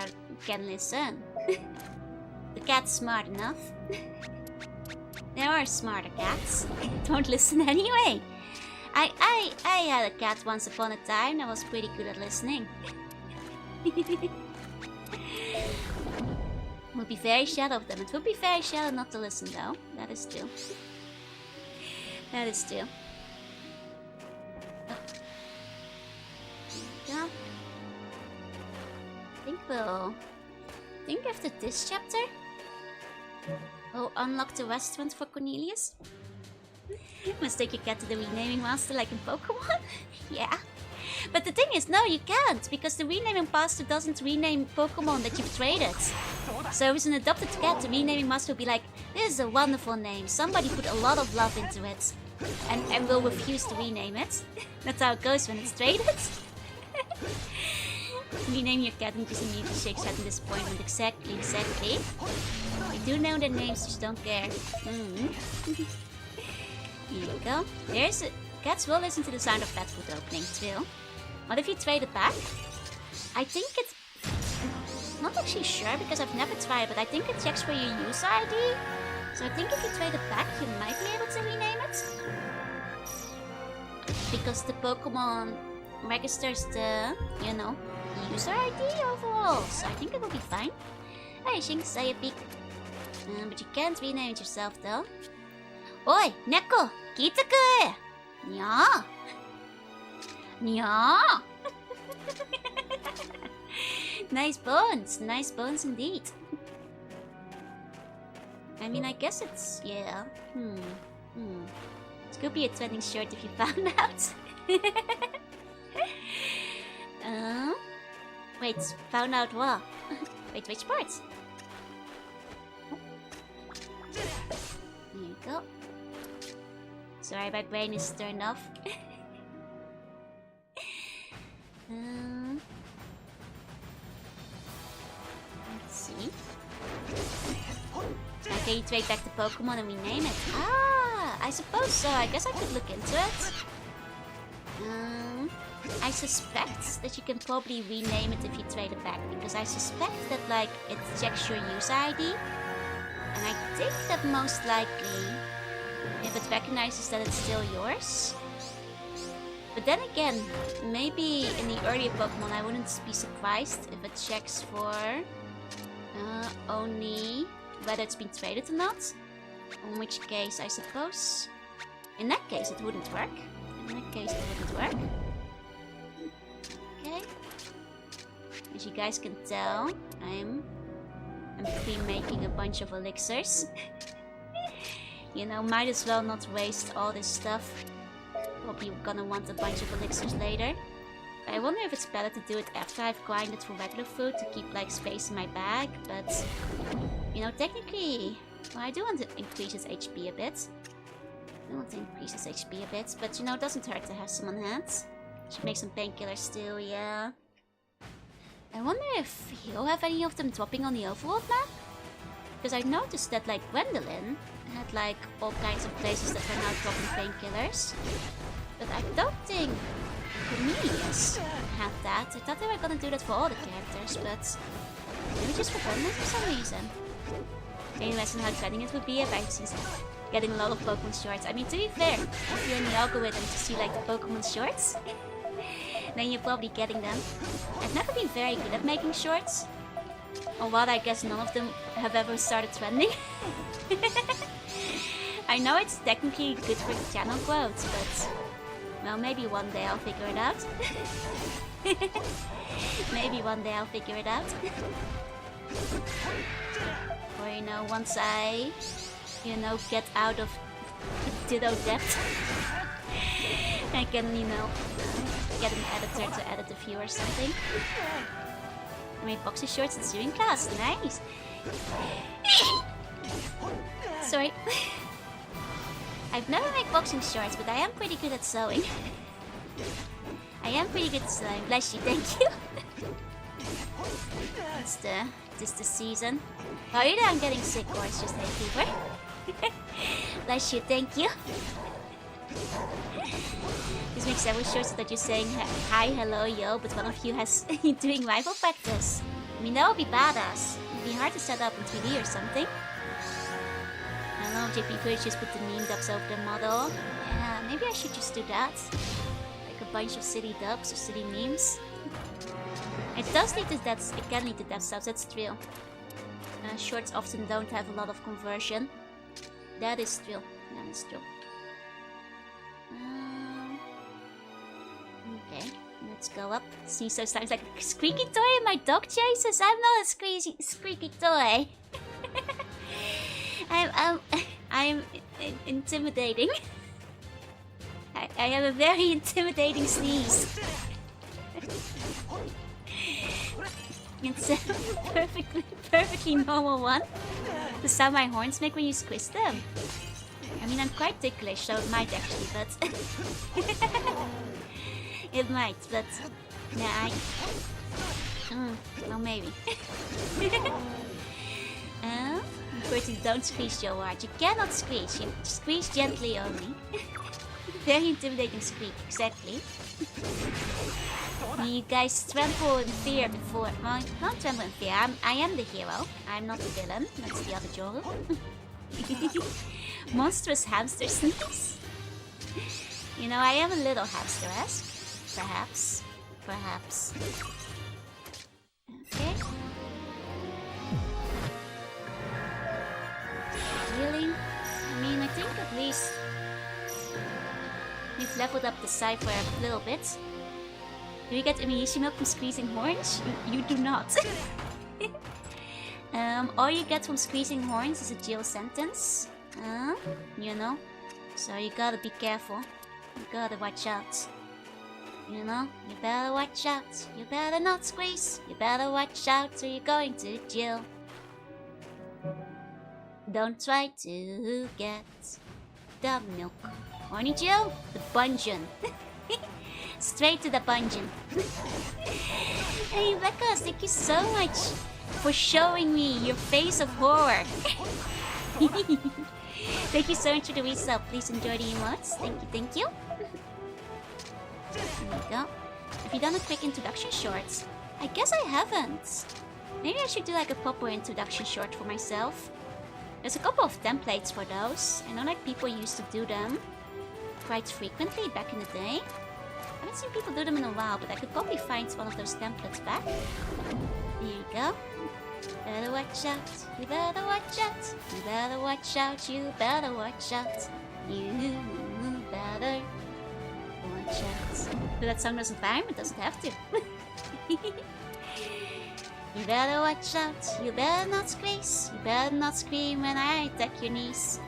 can listen. The cat's smart enough. There are smarter cats. Don't listen anyway. I had a cat once upon a time that was pretty good at listening. Would be very shallow of them. It would be very shallow not to listen though. That is true. That is true. Oh. Yeah. I think after this chapter we'll unlock the restaurant for Cornelius. Must take your cat to the renaming master like in Pokemon? Yeah. But the thing is, no, you can't, because the renaming master doesn't rename Pokemon that you've traded. So if it's an adopted cat, the renaming master will be like, this is a wonderful name, somebody put a lot of love into it. And will refuse to rename it. That's how it goes when it's traded. Rename your cat and just immediately shakes head in disappointment. Exactly. We do know their names, just don't care. Here you go. Cats will listen to the sound of pet food opening too. What if you trade it back? I think it's... I'm not actually sure because I've never tried, but I think it checks for your user ID. So I think if you trade it back, you might be able to rename it. Because the Pokemon registers the, you know, user ID overall. So I think it will be fine. Hey, Shinx, say a peek. But you can't rename it yourself though. Oi, Neko! Kitaku! Nya! Nya! Nice bones indeed. I mean, I guess it's, yeah. It could be a trending shirt if you found out. Wait, found out what? Wait, which part? Here you go. Sorry, my brain is turned off. Let's see. Can you take back the Pokemon and rename it? Ah, I suppose so. I guess I could look into it. I suspect that you can probably rename it if you trade it back, because I suspect that like it checks your user ID, and I think that most likely, if it recognizes that it's still yours. But then again, maybe in the earlier Pokemon I wouldn't be surprised if it checks for only whether it's been traded or not. In which case, I suppose, in that case it wouldn't work. In that case it wouldn't work. Okay. As you guys can tell, I'm pre-making a bunch of elixirs. You know, might as well not waste all this stuff. Probably gonna want a bunch of elixirs later. I wonder if it's better to do it after I've grinded for regular food to keep like space in my bag, but you know, technically, well, I do want to increase his HP a bit. But you know, it doesn't hurt to have some on hand. Should make some painkillers too, yeah. I wonder if he'll have any of them dropping on the overworld map? Because I noticed that like Gwendolyn had like all kinds of places that were now dropping painkillers. But I don't think Cornelius had that. I thought they were gonna do that for all the characters, but maybe just for Gwendolyn for some reason. Can you imagine how trending it would be if I was getting a lot of Pokemon shorts? I mean, to be fair, if you're in the algorithm to see like the Pokemon shorts, then you're probably getting them. I've never been very good at making shorts. Or what, I guess none of them have ever started trending. I know it's technically good for the channel growth, but well, maybe one day I'll figure it out. Maybe one day I'll figure it out. Or you know, once I, you know, get out of ditto debt, I can, you know, get an editor to edit a few or something. I made boxer shorts in sewing class, nice! Sorry. I've never made boxing shorts, but I am pretty good at sewing. I am pretty good at sewing, bless you, thank you! It's the season. Oh, either I'm getting sick or it's just hay fever. Bless you, thank you! This makes several shorts so that you're saying hi, hello, yo, but one of you has doing rival practice. I mean, that would be badass. It'd be hard to set up in 3D or something. I don't know, JP could just put the meme dubs over the model. Yeah, maybe I should just do that. Like a bunch of silly dubs or silly memes. It does lead to that, it can lead to that stuff, that's true. Shorts often don't have a lot of conversion. That is true, that is true. Okay, let's go up. See, so sounds like a squeaky toy in my dog chases. I'm not a squeaky toy. I'm intimidating. I have a very intimidating sneeze. It's a perfectly normal one. The sound my horns make when you squish them. I mean, I'm quite ticklish, so it might actually, but it might, but nah, well, maybe. Unfortunately, don't squeeze so hard. You cannot squeeze. You squeeze gently only. Very intimidating squeak, exactly. You guys tremble in fear before. Well, I can't tremble in fear. I am the hero. I'm not the villain. That's the other Joru. Monstrous hamster sneeze. You know, I am a little hamster-esque. Perhaps. Perhaps. Okay. Healing? I mean, I think at least we've leveled up the Cypher a little bit. Do you get immunity milk from squeezing horns? You do not. All you get from squeezing horns is a jail sentence. You know? So you gotta be careful. You gotta watch out. You know, you better watch out. You better not squeeze. You better watch out or you're going to jail. Don't try to get the milk. Horny Jill? The dungeon. Straight to the dungeon. Hey Rebecca, thank you so much for showing me your face of horror. Thank you so much for the resub. Please enjoy the emotes. Thank you, thank you. There we go. Have you done a quick introduction short? I guess I haven't. Maybe I should do like a proper introduction short for myself. There's a couple of templates for those. I know like people used to do them quite frequently back in the day. I haven't seen people do them in a while, but I could probably find one of those templates back. There you go. Better watch out, you better watch out, you better watch out, you better watch out, you better watch out. But that song doesn't rhyme, it doesn't have to. You better watch out, you better not squeeze, you better not scream when I attack your knees.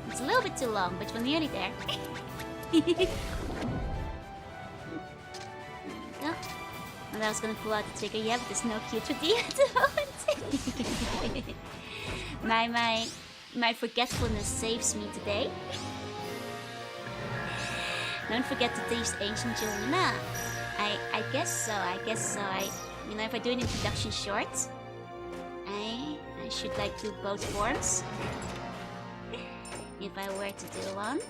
It's a little bit too long, but we're nearly there. And I was gonna pull out the trigger, yeah, but there's no Q3D at the moment. my forgetfulness saves me today. Don't forget to taste ancient Jorunna. I guess so. You know, if I do an introduction short, I should like do both forms. If I were to do one,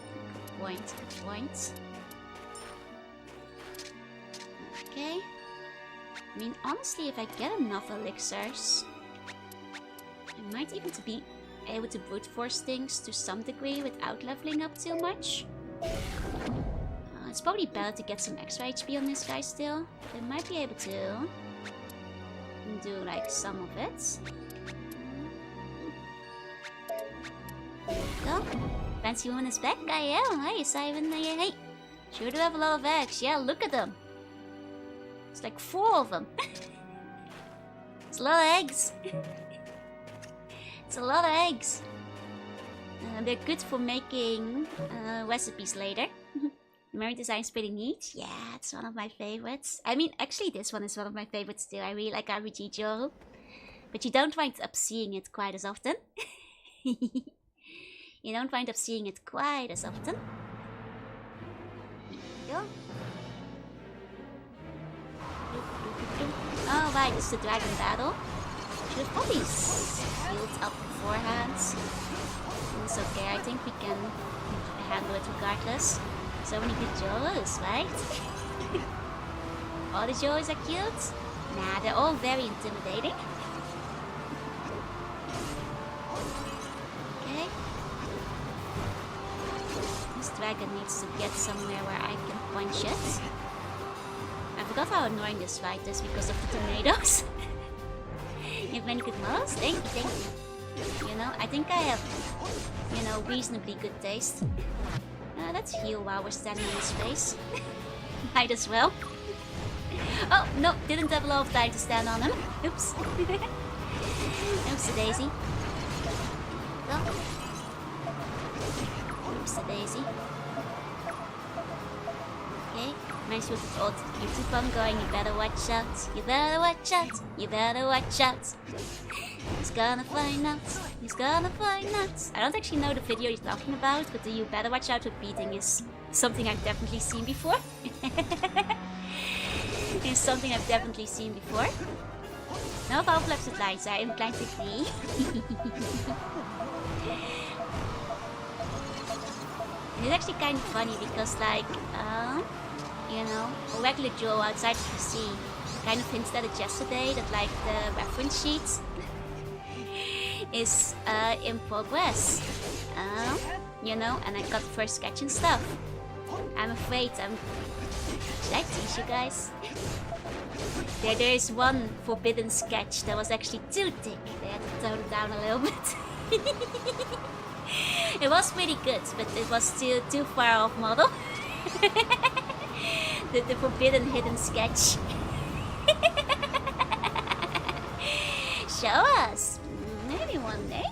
point. Okay. I mean, honestly, if I get enough elixirs, I might even be able to brute force things to some degree without leveling up too much. It's probably better to get some extra HP on this guy still, but I might be able to do like some of it. There we go. Fancy woman is back? I am. Hey, Simon. Hey. Sure do have a lot of eggs. Yeah, look at them. It's like 4 of them. It's a lot of eggs. It's a lot of eggs. They're good for making recipes later. Memory design's pretty neat. Yeah, it's one of my favorites. I mean, actually this one is one of my favorites too. I really like RPG Joe. But you don't wind up seeing it quite as often. You don't wind up seeing it quite as often. Here we go. Oh right, it's the dragon battle. Should have probably healed up beforehand. It's okay, I think we can handle it regardless. So many good Joes, right? All the Joes are cute? Nah, they're all very intimidating. Okay. This dragon needs to get somewhere where I can punch it. I forgot how annoying this fight is because of the tornadoes. You have many good models? Thank you. You know, I think I have, you know, reasonably good taste. Let's heal while we're standing in his face. Might as well. Oh, no, didn't have a lot of time to stand on him. Oops. Oops, daisy. Go. Oops, daisy. Okay, nice with the old YouTube phone going. You better watch out. You better watch out. You better watch out. He's gonna find out. He's gonna find out. I don't actually know the video he's talking about, but the you better watch out with beating is something I've definitely seen before. It's something I've definitely seen before. No power flaps with lights, I am inclined to agree. It's actually kind of funny because, like, you know, a regular Joe outside of the sea kind of hinted at it yesterday that, like, the reference sheet is in progress. You know, and I got the first sketch and stuff. I'm afraid should I teach you guys? There is one forbidden sketch that was actually too thick. They had to tone it down a little bit. It was pretty good, but it was still too far off model. the forbidden hidden sketch. Show us. Maybe one day.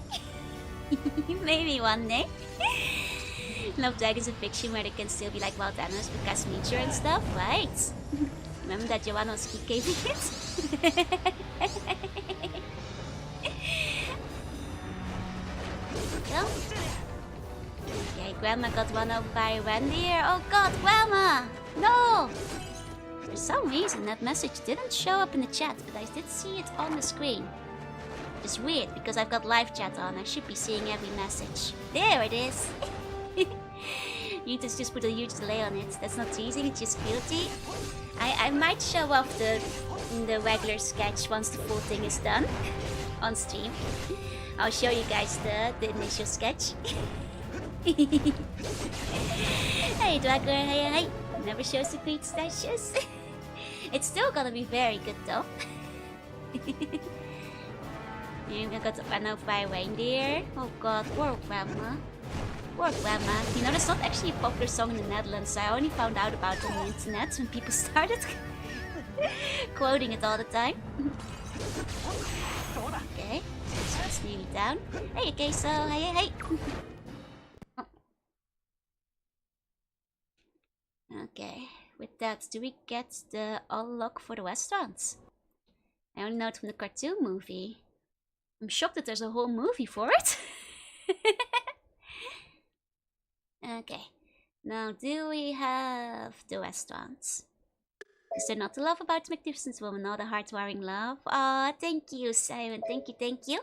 Maybe one day. Love dragons in fiction where they can still be like wild animals because nature and stuff, right? Remember that Jorunna was keep gaming it? Go. Okay, Grandma got run over by a reindeer. Oh god, Grandma! No! For some reason that message didn't show up in the chat, but I did see it on the screen. It's weird because I've got live chat on. I should be seeing every message. There it is! You just put a huge delay on it. That's not teasing, it's just guilty. I might show off the regular sketch once the full thing is done on stream. I'll show you guys the initial sketch. Hey Dragger, hey. Never shows the great stashes. It's still gonna be very good though. You're gonna run over by a reindeer. Oh god, poor Grandma. Poor Grandma. You know, that's not actually a popular song in the Netherlands. I only found out about it on the internet when people started quoting it all the time. Okay, so it's nearly down. Hey, okay, so hey. Okay, with that, do we get the unlock for the restaurants? I only know it from the cartoon movie. I'm shocked that there's a whole movie for it. Okay, now do we have the restaurants? Is there not a love about the Magnificent Woman? All the heart-warming love. Aw, thank you, Simon. Thank you.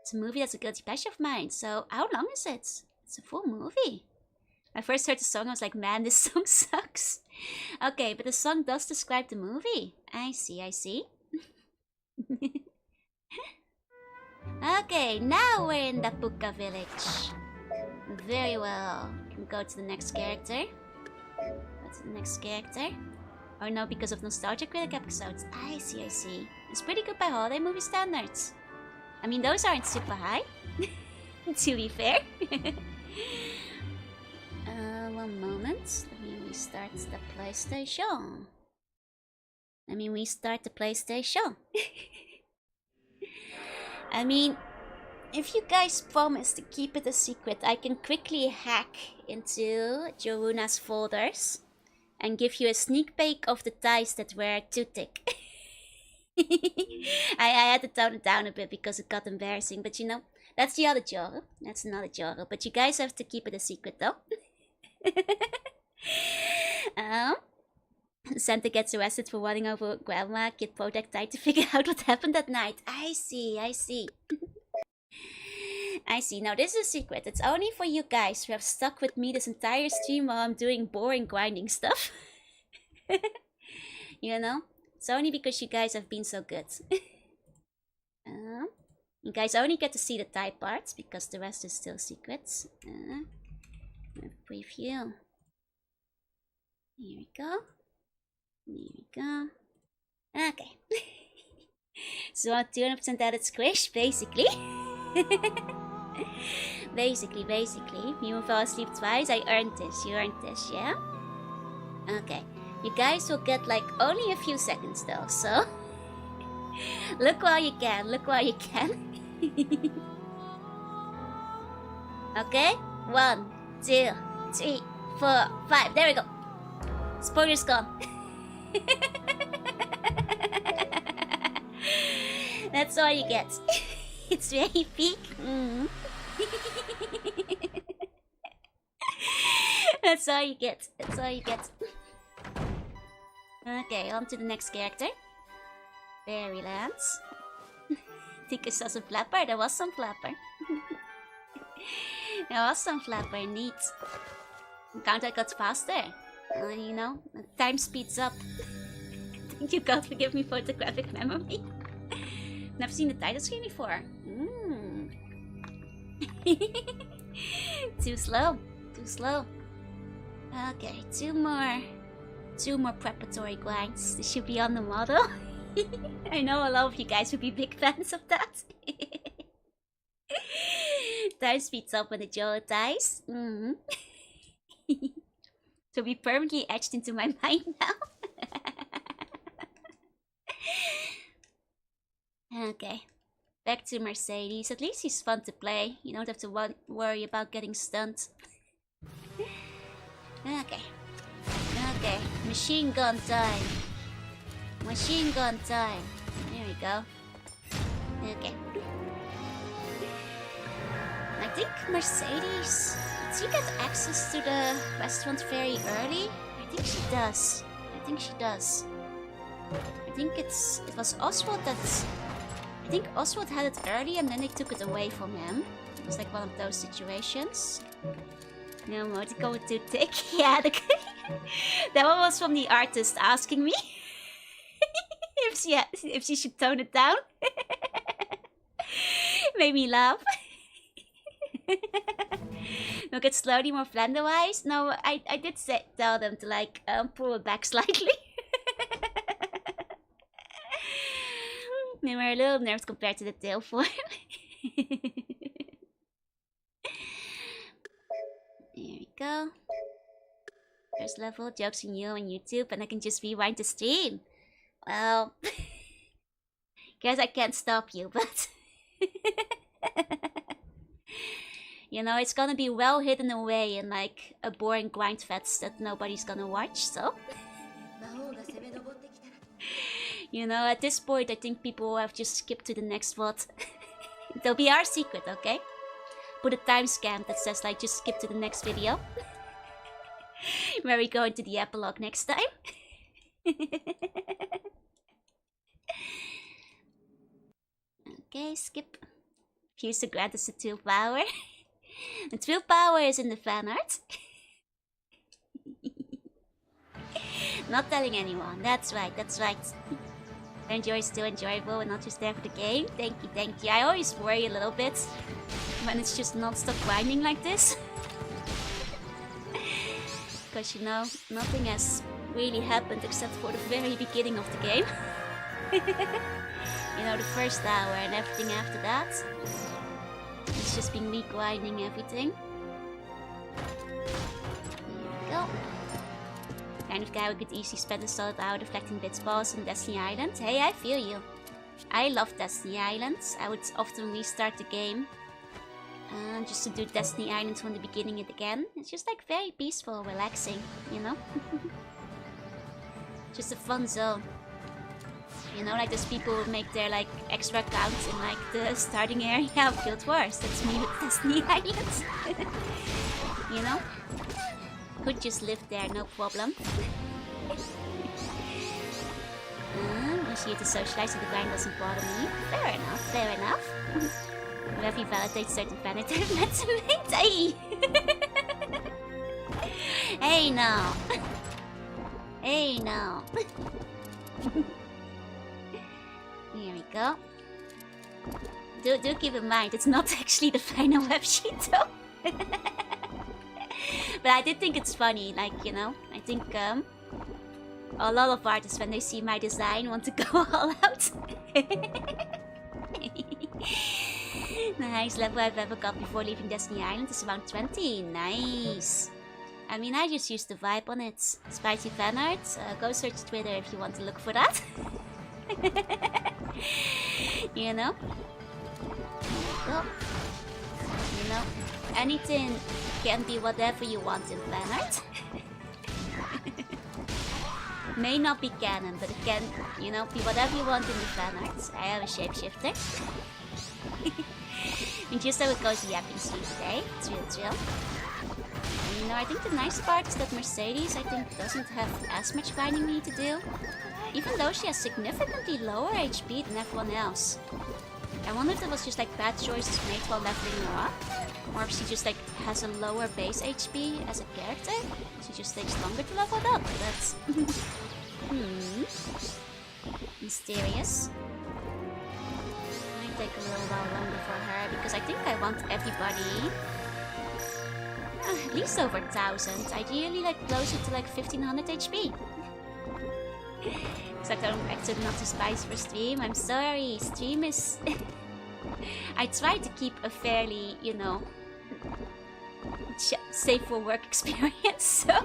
It's a movie that's a guilty pleasure of mine. So, how long is it? It's a full movie. I first heard the song, I was like, man, this song sucks. Okay, but the song does describe the movie. I see. Okay, now we're in the Puka village. Very well. Can go to the next character. Oh no, because of Nostalgia Critic episodes. I see. It's pretty good by holiday movie standards. I mean, those aren't super high. To be fair. One moment. Let me restart the PlayStation. I mean, if you guys promise to keep it a secret, I can quickly hack into Jorunna's folders and give you a sneak peek of the ties that were too thick. I had to tone it down a bit because it got embarrassing, but you know, that's the other Jorunna. That's another Jorunna, but you guys have to keep it a secret though. Santa gets arrested for running over Grandma. Kid Project tried to figure out what happened that night. I see. Now this is a secret. It's only for you guys who have stuck with me this entire stream while I'm doing boring grinding stuff. You know? It's only because you guys have been so good. You guys only get to see the tie parts because the rest is still secrets. Preview. Here we go. Okay. So on 200% added squish, basically. basically. You fell asleep twice. I earned this. You earned this, yeah? Okay. You guys will get like only a few seconds though, so look while you can. Okay? 1, 2, 3, 4, 5. There we go. Spoiler's gone. That's all you get. It's very peak. That's all you get. Okay, on to the next character. Fairylands. Think I saw some flapper? There was some flapper. Neat. Counter got faster. You know, time speeds up. Thank you God, forgive me photographic memory. Never seen the title screen before. Too slow. Okay, two more preparatory grinds. This should be on the model. I know a lot of you guys would be big fans of that. Time speeds up when the jaw dies. To be permanently etched into my mind now. Okay, back to Mercedes. At least he's fun to play. You don't have to worry about getting stunned. Okay. Okay. Machine gun time. Machine gun time. There we go. Okay. I think Mercedes. Did she get access to the restaurant very early? I think she does. I think she does. I think it was Oswald that. I think Oswald had it early and then they took it away from him. It was like one of those situations. No more to go too thick. Yeah, that one was from the artist asking me if she should tone it down. Made me laugh. Look, it's slowly more Flander-wise. No, I did tell them to like pull it back slightly. They were a little nervous compared to the tail form. There we go. First level, jokes on you on YouTube, and I can just rewind the stream. Well, guess I can't stop you, but you know, it's gonna be well hidden away in like a boring grind fest that nobody's gonna watch, so you know, at this point I think people will have just skipped to the next VOD. It'll be our secret, okay? Put a timestamp that says like just skip to the next video. Where we go into the epilogue next time. Okay, skip. Use to grant us the 2 power. The 2 power is in the fan art. Not telling anyone. That's right, that's right. Enjoy is still enjoyable and not just there for the game. Thank you, thank you. I always worry a little bit when it's just non-stop grinding like this. Because, you know, nothing has really happened except for the very beginning of the game. You know, the first hour and everything after that. It's just been re-grinding everything. There we go. Kind of guy who could easily spend a solid hour deflecting bits balls on Destiny Island. Hey, I feel you. I love Destiny Island. I would often restart the game. Just to do Destiny Island from the beginning again. It's just like very peaceful, relaxing, you know? Just a fun zone. You know, like those people who make their like extra accounts in like the starting area of Guild Wars. That's me with Destiny Island. You know? Could just live there, no problem. Wish you to socialize so the grind doesn't bother me. Fair enough, fair enough. Whenever you validate certain vanity meant Hey! Hey now! Hey now! Here we go. Do keep in mind, it's not actually the final web sheet though. But I did think it's funny, like, you know, I think a lot of artists, when they see my design, want to go all out. The highest level I've ever got before leaving Destiny Island is around 20. Nice. I mean, I just used the vibe on it. Spicy fan art. Go search Twitter if you want to look for that. You know? Well, you know, anything can be whatever you want in fan art. May not be canon, but it can, you know, be whatever you want in the fan art. I have a shapeshifter. And just how it goes yapping stream today. It's real chill. And, you know, I think the nice part is that Mercedes, I think, doesn't have as much grinding we need to do. Even though she has significantly lower HP than everyone else. I wonder if it was just like bad choices made while leveling her up. Or if she just like has a lower base HP as a character. She just takes longer to level it up. That's... mysterious. Might take a little while longer for her because I think I want everybody at least over 1000. Ideally like closer to like 1500 HP. Except I don't expect not to spice for stream. I'm sorry. Stream is... I try to keep a fairly, you know, safe for work experience, so...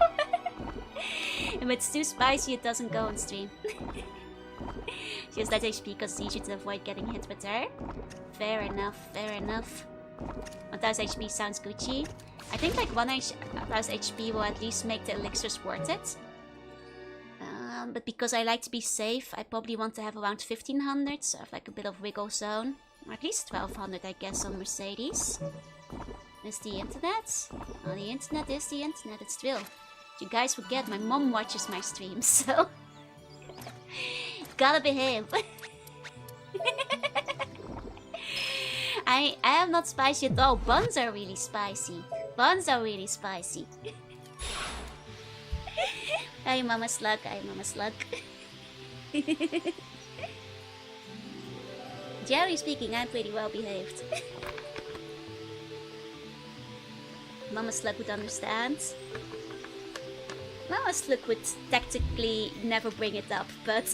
If it's too spicy, it doesn't go on stream. She has less HP because it's easier to avoid getting hit with her. Fair enough, fair enough. 1000 HP sounds Gucci. I think like 1,000 HP will at least make the elixirs worth it. But because I like to be safe, I probably want to have around 1,500, so I have like a bit of wiggle zone. Or at least 1,200, I guess, on Mercedes. Is the internet? Oh, the internet is the internet, it's true. You guys forget, my mom watches my streams, so... Gotta behave. I am not spicy at all. Buns are really spicy. Buns are really spicy. Hi, Mama Slug. Hi, Mama Slug. Generally speaking, I'm pretty well behaved. Mama Slug would understand. Mama Slug would tactically never bring it up, but...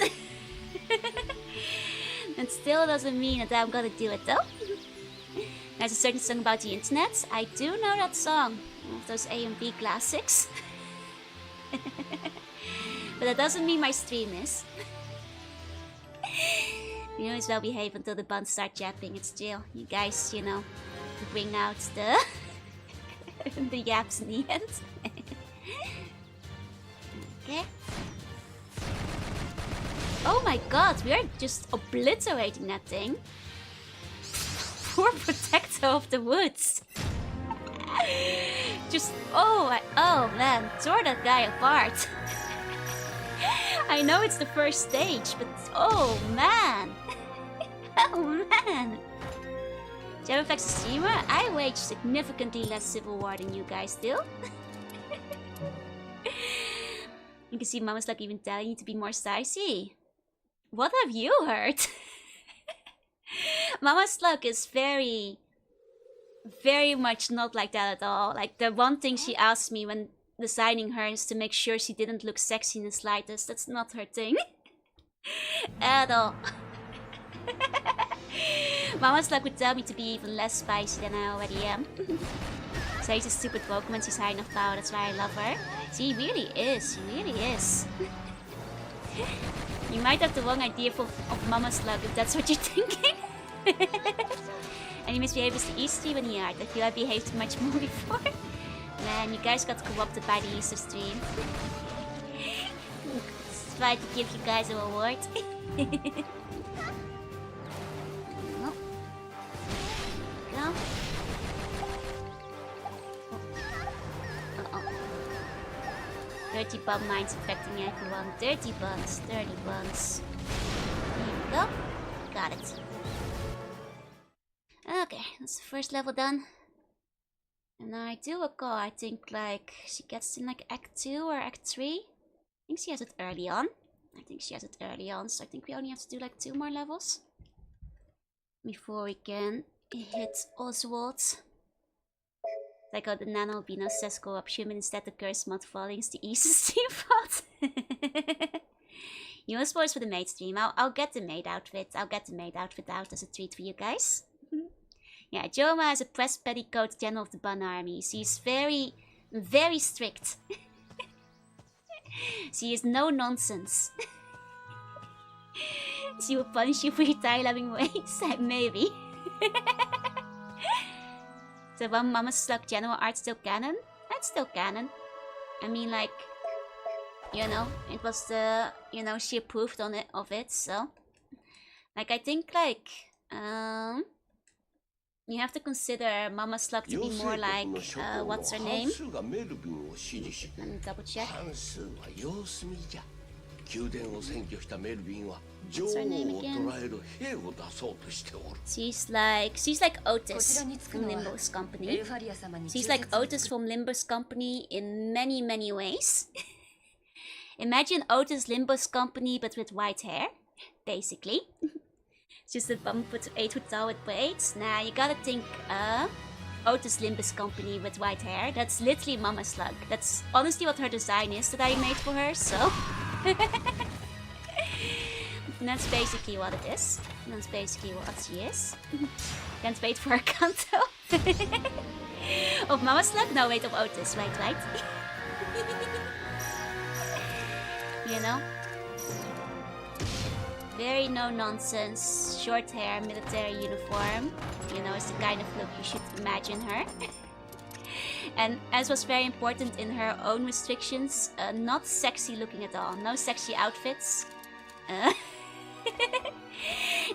It still doesn't mean that I'm gonna do it though. There's a certain song about the internet. I do know that song. One of those A and B classics. But that doesn't mean my stream is. You always well behave until the buns start yapping. It's chill. You guys, you know, bring out the the yaps in the end. Okay. Oh my god, we are just obliterating that thing. Poor protector of the woods. Just, oh man, tore that guy apart. I know it's the first stage, but oh man. Oh man. Shadowfax streamer, I wage significantly less Civil War than you guys do. You can see Mama's like even telling you to be more spicy. What have you heard? Mama Slug is very much not like that at all. Like, the one thing she asked me when designing her is to make sure she didn't look sexy in the slightest. That's not her thing. At all. Mama Slug would tell me to be even less spicy than I already am. So he's a stupid Pokemon, she's high enough power, that's why I love her. She really is, she really is. You might have the wrong idea of Mama Slug if that's what you're thinking. And you misbehave as the East stream in the art. I feel I behaved much more before. Man, you guys got corrupted by the Easter stream. Try to give you guys a reward. Oh. Go. 30 bomb mines affecting everyone. 30 buns, 30 buns. Here we go. Got it. Okay, that's the first level done. And I do recall, I think like she gets in like Act 2 or Act 3. I think she has it early on. So I think we only have to do like 2 more levels before we can hit Oswald. Like how the Nano Albino says corruption, but instead the curse mod falling is the Easter stream fault. You want spoilers for the maid stream? I'll get the maid outfit. I'll get the maid outfit out as a treat for you guys. Yeah, Jorunna is a press petticoat general of the Bun army. She's very, very strict. She is no nonsense. She will punish you for your tie-loving ways. Maybe. So one Mama Slug general art still canon? That's still canon. I mean, like, you know, it was the, you know, she approved of it, so. Like, I think, like, you have to consider Mama Slug to be more like, what's her name? Let me double check. What's her name again? She's like Otis from Limbo's company. She's like Otis from Limbo's company in many, many ways. Imagine Otis Limbo's company but with white hair, basically. Just a bum put 8 foot tall with braids. Nah, you gotta think Otis Limbo's company with white hair. That's literally Mama Slug. That's honestly what her design is that I made for her, so. And that's basically what it is. And that's basically what she is. Can't wait for her Kanto. Of Mama Slug? No, wait, of Otis. Right. You know? Very no-nonsense, short hair, military uniform. You know, it's the kind of look you should imagine her. And as was very important in her own restrictions, not sexy looking at all. No sexy outfits.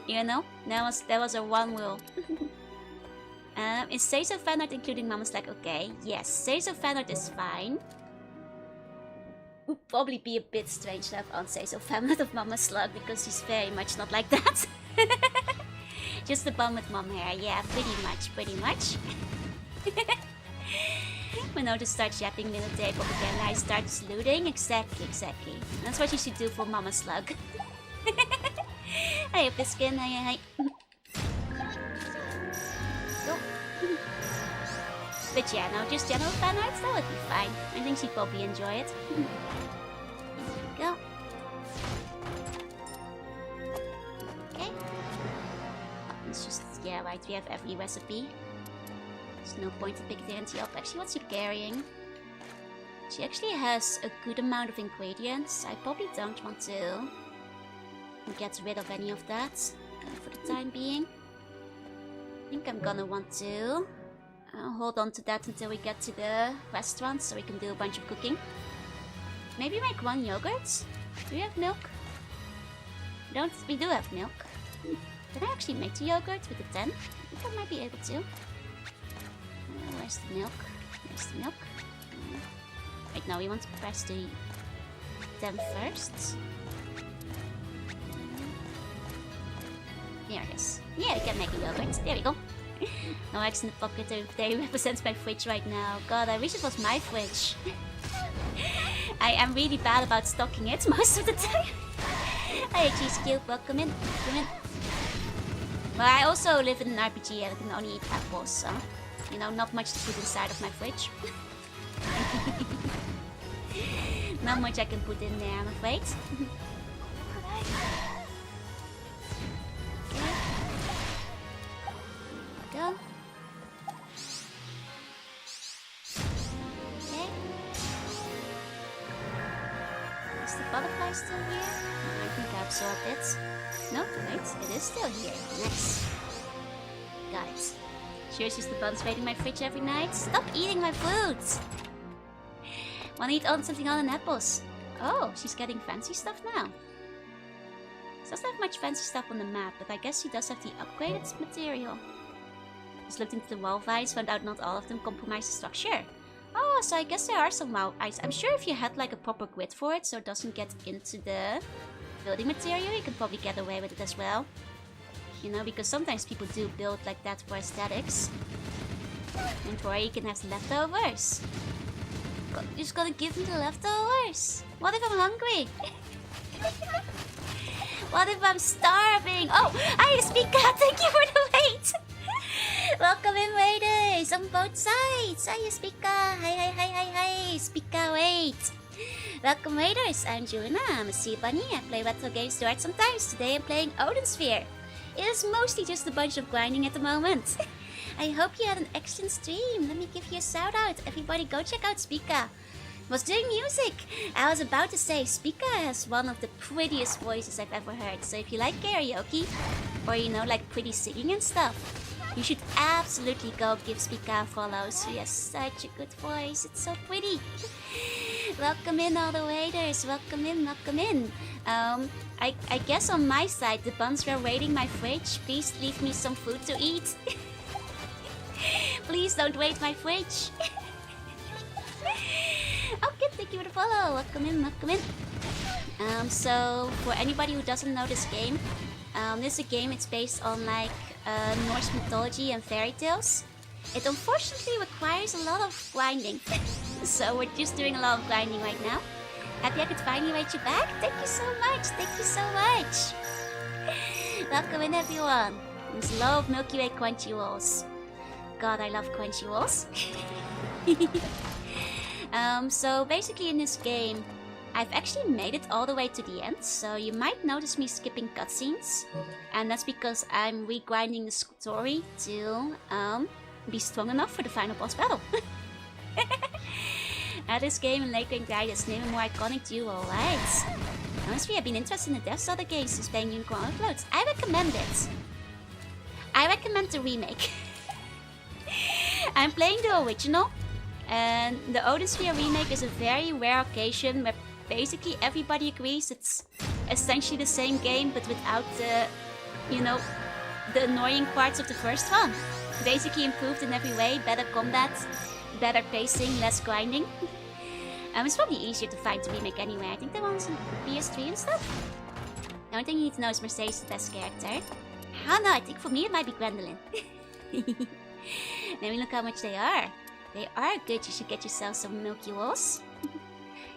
You know, that was her one rule. Is Seiso fanart including Mama's Leg okay? Yes, Seiso fanart is fine. Would probably be a bit strange to have on Seiso fanart of Mama Slug because she's very much not like that. Just the bun with mom hair, yeah, pretty much. Minoru starts yapping little tape up again, I start looting. Exactly. That's what you should do for Mama Slug. Hi, Piskin, hi. Go. But yeah, no, just general fan arts, that would be fine. I think she'd probably enjoy it. Go. Okay. Oh, it's just, yeah, right, we have every recipe. There's no point in picking the up. Actually, what's she carrying? She actually has a good amount of ingredients. I probably don't want to get rid of any of that for the time being. I think I'm gonna want to hold on to that until we get to the restaurant so we can do a bunch of cooking. Maybe make one yogurt? Do we have milk? We do have milk. Can I actually make the yogurt with the 10? I think I might be able to. Where's the milk? Where's the milk? Wait, no, we want to press the 10 first. Here it is. Yeah, we can make a yogurt. There we go. No eggs in the pocket. They represents my fridge right now. God, I wish it was my fridge. I am really bad about stocking it most of the time. Hi, Cheese Cube. Welcome in. Well, I also live in an RPG and I can only eat apples, so... You know, not much to put inside of my fridge. Not much I can put in there, I'm afraid. Okay. Go. Okay. Is the butterfly still here? No, I think I absorbed it. No, wait, it is still here. Nice. Got it. Cheers, just the buns raiding my fridge every night. Stop eating my food! Wanna eat something on apples? Oh, she's getting fancy stuff now. She doesn't have much fancy stuff on the map, but I guess she does have the upgraded material. Just looked into the wall vines, found out not all of them compromise the structure. Oh, so I guess there are some wall vines. I'm sure if you had like a proper grid for it, so it doesn't get into the building material, you can probably get away with it as well. You know, because sometimes people do build like that for aesthetics. Don't worry, you can have the leftovers. You're just gonna give me the leftovers? What if I'm hungry? What if I'm starving? Oh, hi, Speaker! Thank you for the wait! Welcome in, raiders, on both sides! Hi, Speaker! Hi, Speaker, wait! Welcome, raiders, I'm Jorunna, I'm a sea bunny, I play retro games to art sometimes. Today I'm playing Odin Sphere. It is mostly just a bunch of grinding at the moment. I hope you had an excellent stream. Let me give you a shout out. Everybody go check out Speaker. Was doing music. I was about to say Speaker has one of the prettiest voices I've ever heard. So if you like karaoke or you know like pretty singing and stuff, you should absolutely go give Speaker a follow. She has such a good voice. It's so pretty. Welcome in all the waiters. Welcome in. I guess on my side, the buns were raiding my fridge. Please leave me some food to eat. Please don't raid my fridge. Okay, thank you for the follow. Welcome in. So, for anybody who doesn't know this game, this is a game, it's based on like Norse mythology and fairy tales. It unfortunately requires a lot of grinding. So we're just doing a lot of grinding right now. Happy I could finally raid you back. Thank you so much. Welcome in, everyone. There's a lot of Milky Way crunchy rolls. God, I love crunchy rolls. So basically in this game, I've actually made it all the way to the end. So you might notice me skipping cutscenes. And that's because I'm regrinding the story to be strong enough for the final boss battle. This game in late game guide is name a more iconic duo, right? Honestly, I've been interested in the depths of the games since playing Unicorn Uploads. I recommend it. I recommend the remake. I'm playing the original, And the Odin Sphere remake is a very rare occasion where basically everybody agrees it's essentially the same game but without the, you know, the annoying parts of the first one. Basically improved in every way, better combat, better pacing, less grinding. It's probably easier to find the remake anyway. I think the one's on PS3 and stuff. The only thing you need to know is Mercedes' the best character. I don't know, I think for me it might be Gwendolyn. Let me look how much they are. They are good, you should get yourself some Milky Walls.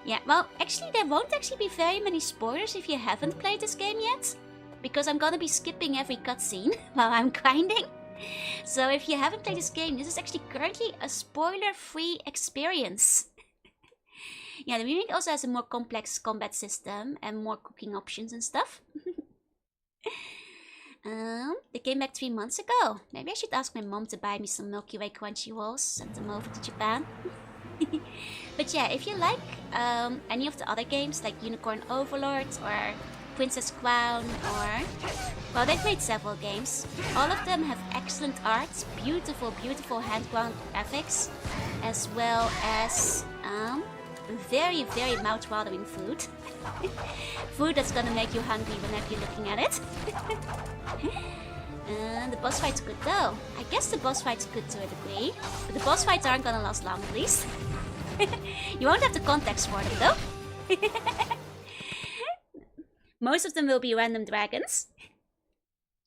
Yeah, well, actually there won't actually be very many spoilers if you haven't played this game yet. Because I'm gonna be skipping every cutscene while I'm grinding. So if you haven't played this game, this is actually currently a spoiler-free experience. Yeah, the remake also has a more complex combat system and more cooking options and stuff. They came back 3 months ago. Maybe I should ask my mom to buy me some Milky Way crunchy rolls, send them over to Japan. But yeah, if you like any of the other games like Unicorn Overlord or Princess Crown or... Well, they've made several games. All of them have excellent art, beautiful, beautiful hand-drawn graphics, as well as very, very mouth-watering food. Food that's gonna make you hungry whenever you're looking at it. And the boss fight's good though. I guess the boss fight's good to a degree, but the boss fights aren't gonna last long at least. You won't have the context for them though. Most of them will be random dragons.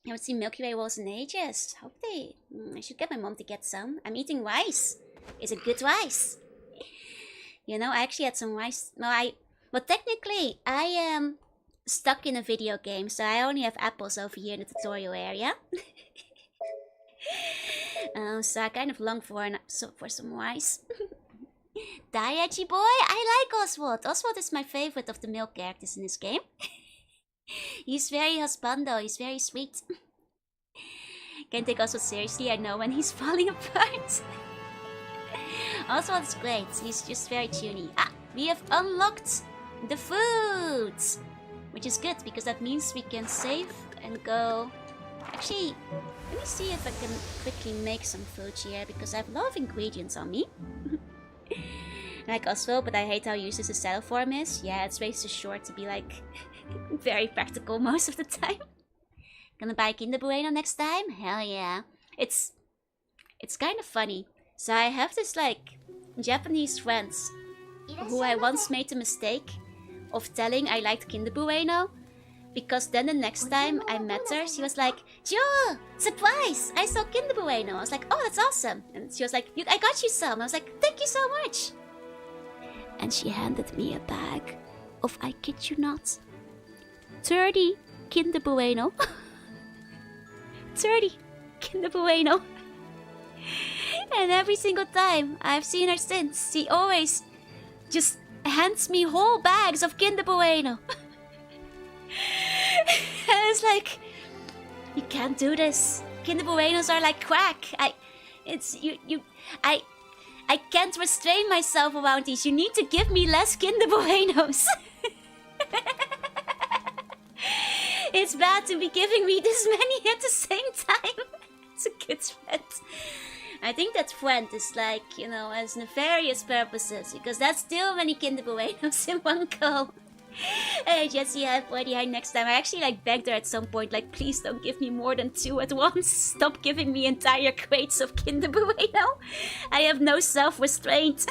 I haven't seen Milky Way Walls in ages. Hope they... I should get my mom to get some. I'm eating rice. Is it good rice? You know, I actually had some rice... Well, technically, I am stuck in a video game, so I only have apples over here in the tutorial area. So I kind of long for some rice. Daiachi boy, I like Oswald. Oswald is my favorite of the male characters in this game. He's very husbando, he's very sweet. Can't take Oswald seriously, I know when he's falling apart. Oswald is great, he's just very tuney. Ah, we have unlocked the foods! Which is good, because that means we can save and go... Actually, let me see if I can quickly make some food here, because I have a lot of ingredients on me. Like Oswald, but I hate how useless the saddle form is. Yeah, it's way too short to be like... very practical most of the time. Gonna buy Kinder Bueno next time? Hell yeah. It's kind of funny. So I have this like Japanese friends who I once made the mistake of telling I liked Kinder Bueno, because then the next time I met her, she was like, "Joe, surprise! I saw Kinder Bueno." I was like, "Oh, that's awesome!" And she was like, "I got you some." I was like, "Thank you so much." And she handed me a bag of, I kid you not, 30 Kinder Bueno. 30 Kinder Bueno. And every single time I've seen her since, she always just hands me whole bags of Kinder Bueno. And it's like, you can't do this. Kinder Buenos are like crack. I can't restrain myself around these. You need to give me less Kinder Buenos. It's bad to be giving me this many at the same time. It's a good friend. I think that friend is like, you know, as nefarious purposes, because that's still many Kinder Buenos in one go. Hey Jessie, I have already had next time. I actually like begged her at some point, like, please don't give me more than 2 at once. Stop giving me entire crates of Kinder Bueno. I have no self-restraint.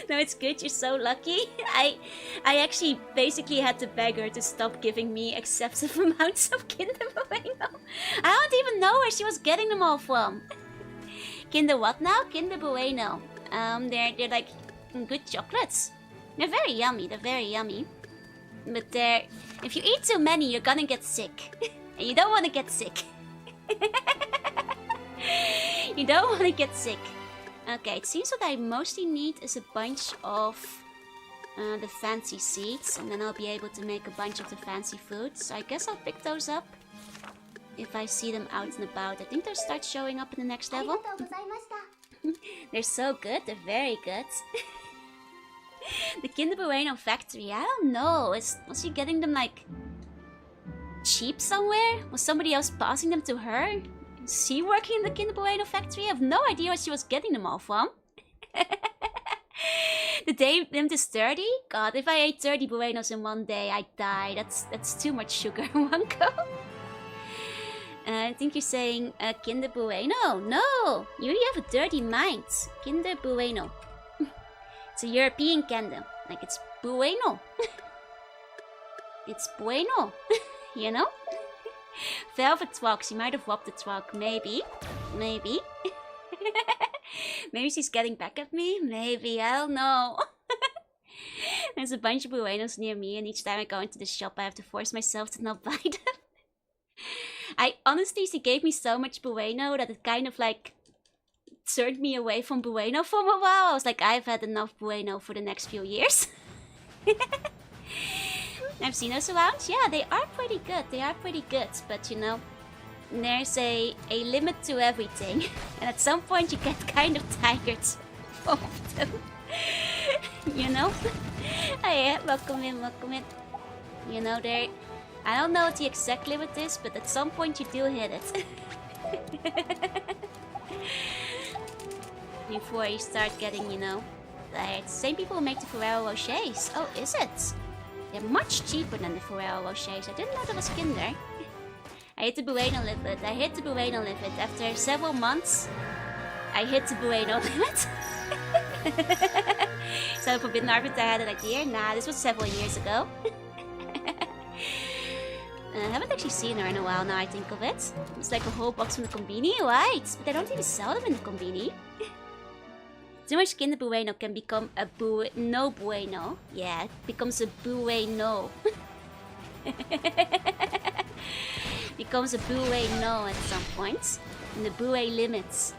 No, it's good, you're so lucky. I actually basically had to beg her to stop giving me excessive amounts of Kinder Bueno. I don't even know where she was getting them all from. Kinder what now? Kinder Bueno. They're like good chocolates. They're very yummy, But if you eat too many, you're gonna get sick. And you don't want to get sick. You don't want to get sick. Okay, it seems what I mostly need is a bunch of the fancy seeds, and then I'll be able to make a bunch of the fancy foods. So I guess I'll pick those up if I see them out and about. I think they'll start showing up in the next level. They're so good, they're very good. The Kinder Bueno factory, I don't know. Was she getting them like cheap somewhere? Was somebody else passing them to her? Is she working in the Kinder Bueno factory? I have no idea where she was getting them all from. The day limit is 30? God, if I ate 30 Buenos in one day, I'd die. That's too much sugar in one go. I think you're saying Kinder Bueno. No! You have a dirty mind. Kinder Bueno. It's a European candy. Like, it's Bueno. It's Bueno. You know? Velvet Twog. She might have robbed the Twog. Maybe. Maybe. Maybe she's getting back at me. Maybe. I don't know. There's a bunch of Buenos near me, and each time I go into the shop, I have to force myself to not buy them. Honestly, she gave me so much Bueno that it kind of like turned me away from Bueno for a while. I was like, I've had enough Bueno for the next few years. I've seen those around. Yeah, they are pretty good. They are pretty good. But you know, there's a limit to everything. And at some point you get kind of tired of them. You know? Oh yeah, welcome in, welcome in. You know, there... I don't know what the exact limit is, but at some point you do hit it. Before you start getting, you know, tired. Same people who make the Ferrero Rochers. Oh, is it? They're much cheaper than the Ferrero Rochers. I didn't know that was Kinder. I hit the Bueno limit. I hit the Bueno limit. After several months, I hit the Bueno limit. So Forbidden Arbiter had an idea. Nah, this was several years ago. I haven't actually seen her in a while now I think of it. It's like a whole box from the Combini, right? But they don't even sell them in the Combini. Too much Kinder Bueno can become a no bueno. Yeah, it becomes a bueno. Becomes a bueno at some point. And the bue limits.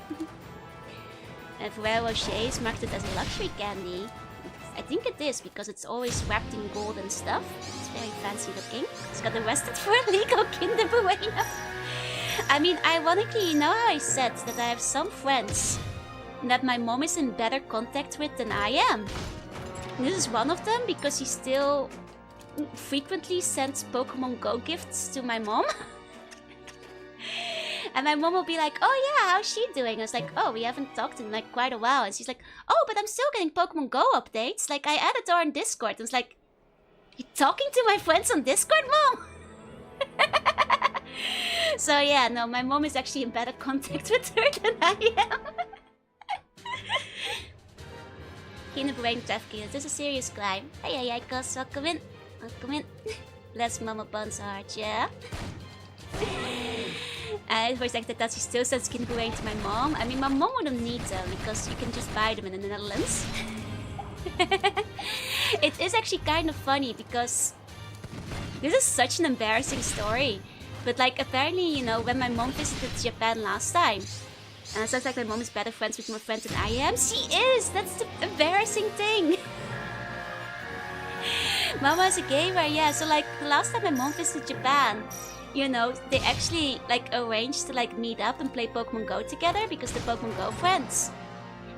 And Ferrero Rocher is marketed as a luxury candy. I think it is, because it's always wrapped in gold and stuff. It's very fancy looking. It's got arrested for illegal Kinder Bueno. I mean, ironically, you know how I said that I have some friends that my mom is in better contact with than I am? And this is one of them, because she still frequently sends Pokemon Go gifts to my mom. And my mom will be like, oh yeah, how's she doing? I was like, oh, we haven't talked in like quite a while. And she's like, oh, but I'm still getting Pokemon Go updates. Like, I added her on Discord. I was like, you talking to my friends on Discord, Mom? So yeah, no, my mom is actually in better contact with her than I am. Kinder Bueno trafficking, is this a serious crime? Hey, Icos, welcome in. Welcome in. Bless Mama Buns heart, yeah? For a second, I thought she still sends Kinder Bueno to my mom. I mean, my mom wouldn't need them because you can just buy them in the Netherlands. It is actually kind of funny because this is such an embarrassing story. But like, apparently, you know, when my mom visited Japan last time, and it sounds like my mom is better friends with my friends than I am. She is! That's the embarrassing thing. Mama is a gamer, yeah. So like, the last time my mom visited Japan, you know, they actually like arranged to like meet up and play Pokemon Go together because they're Pokemon Go friends.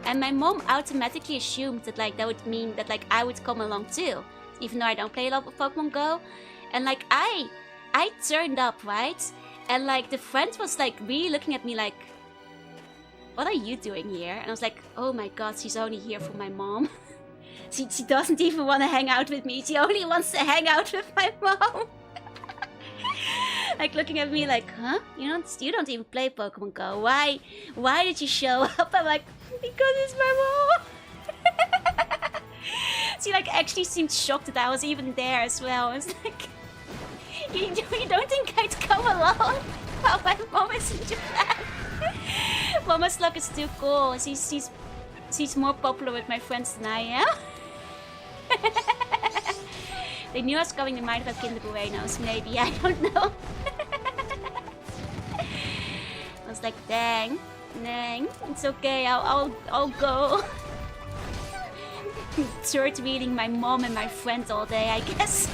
And my mom automatically assumed that like that would mean that like I would come along too, even though I don't play a lot with Pokemon Go. And like I turned up, right? And like the friend was like really looking at me like, what are you doing here? And I was like, oh my god, she's only here for my mom. She doesn't even want to hang out with me. She only wants to hang out with my mom. Like looking at me like, huh? You don't even play Pokemon Go. Why did you show up? I'm like, because it's my mom. She like actually seemed shocked that I was even there as well. I was like, you don't think I'd come along while my mom is in Japan? Mama's luck is too cool. She's more popular with my friends than I am. They knew I was coming, they might have had Kinder Buenos, maybe, I don't know. I was like, dang, it's okay, I'll go. Third wheeling my mom and my friends all day, I guess.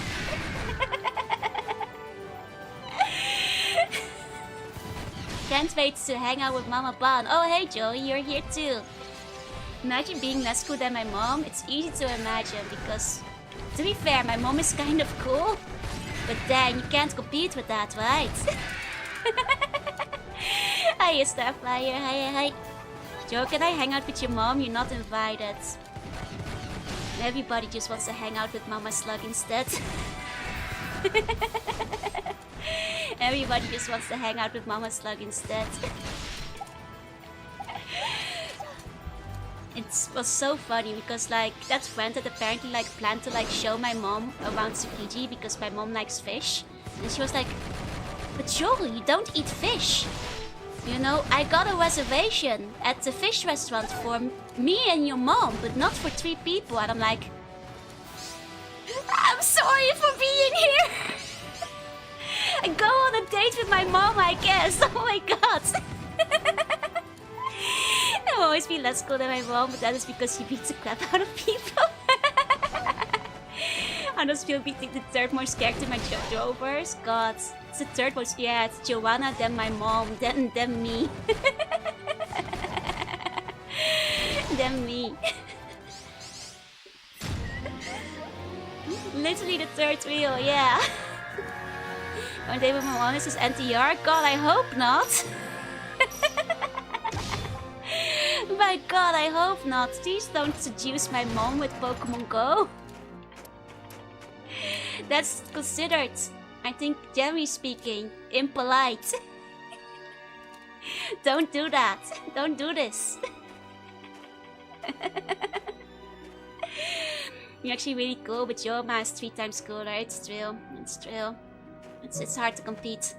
Can't wait to hang out with Mama Ban. Oh hey Joey, you're here too. Imagine being less cool than my mom. It's easy to imagine because, to be fair, my mom is kind of cool. But dang, you can't compete with that, right? Hi, Starflyer. Hi. Joe, can I hang out with your mom? You're not invited. Everybody just wants to hang out with Mama Slug instead. Everybody just wants to hang out with Mama Slug instead. It was so funny because like that friend had apparently like planned to like show my mom around Tsukiji because my mom likes fish. And she was like, but Joel, you don't eat fish. You know, I got a reservation at the fish restaurant for me and your mom, but not for 3 people. And I'm like, I'm sorry for being here. I go on a date with my mom, I guess. Oh my god. I'll always be less cool than my mom, but that is because she beats the crap out of people. I just feel beating the third most character in my Drovers. God, it's the third most. Yeah, it's Jorunna, then my mom, then me. Then me. Literally the third wheel, yeah. One day with my mom is NTR? God, I hope not. My god, I hope not. Please don't seduce my mom with Pokemon Go. That's considered, I think, generally speaking, impolite. Don't do that. Don't do this. You're actually really cool, but Yorma is 3 times cooler. It's true. It's true. It's hard to compete.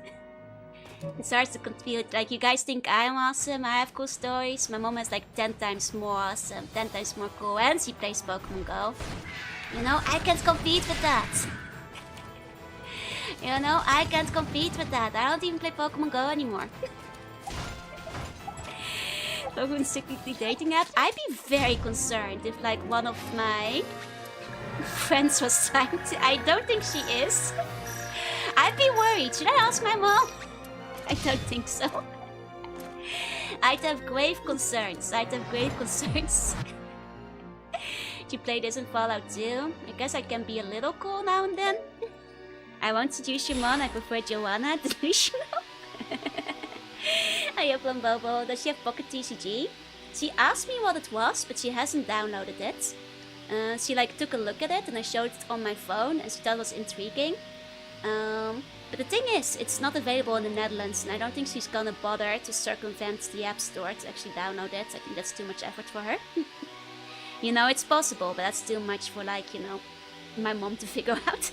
It's hard to compete. Like, you guys think I'm awesome, I have cool stories. My mom is like 10 times more awesome, 10 times more cool, and she plays Pokemon Go. You know, I can't compete with that. You know, I can't compete with that. I don't even play Pokemon Go anymore. Pokemon secretly dating app? I'd be very concerned if like one of my friends was trying to... I don't think she is. I'd be worried. Should I ask my mom? I don't think so. I'd have grave concerns. I'd have grave concerns. You play this in Fallout 2? I guess I can be a little cool now and then. I won't seduce your mom. I prefer Joanna. Delusional. Hiya, Plumbobo. Does she have Pocket TCG? She asked me what it was, but she hasn't downloaded it. She like took a look at it and I showed it on my phone and she thought it was intriguing. But the thing is, it's not available in the Netherlands and I don't think she's gonna bother to circumvent the App Store to actually download it. I think that's too much effort for her. You know, it's possible, but that's too much for like, you know, my mom to figure out.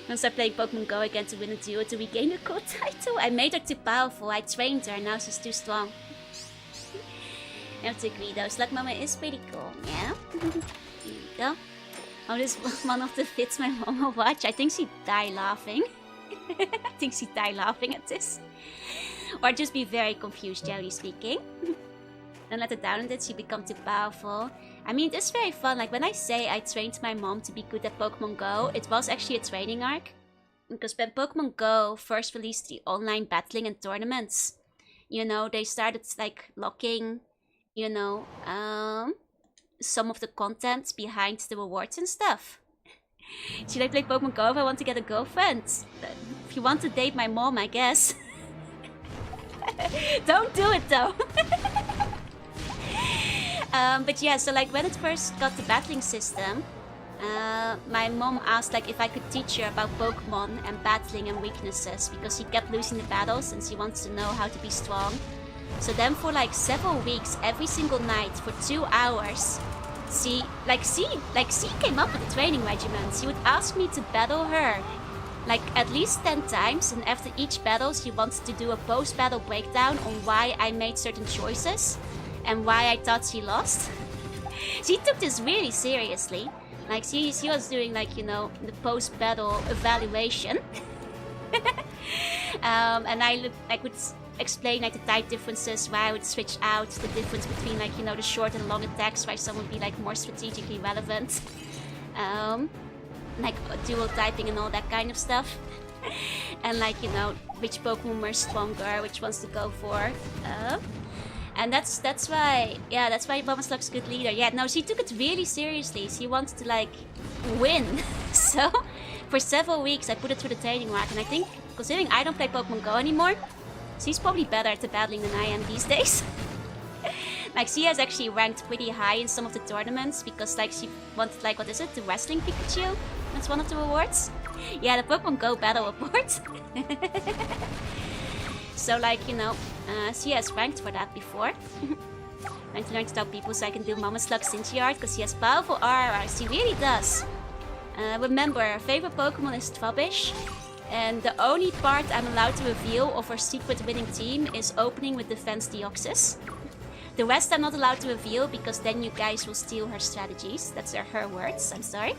Once I played Pokemon Go again to win a duel to regain the core title. I made her too powerful, I trained her, now she's too strong. I have to agree though, Slug Mama is pretty cool, yeah? Here we go. Oh, this was one of the fits my mom will watch. I think she'd die laughing. I think she'd die laughing at this. Or just be very confused, generally speaking. Don't let her down on it, she become too powerful. I mean, it's very fun. Like, when I say I trained my mom to be good at Pokemon Go, it was actually a training arc. Because when Pokemon Go first released the online battling and tournaments, you know, they started, like, locking, you know, some of the content behind the rewards and stuff. Should I play Pokemon Go if I want to get a girlfriend? If you want to date my mom, I guess. Don't do it, though. But yeah, so like when it first got the battling system, my mom asked like if I could teach her about Pokemon and battling and weaknesses because she kept losing the battles and she wants to know how to be strong. So then for like several weeks, every single night for 2 hours, she came up with a training regimen. She would ask me to battle her like at least 10 times, and after each battle she wanted to do a post-battle breakdown on why I made certain choices and why I thought she lost. She took this really seriously. Like she was doing like, you know, the post-battle evaluation. And I would explain like the type differences, why I would switch out the difference between like, you know, the short and long attacks, why some would be like more strategically relevant. Like dual typing and all that kind of stuff. And like, you know, which Pokemon were stronger, which ones to go for. And that's why, yeah, that's why Mama Slug's a good leader. Yeah, no, she took it really seriously. She wanted to like win. So for several weeks I put it through the training rack, and I think, considering I don't play Pokemon Go anymore, She's probably better at the battling than I am these days. Like, she has actually ranked pretty high in some of the tournaments because, like, she wanted, like, what is it? The wrestling Pikachu? That's one of the rewards. Yeah, the Pokemon Go battle report. So, like, you know, she has ranked for that before. Trying to learn to talk people so I can do Mama Slug Cinchi art because she has powerful aura. She really does. Remember, her favorite Pokemon is Trubbish. And the only part I'm allowed to reveal of her secret winning team is opening with Defense Deoxys. The rest I'm not allowed to reveal because then you guys will steal her strategies. That's her words, I'm sorry.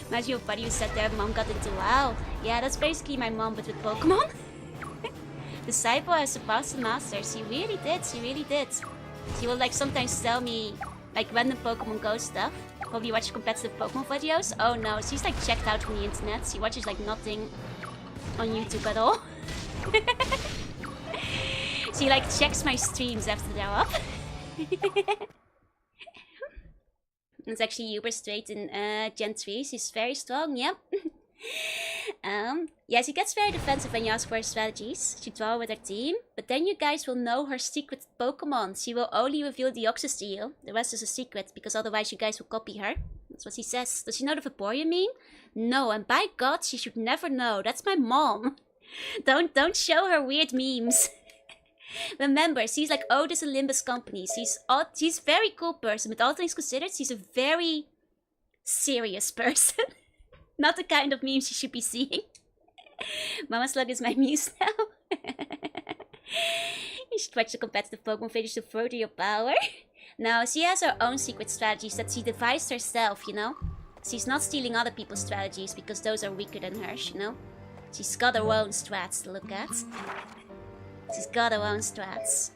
Imagine your buddy who said their mom got into WoW. Yeah, that's basically my mom but with Pokemon. The Cybo has surpassed the master. She really did, she really did. She will like sometimes tell me like random Pokemon Go stuff. Probably watch competitive Pokemon videos. Oh no, she's like checked out from the internet. She watches like nothing on YouTube at all. She like checks my streams after they're up. It's actually Uber straight in Gen 3. She's very strong, yep. Yeah, she gets very defensive when you ask for her strategies. She draws with her team, but then you guys will know her secret Pokemon. She will only reveal Deoxys to you. The rest is a secret, because otherwise you guys will copy her. That's what she says. Does she know the Vaporeon meme? No, and by God, she should never know. That's my mom. Don't show her weird memes. Remember, she's like Otis and Limbus company. She's a very cool person, but all things considered, she's a very serious person. Not the kind of memes you should be seeing. Mama Slug is my muse now. You should watch the competitive Pokemon videos to further your power. No, she has her own secret strategies that she devised herself, you know? She's not stealing other people's strategies because those are weaker than hers, you know? She's got her own strats to look at. She's got her own strats.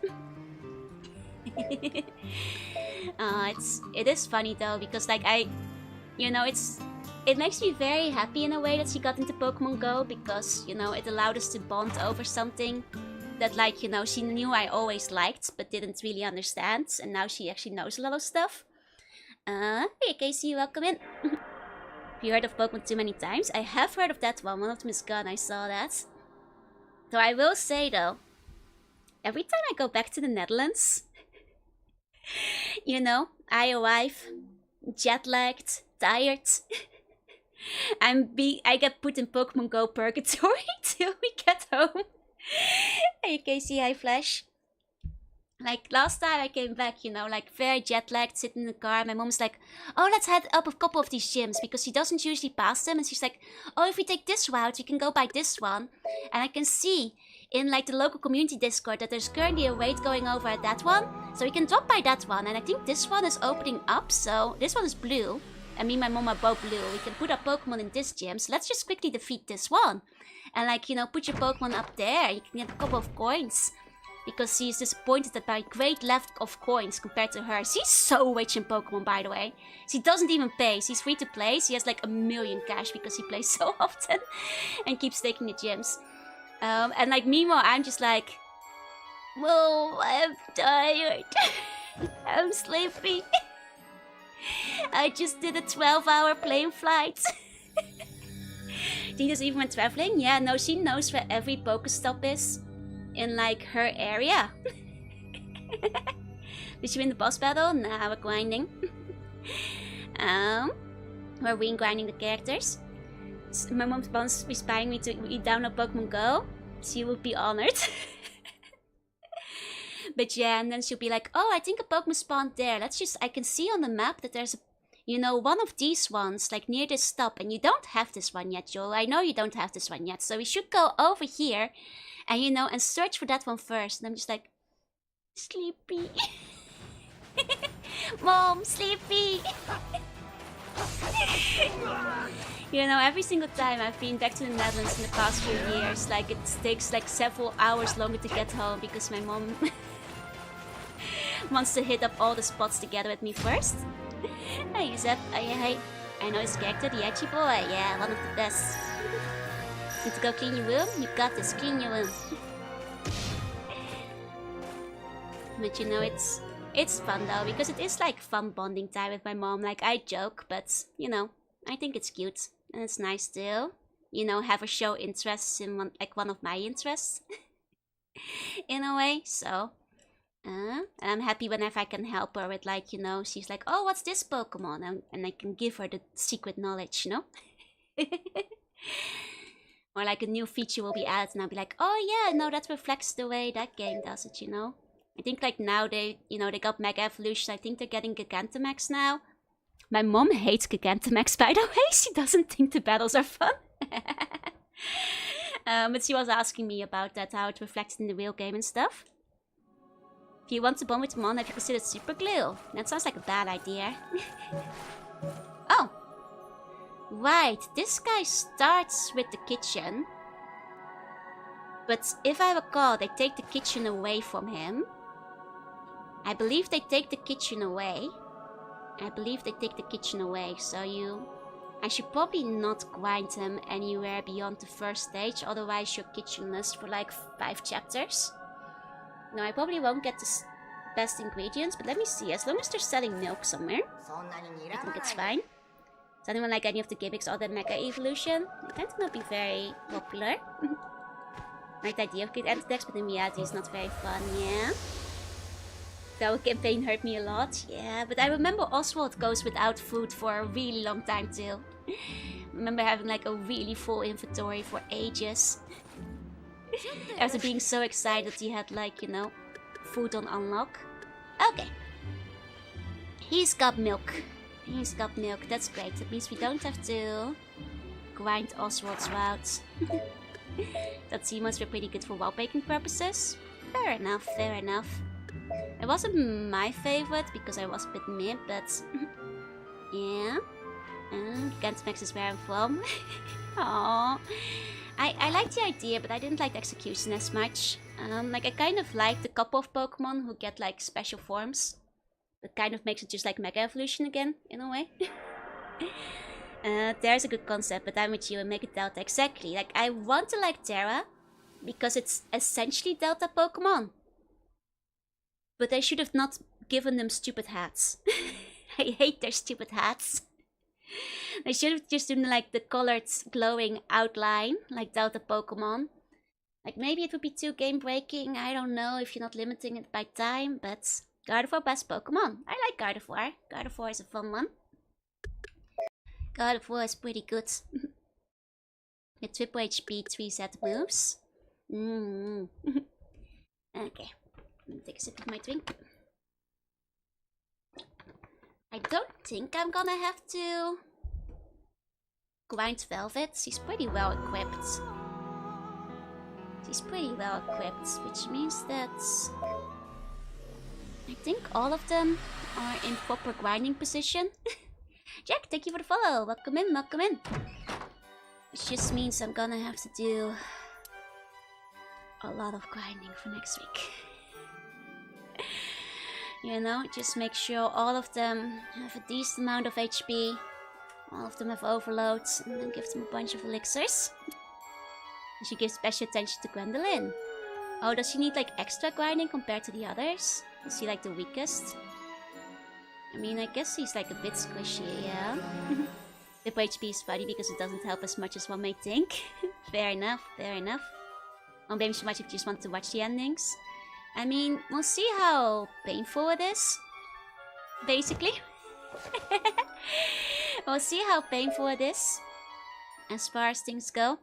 It is funny though, because like it makes me very happy in a way that she got into Pokemon Go because, you know, it allowed us to bond over something that, like, you know, she knew I always liked but didn't really understand, and now she actually knows a lot of stuff. Hey Casey, welcome in. Have you heard of Pokemon too many times? I have heard of that one. One of them is gone, I saw that. So I will say though, every time I go back to the Netherlands, you know, I arrive jet-lagged, tired. I get put in Pokemon Go purgatory till we get home. Hey Casey, hi Flash. Like last time I came back, you know, like very jet-lagged, sitting in the car. My mom's like, oh, let's head up a couple of these gyms because she doesn't usually pass them. And she's like, oh, if we take this route, we can go by this one. And I can see in like the local community Discord that there's currently a raid going over at that one. So we can drop by that one. And I think this one is opening up. So this one is blue. And me and my mom are both blue. We can put our Pokemon in this gym. So let's just quickly defeat this one. And like, you know, put your Pokemon up there. You can get a couple of coins. Because she's disappointed at my great left of coins compared to her. She's so rich in Pokemon, by the way. She doesn't even pay. She's free to play. She has like 1 million cash because she plays so often. And keeps taking the gyms. And like meanwhile, I'm just like, whoa, I'm tired. I'm sleepy. I just did a 12-hour plane flight. Tina's even went traveling? Yeah, no, she knows where every Pokestop is. In like her area. Did she win the boss battle? Nah, we're grinding. We're grinding the characters. My mom's once inspiring me to download Pokemon Go. She would be honored. But yeah, and then she'll be like, oh, I think a Pokemon spawned there. I can see on the map that there's one of these ones, like near this stop. And you don't have this one yet, Joel. I know you don't have this one yet. So we should go over here. And and search for that one first. And I'm just like, sleepy. Mom, sleepy. Every single time I've been back to the Netherlands in the past few years, like it takes like several hours longer to get home because my mom wants to hit up all the spots together with me first. Hey, Zep. Hey. I know his character, the edgy boy. Yeah, one of the best. Need to go clean your room? You got this, clean your room. But it's fun though, because it is like fun bonding time with my mom. Like I joke, but I think it's cute. And it's nice to, have her show interests in one of my interests. in a way. So, and I'm happy whenever I can help her with, like, you know, she's like, oh, what's this Pokemon? And I can give her the secret knowledge, you know? Or like a new feature will be added and I'll be like, oh yeah, no, that reflects the way that game does it, you know? I think like now they, you know, they got Mega Evolution. I think they're getting Gigantamax now. My mom hates Gigantamax, by the way. She doesn't think the battles are fun. But she was asking me about that, how it reflects in the real game and stuff. If you want to bond with the mon, have you considered super glue? That sounds like a bad idea. Oh! Right, this guy starts with the kitchen. But if I recall, they take the kitchen away from him. I believe they take the kitchen away. So I should probably not grind him anywhere beyond the first stage, otherwise you're kitchenless for like 5 chapters. No, I probably won't get the best ingredients, but let me see. As long as they're selling milk somewhere, I think it's fine. Does anyone like any of the gimmicks or the Mega Evolution? They tend to not be very popular. Like the idea of good antidex, but in reality it's not very fun, yeah. The whole campaign hurt me a lot, yeah. But I remember Oswald goes without food for a really long time too. I remember having like a really full inventory for ages. After being so excited he had like, you know, food on unlock. Okay. He's got milk. That's great. That means we don't have to grind Oswald's route. That must be pretty good for wallpaking purposes. Fair enough. It wasn't my favorite because I was a bit meh, but yeah. Gigantamax is where I'm from. Aww. I liked the idea, but I didn't like the execution as much. Like I kind of liked a couple of Pokemon who get like special forms. That kind of makes it just like Mega Evolution again, in a way. There's a good concept, but I'm with you and make it Delta. Exactly. Like, I want to like Terra, because it's essentially Delta Pokemon. But they should have not given them stupid hats. I hate their stupid hats. They should have just done like the colored glowing outline, like Delta Pokemon. Like, maybe it would be too game breaking, I don't know, if you're not limiting it by time, but Gardevoir best Pokemon. I like Gardevoir. Gardevoir is a fun one. Gardevoir is pretty good. With triple HP, 3 set moves. Okay. Take a sip of my drink. I don't think I'm gonna have to grind Velvet. She's pretty well equipped. Which means that I think all of them are in proper grinding position. Jack, thank you for the follow. Welcome in. Which just means I'm gonna have to do a lot of grinding for next week. You know, just make sure all of them have a decent amount of HP. All of them have overloads, and then give them a bunch of elixirs. And she gives special attention to Gwendolyn. Oh, does she need like extra grinding compared to the others? Is he like the weakest? I mean, I guess he's like a bit squishy, yeah. The HP is funny because it doesn't help as much as one may think. Fair enough. Don't blame so much if you just want to watch the endings. I mean, we'll see how painful it is. Basically. We'll see how painful it is. As far as things go.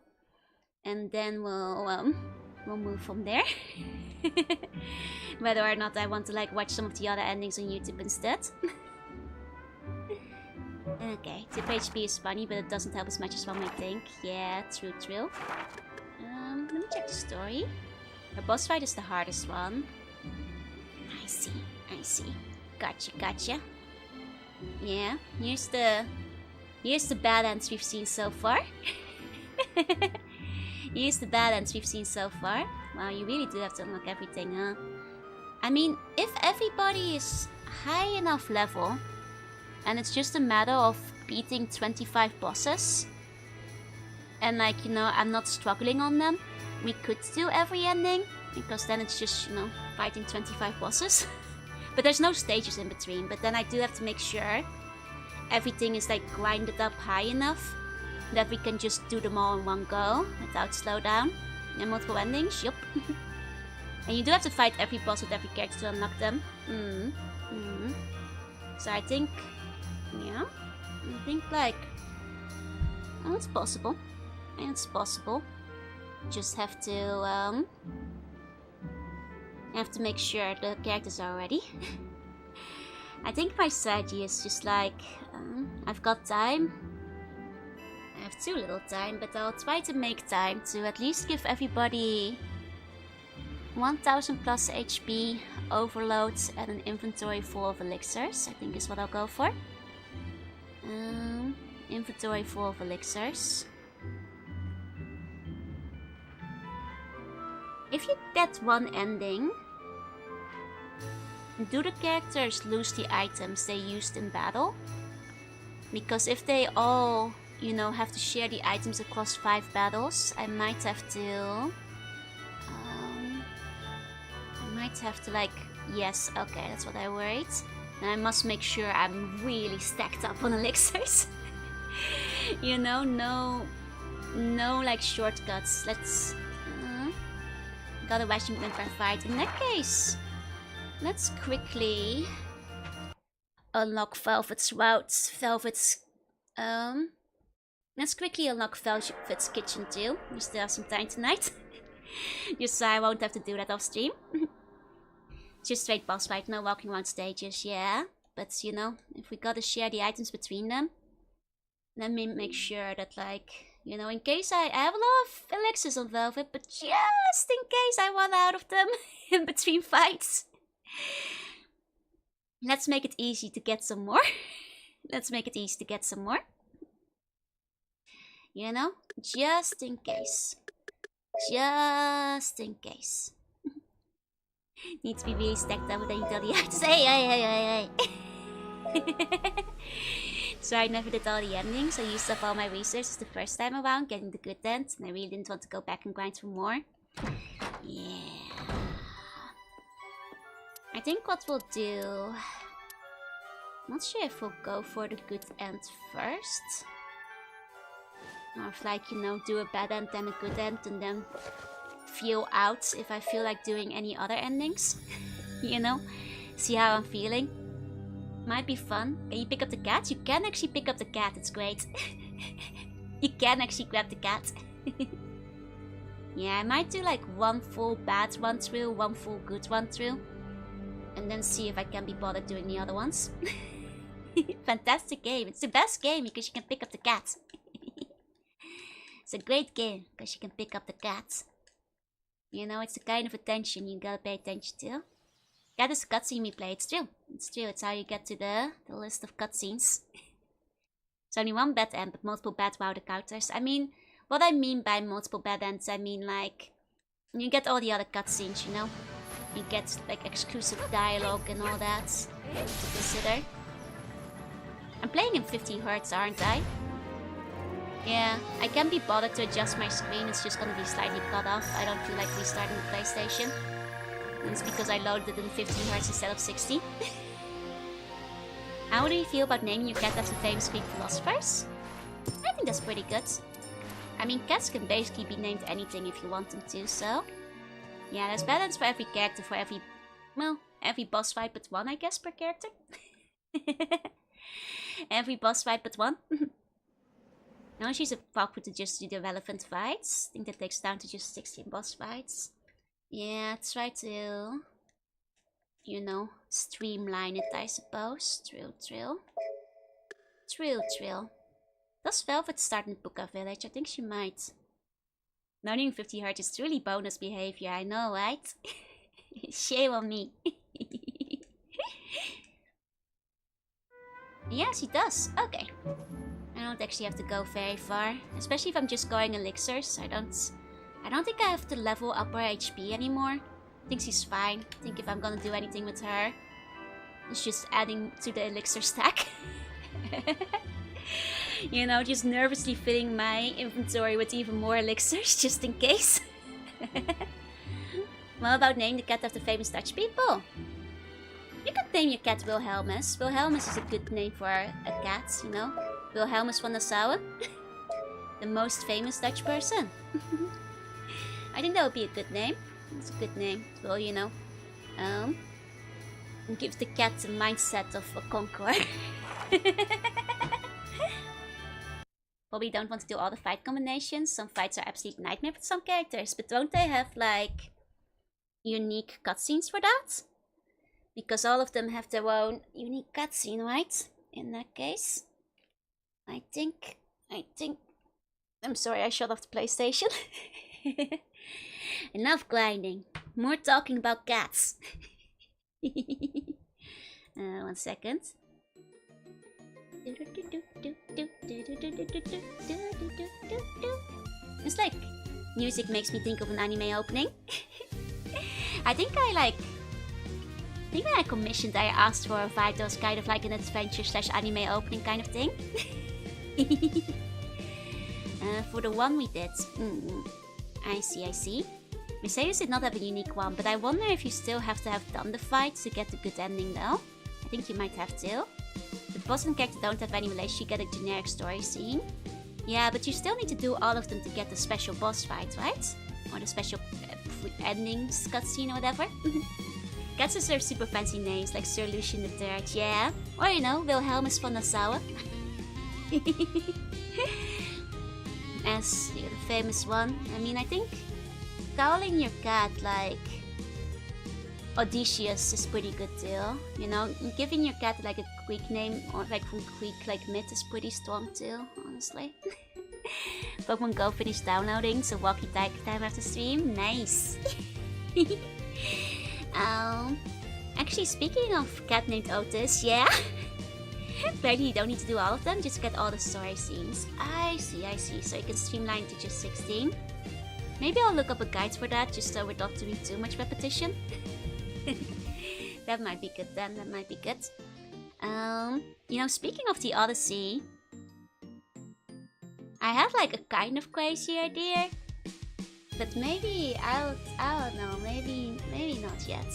And then we'll move from there. Whether or not I want to like watch some of the other endings on YouTube instead. Okay, tip HP is funny, but it doesn't help as much as one might think. Yeah, true. Let me check the story. Her boss fight is the hardest one. I see. Gotcha. Yeah, here's the bad ends we've seen so far. Wow, you really do have to unlock everything, huh? I mean, if everybody is high enough level, and it's just a matter of beating 25 bosses, and like, you know, I'm not struggling on them, we could do every ending, because then it's just, you know, fighting 25 bosses. But there's no stages in between, but then I do have to make sure everything is like grinded up high enough that we can just do them all in one go without slowdown. And multiple endings, yup. And you do have to fight every boss with every character to unlock them. So I think, yeah, I think like, oh, it's possible. It's possible. Just have to make sure the characters are ready. I think my strategy is just like, I've got time. I have too little time, but I'll try to make time to at least give everybody 1000 plus HP, overloads, and an inventory full of elixirs. I think is what I'll go for. Inventory full of elixirs. If you get one ending, do the characters lose the items they used in battle? Because if they all, you know, have to share the items across 5 battles, I might have to... like, yes, okay, that's what I worried. And I must make sure I'm really stacked up on elixirs. You know, no like shortcuts. Let's... gotta watch him for a fight. In that case, let's quickly unlock Velvet's routes. Let's quickly unlock Velvet's kitchen too. We still have some time tonight. Just so I won't have to do that off stream. Just straight boss fight, no walking around stages, yeah. But you know, if we gotta share the items between them, let me make sure that, like, you know, in case I have a lot of elixirs on Velvet, but just in case I run out of them in between fights. Let's make it easy to get some more. Let's make it easy to get some more. You know, just in case. Just in case. Need to be really stacked up with any the items. Hey. So I never did all the endings. I used up all my resources the first time around, getting the good end, and I really didn't want to go back and grind for more. Yeah. I think what we'll do... I'm not sure if we'll go for the good end first. Or if, like, you know, do a bad end, then a good end, and then feel out if I feel like doing any other endings. You know? See how I'm feeling. Might be fun. Can you pick up the cat? You can actually pick up the cat, it's great. You can actually grab the cat. Yeah, I might do like one full bad run through, one full good run through. And then see if I can be bothered doing the other ones. Fantastic game. It's the best game because you can pick up the cat. It's a great game because you can pick up the cat. You know, it's the kind of attention you gotta pay attention to. Cat is a cutscene we play. It's true. It's true. It's how you get to the list of cutscenes. It's only one bad end, but multiple bad WoW encounters. I mean, what I mean by multiple bad ends, I mean like, you get all the other cutscenes, you know? You get like exclusive dialogue and all that to consider. I'm playing in 50 Hz, aren't I? Yeah, I can't be bothered to adjust my screen. It's just gonna be slightly cut off. I don't feel like restarting the PlayStation. And it's because I loaded it in 50 Hz instead of 60. How do you feel about naming your cat after famous Greek philosophers? I think that's pretty good. I mean, cats can basically be named anything if you want them to, so... Yeah, there's balance for every character, for every... Well, every boss fight but one, I guess, per character. Every boss fight but one. No, she's a fuck to just do the relevant fights. I think that takes down to just 16 boss fights. Yeah, try to... You know, streamline it, I suppose. True. Does Velvet start in Puka Village? I think she might. Learning 50 Hz is truly bonus behavior, I know, right? Shame on me. Yeah, she does. Okay. I don't actually have to go very far. Especially if I'm just going elixirs. I don't think I have to level up her HP anymore. I think she's fine. I think if I'm gonna do anything with her, it's just adding to the elixir stack. You know, just nervously filling my inventory with even more elixirs, just in case. What about naming the cat after famous Dutch people? You could name your cat Wilhelmus. Wilhelmus is a good name for a cat, you know? Wilhelmus van Nassau. The most famous Dutch person. I think that would be a good name. It's a good name. Well, you know, gives the cat the mindset of a conqueror. Probably don't want to do all the fight combinations. Some fights are absolute nightmare for some characters, but don't they have like unique cutscenes for that? Because all of them have their own unique cutscene, right? In that case, I think. I'm sorry, I shut off the PlayStation. Enough grinding. More talking about cats. 1 second. It's like music makes me think of an anime opening. I think I commissioned, I asked for a fight that was kind of like an adventure / anime opening kind of thing. For the one we did. I see. Mercedes did not have a unique one, but I wonder if you still have to have done the fight to get the good ending though. I think you might have to. The boss and character don't have any relation, you get a generic story scene. Yeah, but you still need to do all of them to get the special boss fight, right? Or the special endings cutscene or whatever. Cats deserve super fancy names like Sir Lucian III, yeah. Or you know, Wilhelmus von Nassau. As the famous one. I mean, I think calling your cat like Odysseus is pretty good too. You know, giving your cat like a Greek name or like from Greek like myth is pretty strong too, honestly. Pokemon Go finished downloading, so walkie talkie time after stream. Nice. Actually, speaking of cat named Otis, yeah. Apparently you don't need to do all of them, just get all the story scenes. I see. So you can streamline to just 16. Maybe I'll look up a guide for that, just so we're not doing too much repetition. That might be good then, that might be good. You know, speaking of the Odyssey, I have like a kind of crazy idea. But maybe, I don't know, maybe not yet.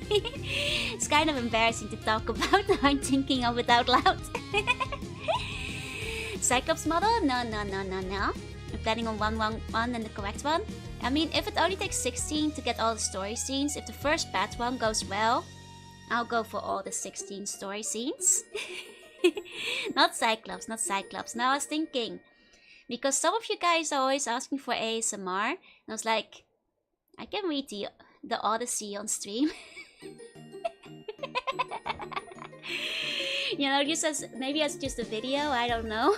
It's kind of embarrassing to talk about, I'm thinking of it out loud. Cyclops model? No. I'm planning on one and the correct one. I mean, if it only takes 16 to get all the story scenes, if the first bad one goes well, I'll go for all the 16 story scenes. Not Cyclops. No, I was thinking, because some of you guys are always asking for ASMR, and I was like, I can read the Odyssey on stream. You know, just as maybe as just a video, I don't know.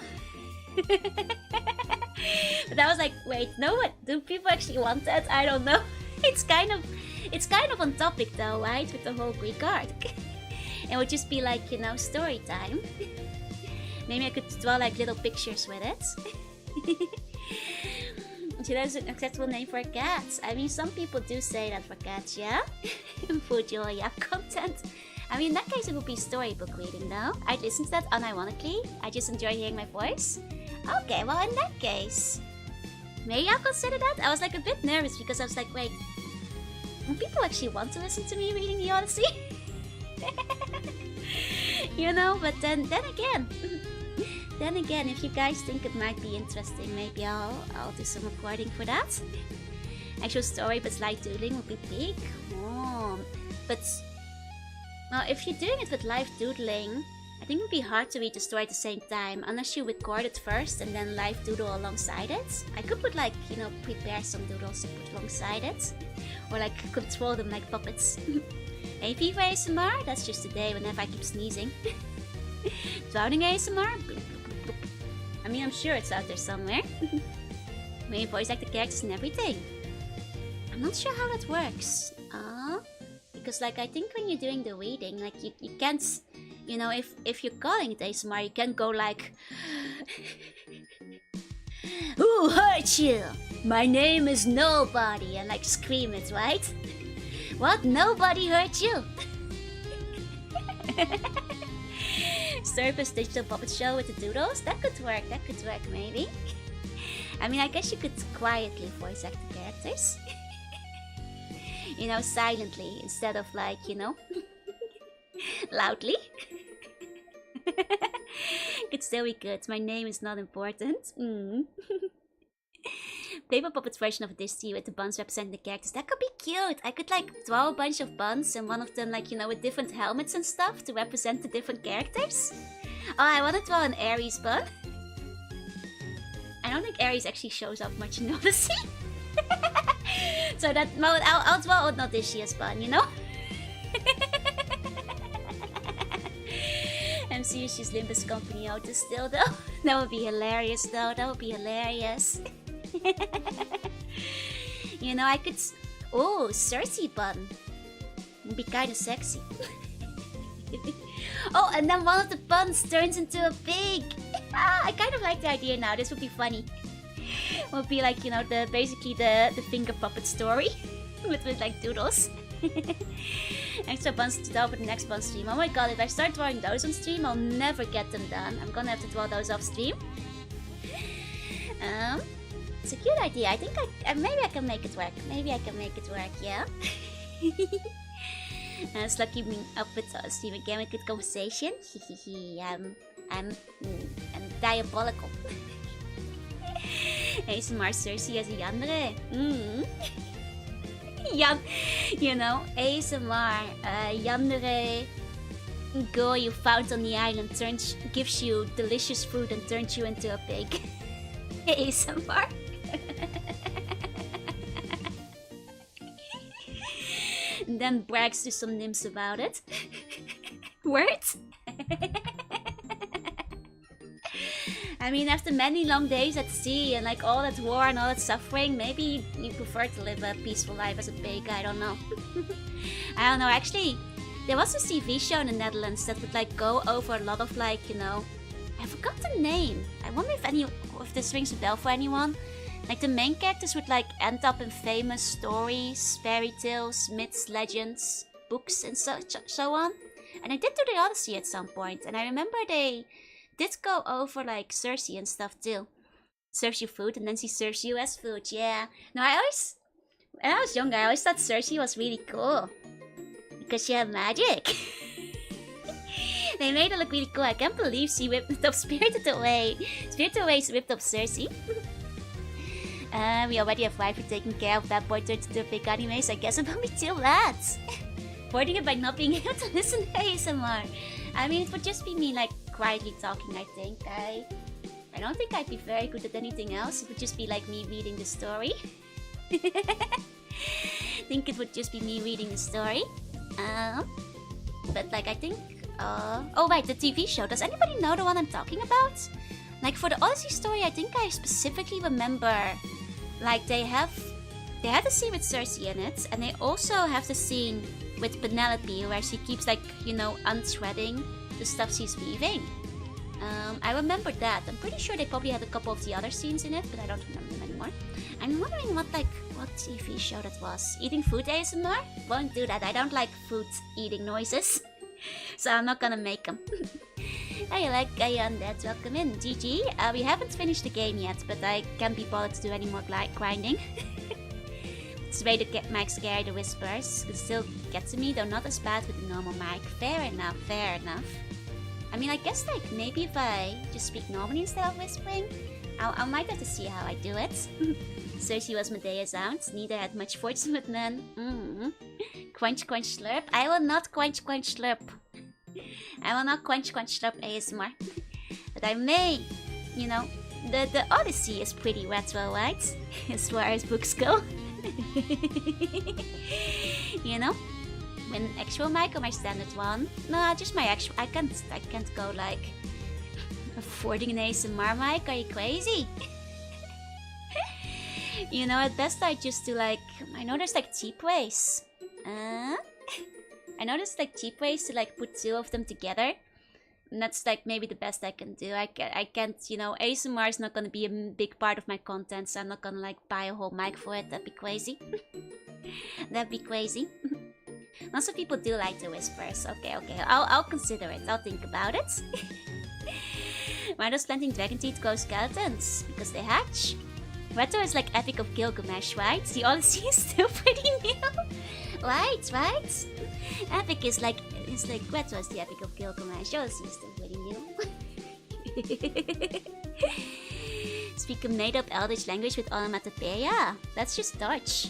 But I was like, wait, no, what do people actually want that? I don't know. It's kind of on topic though, right? With the whole Greek art. It would just be like, you know, story time. Maybe I could draw like little pictures with it. That is an acceptable name for cats. I mean, some people do say that for cats, yeah? For joy, yeah, content. I mean, in that case, it would be storybook reading, though. I'd listen to that unironically. I just enjoy hearing my voice. Okay, well, in that case, maybe I'll consider that. I was like a bit nervous because I was like, wait, do people actually want to listen to me reading the Odyssey? You know, but then again, if you guys think it might be interesting, maybe I'll do some recording for that. Actual story, but live doodling would be big. Oh, but well, if you're doing it with live doodling, I think it would be hard to read the story at the same time, unless you record it first and then live doodle alongside it. I could put like, you know, prepare some doodles to put alongside it, or like control them like puppets. AP for ASMR? That's just today whenever I keep sneezing. Drowning ASMR? I mean, I'm sure it's out there somewhere. Maybe voice act the characters and everything. I'm not sure how that works. Because like I think when you're doing the reading, like you can't, you know, if you're calling it ASMR, you can't go like, who hurt you? My name is Nobody, and like scream it, right? What? Nobody hurt you? Surface digital puppet show with the doodles? That could work maybe. I mean, I guess you could quietly voice act the characters. You know, silently, instead of like, you know, loudly. Could still be good. My name is not important. paper puppet version of this tea with the buns representing the characters. That could be cute. I could like draw a bunch of buns and one of them like, you know, with different helmets and stuff to represent the different characters. Oh, I want to draw an Aries bun. I don't think Aries actually shows up much in Odyssey. So that, well, I'll draw Odysseus bun, you know? I'm serious, she's Limbus company out still though. That would be hilarious though, that would be hilarious. You know, I could... Oh, Cersei bun. Would be kinda sexy. Oh, and then one of the buns turns into a pig. Ah, I kind of like the idea now, this would be funny. Would be like, you know, basically the finger puppet story. with like doodles. Extra buns to draw for the next bun stream. Oh my god, if I start drawing those on stream, I'll never get them done. I'm gonna have to draw those off stream. It's a cute idea. I think maybe I can make it work. Maybe I can make it work, yeah? It's lucky being up with stream again with good conversation. I'm diabolical. ASMR Cersei as a yandere. You know, ASMR yandere girl you found on the island gives you delicious food and turns you into a pig. ASMR. And then brags to some nymphs about it. Words? I mean, after many long days at sea and like all that war and all that suffering, maybe you prefer to live a peaceful life as a pig, I don't know. I don't know, actually, there was a TV show in the Netherlands that would like go over a lot of like, you know, I forgot the name. I wonder if this rings a bell for anyone. Like the main characters would like end up in famous stories, fairy tales, myths, legends, books and so on. And I did do the Odyssey at some point, and I remember they did go over like Cersei and stuff too. Serves you food and then she serves you as food, yeah. No, when I was younger, I always thought Cersei was really cool. Because she had magic. They made her look really cool. I can't believe she whipped up Spirited Away. Spirited Away's whipped up Cersei. We already have Waifu taking care of that boy turned into a big anime, so I guess it will be too late. Avoiding it by not being able to listen to ASMR. I mean, it would just be me like quietly talking, I think. I don't think I'd be very good at anything else. It would just be like me reading the story. I think it would just be me reading the story. But like I think... oh right, the TV show. Does anybody know the one I'm talking about? Like for the Odyssey story, I think I specifically remember... Like they had the scene with Cersei in it, and they also have the scene with Penelope where she keeps like, you know, unthreading the stuff she's weaving. I remember that. I'm pretty sure they probably had a couple of the other scenes in it, but I don't remember them anymore. I'm wondering what TV show that was. Eating food ASMR? Won't do that. I don't like food eating noises. So I'm not gonna make them. I like Undead. Welcome in. GG. We haven't finished the game yet, but I can't be bothered to do any more grinding. It's way to get Mike scare the whispers. It still get to me, though not as bad with the normal mic. Fair enough, fair enough. I mean, I guess like maybe if I just speak normally instead of whispering, I might have to see how I do it. Cersei was Medea's aunt. Neither had much fortune with men. Quench, quench, slurp. I will not quench, quench, slurp. I will not quench, quench, slurp ASMR. But I may, you know, the Odyssey is pretty retro, right? As far as books go. You know? With an actual mic or my standard one? No, just my actual. I can't go like affording an ASMR mic. Are you crazy? You know, at best I just do like, I know there's like cheap ways. I know there's like cheap ways to like put two of them together. And that's like maybe the best I can do. I can't, you know, ASMR is not gonna be a big part of my content, so I'm not gonna like buy a whole mic for it. That'd be crazy. That'd be crazy. Lots of people do like the whispers. Okay, I'll consider it. I'll think about it. Why does planting dragon teeth grow skeletons? Because they hatch. Retro is like Epic of Gilgamesh, right? The Odyssey is still pretty new. Right? Epic is like, Retro is the Epic of Gilgamesh. Odyssey is still pretty new. Speak a made-up Eldritch language with onomatopoeia. That's just Dutch.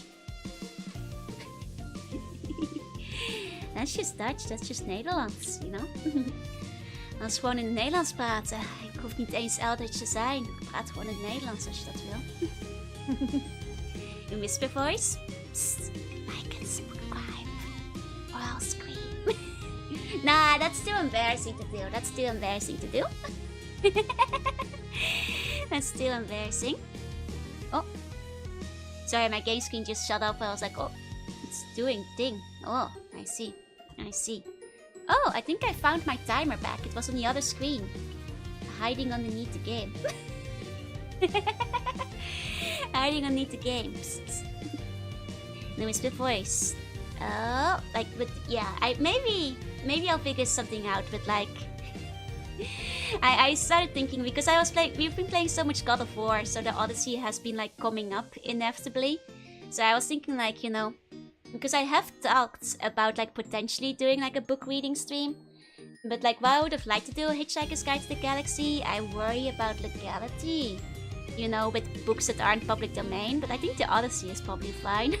That's just Dutch, that's just Nederlands, you know? Als gewoon in het Nederlands praten. Ik hoef niet eens Eldritch te zijn. Ik praat gewoon in het Nederlands als je dat wil. In whisper voice? Psst, like and subscribe. Or I'll scream. Nah, that's too embarrassing to do. That's too embarrassing to do. That's too embarrassing. Oh. Sorry, my game screen just shut up. I was like, oh, it's doing thing. Oh, I see. I see. Oh, I think I found my timer back. It was on the other screen. Hiding underneath the game. Hiding underneath the game. No, it's the voice. Oh, like, but yeah, maybe I'll figure something out, but like, I started thinking because we've been playing so much God of War, so the Odyssey has been like coming up inevitably. So I was thinking like, you know, because I have talked about like potentially doing like a book reading stream, but like while I would have liked to do Hitchhiker's Guide to the Galaxy, I worry about legality, you know, with books that aren't public domain, but I think the Odyssey is probably fine.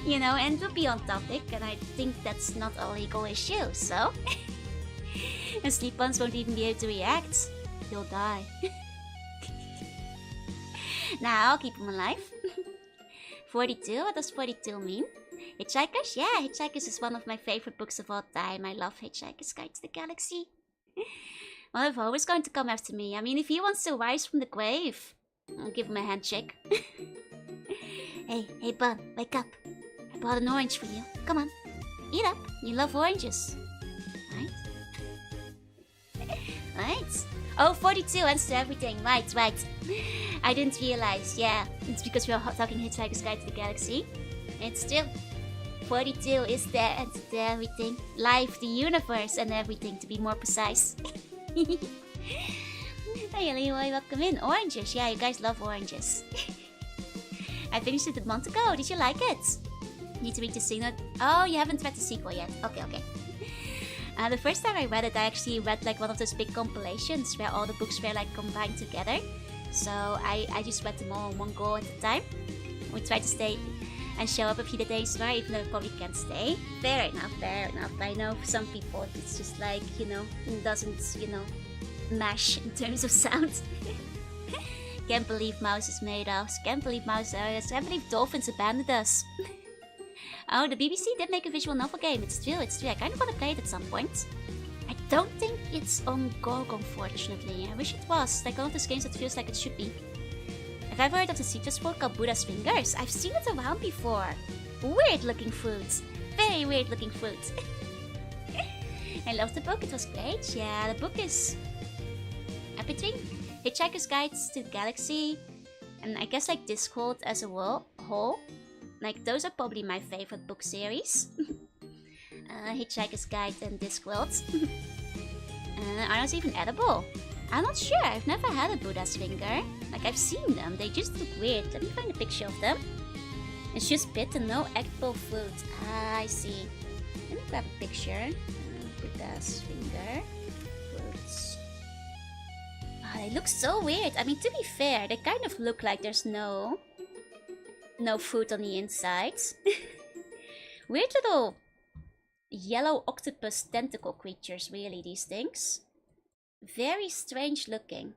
You know, and to be on topic, and I think that's not a legal issue, so... And Sleep Ones won't even be able to react. He'll die. Nah, I'll keep him alive. 42? What does 42 mean? Hitchhikers? Yeah, Hitchhikers is one of my favorite books of all time. I love Hitchhiker's Guide to the Galaxy. Well, if Ho is going to come after me, I mean, if he wants to rise from the grave, I'll give him a handshake. Hey, Bun, wake up. I brought an orange for you. Come on, eat up. You love oranges. Right? Oh, 42 answer everything. Right. I didn't realize. Yeah, it's because we are talking Hitchhiker's Guide to the Galaxy. It's still 42 is there and everything. Life, the universe, and everything, to be more precise. Hey, Leroy, welcome in. Oranges. Yeah, you guys love oranges. I finished it a month ago. Did you like it? Need to read the sequel. Oh, you haven't read the sequel yet. Okay. The first time I read it, I actually read like one of those big compilations where all the books were like combined together. So I just read them all in one go at a time. We tried to stay and show up a few days more, even though I probably can't stay. Fair enough. I know for some people it's just like, you know, it doesn't, you know, mash in terms of sound. Can't believe Mouse is made us. Can't believe Mouse is. Can't believe Dolphins abandoned us. Oh, the BBC did make a visual novel game. It's true. I kind of want to play it at some point. I don't think it's on GOG, unfortunately. I wish it was. Like one of those games that feels like it should be. Have I ever heard of the citrus fruit called Buddha's Fingers? I've seen it around before. Weird looking fruits. Very weird looking fruit. I love the book. It was great. Yeah, the book is between Hitchhiker's Guides to the Galaxy and I guess like Discworld as a whole. Like those are probably my favorite book series. Hitchhiker's Guide and Discworld. Are those even edible? I'm not sure. I've never had a Buddha's finger. Like I've seen them. They just look weird. Let me find a picture of them. It's just pit and no edible fruit. I see. Let me grab a picture. Buddha's finger. Fruits. Oh, they look so weird. I mean, to be fair, they kind of look like there's no fruit on the inside. Weird little yellow octopus tentacle creatures, really, these things. Very strange looking.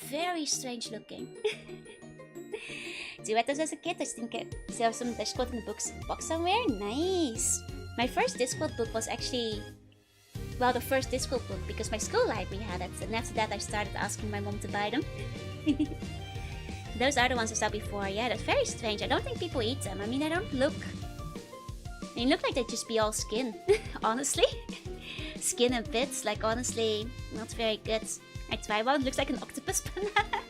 Very strange looking. Do you read those as a kid? I think I have some Discworld in the box somewhere. Nice. My first Discworld book was actually, well, the first Discworld book because my school library had it, and after that I started asking my mom to buy them. Those are the ones I saw before. Yeah, that's very strange. I don't think people eat them. I mean, they don't look... They look like they'd just be all skin, honestly. Skin and bits, like honestly, not very good. I try one, looks like an octopus banana.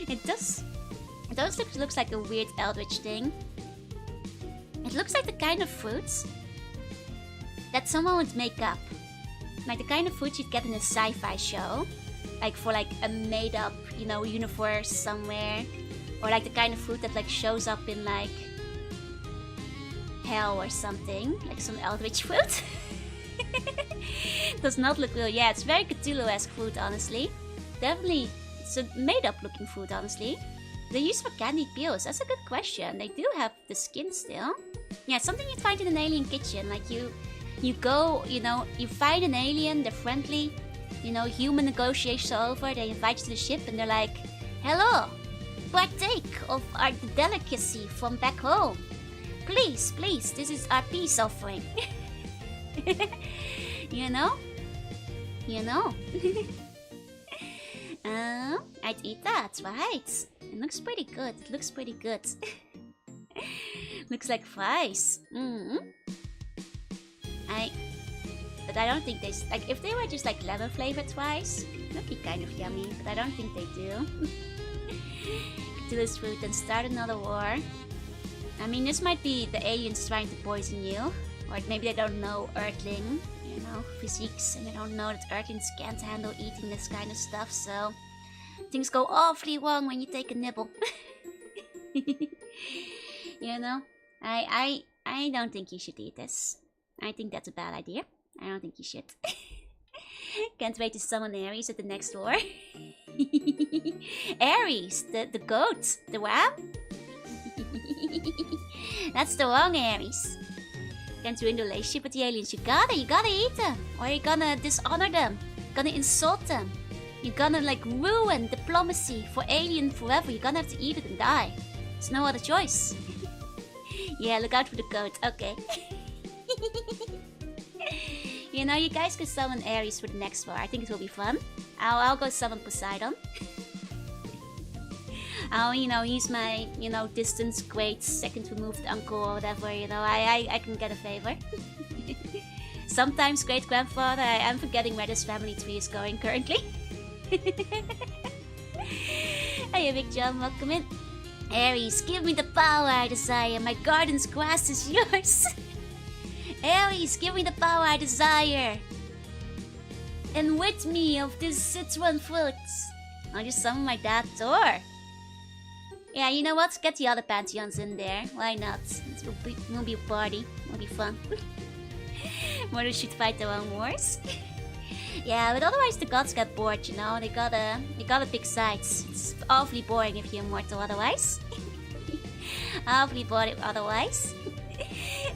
It does. It always looks like a weird eldritch thing. It looks like the kind of fruits that someone would make up. Like the kind of fruits you'd get in a sci-fi show. Like for like a made up, you know, universe somewhere. Or like the kind of fruit that like shows up in like hell or something. Like some eldritch fruit. Does not look real. Yeah, it's very Cthulhu-esque fruit, honestly. Definitely It's a made-up looking food, honestly. They use for candy peels. That's a good question. They do have the skin still. Yeah, something you'd find in an alien kitchen. Like you go, you know, you find an alien, they're friendly, you know, human negotiations are over, they invite you to the ship and they're like, hello, partake of our delicacy from back home. Please, please, this is our peace offering. You know? You know? I'd eat that, right? It looks pretty good. It looks pretty good. Looks like fries. But I don't think they like. If they were just like lemon flavored fries, that'd be kind of yummy. But I don't think they do. Do this food and start another war. I mean, this might be the aliens trying to poison you, or maybe they don't know Earthling, you know, physics, and they don't know that Earthlings can't handle eating this kind of stuff. So things go awfully wrong when you take a nibble. You know, I don't think you should eat this. I think that's a bad idea. I don't think you should. Can't wait to summon Ares at the next war. Ares, the goat, the ram. That's the wrong Ares. Can't ruin the relationship with the aliens. You gotta eat them, or you're gonna dishonor them, gonna insult them. You're gonna like ruin diplomacy for alien forever. You're gonna have to eat it and die. There's no other choice. Yeah, look out for the goat. Okay. You know, you guys can summon Ares for the next war. I think it will be fun. I'll go summon Poseidon. I'll, you know, use my, you know, distance great second removed uncle or whatever, you know, I can get a favor. Sometimes great grandfather. I am forgetting where this family tree is going currently. Hey, Big John, welcome in. Ares, give me the power I desire. My garden's grass is yours. Ares, give me the power I desire. And with me of this citron fruits. I'll just summon my dad Thor. Yeah, you know what? Get the other pantheons in there. Why not? It will be a party. It'll be fun. Mortals should fight their own wars. Yeah, but otherwise the gods get bored, you know? They gotta pick sides. It's awfully boring if you're immortal otherwise. Awfully boring otherwise.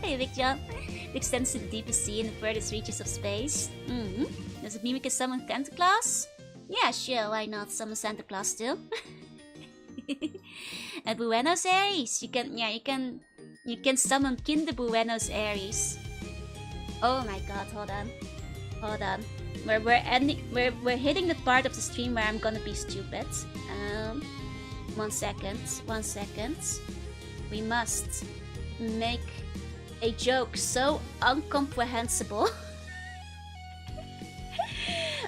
Hey, Big John. It extends to the deepest sea and the furthest reaches of space. Does it mean we can summon Santa Claus? Yeah, sure, why not summon Santa Claus still? And Buenos Aires! You can summon Kinder Buenos Aires. Oh my god, hold on. We're hitting the part of the stream where I'm gonna be stupid. 1 second. We must make a joke so incomprehensible.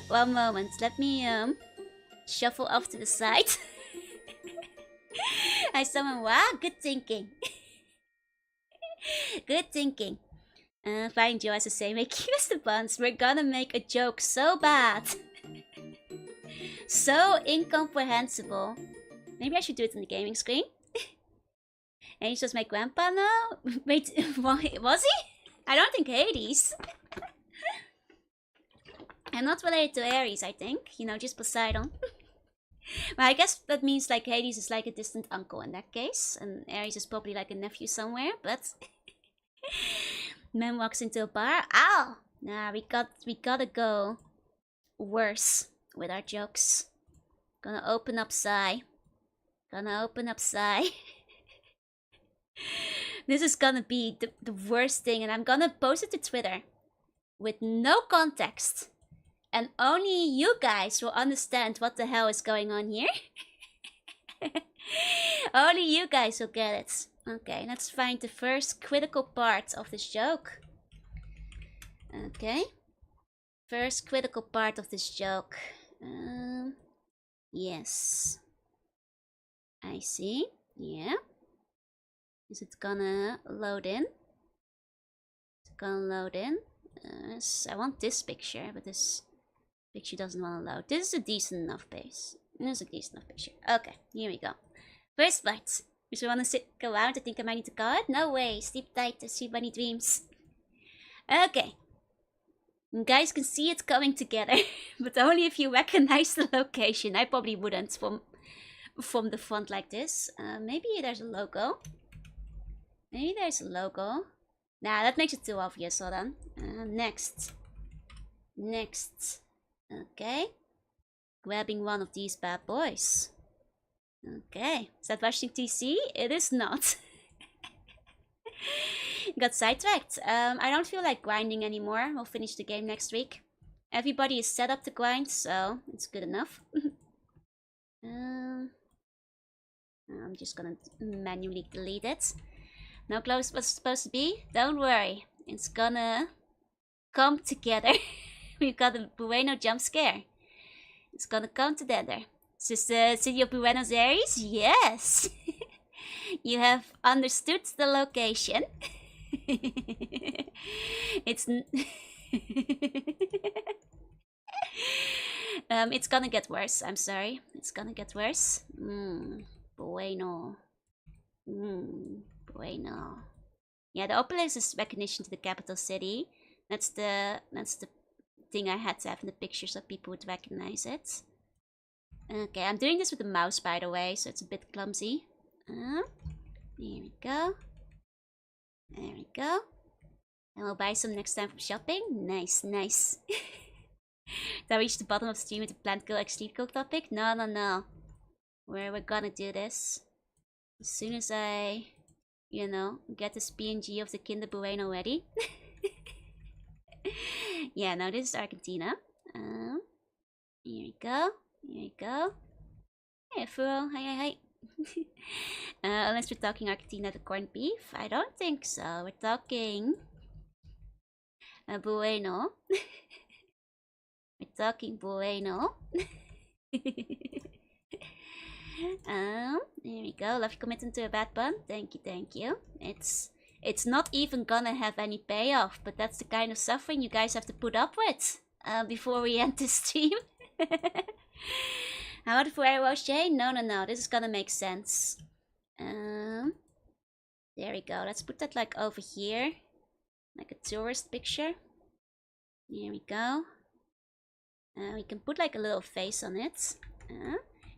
One moment, let me shuffle off to the side. I summon, wow, good thinking. Good thinking. Finding Joe has to say, make us the buns. We're gonna make a joke so bad. So incomprehensible. Maybe I should do it on the gaming screen. And he's just my grandpa now? Wait, was he? I don't think Hades. I'm not related to Ares, I think. You know, just Poseidon. Well, I guess that means like Hades is like a distant uncle in that case. And Ares is probably like a nephew somewhere, but... Man walks into a bar. Ow! Nah, we gotta go worse with our jokes. Gonna open up Psy. This is gonna be the worst thing, and I'm gonna post it to Twitter with no context. And only you guys will understand what the hell is going on here. Only you guys will get it. Okay, let's find the first critical part of this joke. Okay. First critical part of this joke. Yes. I see. Yeah. Is it gonna load in? I want this picture, but this picture doesn't want to load. This is a decent enough base. This is a decent enough picture. Okay, here we go. First part. If you want to go out, I think I might need to call it. No way. Sleep tight, sleep bunny dreams. Okay. You guys can see it coming together, but only if you recognize the location. I probably wouldn't from the front like this. Maybe there's a logo. Maybe there's a logo. Nah, that makes it too obvious. Hold on. Next. Next. Okay. Grabbing one of these bad boys. Okay. Is that Washington TC? It is not. Got sidetracked. I don't feel like grinding anymore. We'll finish the game next week. Everybody is set up to grind, so it's good enough. I'm just gonna manually delete it. Now close what's supposed to be. Don't worry. It's gonna come together. We've got a Bueno jump scare. It's gonna come together. Is this the city of Buenos Aires? Yes! You have understood the location. It's... it's gonna get worse, I'm sorry. It's gonna get worse. Bueno. Bueno. Yeah, the obelisk is recognition to the capital city. That's the thing I had to have in the picture so people would recognize it. Okay, I'm doing this with the mouse by the way, so it's a bit clumsy. There we go. There we go. And we'll buy some next time from shopping. Nice, nice. Did I reach the bottom of the stream with the plant kill sleep cook topic? No, no, no. We're gonna do this. As soon as I, you know, get this PNG of the Kinder Bueno ready. Yeah, now this is Argentina. Here we go. Here we go. Hey, Furo. Hi, hi, hi. Unless we're talking Argentina, the corned beef. I don't think so. We're talking Bueno. We're talking Bueno. There we go. Love you committing to a bad pun. Thank you, thank you. It's not even gonna have any payoff, but that's the kind of suffering you guys have to put up with before we end this stream. How about for Roche? No, no, no. This is gonna make sense. There we go. Let's put that like over here, like a tourist picture. Here we go. We can put like a little face on it.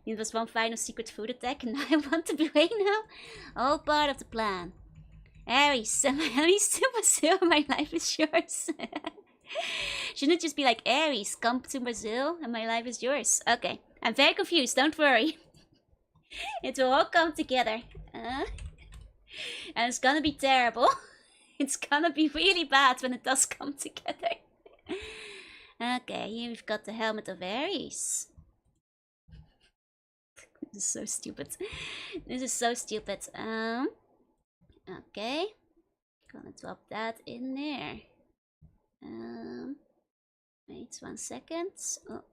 It was one final secret food attack, and now I want to be right now. All part of the plan. Aries, Aries to Brazil, my life is yours. Shouldn't it just be like Aries, come to Brazil, and my life is yours? Okay, I'm very confused. Don't worry. It will all come together. And it's gonna be terrible. It's gonna be really bad when it does come together. Okay, here we've got the helmet of Aries. This is so stupid. This is so stupid. Okay. Gonna drop that in there. Wait 1 second. Oh.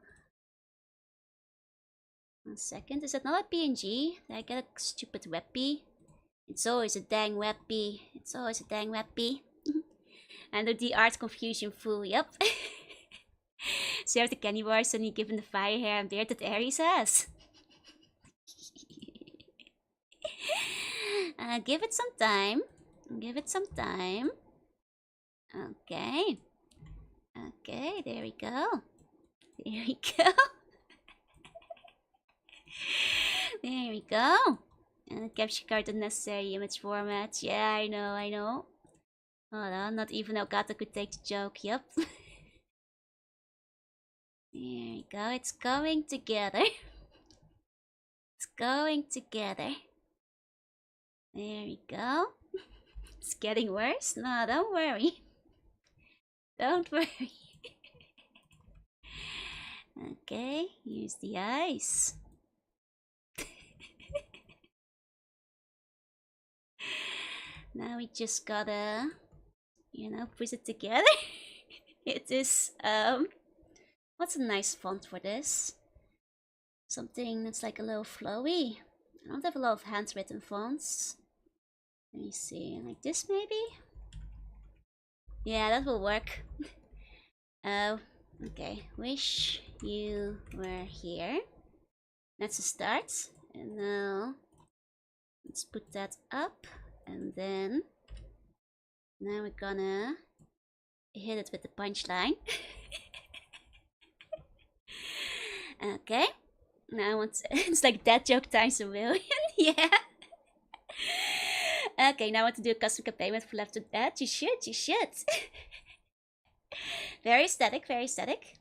1 second. Is that not a PNG? Did I get a stupid weppy? It's always a dang weppy. It's always a dang weppy. And the art confusion fool, yep. So you have the candy bars and you given the fire hair and beard that Aries has. Give it some time. Give it some time. Okay. Okay, there we go. There we go. There we go. And the capture card unnecessary image format. Yeah, I know, I know. Hold on, not even Elgato could take the joke, yep. There we go, it's going together. It's going together. There we go. It's getting worse? No, don't worry. Don't worry. Okay, use the eyes. Now we just gotta, you know, put it together. It is, what's a nice font for this? Something that's like a little flowy. I don't have a lot of handwritten fonts. Let me see, like this maybe? Yeah, that will work. Oh, okay. Wish you were here. That's a start. And now, let's put that up. And then, now we're gonna hit it with the punchline. Okay. Now I want to, it's like that joke times a million. Yeah. Okay, now I want to do a custom campaign with Left 4 Dead. You should. Very aesthetic, very aesthetic.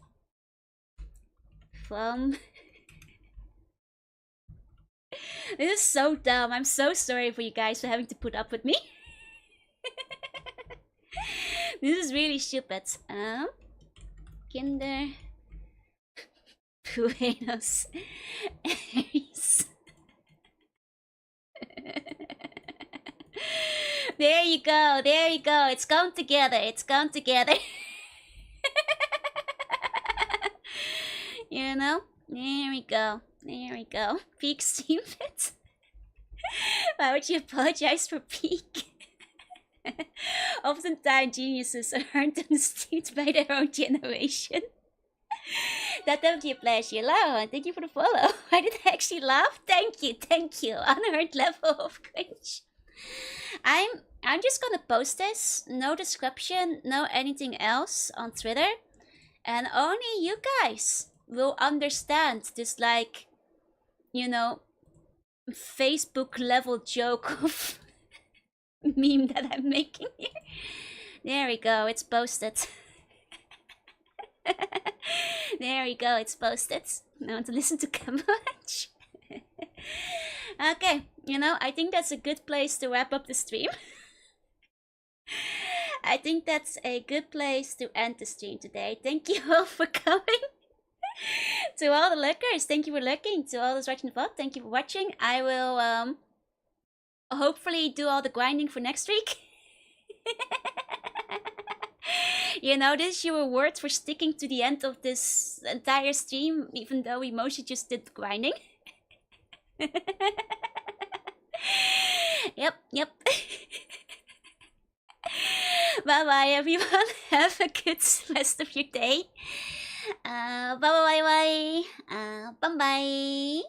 From... This is so dumb. I'm so sorry for you guys for having to put up with me. This is really stupid. Kinder... Buenos Aires. There you go, it's come together, You know? There we go. Peak Steam Fit. Why would you apologize for peak? Oftentimes geniuses are understood by their own generation. That definitely a pleasure. Hello, thank you for the follow. I did actually laugh. Thank you. Unheard level of cringe. I'm just gonna post this. No description, no anything else on Twitter. And only you guys will understand this, like, you know, Facebook level joke of meme that I'm making here. There we go, it's posted. There we go, it's posted. Now I want to listen to Camouflage. Okay, you know, I think that's a good place to wrap up the stream. I think that's a good place to end the stream today. Thank you all for coming. To all the lurkers, thank you for lurking. To all those watching the VOD, thank you for watching. I will hopefully do all the grinding for next week. You know, this is your reward for sticking to the end of this entire stream, even though we mostly just did the grinding. Yep. Bye bye everyone. Have a good rest of your day. Bye bye.